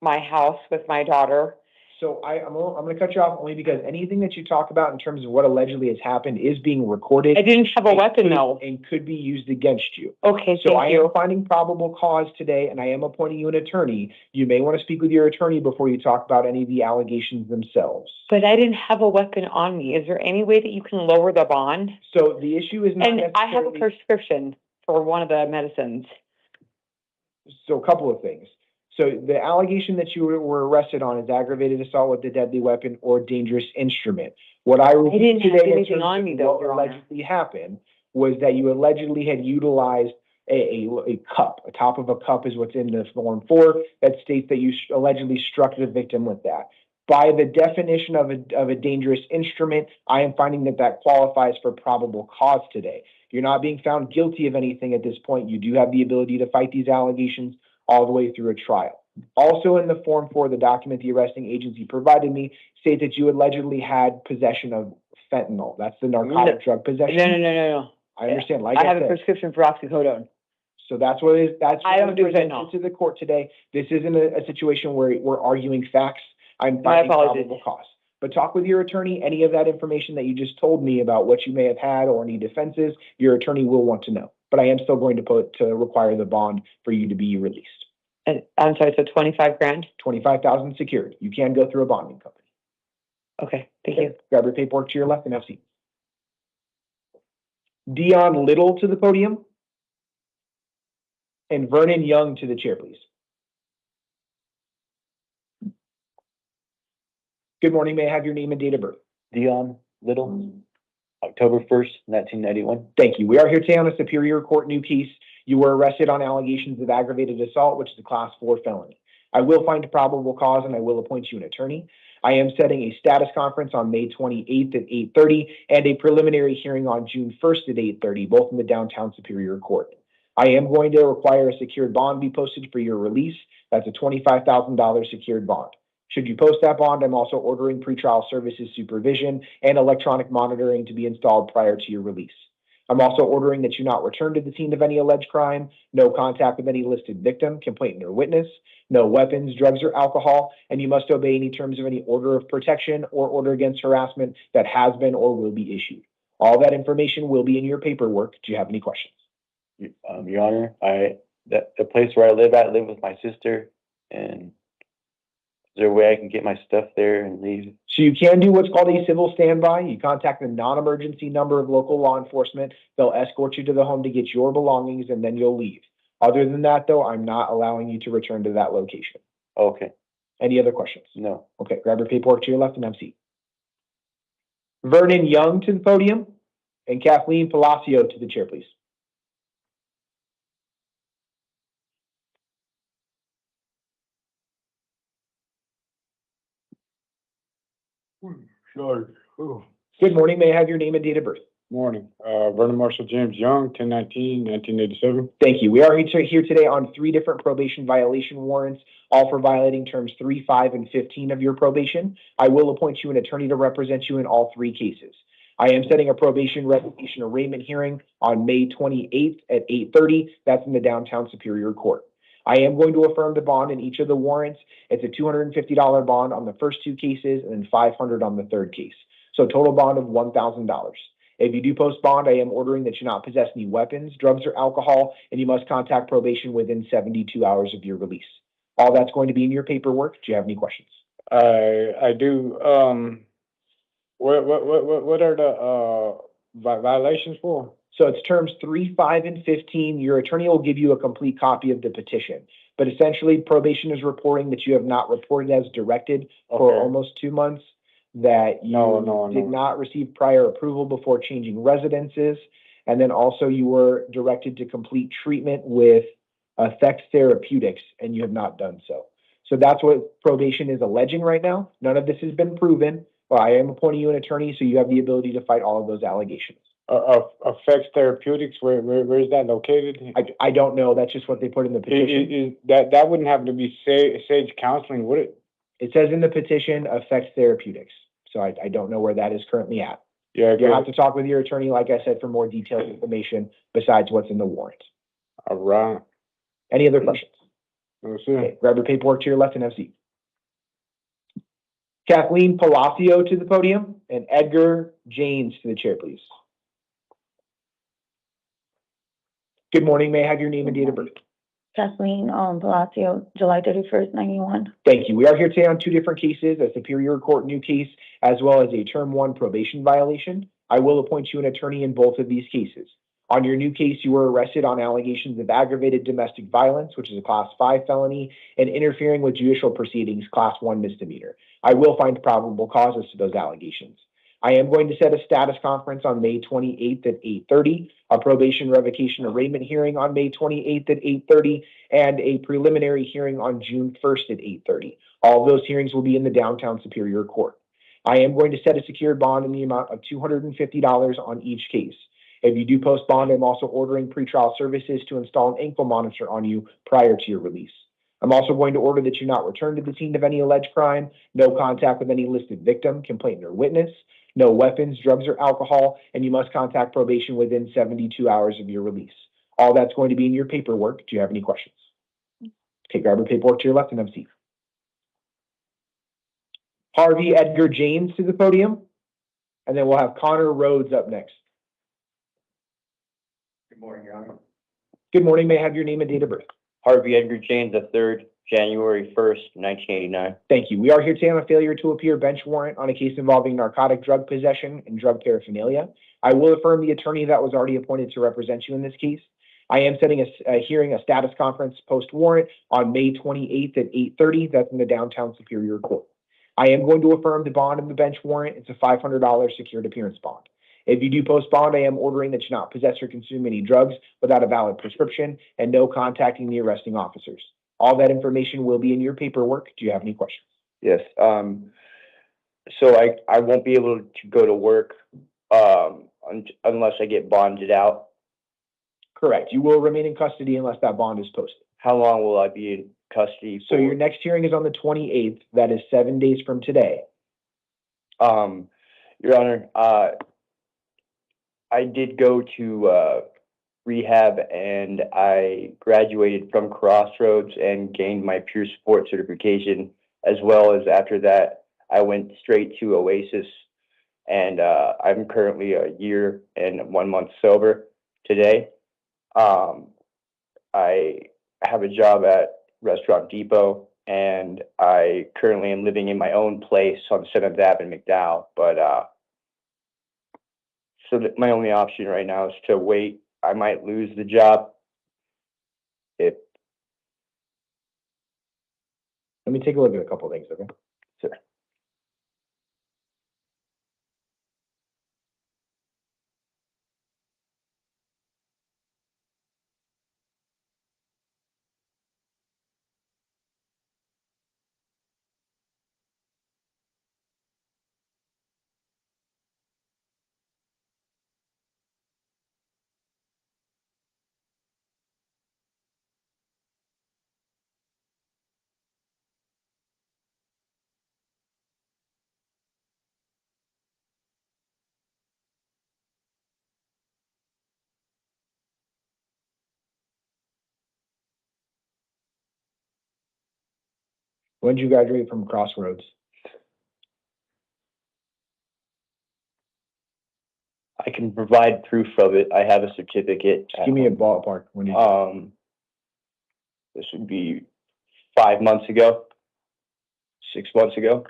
my house with my daughter. So I'm going to cut you off only because anything that you talk about in terms of what allegedly has happened is being recorded. I didn't have a weapon though. And could be used against you. Okay, So thank I you. am finding probable cause today, and I am appointing you an attorney. You may want to speak with your attorney before you talk about any of the allegations themselves. But I didn't have a weapon on me. Is there any way that you can lower the bond? So the issue is not And I have a necessarily- prescription for one of the medicines. So a couple of things. So the allegation that you were arrested on is aggravated assault with a deadly weapon or dangerous instrument. What I didn't have today in anything terms on of me, though, what Your Honor. allegedly happened was that you allegedly had utilized a cup. A top of a cup is what's in the form 4 that states that you allegedly struck the victim with that. By the definition of a dangerous instrument, I am finding that that qualifies for probable cause today. You're not being found guilty of anything at this point. You do have the ability to fight these allegations all the way through a trial. Also in the form 4, the document the arresting agency provided me states that you allegedly had possession of fentanyl. That's the narcotic drug possession. No. I understand. Like I have a said. prescription for oxycodone. So that's what it is. That's I what don't do presented fentanyl. to the court today. This isn't a situation where we're arguing facts. I'm My finding apologies. probable cause. But talk with your attorney. Any of that information that you just told me about what you may have had or any defenses, your attorney will want to know. But I am still going to require the bond for you to be released. And I'm sorry, so 25 grand? 25,000 secured. You can go through a bonding company. Okay, thank you. Grab your paperwork to your left and have a seat. Dion Little to the podium. And Vernon Young to the chair, please. Good morning. May I have your name and date of birth? Dion Little, October 1st, 1991. Thank you. We are here today on a Superior Court new case. You were arrested on allegations of aggravated assault, which is a class 4 felony. I will find a probable cause and I will appoint you an attorney. I am setting a status conference on May 28th at 8:30 and a preliminary hearing on June 1st at 8:30, both in the downtown Superior Court. I am going to require a secured bond be posted for your release. That's a $25,000 secured bond. Should you post that bond, I'm also ordering pretrial services supervision and electronic monitoring to be installed prior to your release. I'm also ordering that you not return to the scene of any alleged crime, no contact with any listed victim, complainant, or witness, no weapons, drugs, or alcohol, and you must obey any terms of any order of protection or order against harassment that has been or will be issued. All that information will be in your paperwork. Do you have any questions? Your Honor, the place where I live with my sister, and is there a way I can get my stuff there and leave? So you can do what's called a civil standby. You contact the non-emergency number of local law enforcement. They'll escort you to the home to get your belongings, and then you'll leave. Other than that, though, I'm not allowing you to return to that location. Okay. Any other questions? No. Okay, grab your paperwork to your left and have a seat. Vernon Young to the podium and Kathleen Palacio to the chair, please. Sure. Good morning. May I have your name and date of birth? Morning. Vernon Marshall James Young, 10/19/1987. Thank you. We are here today on 3 different probation violation warrants, all for violating terms 3, 5, and 15 of your probation. I will appoint you an attorney to represent you in all 3 cases. I am setting a probation revocation arraignment hearing on May 28th at 8:30. That's in the downtown Superior Court. I am going to affirm the bond in each of the warrants. It's a $250 bond on the first 2 cases and then $500 on the 3rd case. So total bond of $1,000. If you do post bond, I am ordering that you not possess any weapons, drugs, or alcohol, and you must contact probation within 72 hours of your release. All that's going to be in your paperwork. Do you have any questions? I do. What are the violations for? So it's terms 3, 5, and 15. Your attorney will give you a complete copy of the petition. But essentially, probation is reporting that you have not reported as directed for almost 2 months, that you did not receive prior approval before changing residences, and then also you were directed to complete treatment with Effect Therapeutics, and you have not done so. So that's what probation is alleging right now. None of this has been proven, but I am appointing you an attorney, so you have the ability to fight all of those allegations. affects therapeutics, where is that located? I don't know. That's just what they put in the petition. That wouldn't have to be Sage Counseling, would it? It says in the petition affects therapeutics. So I don't know where that is currently at. Yeah. You'll have to talk with your attorney, like I said, for more detailed information besides what's in the warrant. All right. Any other questions? No, sir. Okay, grab your paperwork to your left and have a seat. Kathleen Palacio to the podium and Edgar Janes to the chair, please. Good morning. May I have your name and date of birth? Kathleen Palacio, July 31st, 91. Thank you. We are here today on two different cases, a Superior Court new case, as well as a Term 1 probation violation. I will appoint you an attorney in both of these cases. On your new case, you were arrested on allegations of aggravated domestic violence, which is a Class 5 felony, and interfering with judicial proceedings, Class 1 misdemeanor. I will find probable causes to those allegations. I am going to set a status conference on May 28th at 8:30, a probation revocation arraignment hearing on May 28th at 8:30, and a preliminary hearing on June 1st at 8:30. All of those hearings will be in the downtown Superior Court. I am going to set a secured bond in the amount of $250 on each case. If you do post bond, I'm also ordering pretrial services to install an ankle monitor on you prior to your release. I'm also going to order that you not return to the scene of any alleged crime, no contact with any listed victim, complainant, or witness, no weapons, drugs, or alcohol, and you must contact probation within 72 hours of your release. All that's going to be in your paperwork. Do you have any questions? Okay, grab your paperwork to your left and have a seat. Harvey Edgar James to the podium, and then we'll have Connor Rhodes up next. Good morning, Your Honor. Good morning. May I have your name and date of birth? Harvey Edgar James III, January 1st, 1989. Thank you. We are here today on a failure to appear bench warrant on a case involving narcotic drug possession and drug paraphernalia. I will affirm the attorney that was already appointed to represent you in this case. I am setting a hearing, a status conference post warrant on May 28th at 8:30. That's in the downtown Superior Court. I am going to affirm the bond in the bench warrant. It's a $500 secured appearance bond. If you do post bond, I am ordering that you not possess or consume any drugs without a valid prescription and no contacting the arresting officers. All that information will be in your paperwork. Do you have any questions? Yes. So I won't be able to go to work unless I get bonded out. Correct. You will remain in custody unless that bond is posted. How long will I be in custody So for? your next hearing is on the 28th. That is 7 days from today. Your Honor, I did go to rehab and I graduated from Crossroads and gained my peer support certification, as well as after that I went straight to Oasis, and I'm currently a year and 1 month sober today. I have a job at Restaurant Depot, and I currently am living in my own place on 7th Ave in McDowell, but so that my only option right now is to wait. I might lose the job. Let me take a look at a couple of things, okay? Sure. When did you graduate from Crossroads? I can provide proof of it. I have a certificate. Just give me a ballpark. When you this would be 5 months ago, 6 months ago.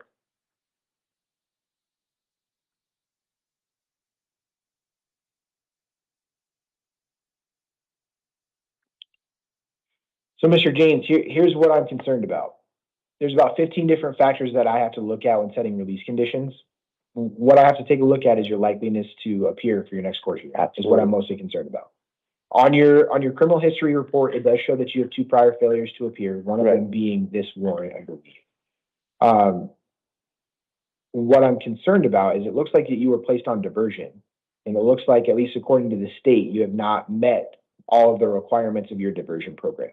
So, Mr. James, here's what I'm concerned about. There's about 15 different factors that I have to look at when setting release conditions. What I have to take a look at is your likeliness to appear for your next court hearing. Is what I'm mostly concerned about. On your criminal history report, it does show that you have 2 prior failures to appear, one of them being this warrant, I believe. What I'm concerned about is it looks like that you were placed on diversion And it looks like, at least according to the state, you have not met all of the requirements of your diversion program.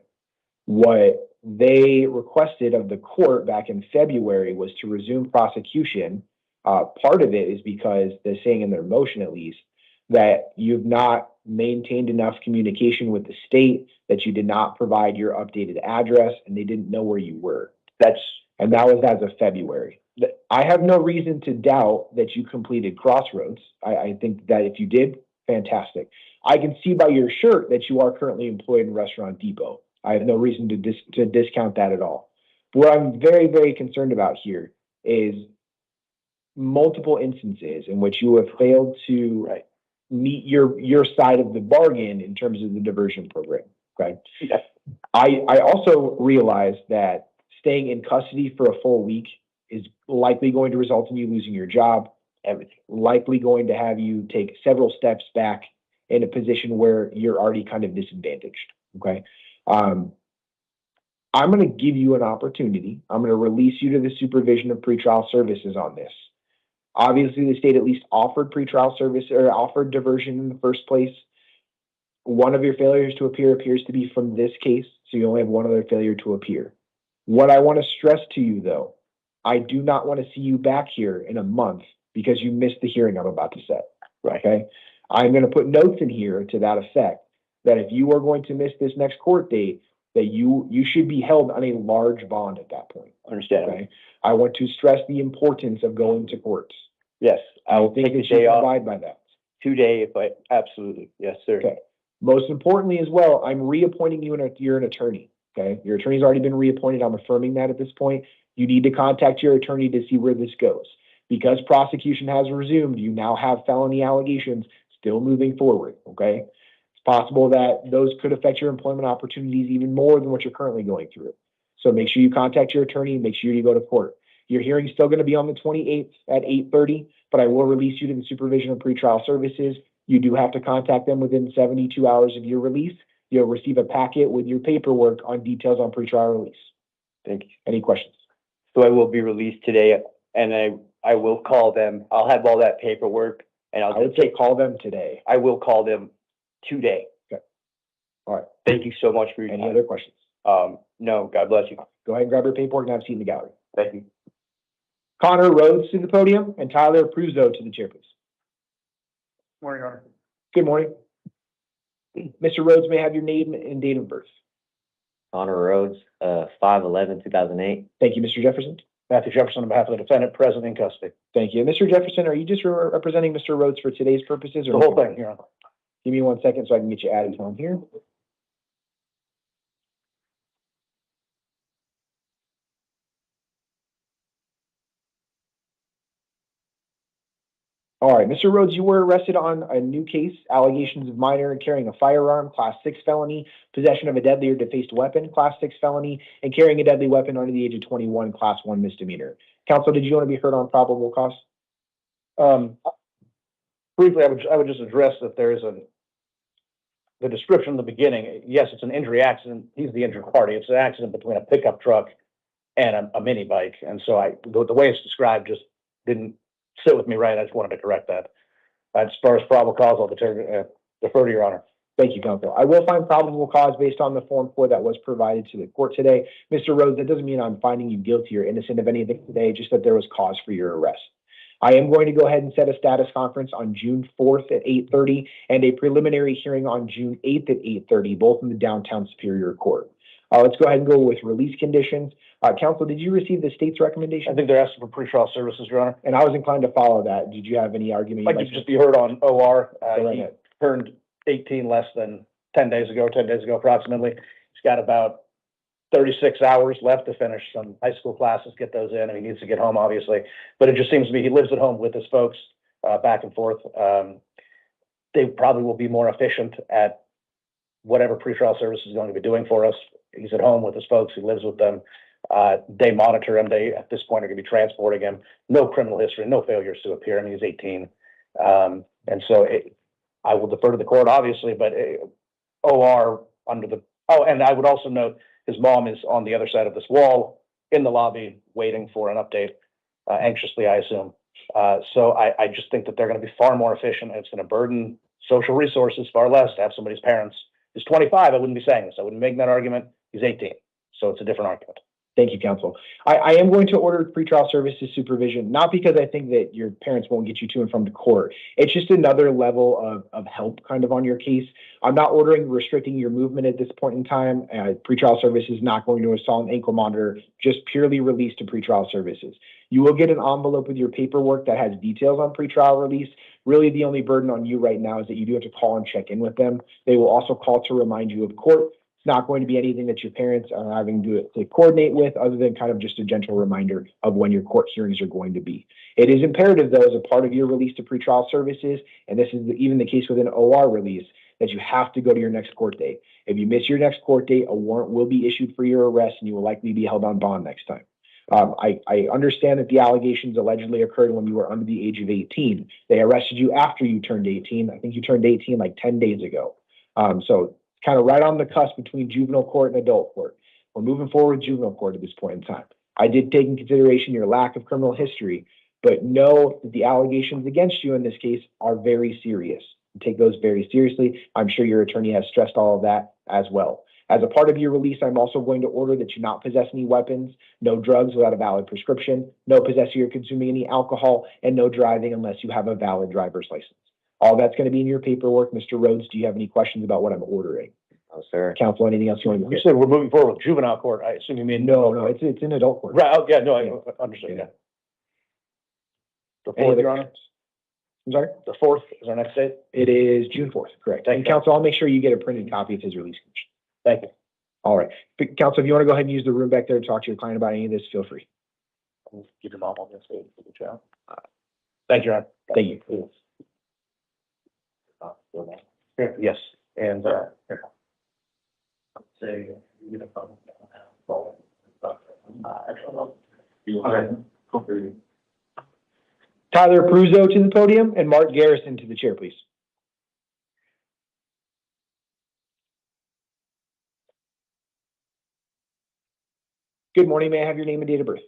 What they requested of the court back in February was to resume prosecution. Part of it is because they're saying in their motion, at least, that you've not maintained enough communication with the state, that you did not provide your updated address, and they didn't know where you were. And that was as of February. I have no reason to doubt that you completed Crossroads. I think that if you did, fantastic. I can see by your shirt that you are currently employed in Restaurant Depot. I have no reason to discount that at all. What I'm very, very concerned about here is multiple instances in which you have failed to meet your side of the bargain in terms of the diversion program. Okay. I also realize that staying in custody for a full week is likely going to result in you losing your job, likely going to have you take several steps back in a position where you're already kind of disadvantaged. Okay. I'm going to give you an opportunity. I'm going to release you to the supervision of pretrial services on this. Obviously, the state at least offered pretrial service or offered diversion in the first place. One of your failures to appear appears to be from this case, so you only have one other failure to appear. What I want to stress to you, though, I do not want to see you back here in a month because you missed the hearing I'm about to set. Okay? I'm going to put notes in here to that effect, that if you are going to miss this next court date, that you should be held on a large bond at that point. Understandable. Okay? I want to stress the importance of going to courts. Yes, I will take a day off. Abide by that. 2 day if I absolutely. Yes, sir. Okay. Most importantly as well, I'm reappointing you you're an attorney. Okay. Your attorney's already been reappointed. I'm affirming that at this point. You need to contact your attorney to see where this goes. Because prosecution has resumed, you now have felony allegations still moving forward. Okay. It's possible that those could affect your employment opportunities even more than what you're currently going through. So make sure you contact your attorney, make sure you go to court. Your hearing's still going to be on the 28th at 8:30, but I will release you to the supervision of pretrial services. You do have to contact them within 72 hours of your release. You'll receive a packet with your paperwork on details on pretrial release. Thank you. Any questions? So I will be released today, and I will call them. I'll have all that paperwork, and I would say call them today. I will call them today. Okay. All right. Thank you so much for your Any time. other questions? No. God bless you. Go ahead and grab your paperwork and have a seat in the gallery. Thank you. Connor Rhodes to the podium and Tyler Pruzo to the chair, please. Morning, Your Honor. Good morning. Mr. Rhodes, may I have your name and date of birth? Connor Rhodes, 5/11/2008. Thank you, Mr. Jefferson. Matthew Jefferson on behalf of the defendant, present in custody. Thank you. Mr. Jefferson, are you just representing Mr. Rhodes for today's purposes? Or The whole thing, Your Honor. Give me 1 second so I can get you added to him here. All right, Mr. Rhodes, you were arrested on a new case, allegations of minor carrying a firearm, class 6 felony, possession of a deadly or defaced weapon, class 6 felony, and carrying a deadly weapon under the age of 21, class 1 misdemeanor. Counsel, did you want to be heard on probable cause? Briefly, I would just address that there is the description in the beginning. Yes, it's an injury accident. He's the injured party. It's an accident between a pickup truck and a mini bike. And so the way it's described just didn't sit with me right. I just wanted to correct that. As far as probable cause, I'll defer to Your Honor. Thank you, counsel. I will find probable cause based on the Form 4 that was provided to the court today. Mr. Rhodes, that doesn't mean I'm finding you guilty or innocent of anything today, just that there was cause for your arrest. I am going to go ahead and set a status conference on June 4th at 8:30 and a preliminary hearing on June 8th at 8:30, both in the downtown Superior Court. Let's go ahead and go with release conditions. Counsel, did you receive the state's recommendation? I think they're asking for pretrial services, Your Honor. And I was inclined to follow that. Did you have any argument? Like you just be heard on OR. He turned 18 less than 10 days ago approximately. He's got about 36 hours left to finish some high school classes, get those in, and he needs to get home, obviously. But it just seems to me he lives at home with his folks, back and forth. They probably will be more efficient at whatever pretrial service is going to be doing for us. He's at home with his folks. He lives with them. They monitor him. They, at this point, are going to be transporting him. No criminal history, no failures to appear. I mean, he's 18. And so I will defer to the court, obviously, but OR under the... Oh, and I would also note his mom is on the other side of this wall in the lobby waiting for an update, anxiously, I assume. So I just think that they're gonna be far more efficient, and it's gonna burden social resources far less to have somebody's parents. He's 25, I wouldn't be saying this, I wouldn't make that argument, he's 18, so it's a different argument. Thank you, counsel. I am going to order pretrial services supervision, not because I think that your parents won't get you to and from the court. It's just another level of help kind of on your case. I'm not ordering restricting your movement at this point in time. Pretrial services is not going to install an ankle monitor, just purely release to pretrial services. You will get an envelope with your paperwork that has details on pretrial release. Really, the only burden on you right now is that you do have to call and check in with them. They will also call to remind you of court. It's not going to be anything that your parents are having to coordinate with, other than kind of just a gentle reminder of when your court hearings are going to be. It is imperative, though, as a part of your release to pretrial services, and this is even the case with an OR release, that you have to go to your next court date. If you miss your next court date, a warrant will be issued for your arrest, and you will likely be held on bond next time. I understand that the allegations allegedly occurred when you were under the age of 18. They arrested you after you turned 18. I think you turned 18 like 10 days ago. So kind of right on the cusp between juvenile court and adult court. We're moving forward with juvenile court at this point in time. I did take in consideration your lack of criminal history, but know that the allegations against you in this case are very serious. Take those very seriously. I'm sure your attorney has stressed all of that as well. As a part of your release, I'm also going to order that you not possess any weapons, no drugs without a valid prescription, no possessing or consuming any alcohol, and no driving unless you have a valid driver's license. All that's going to be in your paperwork. Mr. Rhodes, do you have any questions about what I'm ordering? No, sir. Counsel, anything else you want to? You said we're moving forward with juvenile court. I assume you mean No, it's in adult court. right? Oh, yeah, no, I understood. Yeah. The Any fourth, other Your Honor. I'm sorry? The 4th is our next date. It is June 4th, correct. Thank And you. counsel, I'll make sure you get a printed copy of his release. Thank you. All right. But counsel, if you want to go ahead and use the room back there to talk to your client about any of this, feel free. Give your mom all this. Good job. Thank you, Your Honor. Thank you. Yes, and here. Say, you know, Tyler Pruzo to the podium and Mark Garrison to the chair, please. Good morning. May I have your name and date of birth?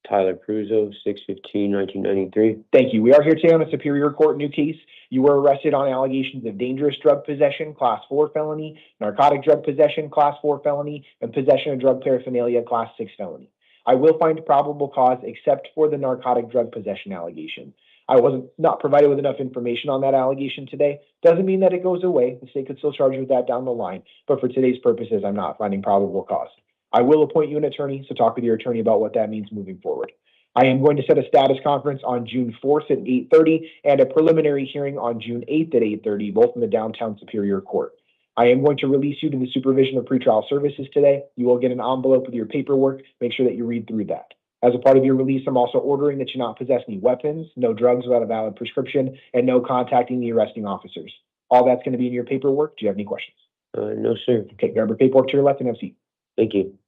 Tyler Pruzo, 6/15/1993. Thank you. We are here today on a Superior Court new case. You were arrested on allegations of dangerous drug possession, Class 4 felony, narcotic drug possession, Class 4 felony, and possession of drug paraphernalia, Class 6 felony. I will find probable cause except for the narcotic drug possession allegation. I wasn't not provided with enough information on that allegation today. Doesn't mean that it goes away. The state could still charge you with that down the line. But for today's purposes, I'm not finding probable cause. I will appoint you an attorney, so talk with your attorney about what that means moving forward. I am going to set a status conference on June 4th at 8:30 and a preliminary hearing on June 8th at 8:30, both in the downtown Superior Court. I am going to release you to the supervision of pretrial services today. You will get an envelope with your paperwork. Make sure that you read through that. As a part of your release, I'm also ordering that you not possess any weapons, no drugs without a valid prescription, and no contacting the arresting officers. All that's going to be in your paperwork. Do you have any questions? No, sir. Okay, grab your paperwork to your left and have a seat. Thank you.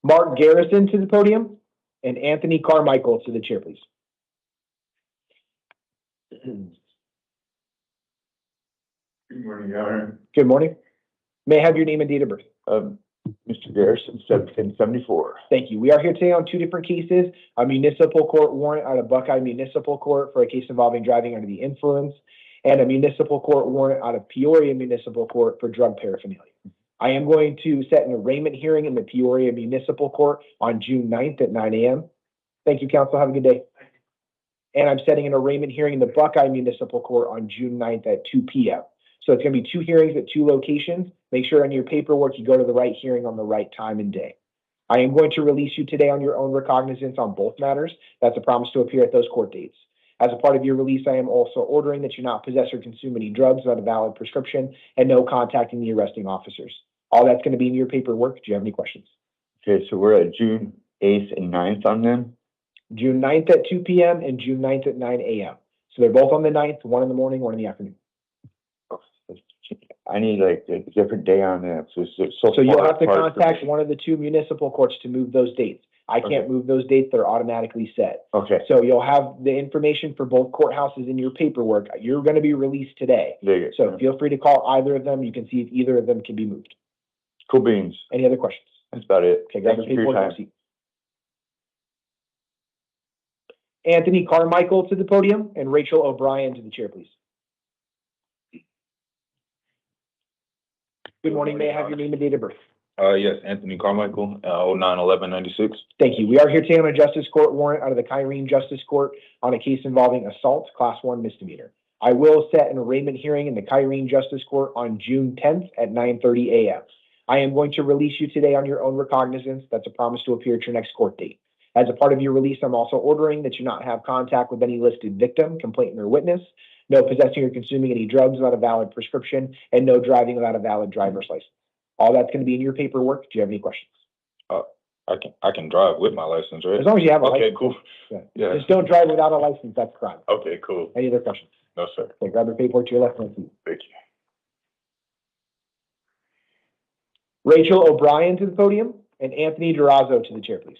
Mark Garrison to the podium and Anthony Carmichael to the chair, please. Good morning, Your Honor. Good morning. May I have your name and date of birth? Mr. Garrison, 1774. Thank you. We are here today on two different cases, a municipal court warrant out of Buckeye Municipal Court for a case involving driving under the influence, and a municipal court warrant out of Peoria Municipal Court for drug paraphernalia. I am going to set an arraignment hearing in the Peoria Municipal Court on June 9th at 9 a.m. Thank you, counsel. Have a good day. And I'm setting an arraignment hearing in the Buckeye Municipal Court on June 9th at 2 p.m. So it's going to be two hearings at two locations. Make sure on your paperwork you go to the right hearing on the right time and day. I am going to release you today on your own recognizance on both matters. That's a promise to appear at those court dates. As a part of your release, I am also ordering that you not possess or consume any drugs without a valid prescription and no contacting the arresting officers. All that's going to be in your paperwork. Do you have any questions? Okay, so we're at June 8th and 9th on them? June 9th at 2 p.m. and June 9th at 9 a.m. So they're both on the 9th, one in the morning, one in the afternoon. I need like a different day on that. So you'll have to contact one of the two municipal courts to move those dates. I can't move those dates. They're automatically set. Okay. So you'll have the information for both courthouses in your paperwork. You're going to be released today. So feel free to call either of them. You can see if either of them can be moved. Cool beans. Any other questions? That's about it. Okay, grab Thank the you for your paperwork. time. Anthony Carmichael to the podium, and Rachel O'Brien to the chair, please. Good morning. May I have your name and date of birth? Yes, Anthony Carmichael, 09/11/96. Thank you. We are here today on a justice court warrant out of the Kyrene Justice Court on a case involving assault, class 1 misdemeanor. I will set an arraignment hearing in the Kyrene Justice Court on June 10th at 9:30 a.m. I am going to release you today on your own recognizance. That's a promise to appear at your next court date. As a part of your release, I'm also ordering that you not have contact with any listed victim, complainant, or witness, no possessing or consuming any drugs without a valid prescription, and no driving without a valid driver's license. All that's going to be in your paperwork. Do you have any questions? I can drive with my license, right? As long as you have a license. Okay, cool. Yeah. Just don't drive without a license. That's crime. Okay, cool. Any other questions? No, sir. Okay, grab your paperwork to your left hand. Thank you. Rachel O'Brien to the podium, and Anthony Durazo to the chair, please.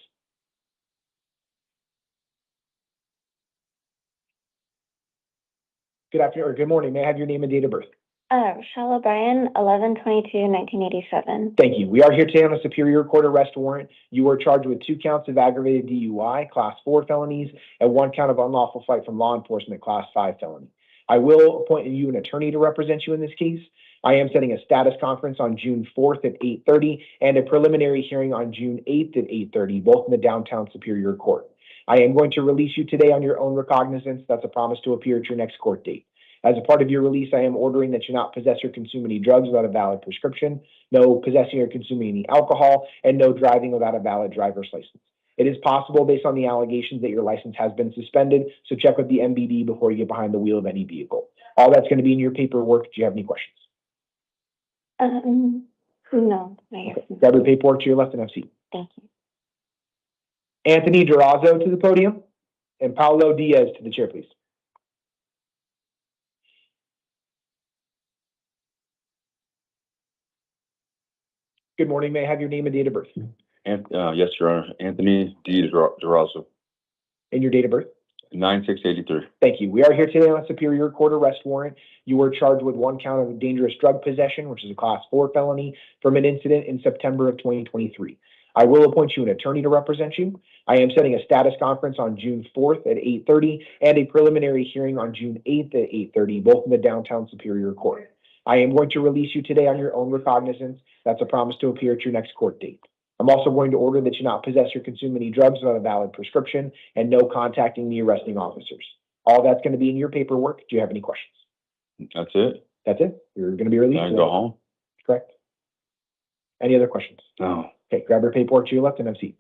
Good afternoon, or good morning. May I have your name and date of birth? Rochelle O'Brien, 11/22/1987. Thank you. We are here today on a Superior Court arrest warrant. You are charged with 2 counts of aggravated DUI, class 4 felonies, and 1 count of unlawful flight from law enforcement, class 5 felony. I will appoint you an attorney to represent you in this case. I am setting a status conference on June 4th at 8:30 and a preliminary hearing on June 8th at 8:30, both in the downtown Superior Court. I am going to release you today on your own recognizance. That's a promise to appear at your next court date. As a part of your release, I am ordering that you not possess or consume any drugs without a valid prescription, no possessing or consuming any alcohol, and no driving without a valid driver's license. It is possible, based on the allegations, that your license has been suspended, so check with the MBD before you get behind the wheel of any vehicle. All that's going to be in your paperwork. Do you have any questions? No. Grab your paperwork to your left and have a seat. Thank you. Anthony Durazo to the podium, and Paulo Diaz to the chair, please. Good morning. May I have your name and date of birth? Yes, Your Honor. Anthony D. Durazo. And your date of birth? 9/6/83. Thank you. We are here today on a Superior Court arrest warrant. You were charged with 1 count of dangerous drug possession, which is a class 4 felony, from an incident in September of 2023. I will appoint you an attorney to represent you. I am setting a status conference on June 4th at 8:30 and a preliminary hearing on June 8th at 8:30, both in the downtown Superior Court. I am going to release you today on your own recognizance. That's a promise to appear at your next court date. I'm also going to order that you not possess or consume any drugs without a valid prescription, and no contacting the arresting officers. All that's going to be in your paperwork. Do you have any questions? That's it? That's it? You're going to be released Can I today. go home? Correct. Any other questions? No. Okay, grab your paperwork to your left and have a seat.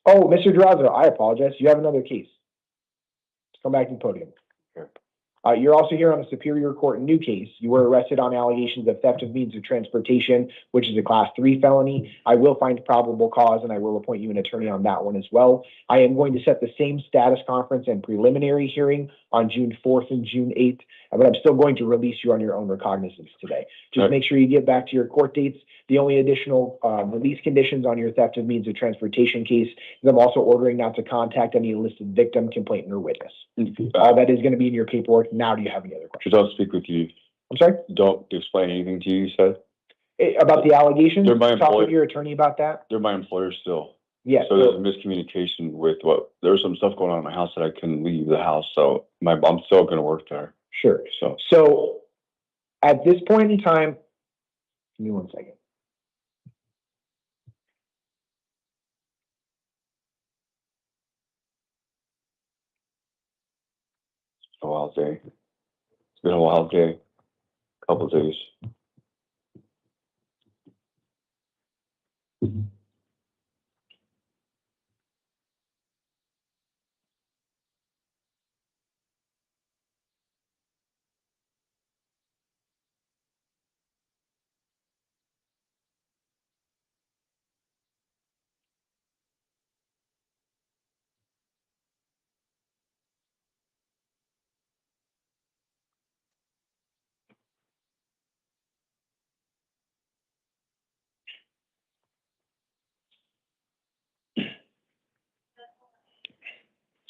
Oh, Mr. Durazo, I apologize. You have another case. Come back to the podium. You're also here on a Superior Court new case. You were arrested on allegations of theft of means of transportation, which is a class 3 felony. I will find probable cause, and I will appoint you an attorney on that one as well. I am going to set the same status conference and preliminary hearing on June 4th and June 8th, but I'm still going to release you on your own recognizance today. Just make sure you get back to your court dates. The only additional release conditions on your theft of means of transportation case is I'm also ordering not to contact any listed victim, complainant, or witness. All that is going to be in your paperwork. Now, do you have any other questions? Don't speak with you. I'm sorry? Don't explain anything to you, you said? About the allegations? They're my Talk employer. with your attorney about that? They're my employer still. Yes. So there's a miscommunication with there's some stuff going on in my house that I couldn't leave the house. So I'm still going to work there. Sure. So at this point in time, give me 1 second. A wild day. It's been a wild day. Couple days.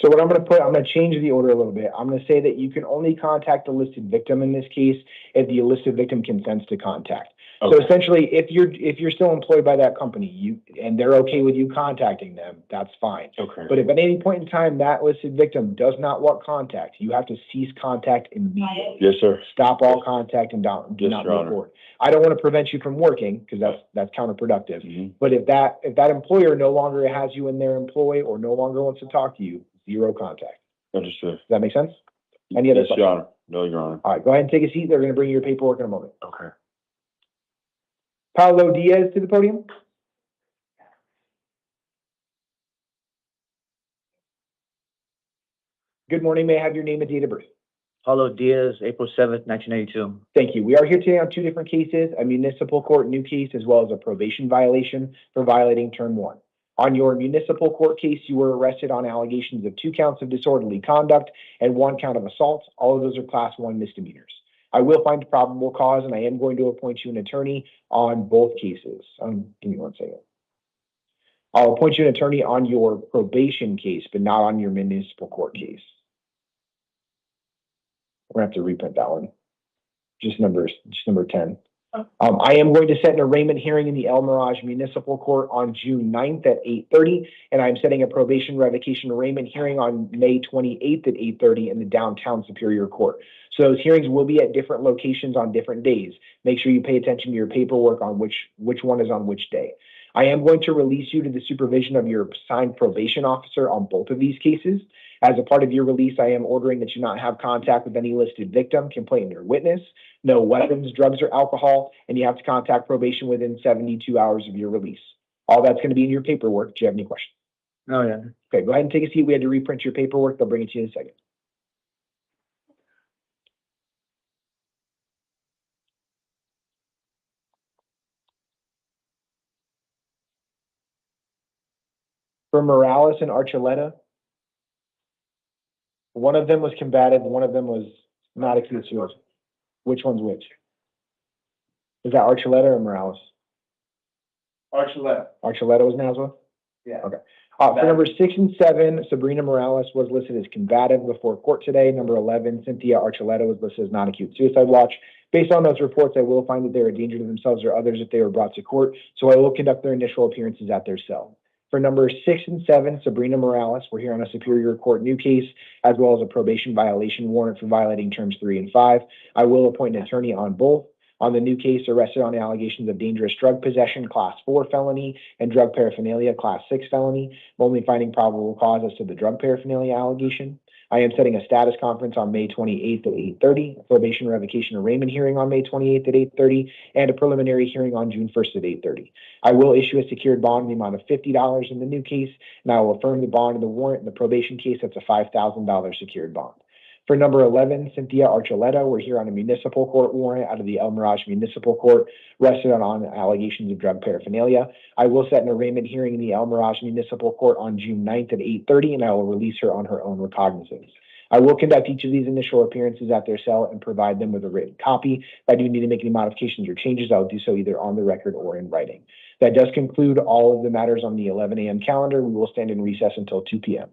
So what I'm going to change the order a little bit. I'm going to say that you can only contact the listed victim in this case if the listed victim consents to contact. So essentially, if you're still employed by that company, and they're okay with you contacting them, that's fine. Okay. But if at any point in time that listed victim does not want contact, you have to cease contact immediately. Yes, sir. Stop all contact and do Yes, not Your move Honor. forward. I don't want to prevent you from working because that's counterproductive. Mhm. But if that employer no longer has you in their employ or no longer wants to talk to you, zero contact. Understood. Does that make sense? Any other Yes, questions? Your Honor. No, Your Honor. All right, go ahead and take a seat. They're going to bring you your paperwork in a moment. Okay. Paolo Diaz to the podium. Good morning. May I have your name and date of birth? Paulo Diaz, April 7th, 1982. Thank you. We are here today on two different cases, a municipal court new case as well as a probation violation for violating term 1. On your municipal court case, you were arrested on allegations of 2 counts of disorderly conduct and 1 count of assault. All of those are class 1 misdemeanors. I will find probable cause and I am going to appoint you an attorney on both cases. Give me 1 second. I'll appoint you an attorney on your probation case, but not on your municipal court case. We're gonna have to reprint that one. Just number 10. I am going to set an arraignment hearing in the El Mirage Municipal Court on June 9th at 8:30, and I'm setting a probation revocation arraignment hearing on May 28th at 8:30 in the Downtown Superior Court. So those hearings will be at different locations on different days. Make sure you pay attention to your paperwork on which one is on which day. I am going to release you to the supervision of your assigned probation officer on both of these cases. As a part of your release, I am ordering that you not have contact with any listed victim, complainant, or witness, no weapons, drugs, or alcohol, and you have to contact probation within 72 hours of your release. All that's going to be in your paperwork. Do you have any questions? Oh, yeah. Okay, go ahead and take a seat. We had to reprint your paperwork. They'll bring it to you in a second. For Morales and Archuleta, one of them was combative, one of them was not accused of. Which one's which? Is that Archuleta or Morales? Archuleta. Archuleta was Nazwa? Yeah. Okay. For number 6 and 7, Sabrina Morales was listed as combative before court today. Number 11, Cynthia Archuleta was listed as non-acute suicide watch. Based on those reports, I will find that they are a danger to themselves or others if they were brought to court, so I will conduct their initial appearances at their cell. For numbers 6 and 7, Sabrina Morales, we're here on a Superior Court new case, as well as a probation violation warrant for violating terms 3 and 5. I will appoint an attorney on both. On the new case, arrested on allegations of dangerous drug possession, class 4 felony, and drug paraphernalia, class 6 felony. I'm only finding probable cause as to the drug paraphernalia allegation. I am setting a status conference on May 28th at 8:30, a probation revocation arraignment hearing on May 28th at 8:30, and a preliminary hearing on June 1st at 8:30. I will issue a secured bond in the amount of $50 in the new case, and I will affirm the bond in the warrant. In the probation case, that's a $5,000 secured bond. For number 11, Cynthia Archuleta, we're here on a municipal court warrant out of the El Mirage Municipal Court, arrested on allegations of drug paraphernalia. I will set an arraignment hearing in the El Mirage Municipal Court on June 9th at 8:30, and I will release her on her own recognizance. I will conduct each of these initial appearances at their cell and provide them with a written copy. If I do need to make any modifications or changes, I'll do so either on the record or in writing. That does conclude all of the matters on the 11 a.m. calendar. We will stand in recess until 2 p.m.